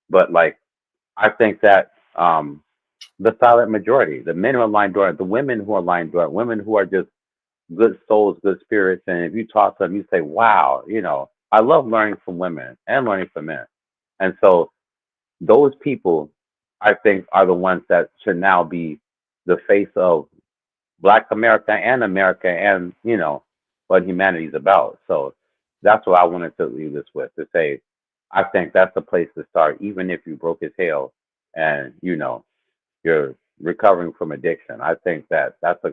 But like, I think that the silent majority, the men who are lying dormant, the women who are lying dormant, women who are just good souls, good spirits, and if you talk to them, you say, "Wow, I love learning from women and learning from men." And so those people, I think, are the ones that should now be the face of Black America and what humanity's about. So that's what I wanted to leave this with, to say I think that's the place to start, even if you broke as hell and you're recovering from addiction. I think that's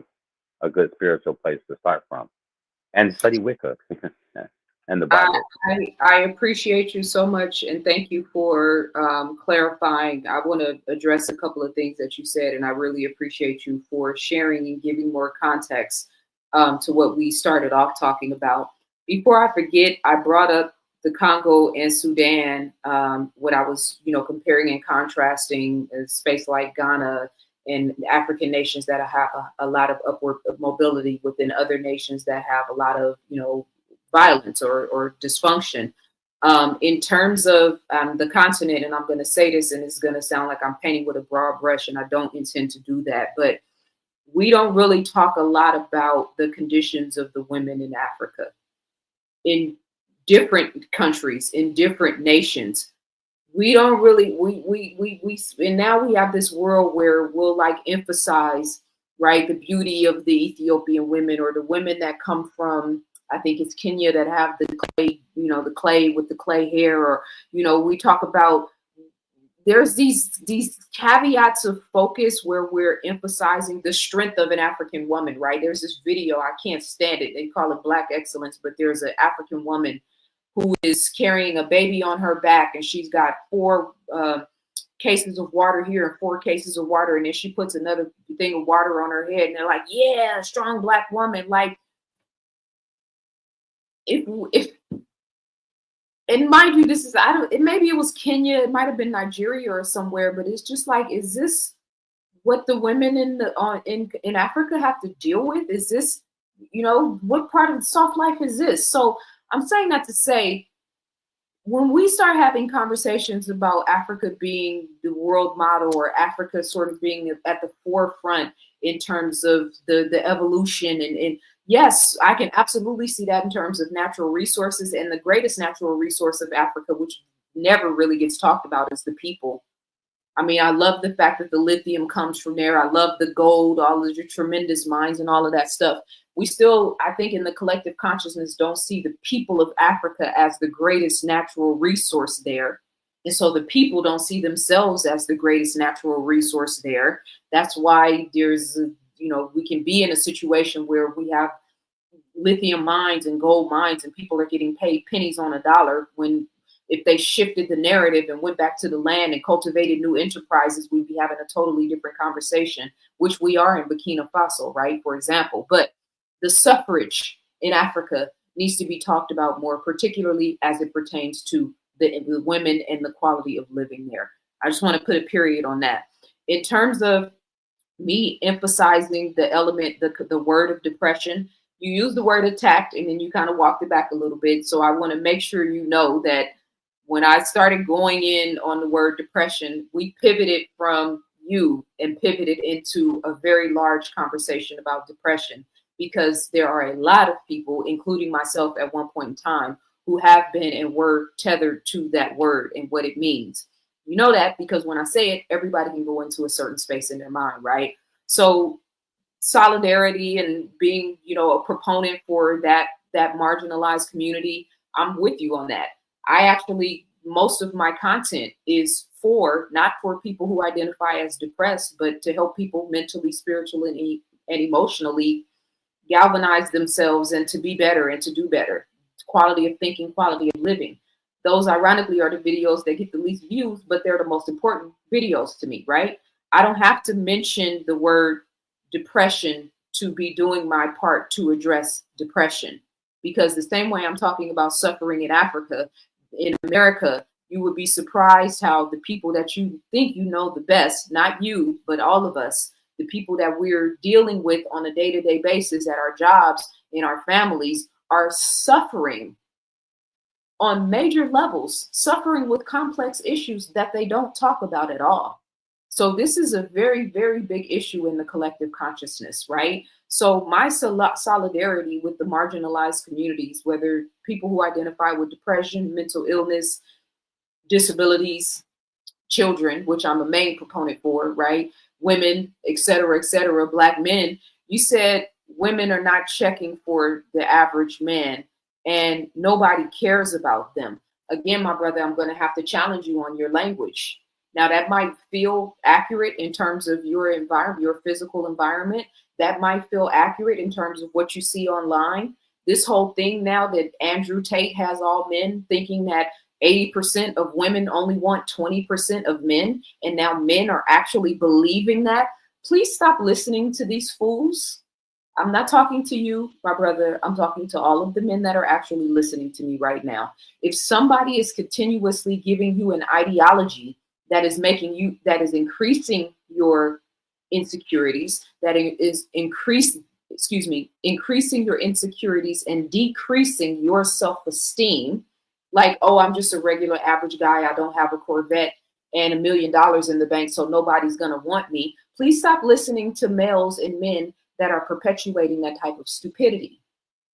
a good spiritual place to start from, and study Wicca and the Bible. I appreciate you so much, and thank you for clarifying. I want to address a couple of things that you said, and I really appreciate you for sharing and giving more context to what we started off talking about. Before I forget, I brought up the Congo and Sudan when I was, comparing and contrasting a space like Ghana and African nations that have a lot of upward mobility within other nations that have a lot of, violence or dysfunction. In terms of the continent, and I'm going to say this, and it's going to sound like I'm painting with a broad brush, and I don't intend to do that, but we don't really talk a lot about the conditions of the women in Africa, in different countries, in different nations. We don't really, and now we have this world where we'll like emphasize, right, the beauty of the Ethiopian women, or the women that come from, I think it's Kenya, that have the clay, the clay with the clay hair, or, we talk about, there's these caveats of focus where we're emphasizing the strength of an African woman, right? There's this video, I can't stand it. They call it Black Excellence, but there's an African woman who is carrying a baby on her back, and she's got 4 cases of water here and 4 cases of water, and then she puts another thing of water on her head, and they're like, yeah, strong Black woman. Like, if and mind you, this is, maybe it was Kenya, it might have been Nigeria or somewhere, but it's just like, is this what the women in Africa have to deal with? Is this, what part of soft life is this? So I'm saying that to say, when we start having conversations about Africa being the world model, or Africa sort of being at the forefront in terms of the evolution, and yes, I can absolutely see that in terms of natural resources, and the greatest natural resource of Africa, which never really gets talked about, is the people. I mean, I love the fact that the lithium comes from there. I love the gold, all of the tremendous mines and all of that stuff. We still, I think, in the collective consciousness, don't see the people of Africa as the greatest natural resource there. And so the people don't see themselves as the greatest natural resource there. That's why there's, we can be in a situation where we have lithium mines and gold mines, and people are getting paid pennies on a dollar, when if they shifted the narrative and went back to the land and cultivated new enterprises, we'd be having a totally different conversation, which we are in Burkina Faso, right, for example. But the suffrage in Africa needs to be talked about more, particularly as it pertains to the women and the quality of living there. I just want to put a period on that. In terms of me emphasizing the element, the word of depression, you use the word attacked, and then you kind of walked it back a little bit. So I want to make sure you know that when I started going in on the word depression, we pivoted from you and pivoted into a very large conversation about depression, because there are a lot of people, including myself at one point in time, who have been and were tethered to that word and what it means. You know that because when I say it, everybody can go into a certain space in their mind, right? So solidarity and being, a proponent for that marginalized community, I'm with you on that. I actually most of my content is not for people who identify as depressed, but to help people mentally, spiritually, and emotionally galvanize themselves and to be better and to do better. Quality of thinking, quality of living. Those, ironically, are the videos that get the least views, but they're the most important videos to me, right? I don't have to mention the word depression to be doing my part to address depression, because the same way I'm talking about suffering in Africa, in America, you would be surprised how the people that you think you know the best, not you, but all of us, the people that we're dealing with on a day-to-day basis at our jobs, in our families, are suffering on major levels, suffering with complex issues that they don't talk about at all. So this is a very, very big issue in the collective consciousness, right? So my solidarity with the marginalized communities, whether people who identify with depression, mental illness, disabilities, children, which I'm a main proponent for, right? Women, et cetera, Black men. You said women are not checking for the average man and nobody cares about them. Again, my brother, I'm going to have to challenge you on your language. Now, that might feel accurate in terms of your environment, your physical environment. That might feel accurate in terms of what you see online. This whole thing now that Andrew Tate has all men thinking that 80% of women only want 20% of men, and now men are actually believing that. Please stop listening to these fools. I'm not talking to you, my brother. I'm talking to all of the men that are actually listening to me right now. If somebody is continuously giving you an ideology that is increasing your insecurities, that is increasing your insecurities and decreasing your self-esteem, like, oh, I'm just a regular average guy, I don't have a Corvette and $1 million in the bank, so nobody's gonna want me. Please stop listening to males and men that are perpetuating that type of stupidity,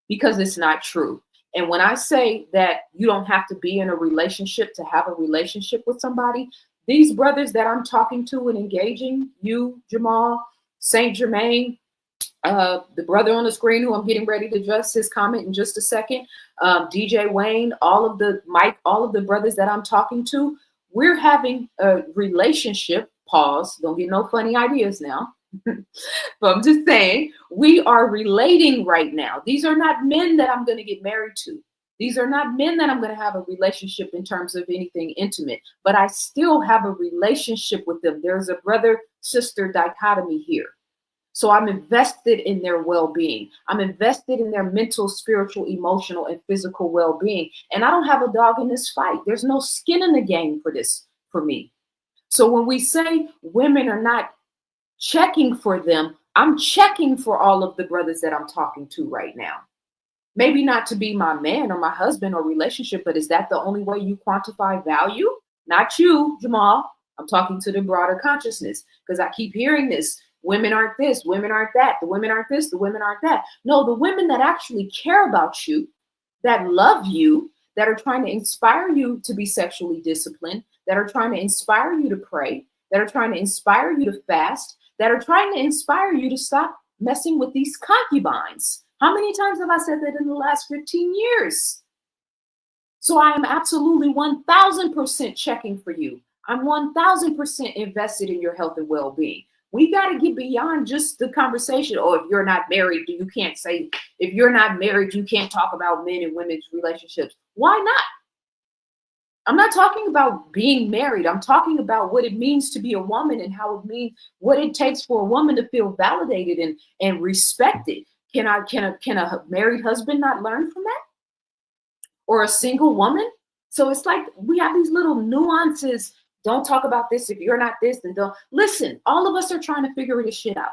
because it's not true. And when I say that you don't have to be in a relationship to have a relationship with somebody, these brothers that I'm talking to and engaging, you, Jamal, Saint Germain, the brother on the screen who I'm getting ready to address his comment in just a second, DJ Wayne, all of the brothers that I'm talking to, we're having a relationship, pause, don't get no funny ideas now. But I'm just saying, we are relating right now. These are not men that I'm going to get married to. These are not men that I'm going to have a relationship in terms of anything intimate, but I still have a relationship with them. There's a brother-sister dichotomy here. So I'm invested in their well-being. I'm invested in their mental, spiritual, emotional, and physical well-being. And I don't have a dog in this fight. There's no skin in the game for this, for me. So when we say women are not checking for them, I'm checking for all of the brothers that I'm talking to right now. Maybe not to be my man or my husband or relationship, but is that the only way you quantify value? Not you, Jamal. I'm talking to the broader consciousness, because I keep hearing this. Women aren't this, women aren't that, the women aren't this, the women aren't that. No, the women that actually care about you, that love you, that are trying to inspire you to be sexually disciplined, that are trying to inspire you to pray, that are trying to inspire you to fast, that are trying to inspire you to stop messing with these concubines. How many times have I said that in the last 15 years? So I am absolutely 1000% checking for you. I'm 1000% invested in your health and well-being. We got to get beyond just the conversation. Oh, if you're not married, you can't say, if you're not married, you can't talk about men and women's relationships. Why not? I'm not talking about being married. I'm talking about what it means to be a woman and how it means, what it takes for a woman to feel validated and respected. Can a married husband not learn from that? Or a single woman? So it's like we have these little nuances. Don't talk about this if you're not this, and don't listen. All of us are trying to figure this shit out.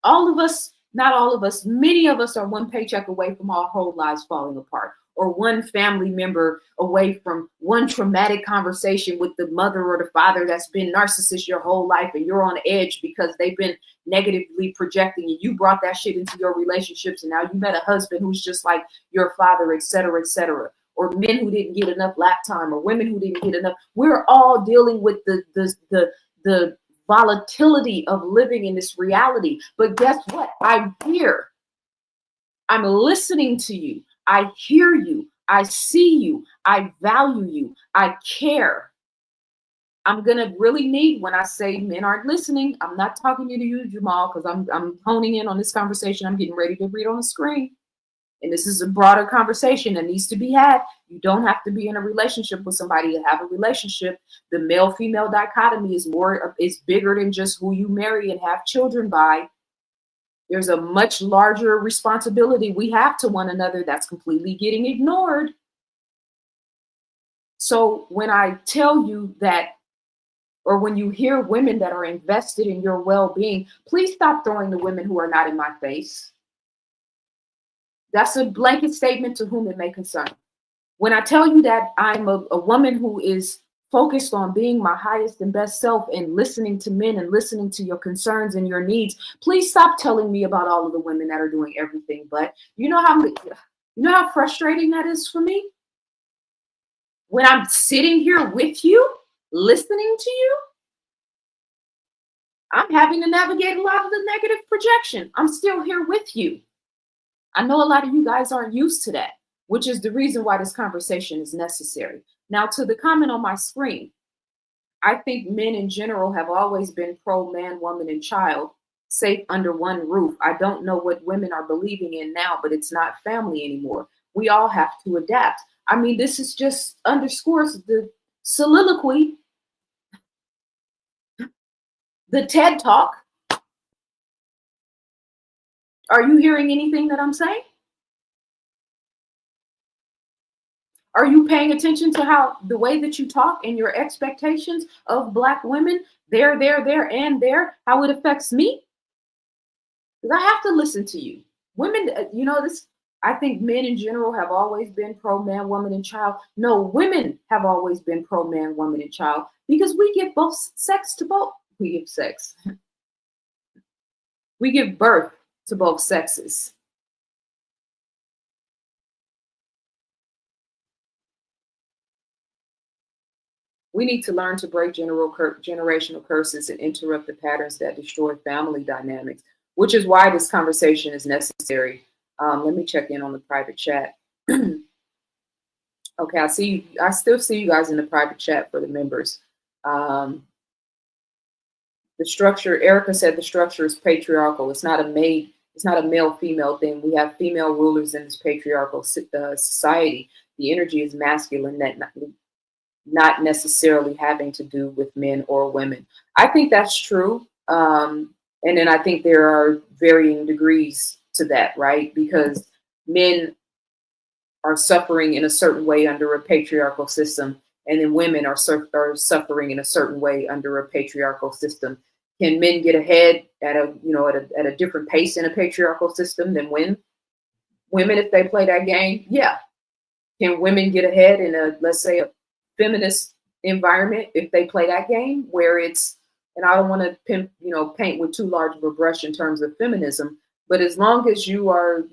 All of us, not all of us, many of us are one paycheck away from our whole lives falling apart, or one family member away from one traumatic conversation with the mother or the father that's been narcissist your whole life, and you're on edge because they've been negatively projecting, and you brought that shit into your relationships, and now you met a husband who's just like your father, et cetera, or men who didn't get enough lap time, or women who didn't get enough. We're all dealing with the volatility of living in this reality. But guess what? I'm here. I'm listening to you. I hear you. I see you. I value you. I care. I'm going to really need, when I say men aren't listening, I'm not talking to you, Jamal, because I'm honing in on this conversation. I'm getting ready to read on the screen. And this is a broader conversation that needs to be had. You don't have to be in a relationship with somebody to have a relationship. The male-female dichotomy is bigger than just who you marry and have children by. There's a much larger responsibility we have to one another that's completely getting ignored. So when I tell you that, or when you hear women that are invested in your well-being, please stop throwing the women who are not in my face. That's a blanket statement to whom it may concern. When I tell you that I'm a woman who is focused on being my highest and best self and listening to men and listening to your concerns and your needs, please stop telling me about all of the women that are doing everything. But you know how frustrating that is for me? When I'm sitting here with you, listening to you, I'm having to navigate a lot of the negative projection. I'm still here with you. I know a lot of you guys aren't used to that, which is the reason why this conversation is necessary. Now, to the comment on my screen, I think men in general have always been pro man, woman, and child, safe under one roof. I don't know what women are believing in now, but it's not family anymore. We all have to adapt. I mean, this is just underscores the soliloquy, the TED Talk. Are you hearing anything that I'm saying? Are you paying attention to how the way that you talk and your expectations of Black women, there, and there, how it affects me? Because I have to listen to you. Women, I think men in general have always been pro man, woman, and child. No, women have always been pro man, woman, and child because we give both sex to both. We give sex. We give birth to both sexes. We need to learn to break generational curses and interrupt the patterns that destroy family dynamics, which is why this conversation is necessary. Let me check in on the private chat. Okay, I still see you guys in the private chat for the members. The structure, Erica said the structure is patriarchal. It's not a male-female thing. We have female rulers in this patriarchal society. The energy is masculine, that not necessarily having to do with men or women. I think that's true. And then I think there are varying degrees to that, right? Because men are suffering in a certain way under a patriarchal system, and then women are suffering in a certain way under a patriarchal system. Can men get ahead at a different pace in a patriarchal system than women if they play that game? Yeah. Can women get ahead in let's say a feminist environment if they play that game where it's, and I don't want to paint with too large of a brush in terms of feminism, but as long as you are,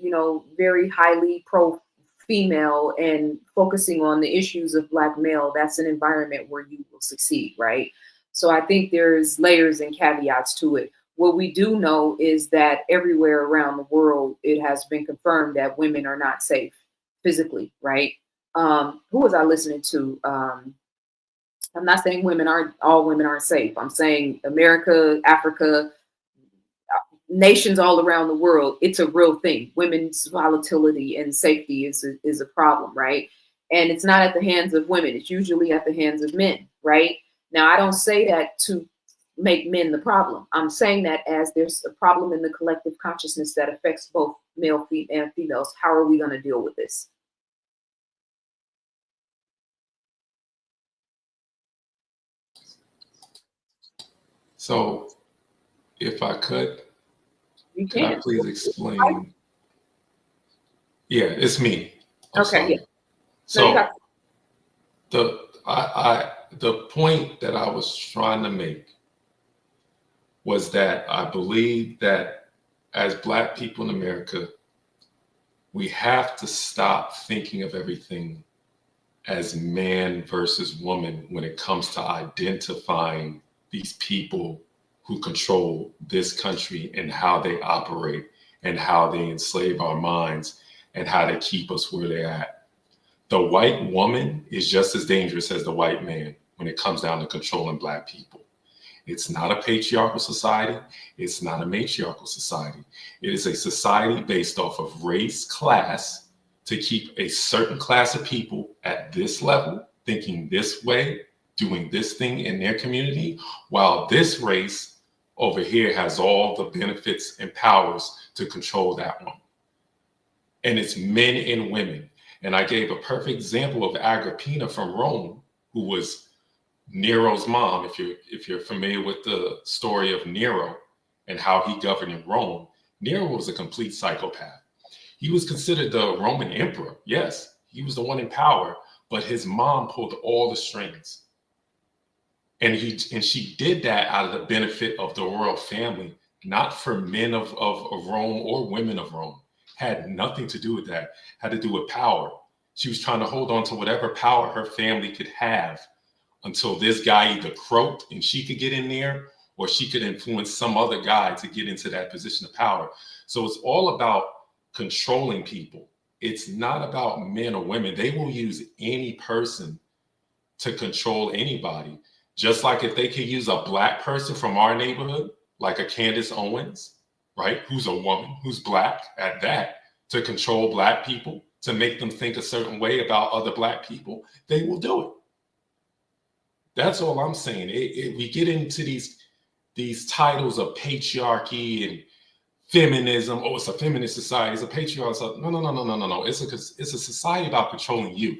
very highly pro-female and focusing on the issues of Black male, that's an environment where you will succeed, right? So I think there's layers and caveats to it. What we do know is that everywhere around the world, it has been confirmed that women are not safe physically, right? Who was I listening to? I'm not saying all women aren't safe. I'm saying America, Africa, nations all around the world, it's a real thing. Women's volatility and safety is a problem, right? And it's not at the hands of women. It's usually at the hands of men, right? Now, I don't say that to make men the problem. I'm saying that as there's a problem in the collective consciousness that affects both male and females. How are we going to deal with this? So, if I could, can I please explain? Yeah, it's me. Okay. Yeah. So the point that I was trying to make was that I believe that as Black people in America, we have to stop thinking of everything as man versus woman when it comes to identifying these people who control this country and how they operate and how they enslave our minds and how they keep us where they're at. The white woman is just as dangerous as the white man when it comes down to controlling Black people. It's not a patriarchal society. It's not a matriarchal society. It is a society based off of race, class, to keep a certain class of people at this level, thinking this way, doing this thing in their community, while this race over here has all the benefits and powers to control that one. And it's men and women. And I gave a perfect example of Agrippina from Rome, who was Nero's mom. If you're familiar with the story of Nero and how he governed in Rome, Nero was a complete psychopath. He was considered the Roman emperor. Yes, he was the one in power, but his mom pulled all the strings. And she did that out of the benefit of the royal family, not for men of Rome or women of Rome. Had nothing to do with that. Had to do with power. She was trying to hold on to whatever power her family could have until this guy either croaked and she could get in there, or she could influence some other guy to get into that position of power. So it's all about controlling people. It's not about men or women. They will use any person to control anybody. Just like if they could use a Black person from our neighborhood, like a Candace Owens, right? Who's a woman, who's Black at that, to control Black people, to make them think a certain way about other Black people, they will do it. That's all I'm saying. We get into these titles of patriarchy and feminism. Oh, it's a feminist society. It's a patriarchal society. No. It's a society about controlling you.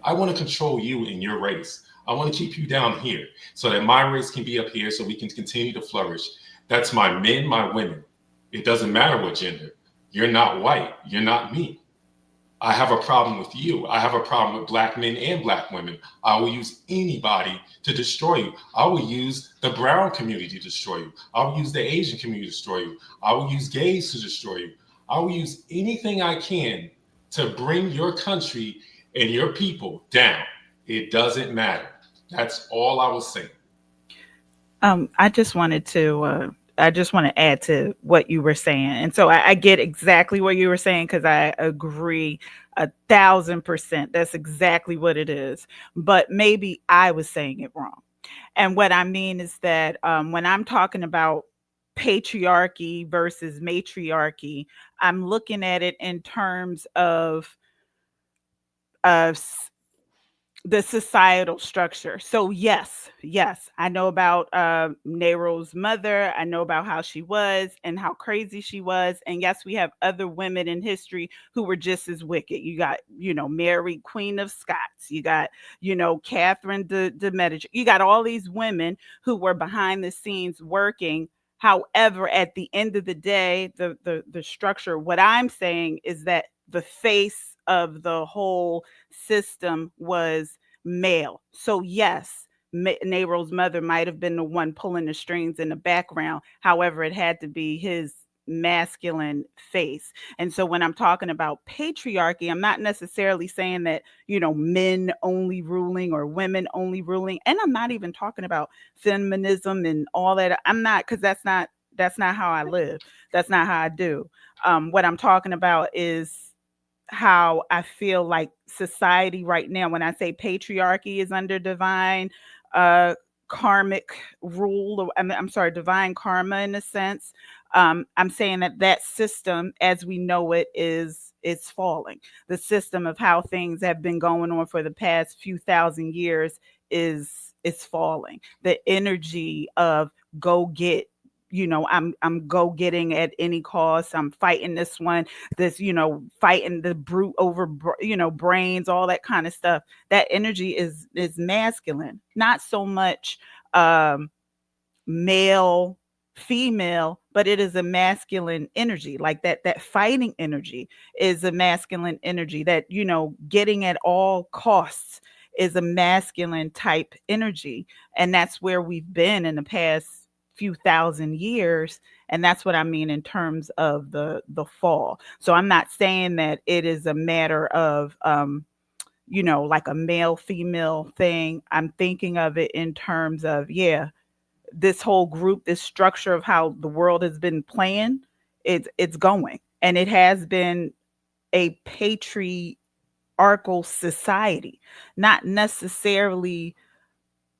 I want to control you in your race. I want to keep you down here so that my race can be up here so we can continue to flourish. That's my men, my women. It doesn't matter what gender. You're not white. You're not me. I have a problem with you. I have a problem with Black men and Black women. I will use anybody to destroy you. I will use the brown community to destroy you. I will use the Asian community to destroy you. I will use gays to destroy you. I will use anything I can to bring your country and your people down. It doesn't matter. That's all I was saying. I just want to add to what you were saying. And so I get exactly what you were saying, because I agree 1,000%. That's exactly what it is. But maybe I was saying it wrong. And what I mean is that when I'm talking about patriarchy versus matriarchy, I'm looking at it in terms of the societal structure. So yes, I know about Nero's mother. I know about how she was and how crazy she was. And yes, we have other women in history who were just as wicked. You got, Mary, Queen of Scots. You got, Catherine de Medici. You got all these women who were behind the scenes working. However, at the end of the day, the structure, what I'm saying is that the face of the whole system was male. So yes, Nero's mother might have been the one pulling the strings in the background. However, it had to be his masculine face. And so when I'm talking about patriarchy, I'm not necessarily saying that, men only ruling or women only ruling. And I'm not even talking about feminism and all that. I'm not, because that's not how I live. That's not how I do. What I'm talking about is how I feel like society right now, when I say patriarchy is under divine karmic rule, I'm sorry, divine karma in a sense, I'm saying that system as we know it is falling. The system of how things have been going on for the past few thousand years is falling. The energy of go get, I'm go getting at any cost. I'm fighting this one, fighting the brute over, brains, all that kind of stuff. That energy is masculine, not so much male, female, but it is a masculine energy. Like that fighting energy is a masculine energy. That, getting at all costs is a masculine type energy. And that's where we've been in the past few thousand years. And that's what I mean in terms of the fall. So I'm not saying that it is a matter of like a male female thing. I'm thinking of it in terms of this whole group, this structure of how the world has been playing, it's going, and it has been a patriarchy matriarchal society, not necessarily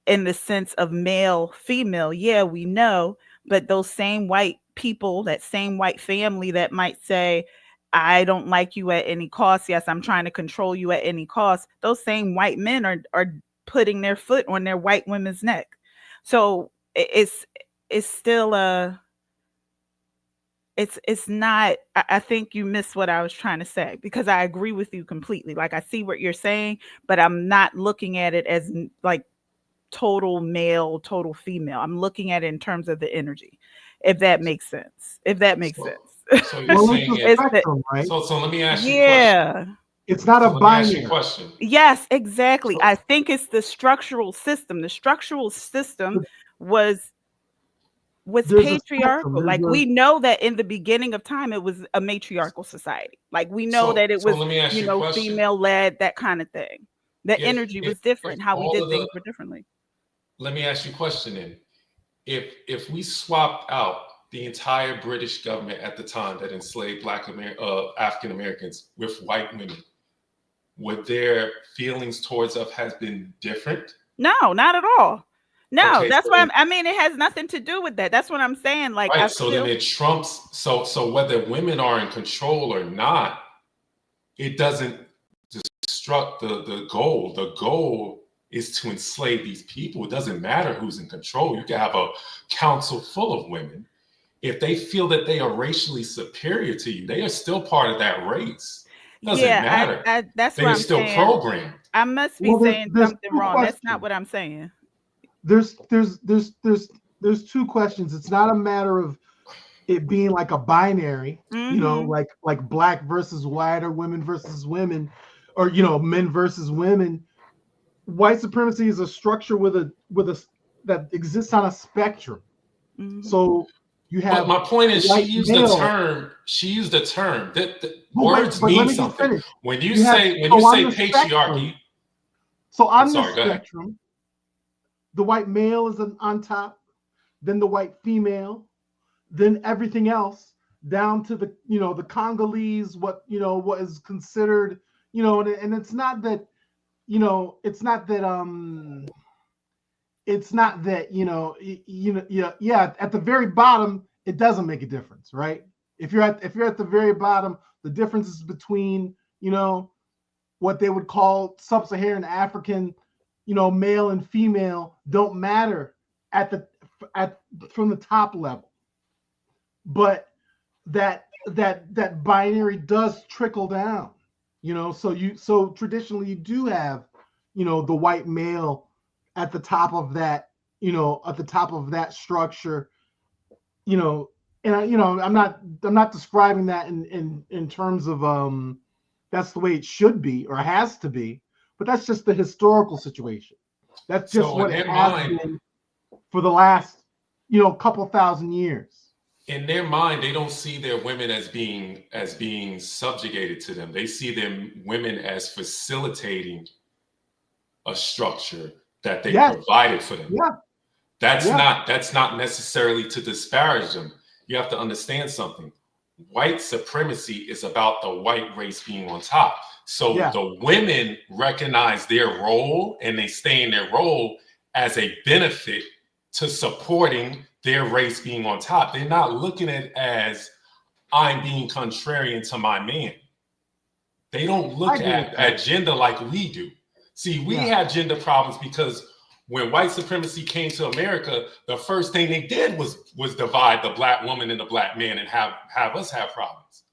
in the sense of male, female. Yeah, we know, but those same white people, that same white family that might say, I don't like you at any cost. Yes, I'm trying to control you at any cost. Those same white men are putting their foot on their white women's neck. So it's still a it's not, I think you missed what I was trying to say, because I agree with you completely. Like, I see what you're saying, but I'm not looking at it as like total male, total female. I'm looking at it in terms of the energy, if that makes sense. If that makes sense. So you're saying it's a spectrum, right? So let me ask you a Yeah. question. It's not So a let me ask you binary. a question. Yes, exactly. So- I think it's the structural system. The structural system was There's a patriarchal. spectrum. Like, we know that in the beginning of time, it was a matriarchal society. Like, we know that it was, let me ask you a question. female led, that kind of thing. The energy was different. How we all did of the- things were differently. Let me ask you a question then. If we swapped out the entire British government at the time that enslaved African Americans with white women, would their feelings towards us have been different? No, not at all. No, Okay, that's so why I mean, it has nothing to do with that. That's what I'm saying. Like, right, I so feel, then it trumps. So whether women are in control or not, it doesn't destruct the goal. The goal is to enslave these people. It doesn't matter who's in control. You can have a council full of women. If they feel that they are racially superior to you, they are still part of that race. Doesn't matter. that's they what are I'm still saying. programmed. I must be saying there's something two wrong. That's not questions. what I'm saying. There's two questions. It's not a matter of it being like a binary, like black versus white or women versus women, or men versus women. White supremacy is a structure with a that exists on a spectrum. So you have. But my point is, she used the male. term. She used the term. Words mean something. When you say patriarchy. Spectrum, so on the sorry, spectrum, the white male is on top, then the white female, then everything else down to the the Congolese, what is considered, and it's not that it's not that at the very bottom it doesn't make a difference, right? If you're at the very bottom, the differences between what they would call sub-Saharan African male and female don't matter from the top level, but that binary does trickle down, so traditionally you do have the white male at the top of that structure, and I'm not describing that in terms of that's the way it should be or has to be, but that's just the historical situation. That's just what it has been for the last couple thousand years. In their mind, they don't see their women as being subjugated to them. They see them women as facilitating a structure that they provided for them. Yeah. That's not necessarily to disparage them. You have to understand something. White supremacy is about the white race being on top. So the women recognize their role and they stay in their role as a benefit to supporting their race being on top. They're not looking at it as I'm being contrarian to my man. They don't look at gender like we do. See, we have gender problems because when white supremacy came to America, the first thing they did was divide the black woman and the black man and have us have problems.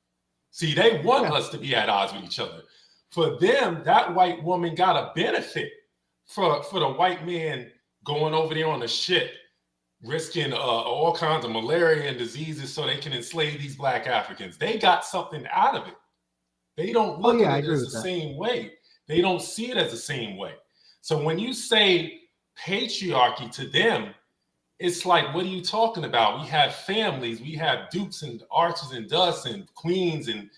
See, they want us to be at odds with each other. For them, that white woman got a benefit for the white man going over there on a ship, risking all kinds of malaria and diseases so they can enslave these black Africans. They got something out of it. They don't look at it as the same way. They don't see it as the same way. So when you say patriarchy to them, it's like, what are you talking about? We have families, we have dukes and archers and dusts and queens, and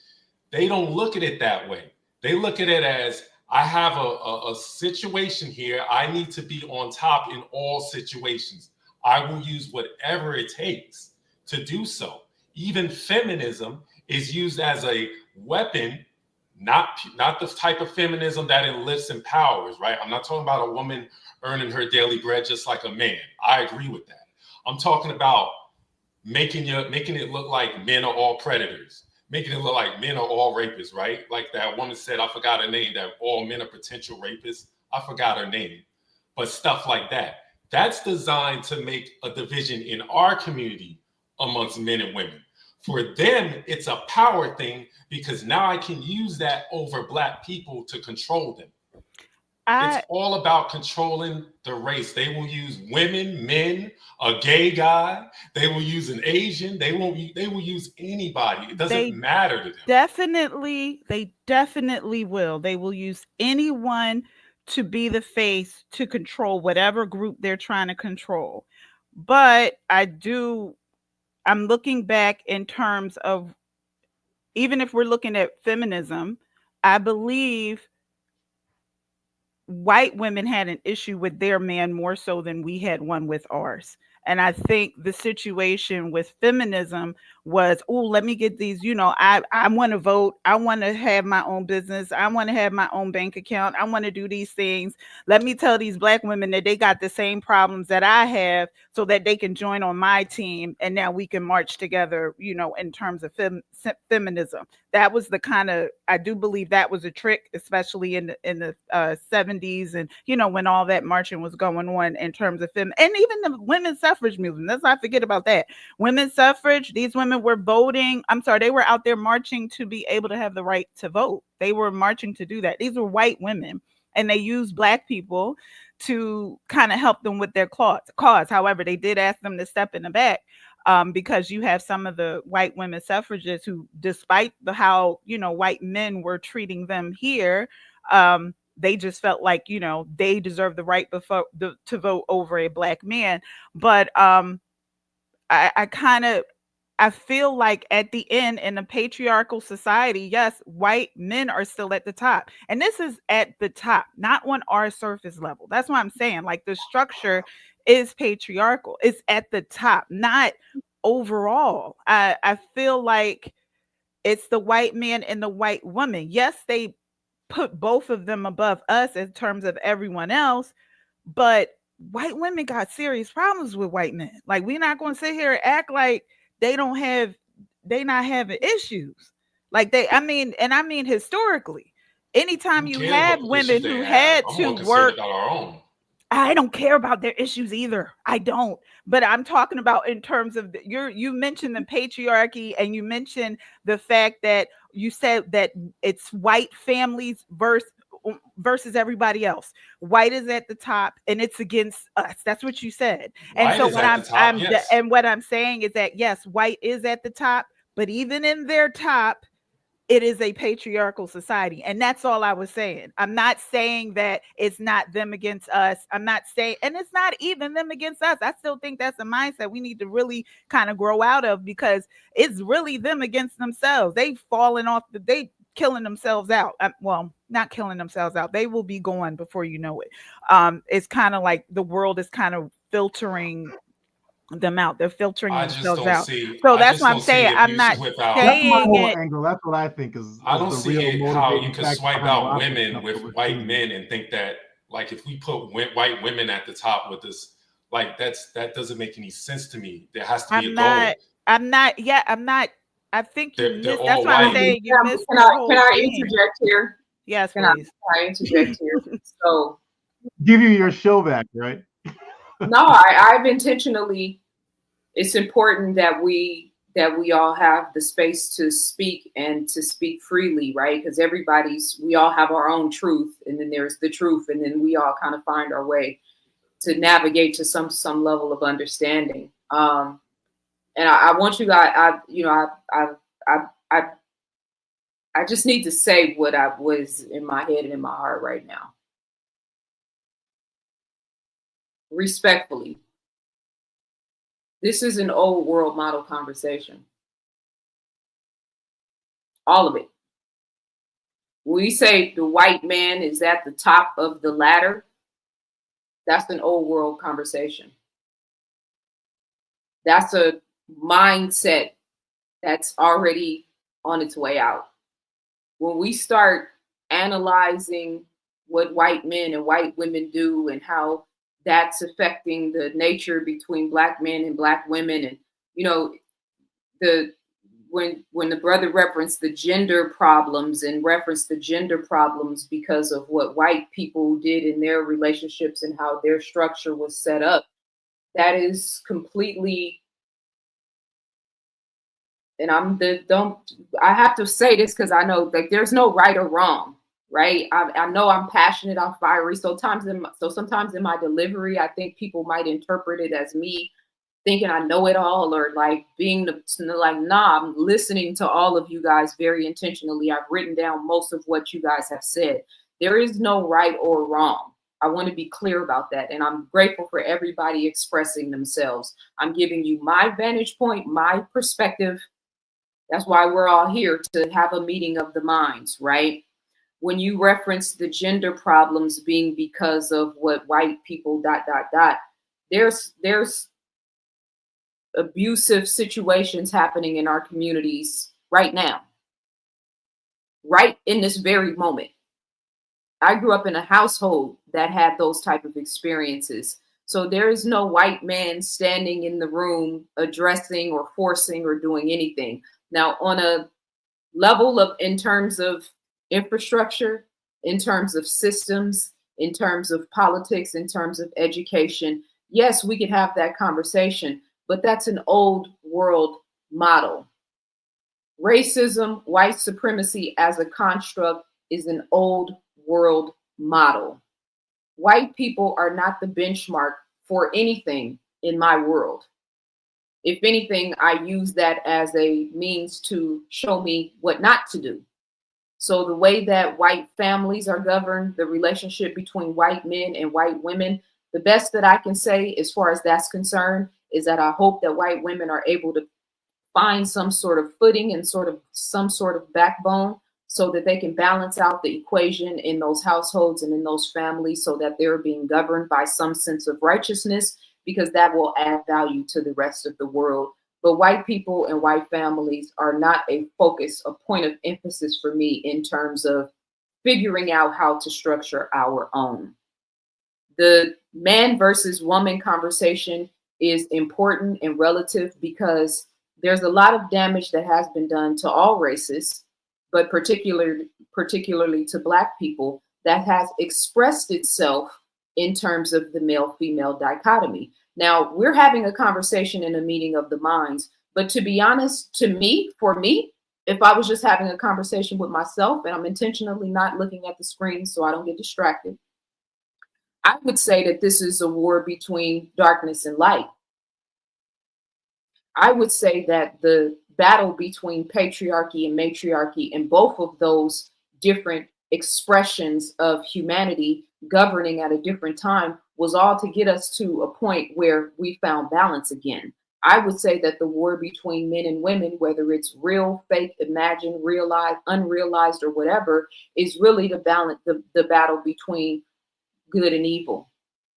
they don't look at it that way. They look at it as, I have a situation here. I need to be on top in all situations. I will use whatever it takes to do so. Even feminism is used as a weapon not the type of feminism that enlifts and empowers, right? I'm not talking about a woman earning her daily bread just like a man. I agree with that. I'm talking about making it look like men are all predators, making it look like men are all rapists, right? Like that woman said, I forgot her name, that all men are potential rapists. I forgot her name, but stuff like that. That's designed to make a division in our community amongst men and women. For them, it's a power thing because now I can use that over Black people to control them. It's all about controlling the race. They will use women, men, a gay guy. They will use an Asian. They will use anybody. It doesn't matter to them. They definitely will. They will use anyone to be the face to control whatever group they're trying to control. But I'm looking back in terms of, even if we're looking at feminism, I believe white women had an issue with their man more so than we had one with ours. And I think the situation with feminism was, oh, let me get these, I want to vote. I want to have my own business. I want to have my own bank account. I want to do these things. Let me tell these Black women that they got the same problems that I have so that they can join on my team. And now we can march together, in terms of feminism. That was the kind of, I do believe that was a trick, especially in the 70s. And, when all that marching was going on in terms of and even the women's suffrage movement. Let's not forget about that. Women's suffrage, these women were voting. They were out there marching to be able to have the right to vote. They were marching to do that. These were white women, and they used Black people to kind of help them with their cause. However, they did ask them to step in the back. Because you have some of the white women suffragists who, despite how white men were treating them here, they just felt like they deserve the right to vote over a Black man. But I feel like at the end, in a patriarchal society, yes, white men are still at the top, and this is at the top, not on our surface level. That's what I'm saying. Like, the structure is patriarchal. It's at the top, not overall. I feel like it's the white man and the white woman. Yes, they put both of them above us in terms of everyone else, but white women got serious problems with white men. Like, we're not going to sit here and act like they not having issues. Like, I mean historically, anytime you have women who had to work, I don't care about their issues either. I don't. But I'm talking about in terms of you mentioned the patriarchy, and you mentioned the fact that you said that it's white families versus everybody else. White is at the top, and it's against us. That's what you said. And so what I'm saying is that, yes, white is at the top, but even in their top, it is a patriarchal society. And that's all I was saying. I'm not saying that it's not them against us. I'm not saying, and it's not even them against us. I still think that's a mindset we need to really kind of grow out of, because it's really them against themselves. They've fallen off, they killing themselves out. Well, not killing themselves out. They will be gone before you know it. It's kind of like the world is kind of filtering them out. They're filtering themselves out. So that's what I'm saying. I'm not saying it. Angle. That's what I think is. I don't see how you can swipe out women with white men and think that, like, if we put white women at the top with this, like, that doesn't make any sense to me. There has to be a goal. I'm not. I think you missed. That's what I'm saying. You missed. Can I interject here? Yes, please. Can I interject here? So, give you your show back, right? No, I've intentionally. It's important that we all have the space to speak and to speak freely, right? Because we all have our own truth, and then there's the truth, and then we all kind of find our way to navigate to some level of understanding. And I want you guys, I just need to say what was in my head and in my heart right now. Respectfully. This is an old world model conversation. All of it. When we say the white man is at the top of the ladder, that's an old world conversation. That's a mindset that's already on its way out. when we start analyzing what white men and white women do and how that's affecting the nature between Black men and Black women, and when the brother referenced the gender problems and referenced the gender problems because of what white people did in their relationships and how their structure was set up, that is completely, and I have to say this because I know like there's no right or wrong, right? I know I'm passionate, I'm fiery. Sometimes in my delivery, I think people might interpret it as me thinking I know it all, or like nah, I'm listening to all of you guys very intentionally. I've written down most of what you guys have said. There is no right or wrong. I want to be clear about that. And I'm grateful for everybody expressing themselves. I'm giving you my vantage point, my perspective. That's why we're all here, to have a meeting of the minds, right? When you reference the gender problems being because of what white people ... there's abusive situations happening in our communities right now, right in this very moment. I grew up in a household that had those type of experiences. So there is no white man standing in the room addressing or forcing or doing anything. Now, on a level of, in terms of infrastructure, in terms of systems, in terms of politics, in terms of education, yes, we could have that conversation, but that's an old world model. Racism, white supremacy as a construct is an old world model. White people are not the benchmark for anything in my world. If anything, I use that as a means to show me what not to do. So the way that white families are governed, the relationship between white men and white women, the best that I can say as far as that's concerned is that I hope that white women are able to find some sort of footing and some sort of backbone so that they can balance out the equation in those households and in those families so that they're being governed by some sense of righteousness, because that will add value to the rest of the world. But white people and white families are not a focus, a point of emphasis for me in terms of figuring out how to structure our own. The man versus woman conversation is important and relative because there's a lot of damage that has been done to all races, but particularly to Black people, that has expressed itself in terms of the male-female dichotomy. Now, we're having a conversation in a meeting of the minds, but to be honest, for me, if I was just having a conversation with myself and I'm intentionally not looking at the screen so I don't get distracted, I would say that this is a war between darkness and light. I would say that the battle between patriarchy and matriarchy and both of those different expressions of humanity governing at a different time was all to get us to a point where we found balance again. I would say that the war between men and women, whether it's real, fake, imagined, realized, unrealized, or whatever, is really the balance, the battle between good and evil,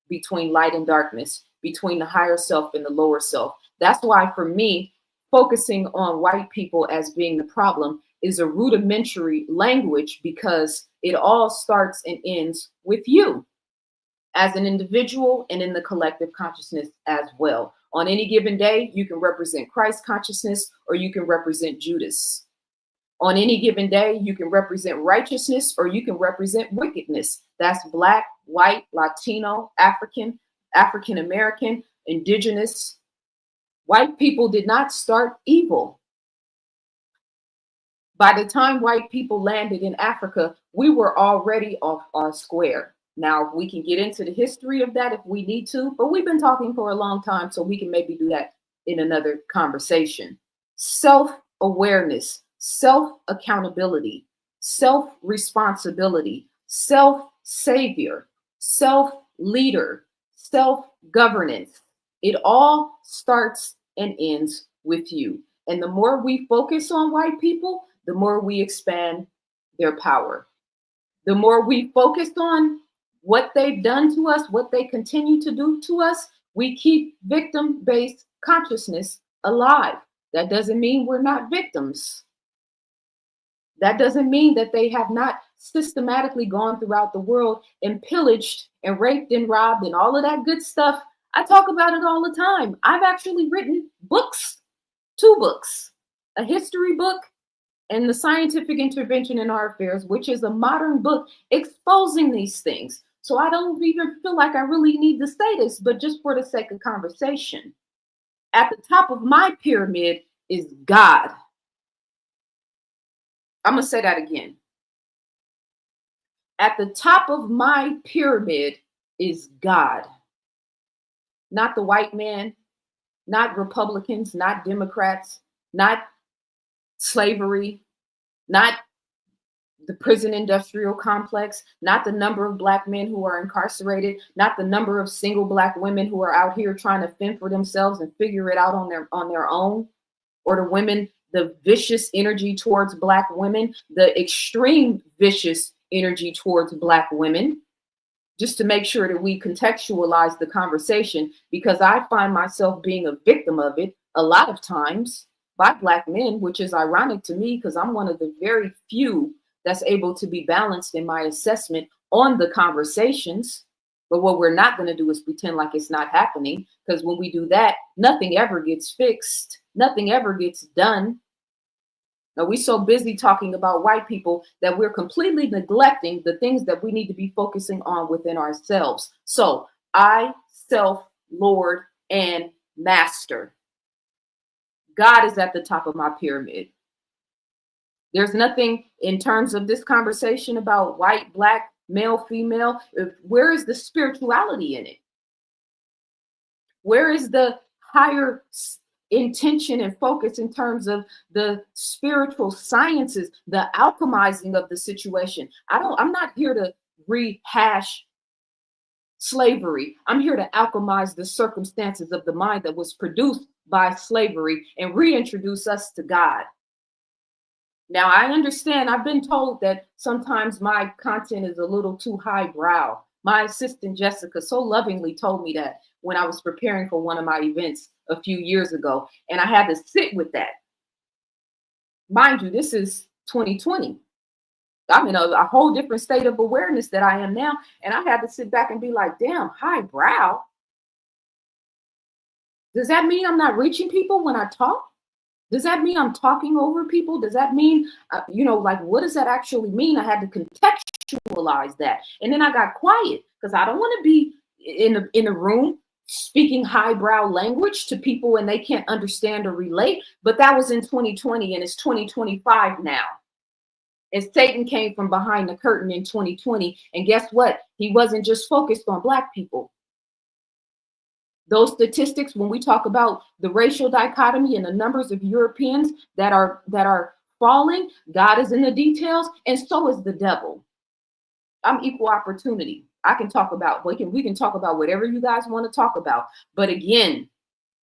between light and darkness, between the higher self and the lower self. That's why for me, focusing on white people as being the problem is a rudimentary language, because it all starts and ends with you as an individual and in the collective consciousness as well. On any given day, you can represent Christ consciousness or you can represent Judas. On any given day, you can represent righteousness or you can represent wickedness. That's Black, white, Latino, African, African American, indigenous. White people did not start evil. By the time white people landed in Africa, we were already off our square. Now, we can get into the history of that if we need to, but we've been talking for a long time, so we can maybe do that in another conversation. Self-awareness, self-accountability, self-responsibility, self-savior, self-leader, self-governance. It all starts and ends with you. And the more we focus on white people, the more we expand their power. The more we focus on what they've done to us, what they continue to do to us, we keep victim-based consciousness alive. That doesn't mean we're not victims. That doesn't mean that they have not systematically gone throughout the world and pillaged and raped and robbed and all of that good stuff. I talk about it all the time. I've actually written books, 2 books, a history book and the Scientific Intervention in Our Affairs, which is a modern book exposing these things. So I don't even feel like I really need to say this, but just for the sake of conversation, at the top of my pyramid is God. I'm going to say that again. At the top of my pyramid is God. Not the white man, not Republicans, not Democrats, not slavery, not the prison industrial complex, not the number of Black men who are incarcerated, not the number of single Black women who are out here trying to fend for themselves and figure it out on their own, or the women, the vicious energy towards Black women, the extreme vicious energy towards Black women, just to make sure that we contextualize the conversation, because I find myself being a victim of it a lot of times by Black men, which is ironic to me because I'm one of the very few that's able to be balanced in my assessment on the conversations. But what we're not going to do is pretend like it's not happening, because when we do that, nothing ever gets fixed. Nothing ever gets done. Now, we're so busy talking about white people that we're completely neglecting the things that we need to be focusing on within ourselves. So I, self, Lord, and master. God is at the top of my pyramid. There's nothing in terms of this conversation about white, Black, male, female. Where is the spirituality in it? Where is the higher intention and focus in terms of the spiritual sciences, the alchemizing of the situation? I'm not here to rehash slavery. I'm here to alchemize the circumstances of the mind that was produced by slavery and reintroduce us to God. Now, I understand, I've been told that sometimes my content is a little too highbrow. My assistant, Jessica, so lovingly told me that when I was preparing for one of my events a few years ago, and I had to sit with that. Mind you, this is 2020. I'm in a whole different state of awareness that I am now, and I had to sit back and be like, damn, highbrow? Does that mean I'm not reaching people when I talk? Does that mean I'm talking over people? Does that mean, like, what does that actually mean? I had to contextualize that. And then I got quiet because I don't want to be in a room speaking highbrow language to people and they can't understand or relate. But that was in 2020 and it's 2025 now. And Satan came from behind the curtain in 2020. And guess what? He wasn't just focused on Black people. Those statistics, when we talk about the racial dichotomy and the numbers of Europeans that are falling, God is in the details, and so is the devil. I'm equal opportunity. I can talk about, we can talk about whatever you guys want to talk about. But again,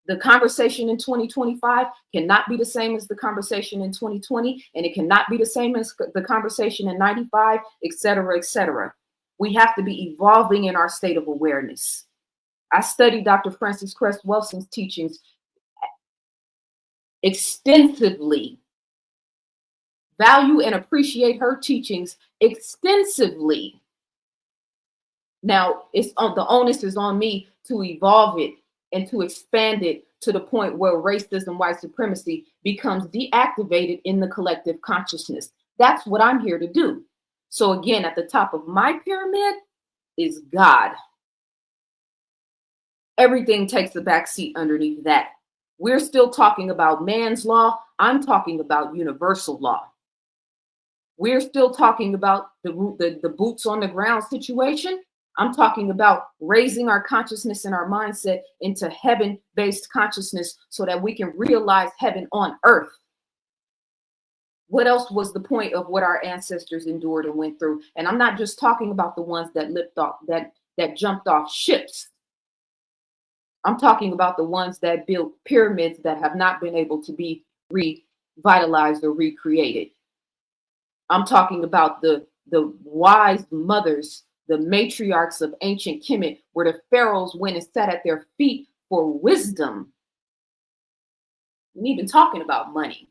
the conversation in 2025 cannot be the same as the conversation in 2020, and it cannot be the same as the conversation in 95, et cetera, et cetera. We have to be evolving in our state of awareness. I studied Dr. Frances Cress Welsing's teachings extensively, value and appreciate her teachings extensively. Now, the onus is on me to evolve it and to expand it to the point where racism, white supremacy becomes deactivated in the collective consciousness. That's what I'm here to do. So again, at the top of my pyramid is God. Everything takes a back seat underneath that. We're still talking about man's law. I'm talking about universal law. We're still talking about the boots on the ground situation. I'm talking about raising our consciousness and our mindset into heaven-based consciousness so that we can realize heaven on earth. What else was the point of what our ancestors endured and went through? And I'm not just talking about the ones that lipped off, that jumped off ships. I'm talking about the ones that built pyramids that have not been able to be revitalized or recreated. I'm talking about the wise mothers, the matriarchs of ancient Kemet, where the pharaohs went and sat at their feet for wisdom. And even talking about money.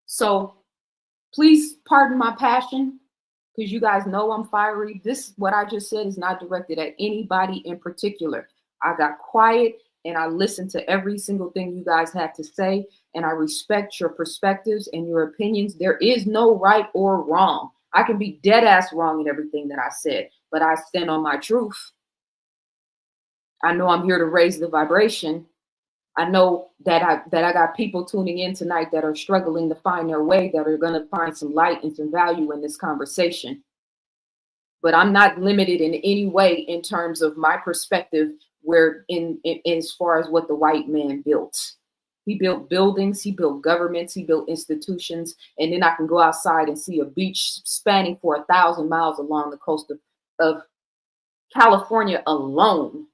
So Please pardon my passion, because you guys know I'm fiery. This, what I just said, is not directed at anybody in particular. I got quiet and I listened to every single thing you guys had to say, and I respect your perspectives and your opinions. There is no right or wrong. I can be dead ass wrong in everything that I said, but I stand on my truth. I know I'm here to raise the vibration. I know that I got people tuning in tonight that are struggling to find their way, that are going to find some light and some value in this conversation. But I'm not limited in any way in terms of my perspective, where in as far as what the white man built. He built buildings, he built governments, he built institutions, and then I can go outside and see a beach spanning for 1,000 miles along the coast of California alone.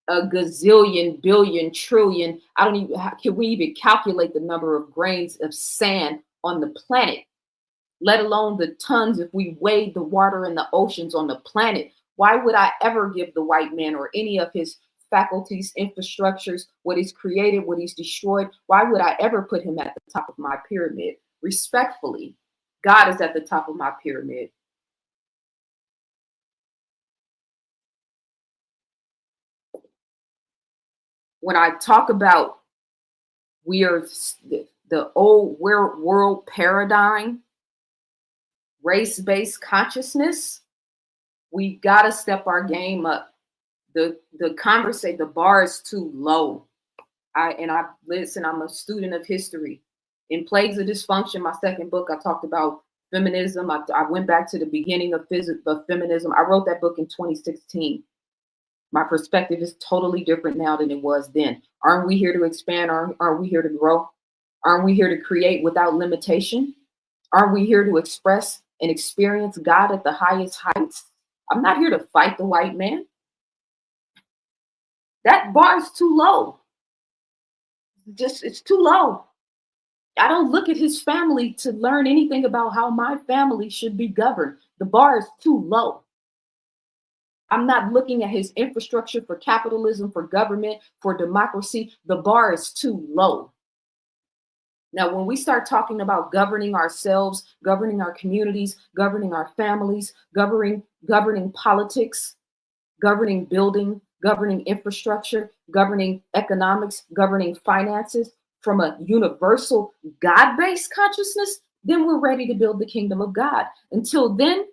A gazillion, billion, trillion. I don't even, can we even calculate the number of grains of sand on the planet, let alone the tons if we weighed the water in the oceans on the planet? Why would I ever give the white man or any of his faculties, infrastructures, what he's created, what he's destroyed? Why would I ever put him at the top of my pyramid? Respectfully, God is at the top of my pyramid. When I talk about we are the old world paradigm, race-based consciousness, we got to step our game up. The bar is too low. Listen, I'm a student of history. In Plagues of Dysfunction, my second book, I talked about feminism. I went back to the beginning of feminism. I wrote that book in 2016. My perspective is totally different now than it was then. Aren't we here to expand? Aren't we here to grow? Aren't we here to create without limitation? Aren't we here to express and experience God at the highest heights? I'm not here to fight the white man. That bar is too low. It's too low. I don't look at his family to learn anything about how my family should be governed. The bar is too low. I'm not looking at his infrastructure for capitalism, for government, for democracy. The bar is too low. Now, when we start talking about governing ourselves, governing our communities, governing our families, governing politics, governing building, governing infrastructure, governing economics, governing finances from a universal God-based consciousness, then we're ready to build the kingdom of God. Until then,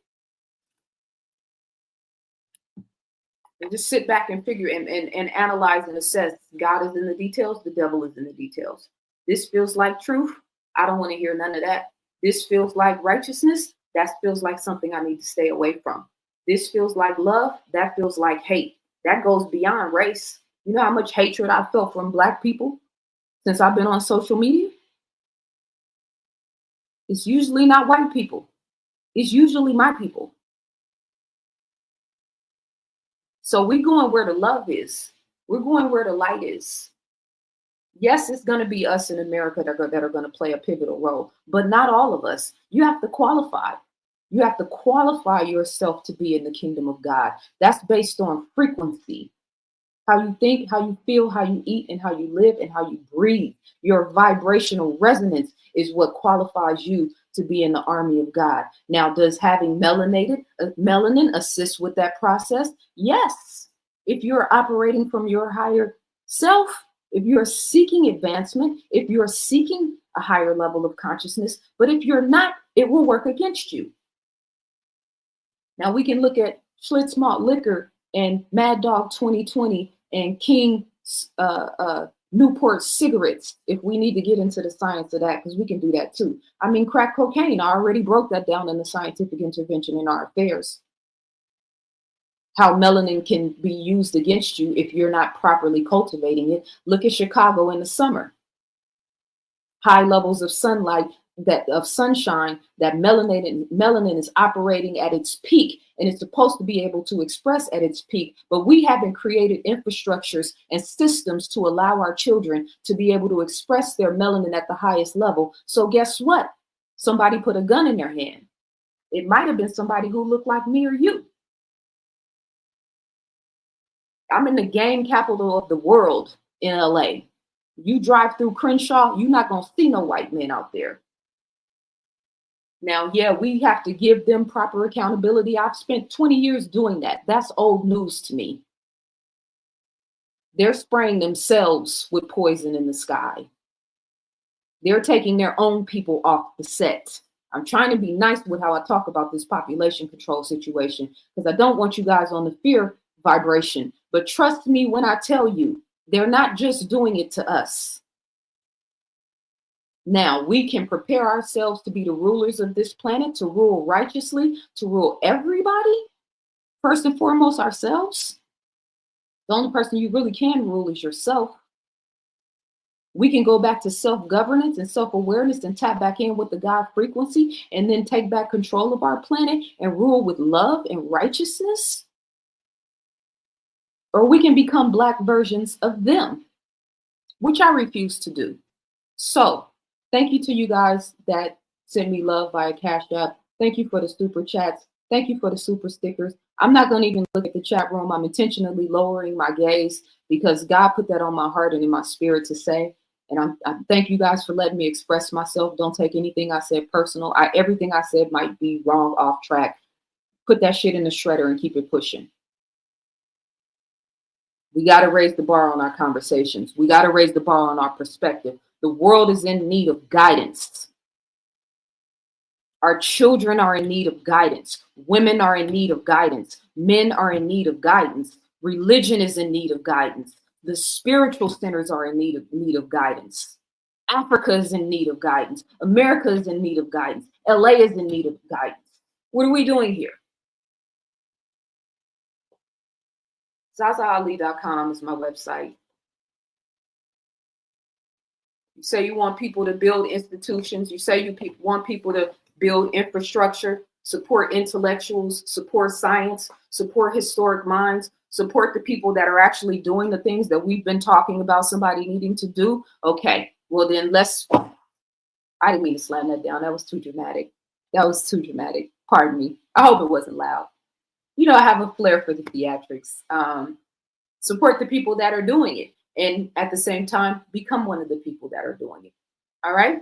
and just sit back and figure and analyze and assess. God is in the details. The devil is in the details. This feels like truth. I don't want to hear none of that. This feels like righteousness. That feels like something I need to stay away from. This feels like love. That feels like hate. That goes beyond race. You know how much hatred I felt from Black people since I've been on social media? It's usually not white people. It's usually my people. So we're going where the love is. We're going where the light is. Yes, it's going to be us in America that are going to play a pivotal role, but not all of us. You have to qualify. You have to qualify yourself to be in the kingdom of God. That's based on frequency. How you think, how you feel, how you eat, and how you live, and how you breathe. Your vibrational resonance is what qualifies you to be in the army of God. Now, does having melanin assist with that process? Yes. If you're operating from your higher self, if you're seeking advancement, if you're seeking a higher level of consciousness, but if you're not, it will work against you. Now we can look at Schlitz Malt Liquor and Mad Dog 2020 and King Newport cigarettes, if we need to get into the science of that, because we can do that too. I mean, crack cocaine, I already broke that down in the scientific intervention in our affairs. How melanin can be used against you if you're not properly cultivating it. Look at Chicago in the summer. High levels of sunlight, of sunshine, that melanin is operating at its peak, and it's supposed to be able to express at its peak, but we haven't created infrastructures and systems to allow our children to be able to express their melanin at the highest level. So guess what? Somebody put a gun in their hand. It might have been somebody who looked like me or you. I'm in the gang capital of the world in LA. You drive through Crenshaw, you're not gonna see no white men out there. Now, yeah, we have to give them proper accountability. I've spent 20 years doing that. That's old news to me. They're spraying themselves with poison in the sky. They're taking their own people off the set. I'm trying to be nice with how I talk about this population control situation because I don't want you guys on the fear vibration. But trust me when I tell you, they're not just doing it to us. Now, we can prepare ourselves to be the rulers of this planet, to rule righteously, to rule everybody. First and foremost, ourselves. The only person you really can rule is yourself. We can go back to self-governance and self-awareness and tap back in with the God frequency and then take back control of our planet and rule with love and righteousness. Or we can become black versions of them, which I refuse to do. So thank you to you guys that send me love via Cash App. Thank you for the super chats. Thank you for the super stickers. I'm not going to even look at the chat room. I'm intentionally lowering my gaze because God put that on my heart and in my spirit to say. And I thank you guys for letting me express myself. Don't take anything I said personal. Everything I said might be wrong, off track. Put that shit in the shredder and keep it pushing. We got to raise the bar on our conversations. We got to raise the bar on our perspective. The world is in need of guidance. Our children are in need of guidance. Women are in need of guidance. Men are in need of guidance. Religion is in need of guidance. The spiritual centers are in need of guidance. Africa is in need of guidance. America is in need of guidance. LA is in need of guidance. What are we doing here? ZaZaAli.com is my website. You say you want people to build institutions. You say you want people to build infrastructure, support intellectuals, support science, support historic minds, support the people that are actually doing the things that we've been talking about somebody needing to do. Okay, well then I didn't mean to slam that down. That was too dramatic. Pardon me. I hope it wasn't loud. You know, I have a flair for the theatrics. Support the people that are doing it. And at the same time, become one of the people that are doing it. All right.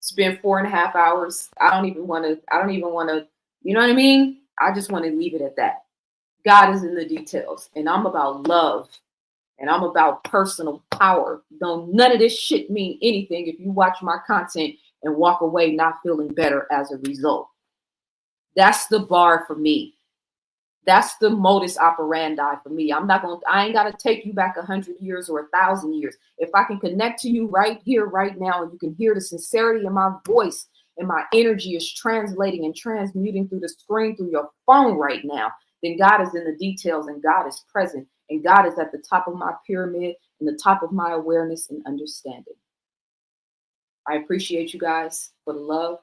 It's been 4.5 hours. I don't even want to, you know what I mean? I just want to leave it at that. God is in the details, and I'm about love, and I'm about personal power. Don't none of this shit mean anything if you watch my content and walk away not feeling better as a result. That's the bar for me. That's the modus operandi for me. I ain't got to take you back 100 years or 1,000 years. If I can connect to you right here, right now, and you can hear the sincerity in my voice and my energy is translating and transmuting through the screen, through your phone right now, then God is in the details and God is present and God is at the top of my pyramid and the top of my awareness and understanding. I appreciate you guys for the love,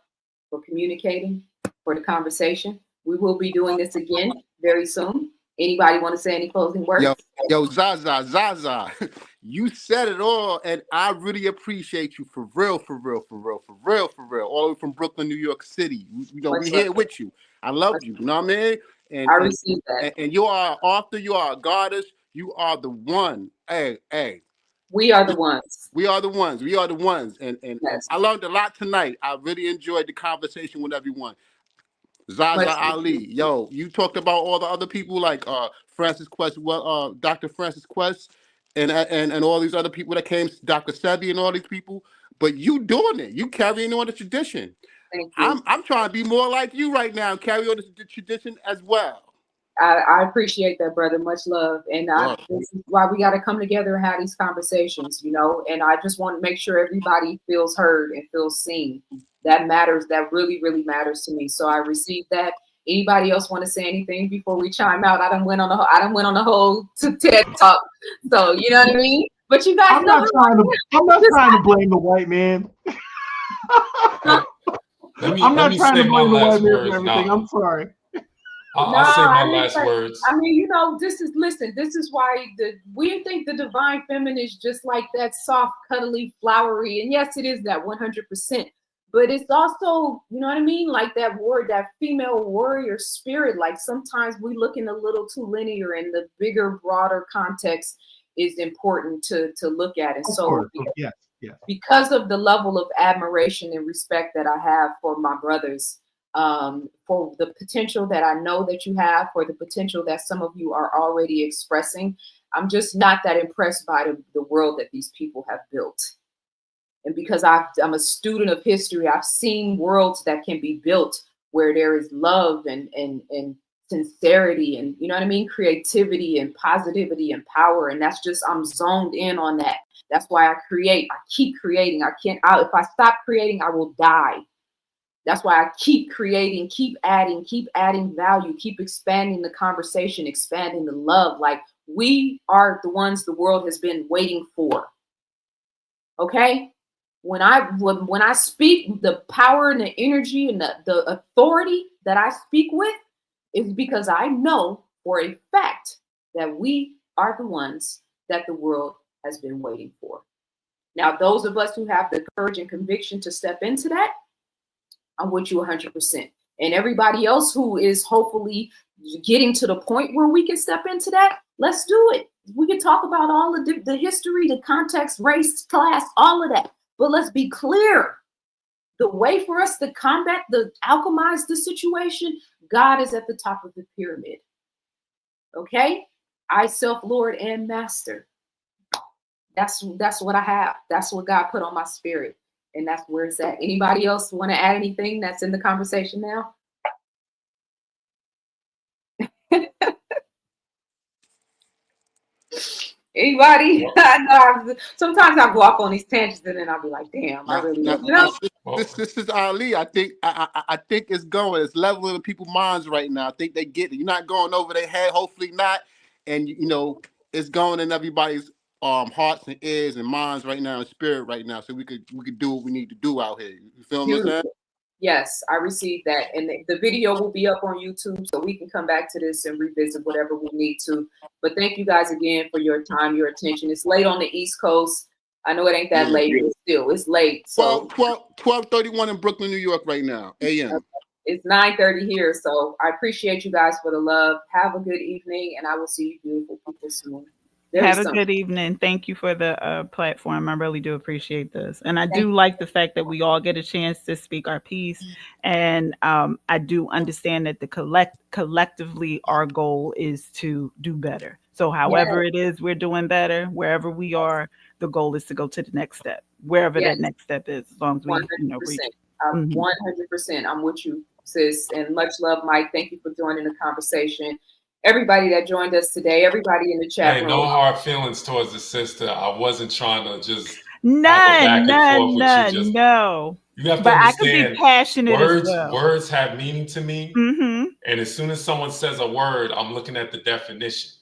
for communicating, for the conversation. We will be doing this again very soon. Anybody want to say any closing words? Yo, ZaZa, you said it all, and I really appreciate you for real. All the way from Brooklyn, New York City. We here with you. I love you. You know what I mean? And I received that. And you are an author. You are a goddess. You are the one. Hey. We are the ones. We are the ones. And yes. I learned a lot tonight. I really enjoyed the conversation with everyone. ZaZaAli, yo, you talked about all the other people like Francis Quest, Dr. Francis Quest, and all these other people that came, Dr. Sebi and all these people. But you doing it, you carrying on the tradition. Thank you. I'm trying to be more like you right now, carry on the tradition as well. I appreciate that, brother. Much love. And this is why we got to come together and have these conversations, you know. And I just want to make sure everybody feels heard and feels seen. That matters. That really, really matters to me. So I received that. Anybody else want to say anything before we chime out? I done went on the whole TED talk. So you know what I mean. But you guys, I'm not trying to blame the white man. I'm not trying to blame the white man for everything. I'm sorry. I'll say my last words. I mean, you know, this is why we think the divine feminine is just like that soft, cuddly, flowery. And yes, it is that 100%. But it's also, you know what I mean? Like that female warrior spirit. Like sometimes we looking a little too linear, and the bigger, broader context is important to look at. And so, Yes. Because of the level of admiration and respect that I have for my brothers, for the potential that I know that you have, for the potential that some of you are already expressing, I'm just not that impressed by the world that these people have built. And because I'm a student of history, I've seen worlds that can be built where there is love and sincerity and, you know what I mean, creativity and positivity and power. And that's just, I'm zoned in on that. That's why I create. I keep creating. If I stop creating, I will die. That's why I keep creating, keep adding value, keep expanding the conversation, expanding the love. Like, we are the ones the world has been waiting for. Okay? When I speak, the power and the energy and the authority that I speak with is because I know for a fact that we are the ones that the world has been waiting for. Now, those of us who have the courage and conviction to step into that, I'm with you 100%. And everybody else who is hopefully getting to the point where we can step into that, let's do it. We can talk about all of the history, the context, race, class, all of that. But let's be clear. The way for us to alchemize the situation, God is at the top of the pyramid. Okay? I, self-Lord and master. That's what I have. That's what God put on my spirit. And that's where it's at. Anybody else want to add anything that's in the conversation now? Anybody? I know sometimes I go off on these tangents and then I'll be like, damn, I really don't know. This is Ali. I think it's going. It's leveling in people's minds right now. I think they get it. You're not going over their head. Hopefully not. And it's going in everybody's hearts and ears and minds right now and spirit right now. So we could do what we need to do out here. You feel what I'm saying? Yes, I received that. And the video will be up on YouTube, so we can come back to this and revisit whatever we need to. But thank you guys again for your time, your attention. It's late on the East Coast. I know it ain't that late, but still, it's late. So 12:31 in Brooklyn, New York right now, a.m. It's 9:30 here. So I appreciate you guys for the love. Have a good evening, and I will see you beautiful people soon. Have a good evening. Thank you for the platform. I really do appreciate this. And I do like the fact that we all get a chance to speak our piece. And I do understand that collectively our goal is to do better. So however it is we're doing better, wherever we are, the goal is to go to the next step, wherever that next step is, as long as we reach it. 100%. I'm with you, sis. And much love, Mike. Thank you for joining the conversation. Everybody that joined us today, everybody in the chat room. No hard feelings towards the sister. I wasn't trying to just none. You have to understand, I could be passionate words, as well. Words have meaning to me. Mm-hmm. And as soon as someone says a word, I'm looking at the definition.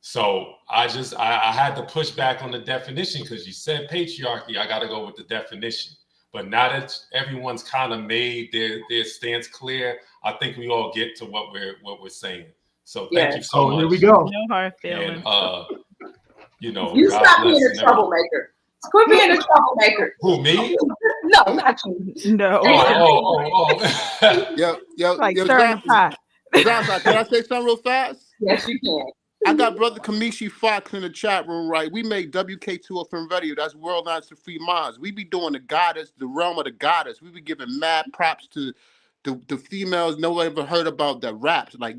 So I had to push back on the definition because you said patriarchy. I got to go with the definition. But now that everyone's kind of made their stance clear, I think we all get to what we're saying. So thank you so much. Here we go. No hard feelings. And you stop being a troublemaker. Quit being a troublemaker. Who, me? No, not you. No. Yo, like stirring the pot. ZaZa, can I say something real fast? Yes, you can. I got brother Kamishi Fox in the chat room, right? We make WK2FM Radio. That's World Nights to Free Minds. We be doing the goddess, the realm of the goddess. We be giving mad props to the females no one ever heard about that raps, like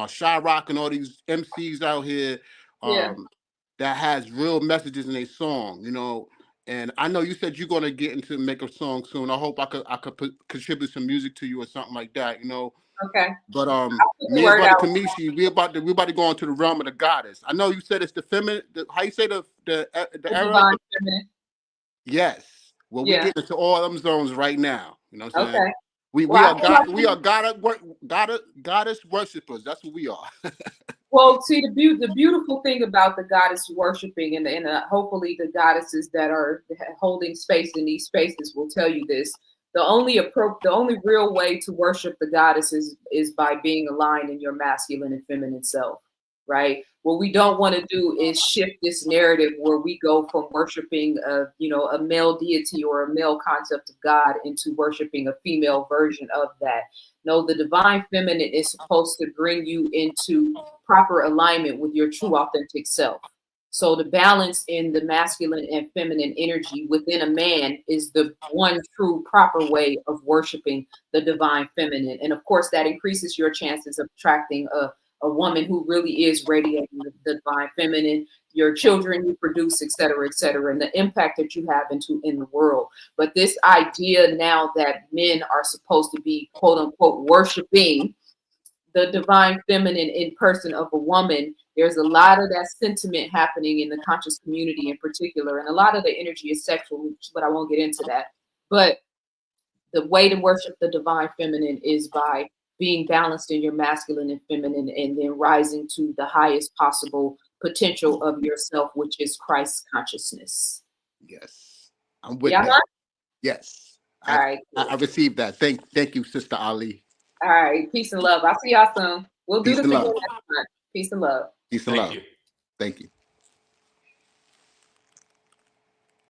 Shy Rock and all these MCs out here that has real messages in their song, And I know you said you're gonna get into make a song soon. I hope I could contribute some music to you or something like that, Okay. But me and brother Kamishi, we about to go into the realm of the goddess. I know you said it's the feminine. How you say the era? Feminine. Yes. Well, we get into all them zones right now. You know what I'm saying? Okay. We are goddess worshipers. That's what we are. Well, see, the beautiful thing about the goddess worshiping and hopefully the goddesses that are holding space in these spaces will tell you this. The only real way to worship the goddesses is by being aligned in your masculine and feminine self, right? What we don't want to do is shift this narrative where we go from worshiping a male deity or a male concept of God into worshiping a female version of that. No, the divine feminine is supposed to bring you into proper alignment with your true authentic self, So the balance in the masculine and feminine energy within a man is the one true proper way of worshiping the divine feminine. And of course, that increases your chances of attracting a woman who really is radiating the divine feminine, your children you produce, et cetera, and the impact that you have in the world. But this idea now that men are supposed to be, quote unquote, worshiping the divine feminine in person of a woman, there's a lot of that sentiment happening in the conscious community in particular. And a lot of the energy is sexual, but I won't get into that. But the way to worship the divine feminine is by being balanced in your masculine and feminine, and then rising to the highest possible potential of yourself, which is Christ consciousness. Yes, I'm with Yeah, that. Yes, all right. Cool. I received that. Thank you, Sister Ali. All right, peace and love. I'll see y'all soon. We'll do Peace this and again love. next time. Peace and love. Peace and love. you. Thank you.